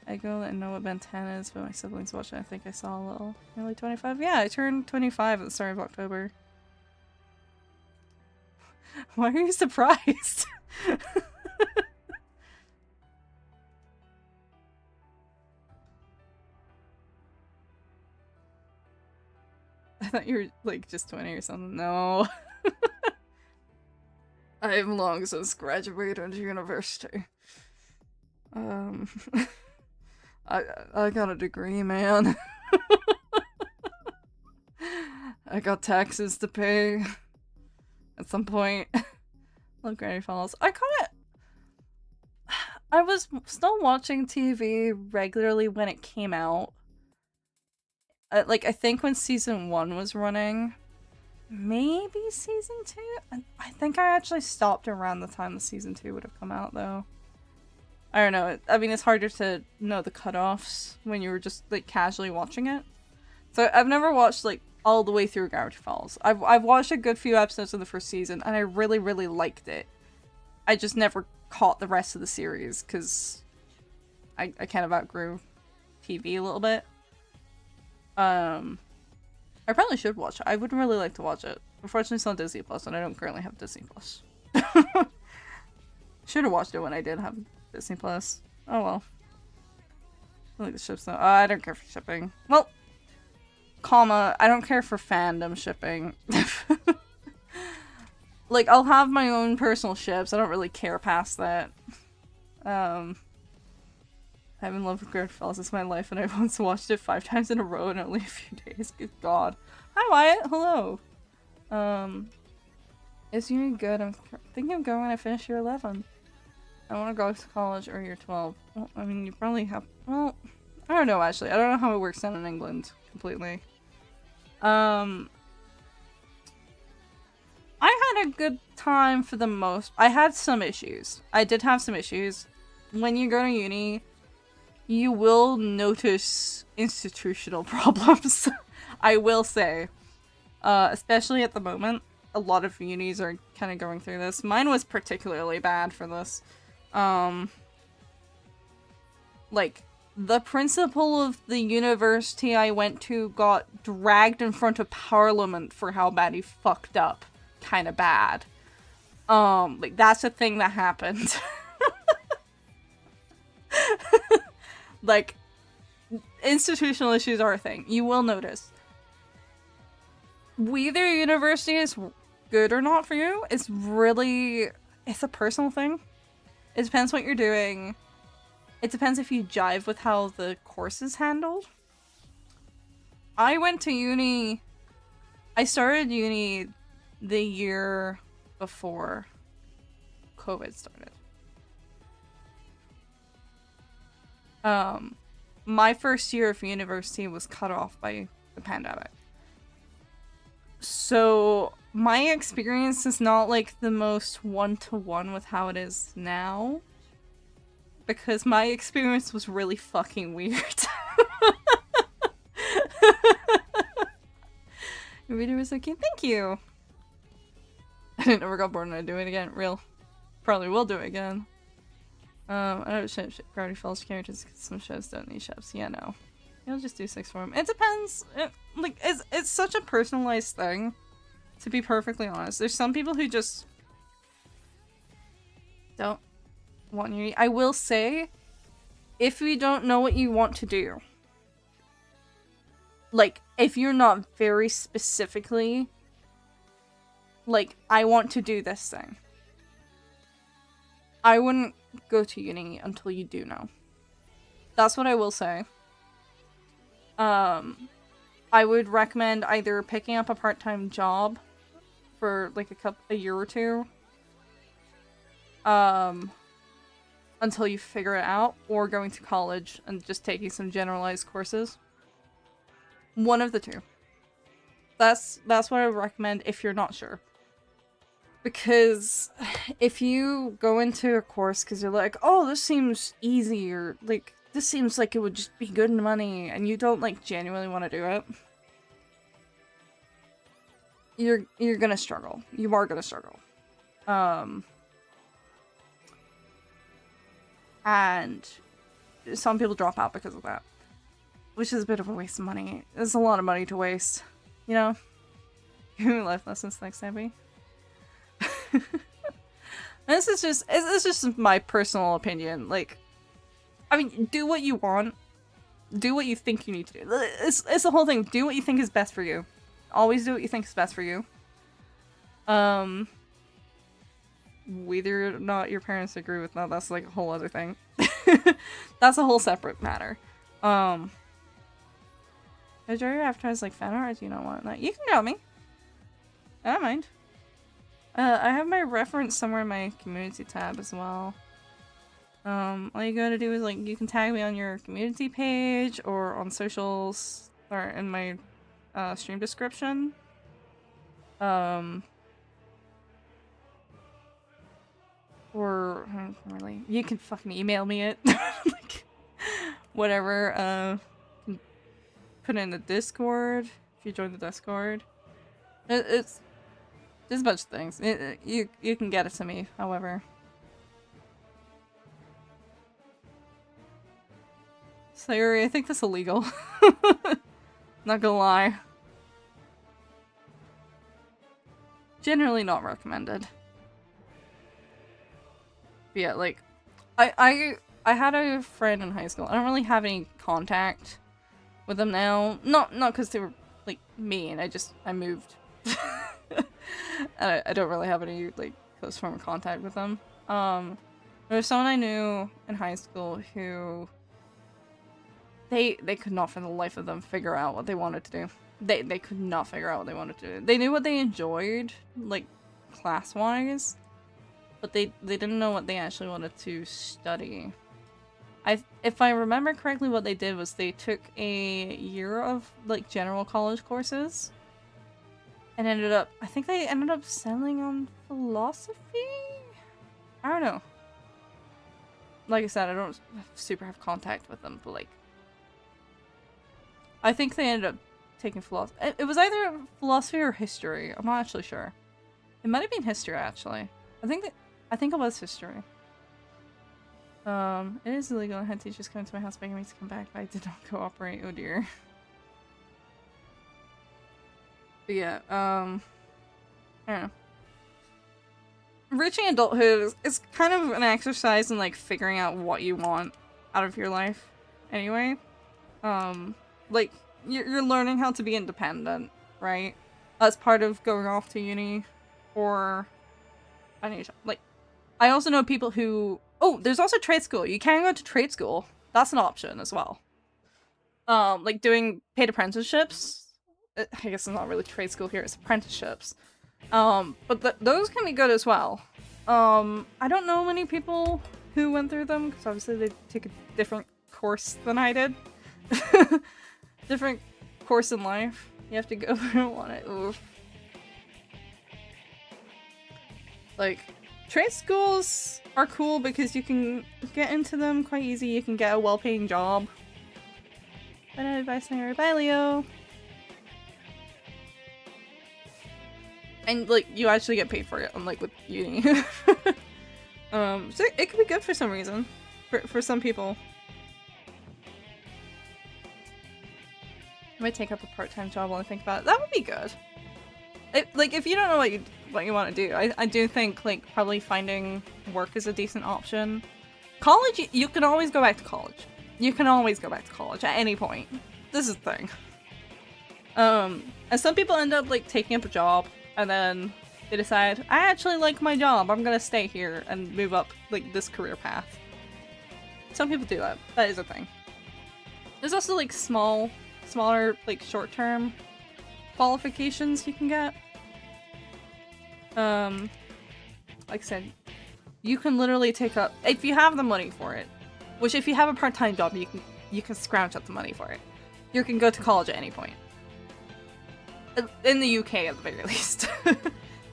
I go and know what Ben 10 is, but my siblings watch it. I think I saw a little. Nearly 25? Yeah, I turned 25 at the start of October. Why are you surprised? I thought you were like just 20 or something. No. I've long since graduated university. I got a degree, man. I got taxes to pay at some point. Love Gravity Falls. I was still watching TV regularly when it came out. Like, I think when season 1 was running. Maybe season 2? I think I actually stopped around the time the season 2 would have come out, though. I don't know. I mean, it's harder to know the cutoffs when you were just, like, casually watching it. So I've never watched, like, all the way through Gravity Falls. I've watched a good few episodes of the first season, and I really, really liked it. I just never caught the rest of the series, because I kind of outgrew TV a little bit. I probably should watch it. I would really like to watch it. Unfortunately, it's on Disney Plus, and I don't currently have Disney Plus. Should have watched it when I did have Disney Plus. Oh well. I like the ships though. I don't care for shipping. Well, comma, I don't care for fandom shipping. Like, I'll have my own personal ships. I don't really care past that. I'm in love with Gravity Falls. It's my life, and I've once watched it 5 times in a row in only a few days. Good God. Hi, Wyatt. Hello. Is uni good? I'm thinking of going when I finish year 11. I want to go to college or year 12. Well, I mean, you probably have... Well, I don't know, actually. I don't know how it works down in England completely. I had a good time for the most... I had some issues. I did have some issues. When you go to uni, you will notice institutional problems. I will say. Especially at the moment. A lot of unis are kind of going through this. Mine was particularly bad for this. Like, the principal of the university I went to got dragged in front of Parliament for how bad he fucked up. Kind of bad. Like, that's a thing that happened. Like, institutional issues are a thing. You will notice. Whether university is good or not for you, it's a personal thing. It depends what you're doing. It depends if you jive with how the course is handled. I went to uni... I started uni the year before COVID started. My first year of university was cut off by the pandemic. So my experience is not like the most one-to-one with how it is now. Because my experience was really fucking weird. Your video was so cute. Thank you! I didn't ever got bored and I'd do it again. Real. Probably will do it again. I don't Gravity Falls characters because some shows don't need ships. Yeah, no. You'll just do 6 for them. It depends. It's such a personalized thing. To be perfectly honest. There's some people who just don't want you. I will say, if you don't know what you want to do, like, if you're not very specifically, like, I want to do this thing, I wouldn't go to uni until you do know. That's what I will say. I would recommend either picking up a part-time job for like a year or two, until you figure it out, or going to college and just taking some generalized courses. One of the two. That's what I would recommend if you're not sure. Because if you go into a course because you're like, oh, this seems easy, or like this seems like it would just be good money, and you don't like genuinely want to do it, you're gonna struggle. You are gonna struggle. And some people drop out because of that, which is a bit of a waste of money. There's a lot of money to waste, you know? Give me life lessons next time, baby. This is just my personal opinion. Like, I mean, do what you want. Do what you think you need to do. It's the whole thing. Do what you think is best for you. Always do what you think is best for you. Whether or not your parents agree with that, that's like a whole other thing. That's a whole separate matter. Is your advertise like fan art, or do you not want that? You can tell me. I don't mind. I have my reference somewhere in my community tab as well. All you gotta do is like, you can tag me on your community page or on socials or in my stream description. Or really, you can fucking email me it. Like, whatever. Put it in the Discord if you join the Discord. There's a bunch of things. You can get it to me, however. Sorry, I think that's illegal. Not gonna lie. Generally not recommended. But yeah, like, I had a friend in high school. I don't really have any contact with them now. Not because they were like mean. I moved. And I don't really have any like close form of contact with them. There was someone I knew in high school who they could not for the life of them figure out what they wanted to do. They could not figure out what they wanted to do. They knew what they enjoyed, like class-wise, but they didn't know what they actually wanted to study. If I remember correctly, what they did was they took a year of like general college courses and I think they ended up settling on philosophy? I don't know. Like I said, I don't super have contact with them, but like, I think they ended up taking philosophy. It was either philosophy or history. I'm not actually sure. It might have been history, actually. I think it was history. It is illegal. I had teachers come to my house begging me to come back, but I did not cooperate. Oh dear. But yeah, I don't know. Reaching adulthood is kind of an exercise in like figuring out what you want out of your life. Anyway, like you're learning how to be independent, right? That's part of going off to uni, or I also know people who. Oh, there's also trade school. You can go to trade school. That's an option as well. Like doing paid apprenticeships. I guess it's not really trade school here, it's apprenticeships. But those can be good as well. I don't know many people who went through them, because obviously they take a different course than I did. Different course in life. You have to go on it. Oof. Like, trade schools are cool because you can get into them quite easy. You can get a well-paying job. But advice there. Bye, Leo. And like you actually get paid for it, unlike with uni. So it could be good for some reason, for some people. I might take up a part-time job while I think about it. That would be good. Like if you don't know what you want to do, I do think like probably finding work is a decent option. College, you can always go back to college. You can always go back to college at any point. This is the thing. And some people end up like taking up a job. And then they decide, I actually like my job, I'm gonna stay here and move up, like, this career path. Some people do that. That is a thing. There's also, like, smaller, like, short-term qualifications you can get. Like I said, you can literally take up, if you have the money for it, which if you have a part-time job, you can scrounge up the money for it. You can go to college at any point. In the UK, at the very least.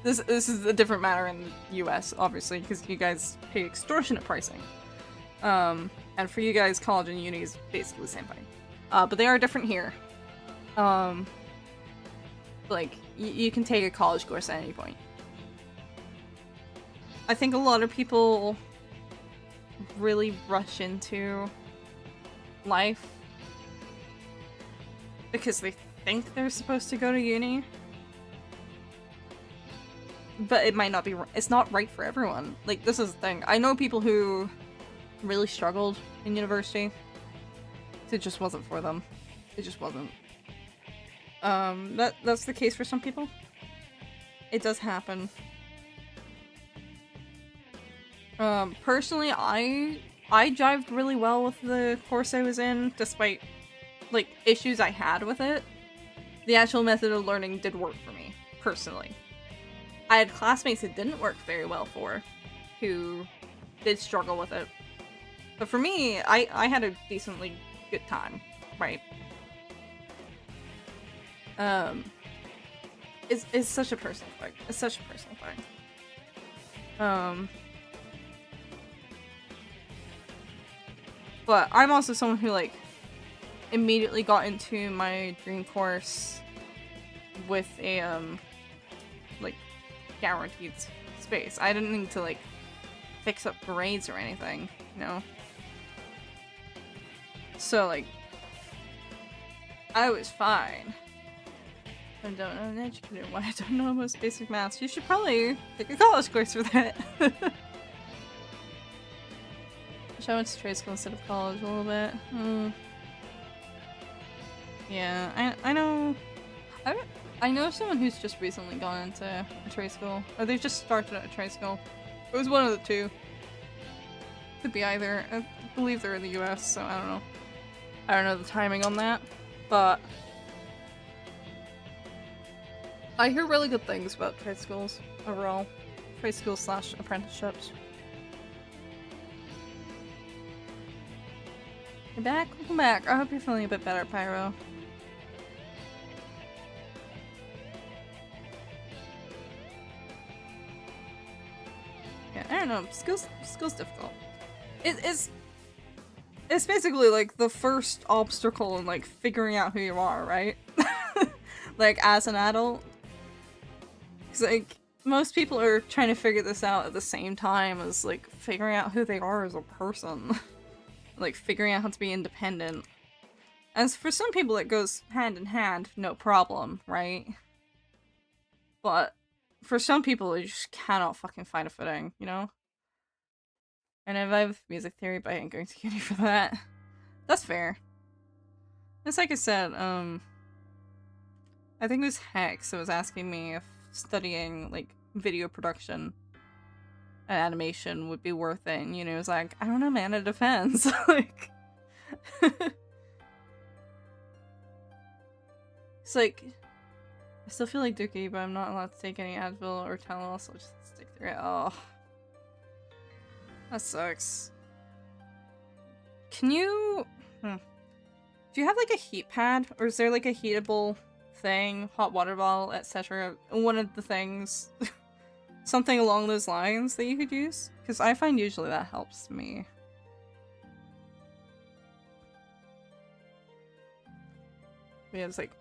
This is a different matter in the US, obviously, because you guys pay extortionate pricing. And for you guys, college and uni is basically the same thing. But they are different here. Like, you can take a college course at any point. I think a lot of people really rush into life because they think they're supposed to go to uni. But it might not be, it's not right for everyone. Like, this is the thing. I know people who really struggled in university. It just wasn't for them. It just wasn't. That's the case for some people. It does happen. Personally, I jived really well with the course I was in, despite, like, issues I had with it. The actual method of learning did work for me, personally. I had classmates it didn't work very well for, who did struggle with it. But for me, I had a decently good time, right? It's such a personal thing. It's such a personal thing. But I'm also someone who, like, immediately got into my dream course with a, like, guaranteed space. I didn't need to, like, fix up grades or anything, you know? So, like, I was fine. I don't know an educator. Why I don't know most basic maths. You should probably take a college course for that. Wish I went to trade school instead of college a little bit. Yeah, I know. I know someone who's just recently gone into a trade school, or they've just started at a trade school. It was one of the two. Could be either. I believe they're in the US, so I don't know. I don't know the timing on that, but I hear really good things about trade schools overall. Trade schools / apprenticeships. You're back? Welcome back. I hope you're feeling a bit better, Pyro. Yeah, I don't know. School's difficult. It's basically like the first obstacle in like figuring out who you are, right? Like as an adult. Cause like most people are trying to figure this out at the same time as like figuring out who they are as a person. Like figuring out how to be independent. As for some people it goes hand in hand, no problem, right? But for some people you just cannot fucking find a footing, you know? And if I have music theory, but I ain't going to uni for that. That's fair. It's like I said, I think it was Hex that was asking me if studying, like, video production and animation would be worth it, and, you know, it was like, I don't know, man, it depends. Like... It's like... I still feel like Dookie, but I'm not allowed to take any Advil or Tylenol, so I'll just stick through it. Oh... That sucks. Can you... Do you have like a heat pad? Or is there like a heatable thing? Hot water bottle, etc. One of the things. Something along those lines that you could use? Because I find usually that helps me. Yeah, it's like...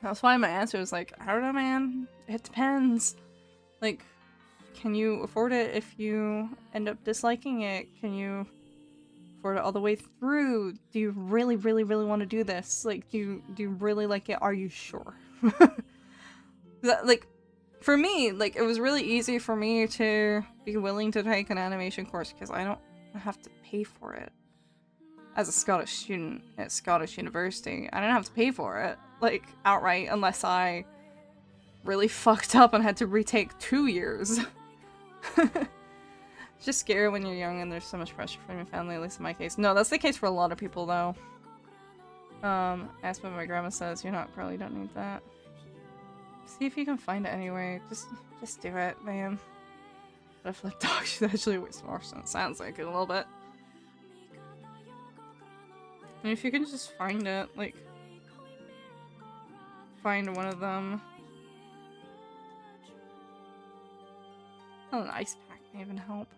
That's why my answer was like, I don't know, man. It depends. Like... Can you afford it if you end up disliking it? Can you afford it all the way through? Do you really, really, really want to do this? Like, do you really like it? Are you sure? Like, for me, like, it was really easy for me to be willing to take an animation course because I don't have to pay for it. As a Scottish student at Scottish University, I didn't have to pay for it, like, outright, unless I really fucked up and had to retake 2 years. It's just scary when you're young and there's so much pressure from your family, at least in my case. No, that's the case for a lot of people, though. That's what my grandma says. You're not girl, you don't need that. See if you can find it anyway. Just do it, man. But a flip dog should actually makes more sense. Sounds like it a little bit. And if you can just find it, like... find one of them. Oh, an ice pack may even help.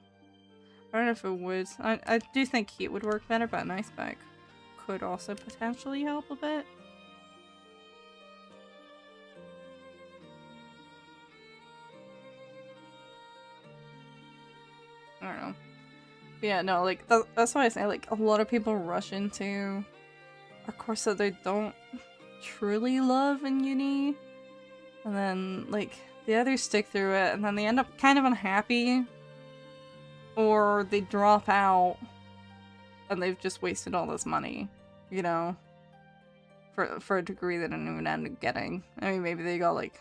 I don't know if it would. I do think heat would work better, but an ice pack could also potentially help a bit. I don't know. But yeah, no, like, that's why I say, like, a lot of people rush into a course that they don't truly love in uni. And then, like, the others stick through it, and then they end up kind of unhappy. Or they drop out, and they've just wasted all this money, you know? For a degree they didn't even end up getting. I mean, maybe they got, like,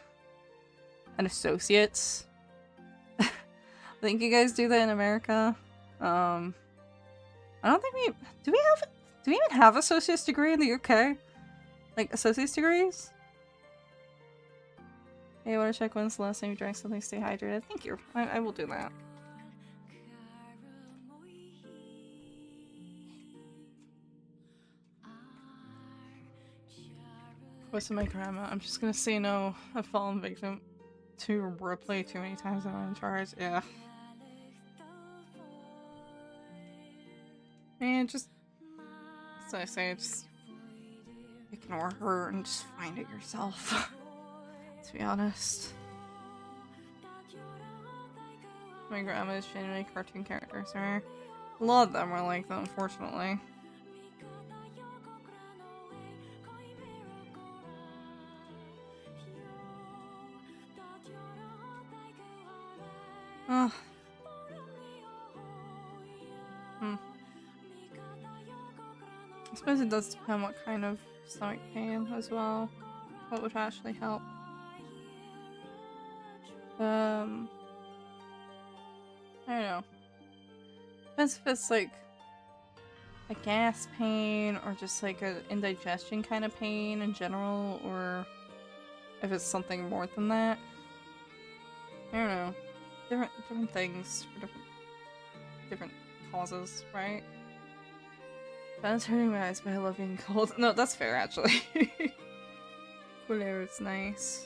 an associate's. I think you guys do that in America. I don't think do we even have associate's degree in the UK? Like, associate's degrees? Hey, I want to check when's the last time you drank something, stay hydrated. Thank you. I will do that. What's my grandma? I'm just gonna say no. I've fallen victim to roleplay too many times and I'm in charge. Yeah. Man, just, so I say, just ignore her and just find it yourself. To be honest. My grandma is genuinely cartoon characters, right? A lot of them are like that, unfortunately. Ugh. I suppose it does depend what kind of stomach pain as well. What would actually help. I don't know. Depends if it's like a gas pain or just like an indigestion kind of pain in general, or if it's something more than that. I don't know. Different things for different causes, right? That's hurting my eyes, but I love being cold. No, that's fair actually. Cool air is nice.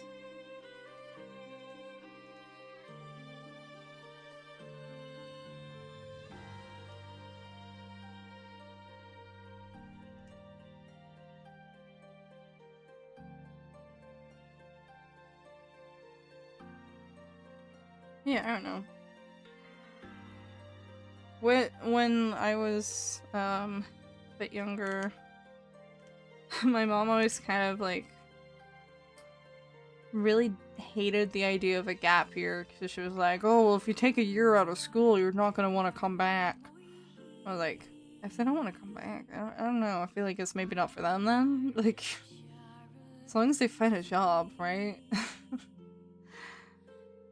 Yeah, I don't know. When I was a bit younger, my mom always kind of like really hated the idea of a gap year because she was like, oh, well, if you take a year out of school, you're not going to want to come back. I was like, if they don't want to come back, I don't know. I feel like it's maybe not for them then. Like, as long as they find a job, right?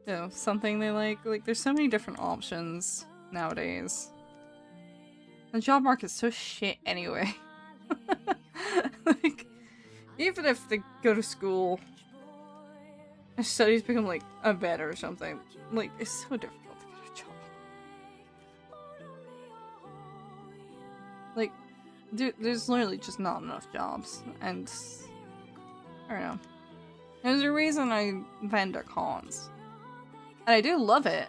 You know, something they like. Like, there's so many different options nowadays. The job market's so shit anyway. Like, even if they go to school and studies become like a bed or something, like, it's so difficult to get a job. Like, there's literally just not enough jobs, and I don't know. There's a reason I vend at cons. And I do love it.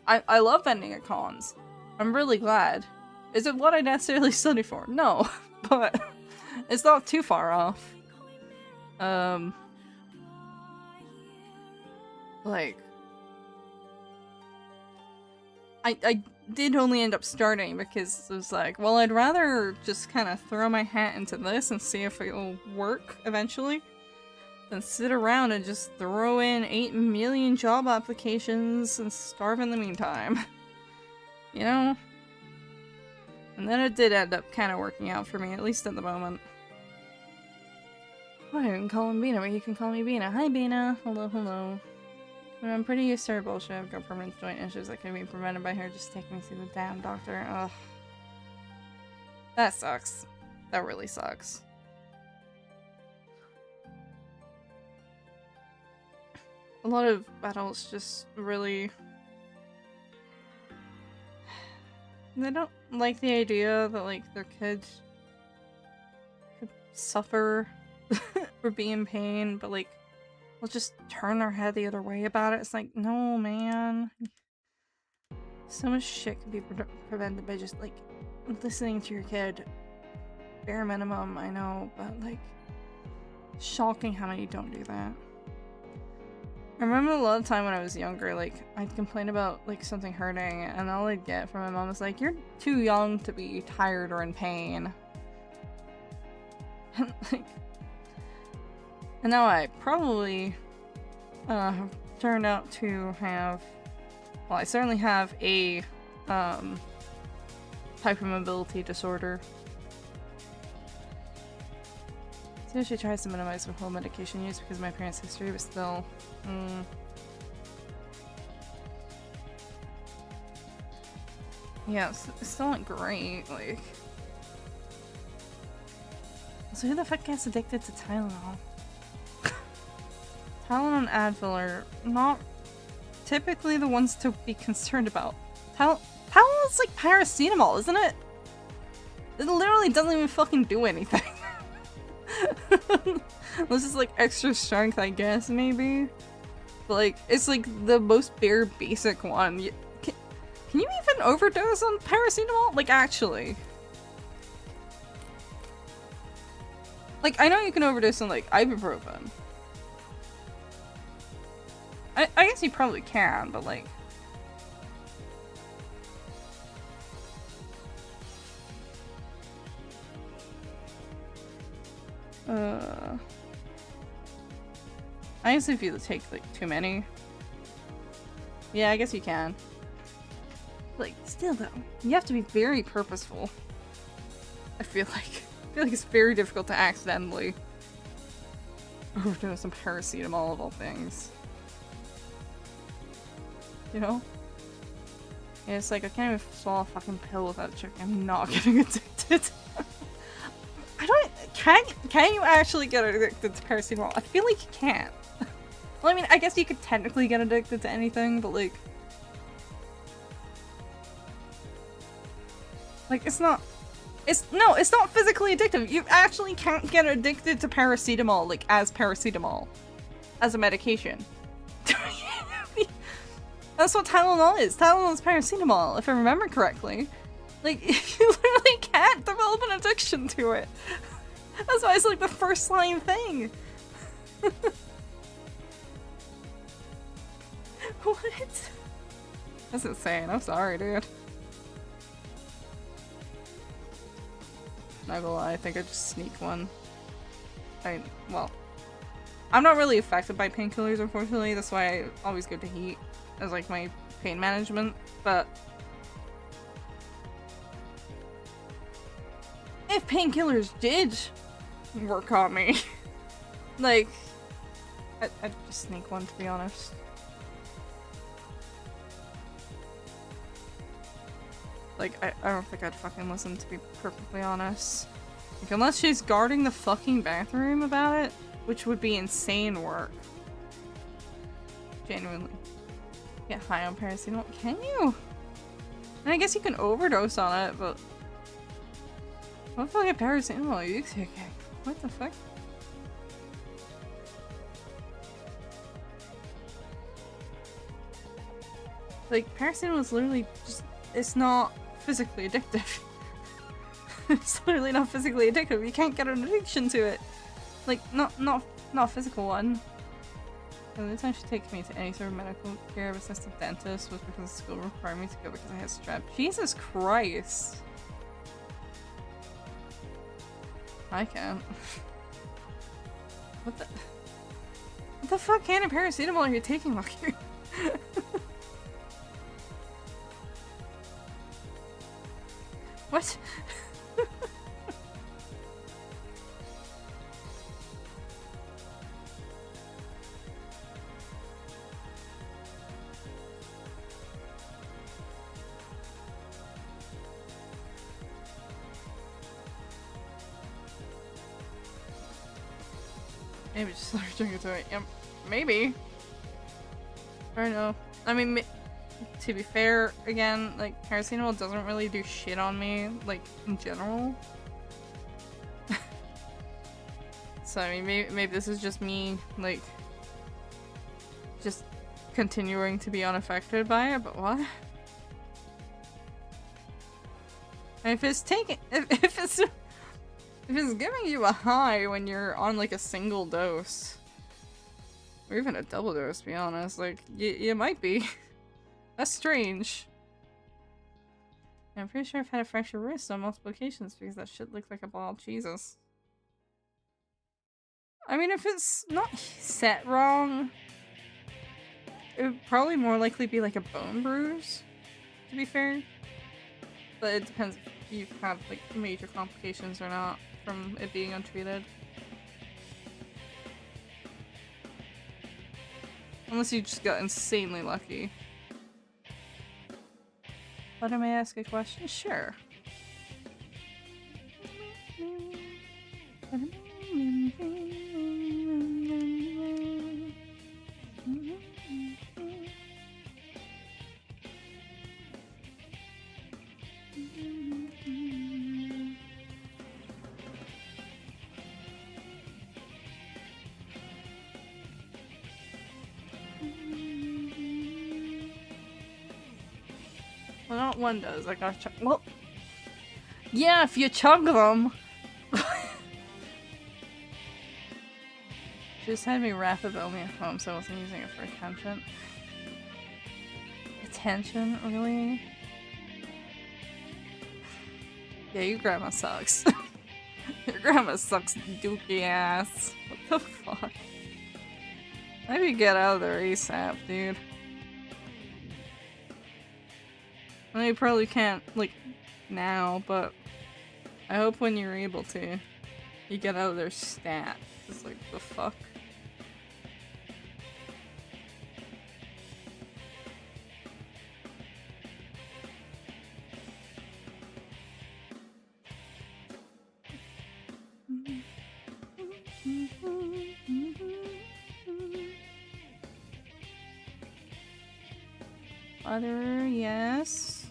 I love vending at cons. I'm really glad. Is it what I necessarily study for? No. But it's not too far off. Like, I did only end up starting because it was like, well, I'd rather just kind of throw my hat into this and see if it'll work eventually than sit around and just throw in 8 million job applications and starve in the meantime. You know? And then it did end up kind of working out for me, at least at the moment. Oh, I didn't call him Bina, but you can call me Bina. Hi, Bina. Hello, hello. I'm pretty used to her bullshit. I've got permanent joint issues that can be prevented by her just taking me to the damn doctor. Ugh. That sucks. That really sucks. A lot of adults just really... They don't like the idea that, like, their kids could suffer or be in pain, but like, we'll just turn our head the other way about it. It's like, no, man. So much shit can be prevented by just like listening to your kid. Bare minimum, I know, but like, shocking how many don't do that. I remember a lot of time when I was younger, like, I'd complain about, like, something hurting, and all I'd get from my mom was like, you're too young to be tired or in pain. And, like, and now I probably, have turned out to have, well, I certainly have a, hypermobility disorder. So she tries to minimize the whole medication use because of my parents' history, but still, yeah, it's still not great, like. So who the fuck gets addicted to Tylenol? Tylenol and Advil are not typically the ones to be concerned about. Tylenol's like paracetamol, isn't it? It literally doesn't even fucking do anything. This is like extra strength, I guess, maybe. But like, it's like the most bare basic one. Can you even overdose on paracetamol? Like, actually. Like, I know you can overdose on like ibuprofen. I guess you probably can, but like... I guess if you take like too many. Yeah, I guess you can. Like, still though, you have to be very purposeful. I feel like it's very difficult to accidentally overdose on paracetamol of all things. You know? Yeah, it's like I can't even swallow a fucking pill without checking I'm not getting addicted. Can you actually get addicted to paracetamol? I feel like you can't. Well, I mean, I guess you could technically get addicted to anything, but like... Like, it's not physically addictive. You actually can't get addicted to paracetamol, like, as paracetamol. As a medication. That's what Tylenol is. Tylenol is paracetamol, if I remember correctly. Like, you literally can't develop an addiction to it. That's why it's like the first line thing. What? That's insane. I'm sorry, dude. Not gonna lie, I think I just sneak one. Well, I'm not really affected by painkillers, unfortunately. That's why I always go to heat as like my pain management, but if painkillers did work on me, like, I'd just sneak one, to be honest. Like, I don't think I'd fucking listen, to be perfectly honest. Like, unless she's guarding the fucking bathroom about it, which would be insane work. Genuinely. Get high on paracetamol? Can you? And I guess you can overdose on it, but... What fucking paracetamol are you taking? What the fuck? Like, paracetamol is literally just... It's not physically addictive. It's literally not physically addictive. You can't get an addiction to it. Like, not a physical one. The only time she takes me to any sort of medical care besides the dentist was because school required me to go because I had strep. Jesus Christ. I can't. What the fuck kind of paracetamol are you taking, Lucky? What? Maybe just allergic to it. Yeah, maybe. I don't know. I mean, to be fair, again, like, paracetamol doesn't really do shit on me, like, in general. So I mean, maybe this is just me, like, just continuing to be unaffected by it, but what? If it's taking, if it's giving you a high when you're on like a single dose, or even a double dose, to be honest, like, you might be. That's strange. I'm pretty sure I've had a fractured wrist on multiple occasions because that shit looked like a ball. Jesus. I mean, if it's not set wrong, it would probably more likely be like a bone bruise, to be fair. But it depends if you've had like major complications or not from it being untreated. Unless you just got insanely lucky. Let me ask a question? Sure. Well, not one does. I gotta chug. Well, yeah, if you chug them. She just had me wrap a Bellamy at home, so I wasn't using it for attention. Attention, really? Yeah, your grandma sucks. Your grandma sucks dookie ass. What the fuck? Maybe get out of there ASAP, dude. I mean, you probably can't, like, now, but I hope when you're able to, you get out of their stat. It's like, the fuck? Other, yes.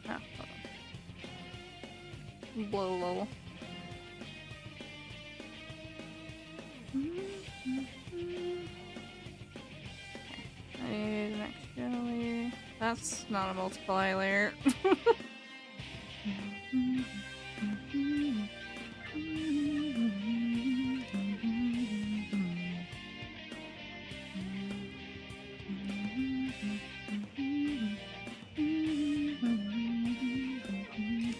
Ah, hold on. Blow low. I need an extra layer. That's not a multiply layer.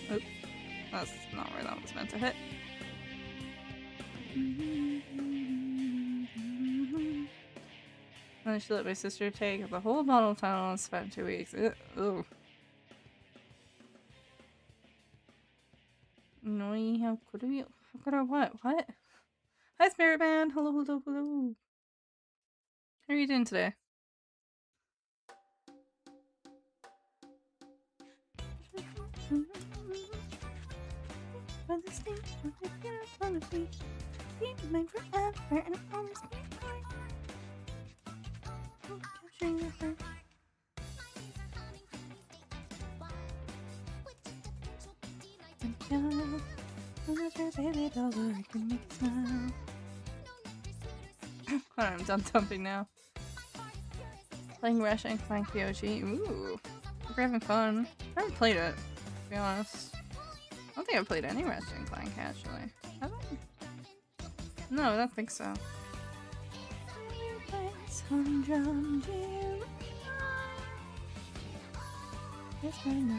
Oops, that's not where that was meant to hit. And then she let my sister take the whole bottle of Tylenol and spent 2 weeks. Ugh. No, how could we? How could I what? What? Hi, Spirit Man. Hello, hello, hello. How are you doing today? I'm done dumping now. Playing Rush and Clank POG. Ooh. We're having fun. I haven't played it, to be honest. I don't think I've played any Rush and Clank, actually. Have I? No, I don't think so. Okay, in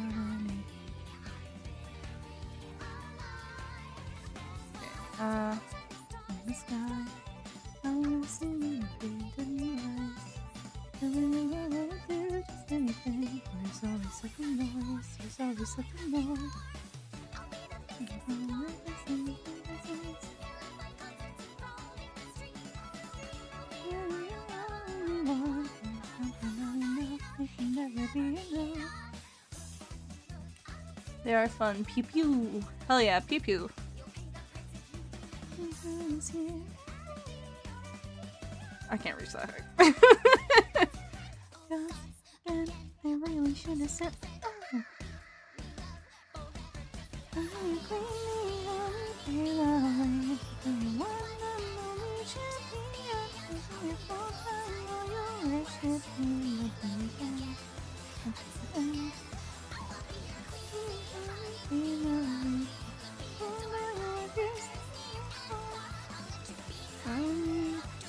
the sky, I wanna see you breathing lights. And when you wanna do just anything, there's always something noise, there's always something noise. They are fun. Pew pew. Hell yeah, pew pew. I can't reach that high. gosh, again, I really should have said.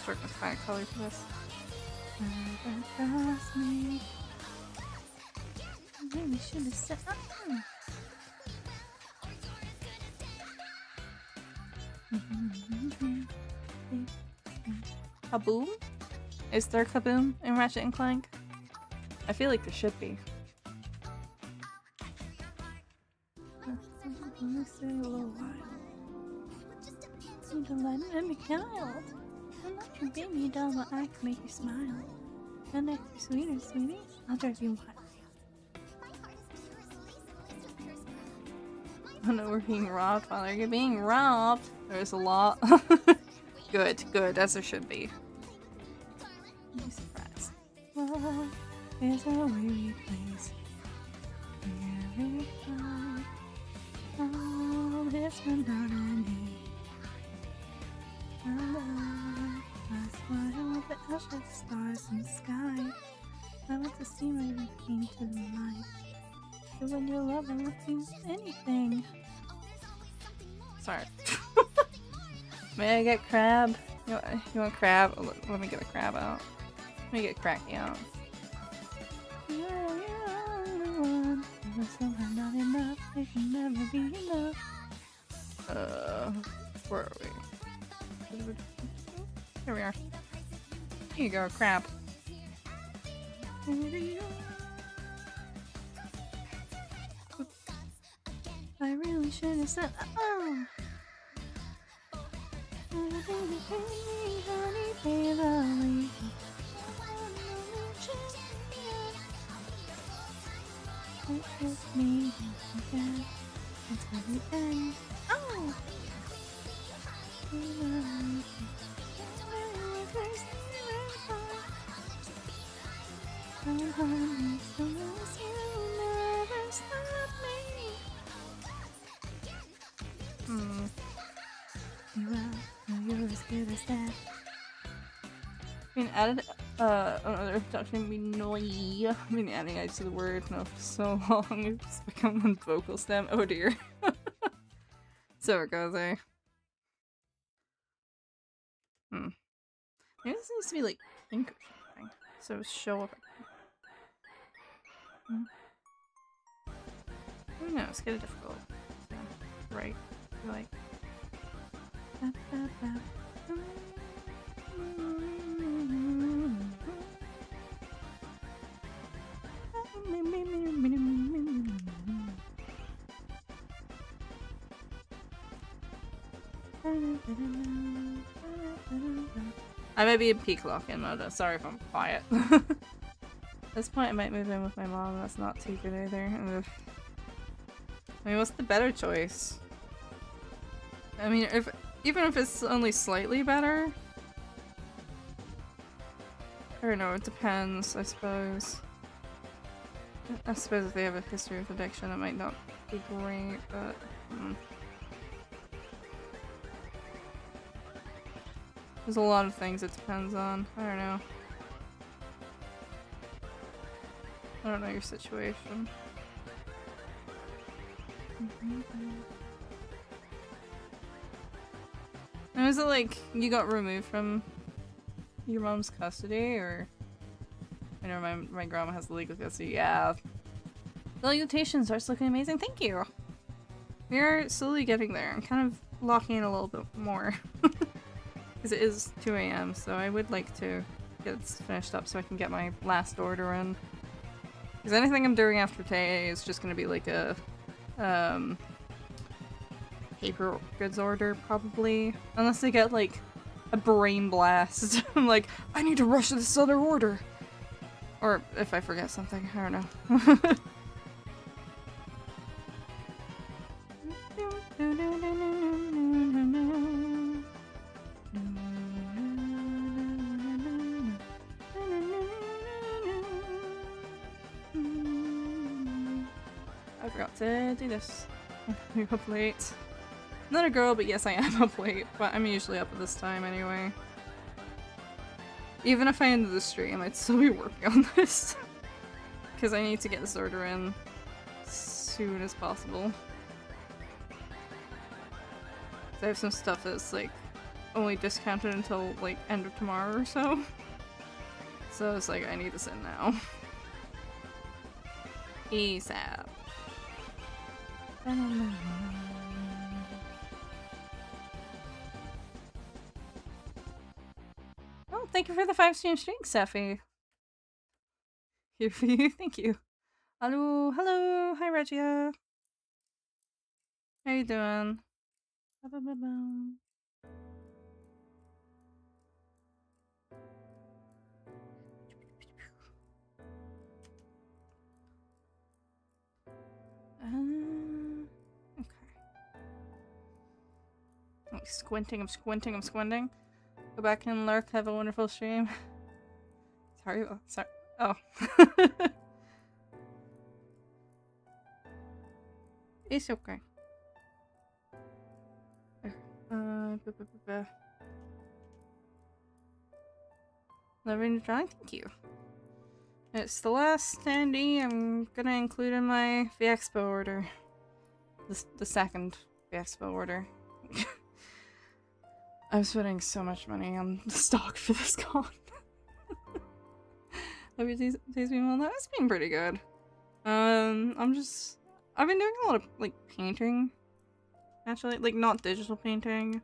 Start to find a color for this. Me. I really should have said. Kaboom? Is there kaboom in Ratchet and Clank? I feel like there should be. Stay a little while. Need to let me out. I'm not your baby doll, but I can make you smile. And if you're sweeter, sweetie, I'll drive you wild. Oh no, we're being robbed, Father. You're being robbed. There's a lot. Good, good, as there should be. I'm surprised. Love is a weary place. Where we find all this monotony. I smile at the ashes, stars in the sky. I want to see my everything to the light. But when you love, I will do anything. Sorry. May I get crab? You want crab? Oh, let me get a crab out. Let me get Cracky out. You're the only one. But somehow not enough. It can never be enough. Where are we? Here we are. Here you go, crab. I really should have said, oh. With me again until the end. Oh! You're as good as that. I mean, added another touching me noise. I've been adding I to the word now for so long. It's become one vocal stem. Oh dear. So it goes, eh? Maybe this needs to be like pink or something. So show up. I don't know, it's kind of difficult. So, right. Like. I might be in peak lock-in mode. Sorry if I'm quiet. At this point, I might move in with my mom. That's not too good either. I mean, what's the better choice? I mean, even if it's only slightly better. I don't know. It depends. I suppose. I suppose if they have a history of addiction, it might not be great. But. There's a lot of things it depends on. I don't know. I don't know your situation. And is it like you got removed from your mom's custody, or I know my grandma has legal custody. Yeah. The legislation starts looking amazing. Thank you. We are slowly getting there. I'm kind of locking in a little bit more. Because it is 2 AM, so I would like to get this finished up so I can get my last order in. Because anything I'm doing after today is just going to be like a paper goods order, probably. Unless I get like a brain blast. I'm like, I need to rush this other order! Or if I forget something, I don't know. to do this. I'm up late. Not a girl, but yes, I am up late. But I'm usually up at this time anyway. Even if I ended the stream, I'd still be working on this. Because I need to get this order in as soon as possible. I have some stuff that's like only discounted until like end of tomorrow or so. So it's like I need this in now. ASAP. Oh, thank you for the 5-stream stream, Safi. Here for you, thank you. Hello, hello, hi Regia. How you doing? Okay. I'm squinting, I'm squinting, I'm squinting. Go back and lurk, have a wonderful stream. Sorry, sorry. Oh. It's okay. Loving drawing, thank you. It's the last standee I'm gonna include in my Expo order. The second Expo order. I'm spending so much money on the stock for this con. Have your days been well? That has been pretty good. I've been doing a lot of like painting. Actually, like not digital painting.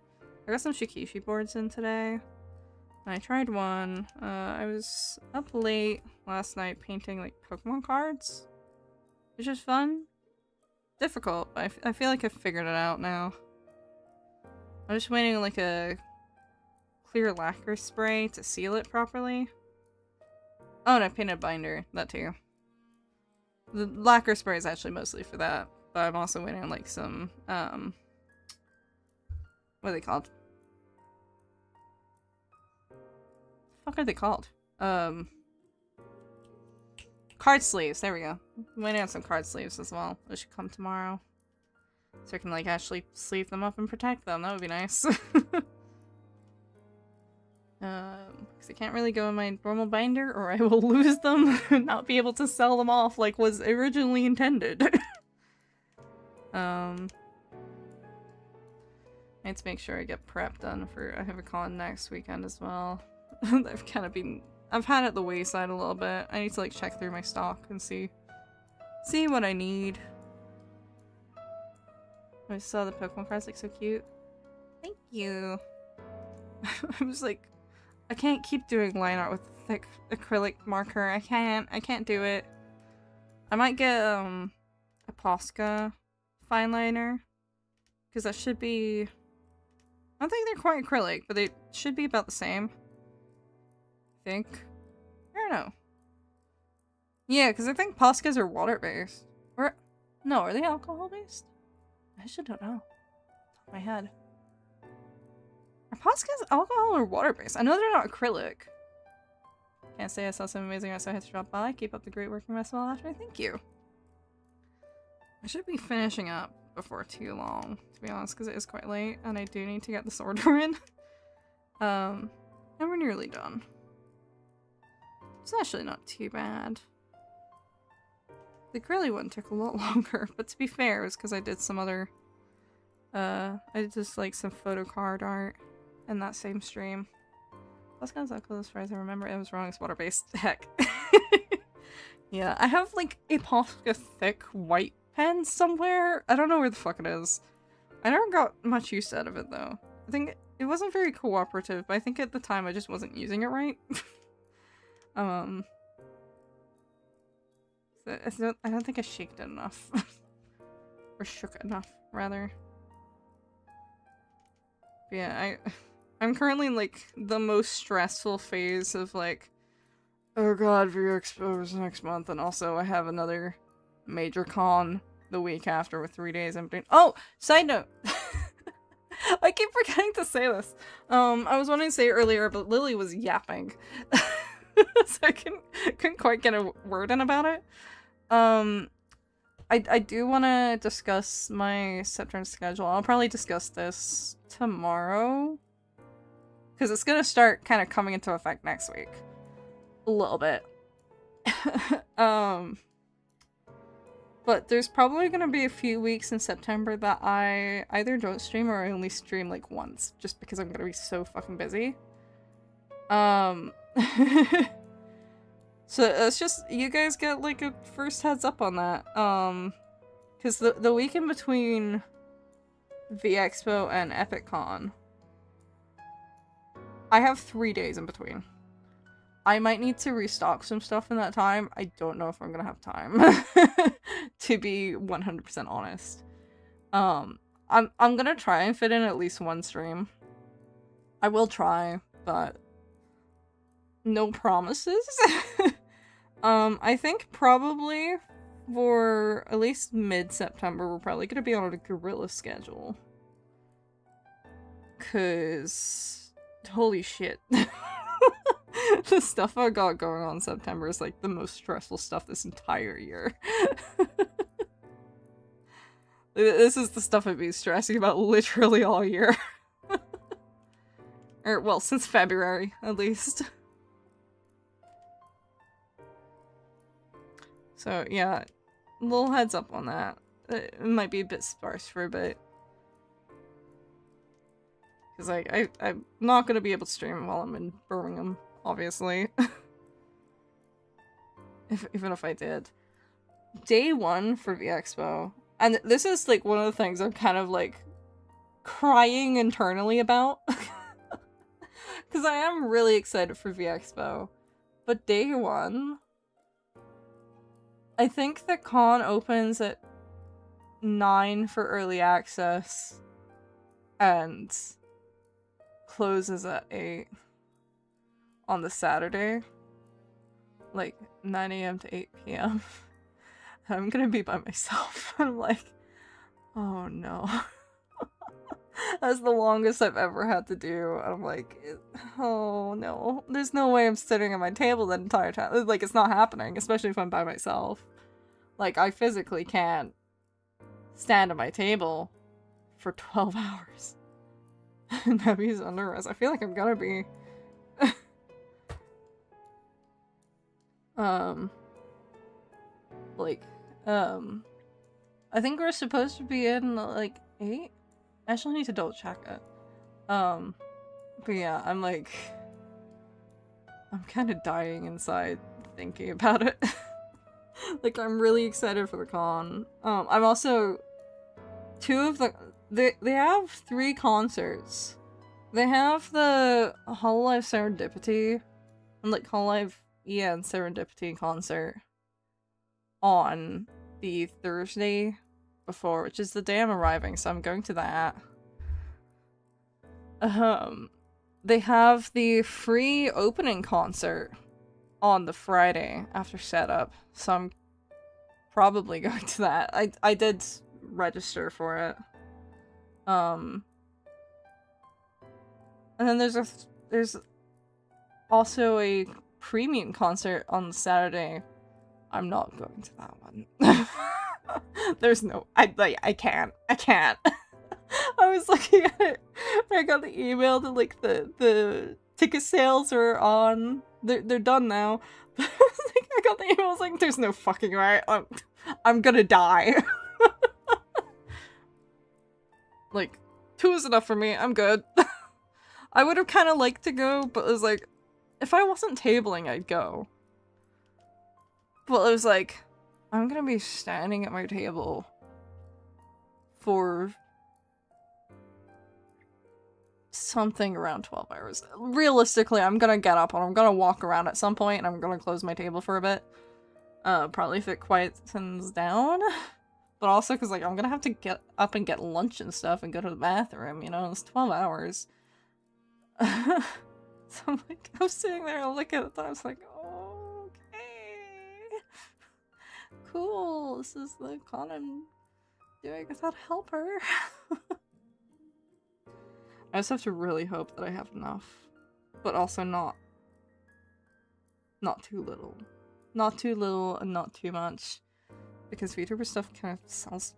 I got some shikishi boards in today. And I tried one. I was up late last night painting like Pokemon cards. Which is fun. Difficult, but I feel like I've figured it out now. I'm just waiting like a clear lacquer spray to seal it properly. Oh, and I painted a binder. That too. The lacquer spray is actually mostly for that. But I'm also waiting on like some, what are they called? What are they called? Card sleeves. There we go. I'm waiting on some card sleeves as well. Those should come tomorrow. So I can like actually sleeve them up and protect them. That would be nice. Because I can't really go in my normal binder or I will lose them and not be able to sell them off like was originally intended. I need to make sure I get prep done for I have a con next weekend as well. I've had it the wayside a little bit. I need to like check through my stock and see what I need. I saw the Pokemon cards like so cute. Thank you. I was like, I can't keep doing line art with thick acrylic marker. I can't do it. I might get a Posca fine liner. Because that should be, I don't think they're quite acrylic, but they should be about the same. I think. I don't know. Yeah, because I think Poscas are water-based. Or, no, are they alcohol-based? I should don't know. Top of my head. Are Poscas alcohol or water-based? I know they're not acrylic. Can't say I saw some amazing art, so I had to drop by. Keep up the great work in Westwell after. Thank you. I should be finishing up before too long, to be honest, because it is quite late, and I do need to get this order in. And we're nearly done. It's actually not too bad. The acrylic one took a lot longer, but to be fair, it was because I did some other, I did just like some photo card art in that same stream. That's kind of close as far as I remember. It was wrong, it's water-based. Heck. Yeah, I have like a Posca thick white pen somewhere. I don't know where the fuck it is. I never got much use out of it though. I think it wasn't very cooperative, but I think at the time I just wasn't using it right. So I don't think I shaked it enough. Or shook it enough, rather. But yeah, I'm currently in like the most stressful phase of like, oh god, Expo is next month, and also I have another major con the week after with 3 days in between. Oh, side note. I keep forgetting to say this. I was wanting to say it earlier, but Lily was yapping. So I couldn't quite get a word in about it. I do want to discuss my September schedule. I'll probably discuss this tomorrow. Because it's going to start kind of coming into effect next week. A little bit. But there's probably going to be a few weeks in September that I either don't stream or I only stream like once. Just because I'm going to be so fucking busy. So it's just, you guys get like a first heads up on that. Because the week in between VExpo and EpicCon, I have 3 days in between. I might need to restock some stuff in that time. I don't know if I'm gonna have time. To be 100% honest. I'm gonna try and fit in at least one stream. I will try, but no promises. I think probably for at least mid-September, we're probably gonna be on a guerrilla schedule. 'Cause holy shit. The stuff I got going on in September is like the most stressful stuff this entire year. This is the stuff I've been stressing about literally all year. Or, well, since February, at least. So, yeah, a little heads up on that. It might be a bit sparse for a bit. Because I'm not going to be able to stream while I'm in Birmingham, obviously. Even if I did. Day 1 for VExpo. And this is, like, one of the things I'm kind of, like, crying internally about. Because I am really excited for VExpo. But day 1... I think the con opens at 9 for early access. And closes at 8 on the Saturday, like 9 a.m. to 8 p.m. I'm gonna be by myself. I'm like, oh no. That's the longest I've ever had to do. I'm like, oh no. There's no way I'm sitting at my table the entire time. Like, it's not happening, especially if I'm by myself. Like, I physically can't stand at my table for 12 hours. Nebby's under arrest. I feel like I'm gonna be. I think we're supposed to be in, like, 8? I actually need to double check it. But yeah, I'm like... I'm kind of dying inside thinking about it. Like, I'm really excited for the con. I'm also... Two of the... They have 3 concerts. They have the Hololive Serendipity and like Hololive and Serendipity concert on the Thursday before, which is the day I'm arriving, so I'm going to that. They have the free opening concert on the Friday after setup, so I'm probably going to that. I did register for it. And then there's also a premium concert on Saturday. I'm not going to that one. There's no, I can't. I was looking at it. I got the email that like the ticket sales are on. They're done now. I got the email. I was like, there's no fucking way. I'm gonna die. Like, 2 is enough for me. I'm good. I would have kind of liked to go, but it was like, if I wasn't tabling, I'd go. But it was like, I'm gonna be standing at my table for something around 12 hours. Realistically, I'm gonna get up and I'm gonna walk around at some point and I'm gonna close my table for a bit. Probably if it quietens down. But also because, like, I'm gonna have to get up and get lunch and stuff and go to the bathroom, you know? It's 12 hours. So I'm like, I'm sitting there and looking at the time, I was like, oh, okay. Cool, this is the con I'm doing without a helper. I just have to really hope that I have enough. But also not too little. Not too little and not too much. because VTuber stuff kind of sells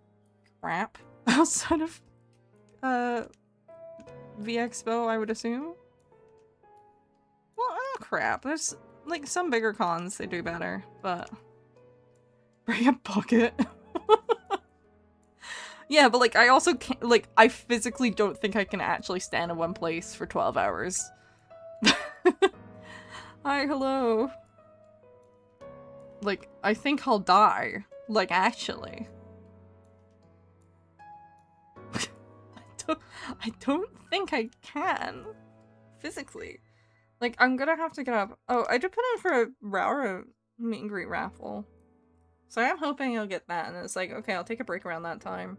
crap outside of VExpo, I would assume. Well, crap. There's like some bigger cons they do better, but bring a bucket. Yeah, but like I also can't, like, I physically don't think I can actually stand in one place for 12 hours. Hi, hello. Like, I think I'll die. Like, actually. I don't think I can. Physically. Like, I'm gonna have to get up. Oh, I did put in for a Raura meet and greet raffle. So I'm hoping I'll get that, and it's like, okay, I'll take a break around that time.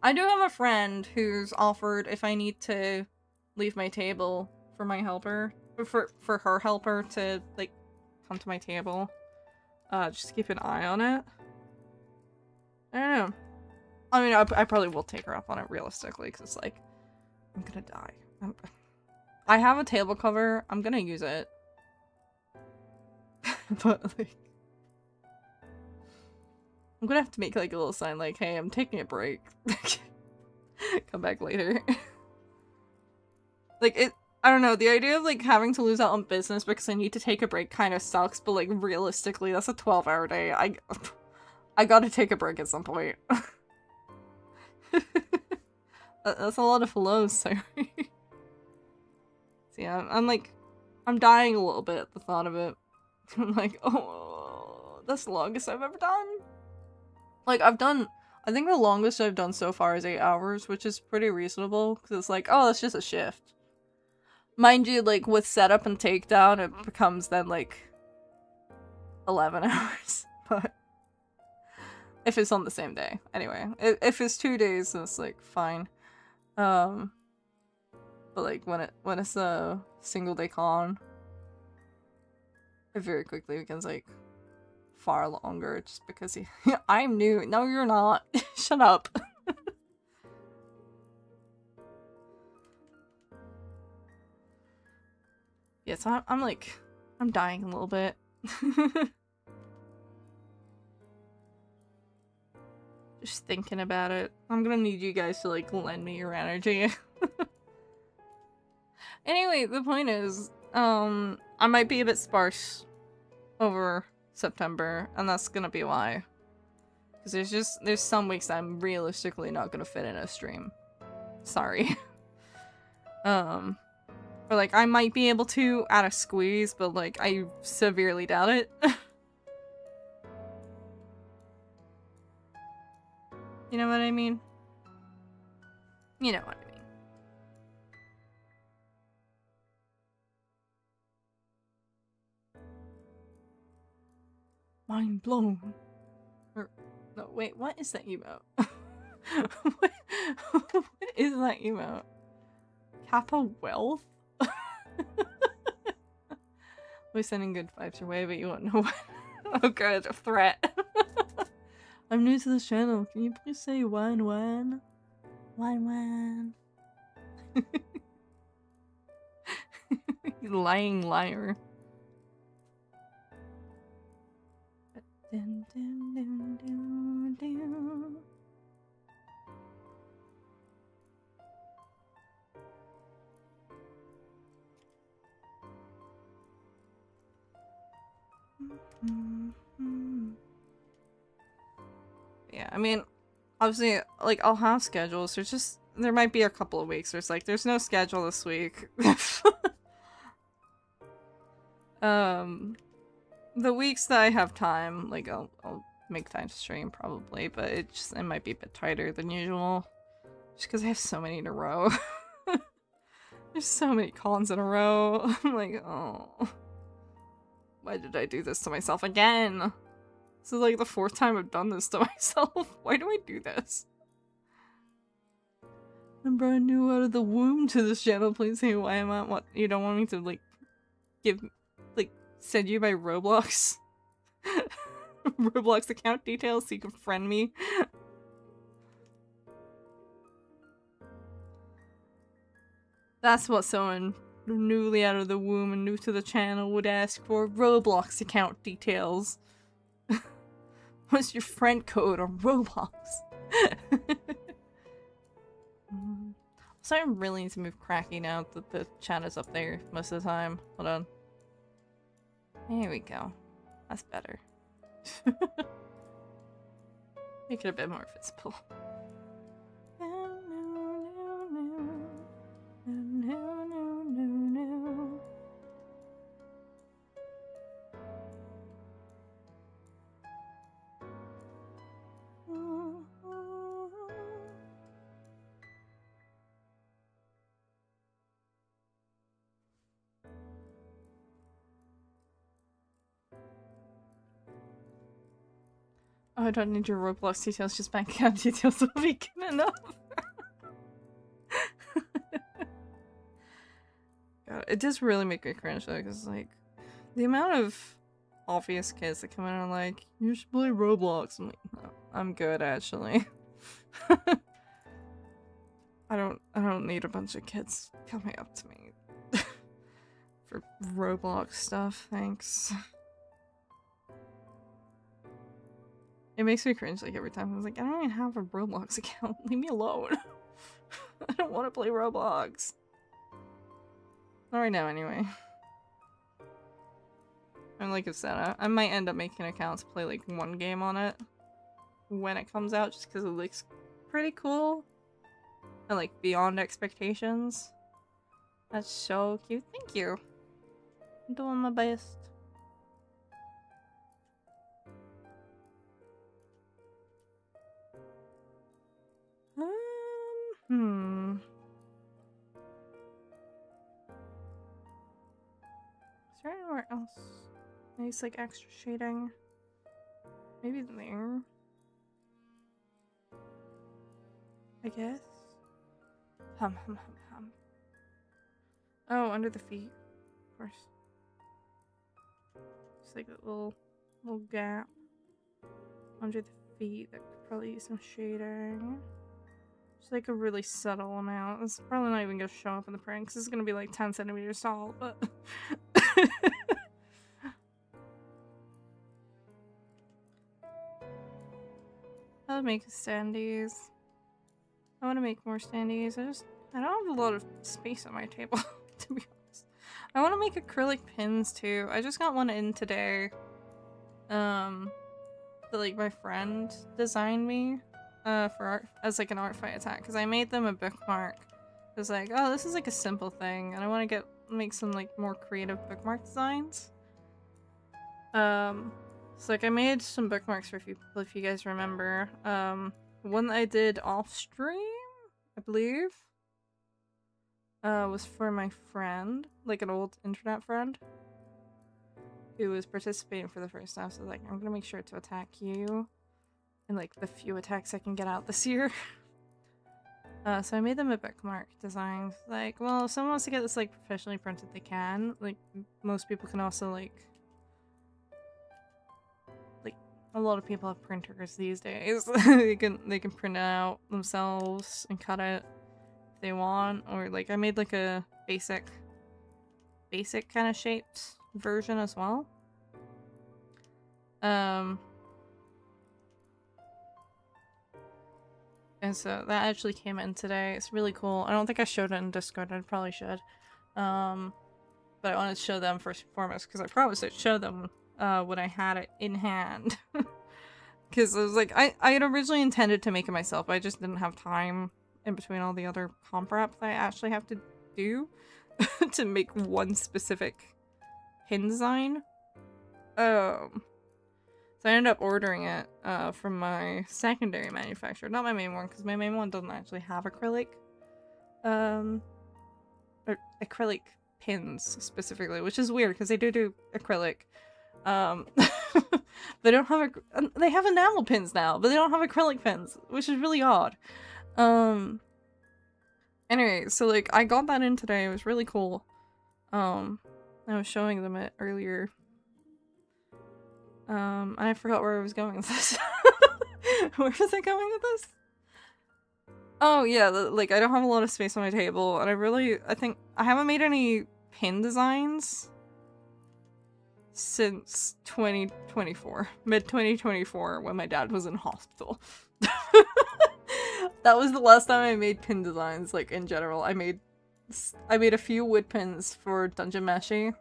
I do have a friend who's offered if I need to leave my table for my helper, for her helper to, like, come to my table. Just keep an eye on it. I don't know. I mean, I probably will take her up on it realistically, because, like, I'm gonna die. I have a table cover. I'm gonna use it. But, like, I'm gonna have to make, like, a little sign, like, hey, I'm taking a break. Come back later. Like, I don't know, the idea of, like, having to lose out on business because I need to take a break kind of sucks, but, like, realistically, that's a 12-hour day. I gotta take a break at some point. That's a lot of hellos, sorry. So yeah, I'm dying a little bit at the thought of it. I'm like, oh, that's the longest I've ever done. Like, I think the longest I've done so far is 8 hours, which is pretty reasonable, because it's like, oh, that's just a shift. Mind you, like, with setup and takedown, it becomes then, like, 11 hours, but if it's on the same day. Anyway, if it's 2 days, then it's, like, fine. But, like, when it's a single day con, it very quickly becomes, like, far longer, just because I'm new. No, you're not. Shut up. Yeah, so I'm dying a little bit. Just thinking about it. I'm gonna need you guys to, like, lend me your energy. Anyway, the point is, I might be a bit sparse over September, and that's gonna be why. Because there's some weeks I'm realistically not gonna fit in a stream. Sorry. Or, like, I might be able to at a squeeze, but, like, I severely doubt it. You know what I mean? You know what I mean. Mind blown. Or, no, wait, what is that emote? what is that emote? Kappa Wealth? We're sending good vibes your way, but you won't know what. Oh god, a threat. I'm new to this channel. Can you please say whine whine? Whine whine. You lying liar. Dun, dun, dun, dun, dun. Yeah, I mean, obviously, like, I'll have schedules. There might be a couple of weeks where it's like, there's no schedule this week. The weeks that I have time, like, I'll make time to stream probably, but it might be a bit tighter than usual. Just because I have so many in a row. There's so many cons in a row. I'm like, oh. Why did I do this to myself again? This is like the 4th time I've done this to myself. Why do I do this? I'm brand new out of the womb to this channel. Please say why am I? What? You don't want me to, like, send you my Roblox? Roblox account details so you can friend me? That's what someone newly out of the womb and new to the channel would ask for. Roblox account details. What's your friend code on Roblox? So I really need to move Cracky now that the chat is up there most of the time. Hold on. There we go. That's better. Make it a bit more visible. Oh, I don't need your Roblox details, just bank account details will be good enough. God, it does really make me cringe though, because like, the amount of obvious kids that come in and are like, you should play Roblox. I'm like, no, I'm good actually. I don't need a bunch of kids coming up to me for Roblox stuff, thanks. It makes me cringe like every time. I was like, I don't even have a Roblox account. Leave me alone. I don't want to play Roblox. Not right now, anyway. And like I said, I might end up making accounts to play like one game on it when it comes out, just because it looks pretty cool and like beyond expectations. That's so cute. Thank you. I'm doing my best. Is there anywhere else? Nice, like extra shading. Maybe there. I guess. Hum. Oh, under the feet, of course. Just like a little gap under the feet that could probably use some shading. Just like a really subtle amount. It's probably not even gonna show up in the print because it's gonna be like 10 centimeters tall, but I'll make standees. I want to make more standees. I don't have a lot of space on my table, to be honest. I want to make acrylic pins too. I just got one in today. That like my friend designed me. For art, as like an art fight attack, because I made them a bookmark. It was like, oh, this is like a simple thing, and I want to make some like more creative bookmark designs. So like I made some bookmarks for a few people, if you guys remember. One that I did off stream, I believe, was for my friend, like an old internet friend, who was participating for the first time. So I was like, I'm gonna make sure to attack you. And like the few attacks I can get out this year. So I made them a bookmark design. Like, well, if someone wants to get this like professionally printed, they can. Like, most people can also like a lot of people have printers these days. they can print it out themselves and cut it if they want. Or like I made like a basic kind of shaped version as well. And so that actually came in today. It's really cool. I don't think I showed it in Discord. I probably should. But I wanted to show them first and foremost because I promised I'd show them when I had it in hand. Because I was like, I had originally intended to make it myself, but I just didn't have time in between all the other comp prep that I actually have to do to make one specific pin design. So I ended up ordering it from my secondary manufacturer, not my main one, because my main one doesn't actually have acrylic. Or acrylic pins specifically, which is weird because they do acrylic. They don't have they have enamel pins now, but they don't have acrylic pins, which is really odd. Anyway, so like I got that in today. It was really cool. I was showing them it earlier. I forgot where I was going with this. Where was I going with this? Oh yeah, like I don't have a lot of space on my table, and I think I haven't made any pin designs since 2024. Mid-2024 when my dad was in hospital. That was the last time I made pin designs, like, in general. I made a few wood pins for Dungeon Meshi.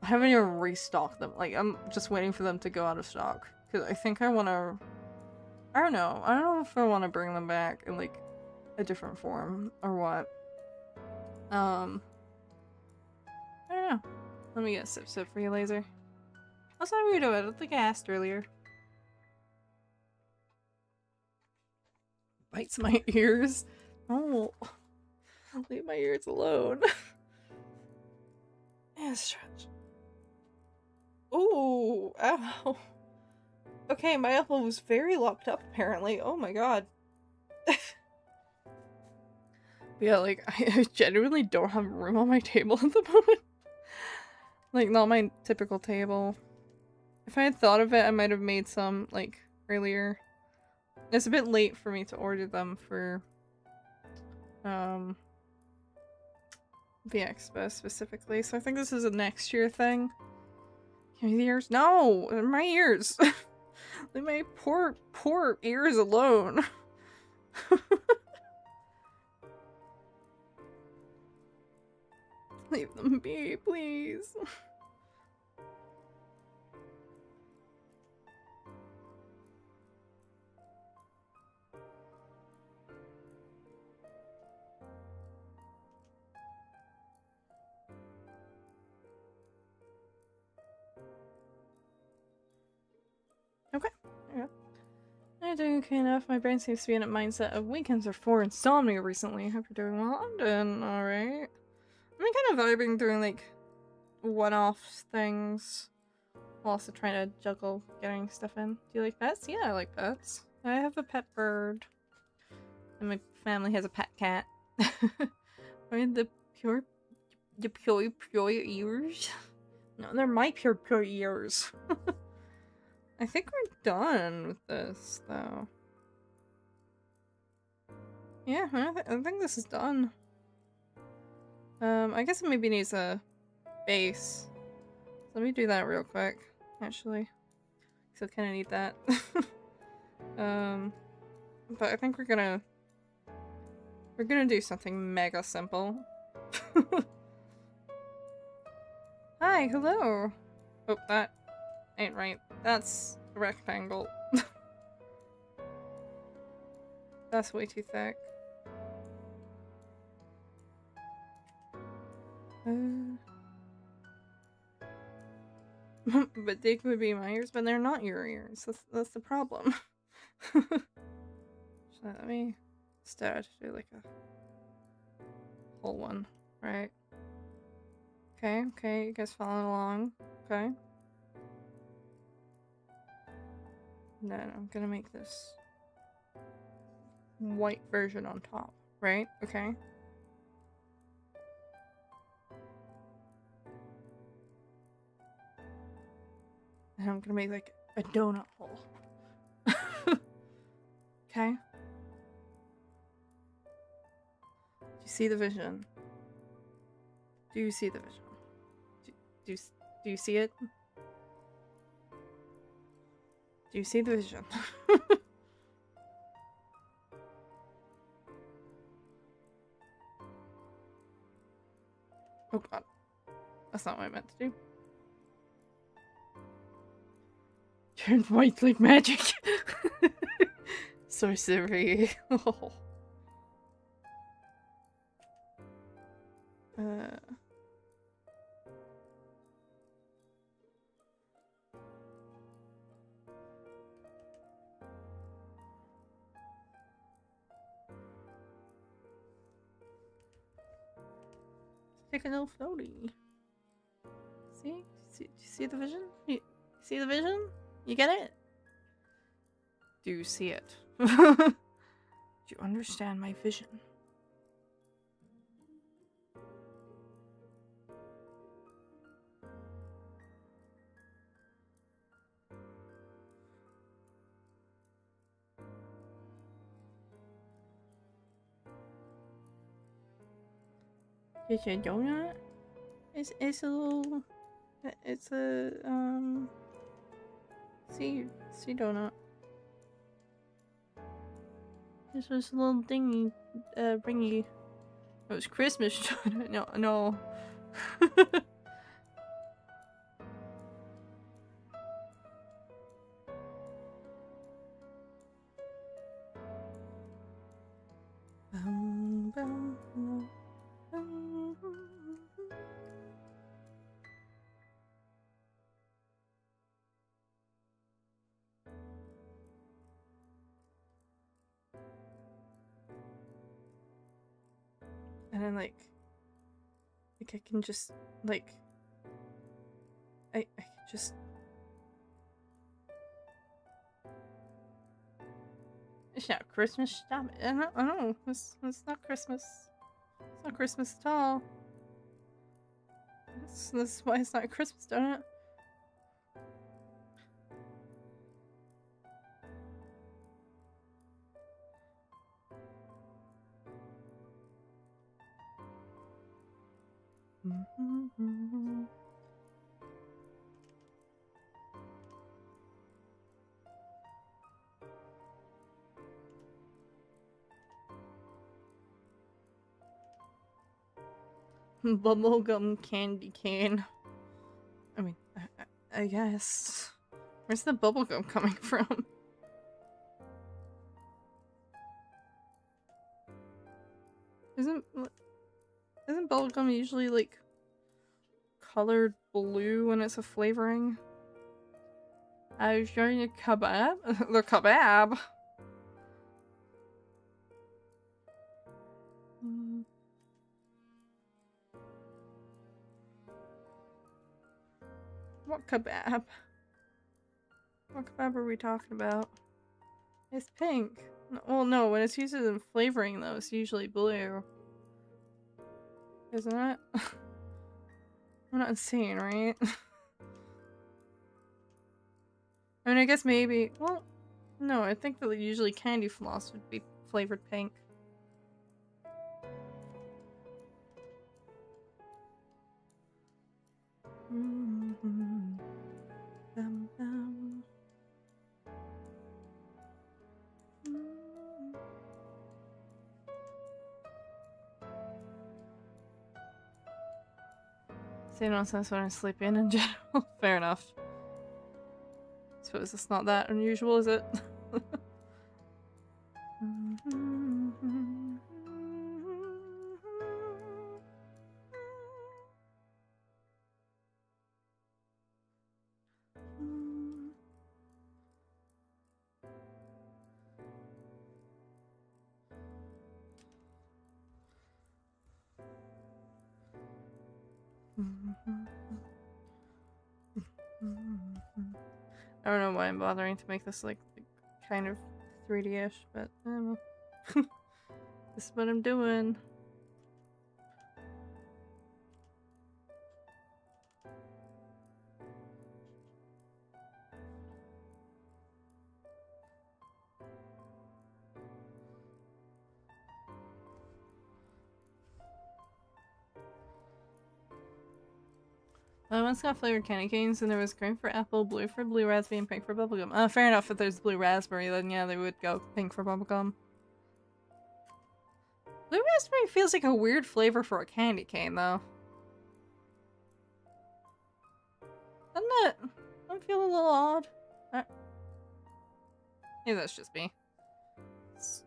I haven't even restocked them. Like, I'm just waiting for them to go out of stock. Because I think I want to... I don't know. I don't know if I want to bring them back in, like, a different form or what. I don't know. Let me get a sip for you, Laser. How's that weirdo? I don't think I asked earlier. Bites my ears. Oh, leave my ears alone. And stretch. Ooh, ow. Okay, my elbow was very locked up apparently. Oh my god. Yeah, like, I genuinely don't have room on my table at the moment. Like, not my typical table. If I had thought of it, I might have made some, like, earlier. It's a bit late for me to order them for, VXPA specifically, so I think this is a next year thing. Give me the ears. No! They're my ears! Leave my poor ears alone. Leave them be, please. Okay. There you go. I'm doing okay enough. My brain seems to be in a mindset of weekends are for insomnia recently. Hope you're doing well. I'm doing alright. I'm kind of vibing doing like one-off things while also trying to juggle getting stuff in. Do you like pets? Yeah, I like pets. I have a pet bird. And my family has a pet cat. Are the pure ears? No, they're my pure ears. I think we're done with this, though. Yeah, I think this is done. I guess it maybe needs a base. Let me do that real quick, actually. So I kind of need that. But I think we're gonna do something mega simple. Hi, hello. Oh, that ain't right. That's a rectangle. That's way too thick. But they could be my ears, but they're not your ears. That's the problem. So let me start to do like a whole one, right? Okay, you guys following along? Okay. Then I'm gonna make this white version on top, right? Okay. And I'm gonna make like a donut hole. Okay? Do you see the vision? Do you see the vision? Do you see it? Do you see the vision? Oh god. That's not what I meant to do. Turned white like magic. Sorcery. Oh. Take a little floaty. See? Do you see the vision? You see the vision? You get it? Do you see it? Do you understand my vision? It's a donut? It's a little It's a sea donut. This was a little dingy, ringy. It was Christmas donut. No. And then like I can just like I can just it's not Christmas. Stop it. I know. It's not Christmas. It's not Christmas at all. This is why it's not Christmas donut. Bubblegum candy cane. I mean, I guess. Where's the bubblegum coming from? Isn't bubblegum usually like colored blue when it's a flavoring? I was showing a kebab. The kebab. What kebab? What kebab are we talking about? It's pink. Well, no, when it's used in flavoring though, it's usually blue. Isn't it? I'm not insane, right? I mean, I guess maybe. Well, no, I think that usually candy floss would be flavored pink. Say nonsense when I sleep in general. Fair enough. Suppose it's not that unusual, is it? I don't know why I'm bothering to make this like kind of 3D-ish, but I don't know. This is what I'm doing. I once got flavored candy canes and there was green for apple, blue for blue raspberry, and pink for bubblegum. Fair enough, if there's blue raspberry, then yeah, they would go pink for bubblegum. Blue raspberry feels like a weird flavor for a candy cane, though. Doesn't it? Don't feel a little odd? Maybe that's just me. It's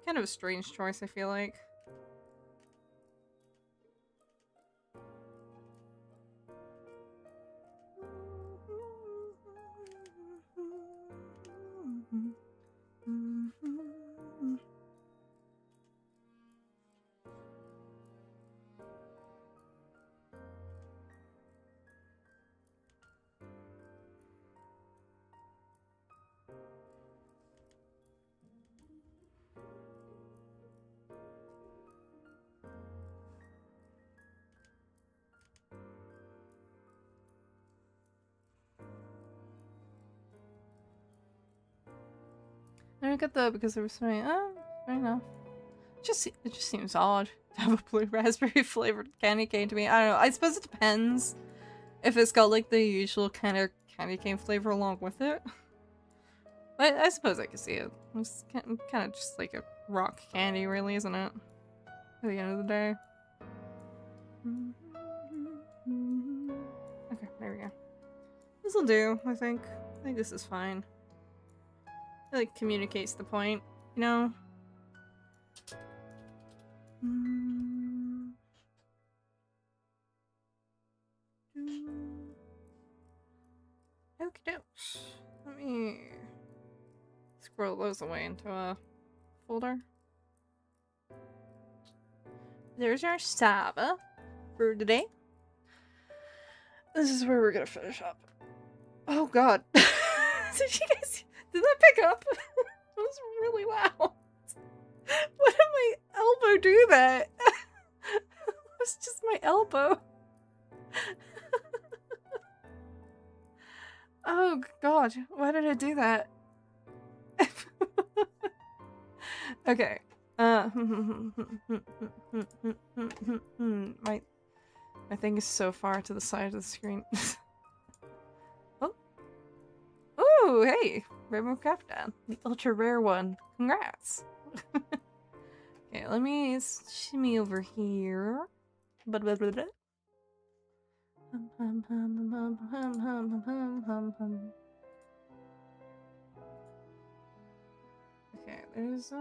kind of a strange choice, I feel like. I get that because there was so many. Oh, fair enough. It just seems odd to have a blue raspberry flavored candy cane to me. I don't know. I suppose it depends. if it's got like the usual kind of candy cane flavor along with it. But I suppose I could see it. It's kind of just like a rock candy, really, isn't it? At the end of the day. Okay, there we go. This'll do, I think. I think this is fine. It like communicates the point, you know? Okie dokes. Let me scroll those away into a folder. There's our Saba for today. This is where we're gonna finish up. Oh god. Did that pick up? That was really loud. What did my elbow do that? It was just my elbow. Oh god, why did I do that? Okay. My thing is so far to the side of the screen. Oh. Ooh, hey! Rainbow Captain. The ultra rare one. Congrats! Okay, let me shimmy over here. Okay, there's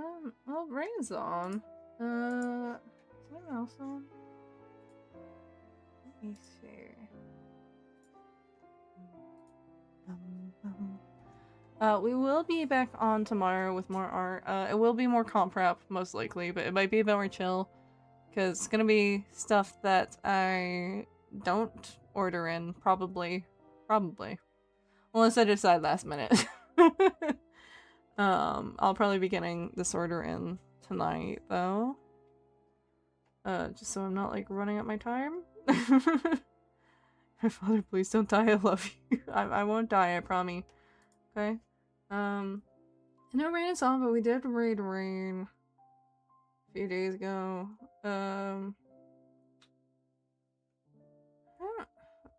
well, Rain's on. Is anyone else on? Let me see. We will be back on tomorrow with more art. It will be more comp prep, most likely, but it might be a bit more chill. Because it's gonna be stuff that I don't order in, probably. Unless I decide last minute. I'll probably be getting this order in tonight, though. Just so I'm not, like, running out my time. My father, please don't die, I love you. I won't die, I promise. Okay? I know Rain is on, but we did raid Rain a few days ago.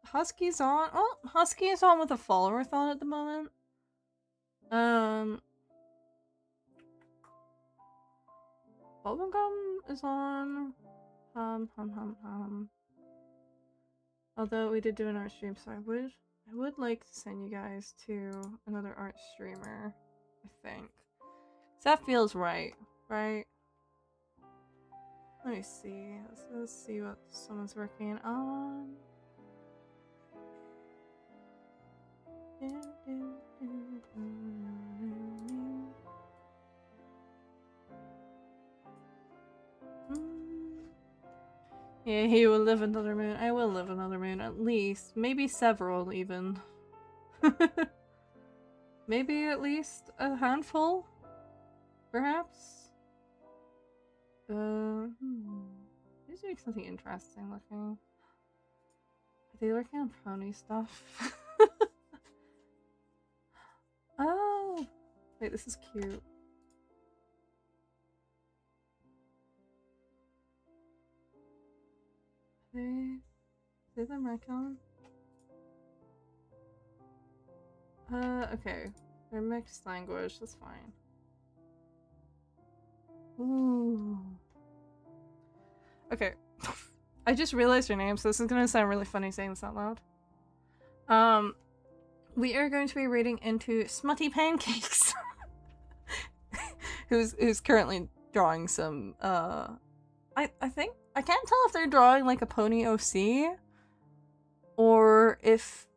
Husky's on. Oh, Husky is on with a follower-thon at the moment. Bubblegum is on. Although we did do an art stream, so I would like to send you guys to another art streamer, I think. 'Cause that feels right, right? Let me see. Let's see what someone's working on. Yeah, he will live another moon. I will live another moon, at least. Maybe several, even. Maybe at least a handful? Perhaps? These make something interesting looking. Are they working on pony stuff? Oh! Wait, this is cute. Say them recon? Okay. They're mixed language, that's fine. Ooh. Okay. I just realized your name, so this is gonna sound really funny saying this out loud. We are going to be reading into Smutty Pancakes. who's currently drawing some, I think, I can't tell if they're drawing like a pony OC, or if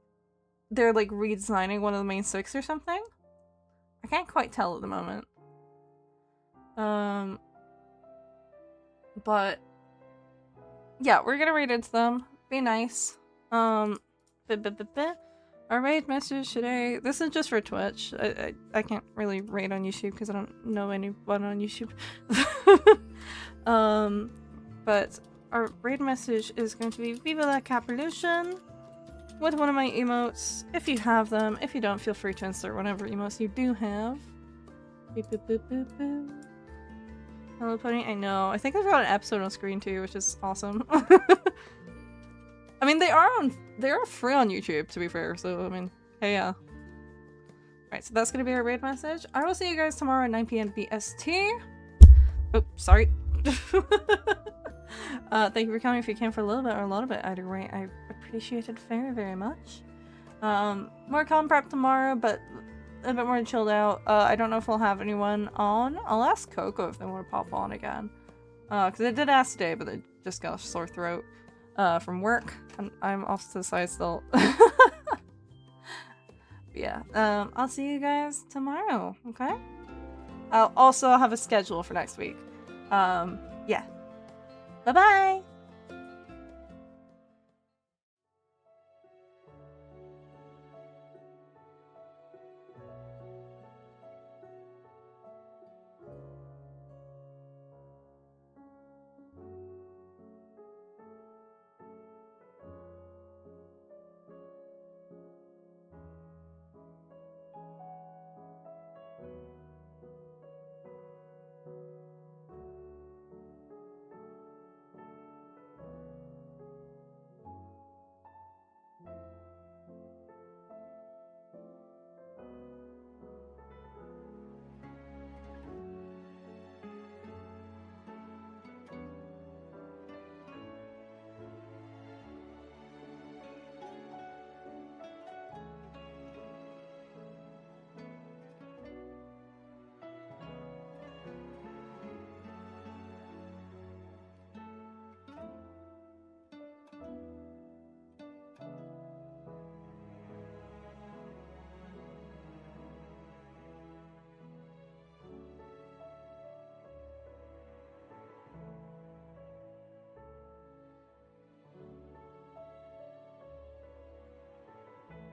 they're like redesigning one of the main six or something. I can't quite tell at the moment. But yeah, we're gonna read into them. Be nice. Our raid message today. This is just for Twitch. I can't really raid on YouTube because I don't know anyone on YouTube. But our raid message is going to be Viva la Capelution with one of my emotes, if you have them. If you don't, feel free to insert whatever emotes you do have. Beep, boop, boop, boop, boop. Hello Pony, I know. I think I've got an episode on screen too, which is awesome. I mean, they are free on YouTube, to be fair, so I mean, hey, yeah. Right, so that's gonna be our raid message. I will see you guys tomorrow at 9 p.m. BST. Oh, sorry. Thank you for coming if you came for a little bit or a lot of it, either way. I appreciate it very, very much. More con prep tomorrow, but a bit more chilled out. I don't know if we'll have anyone on. I'll ask Coco if they want to pop on again. Because I did ask today, but they just got a sore throat from work. And I'm off to the side still. Yeah, I'll see you guys tomorrow, okay? I'll also have a schedule for next week. Yeah. Bye-bye!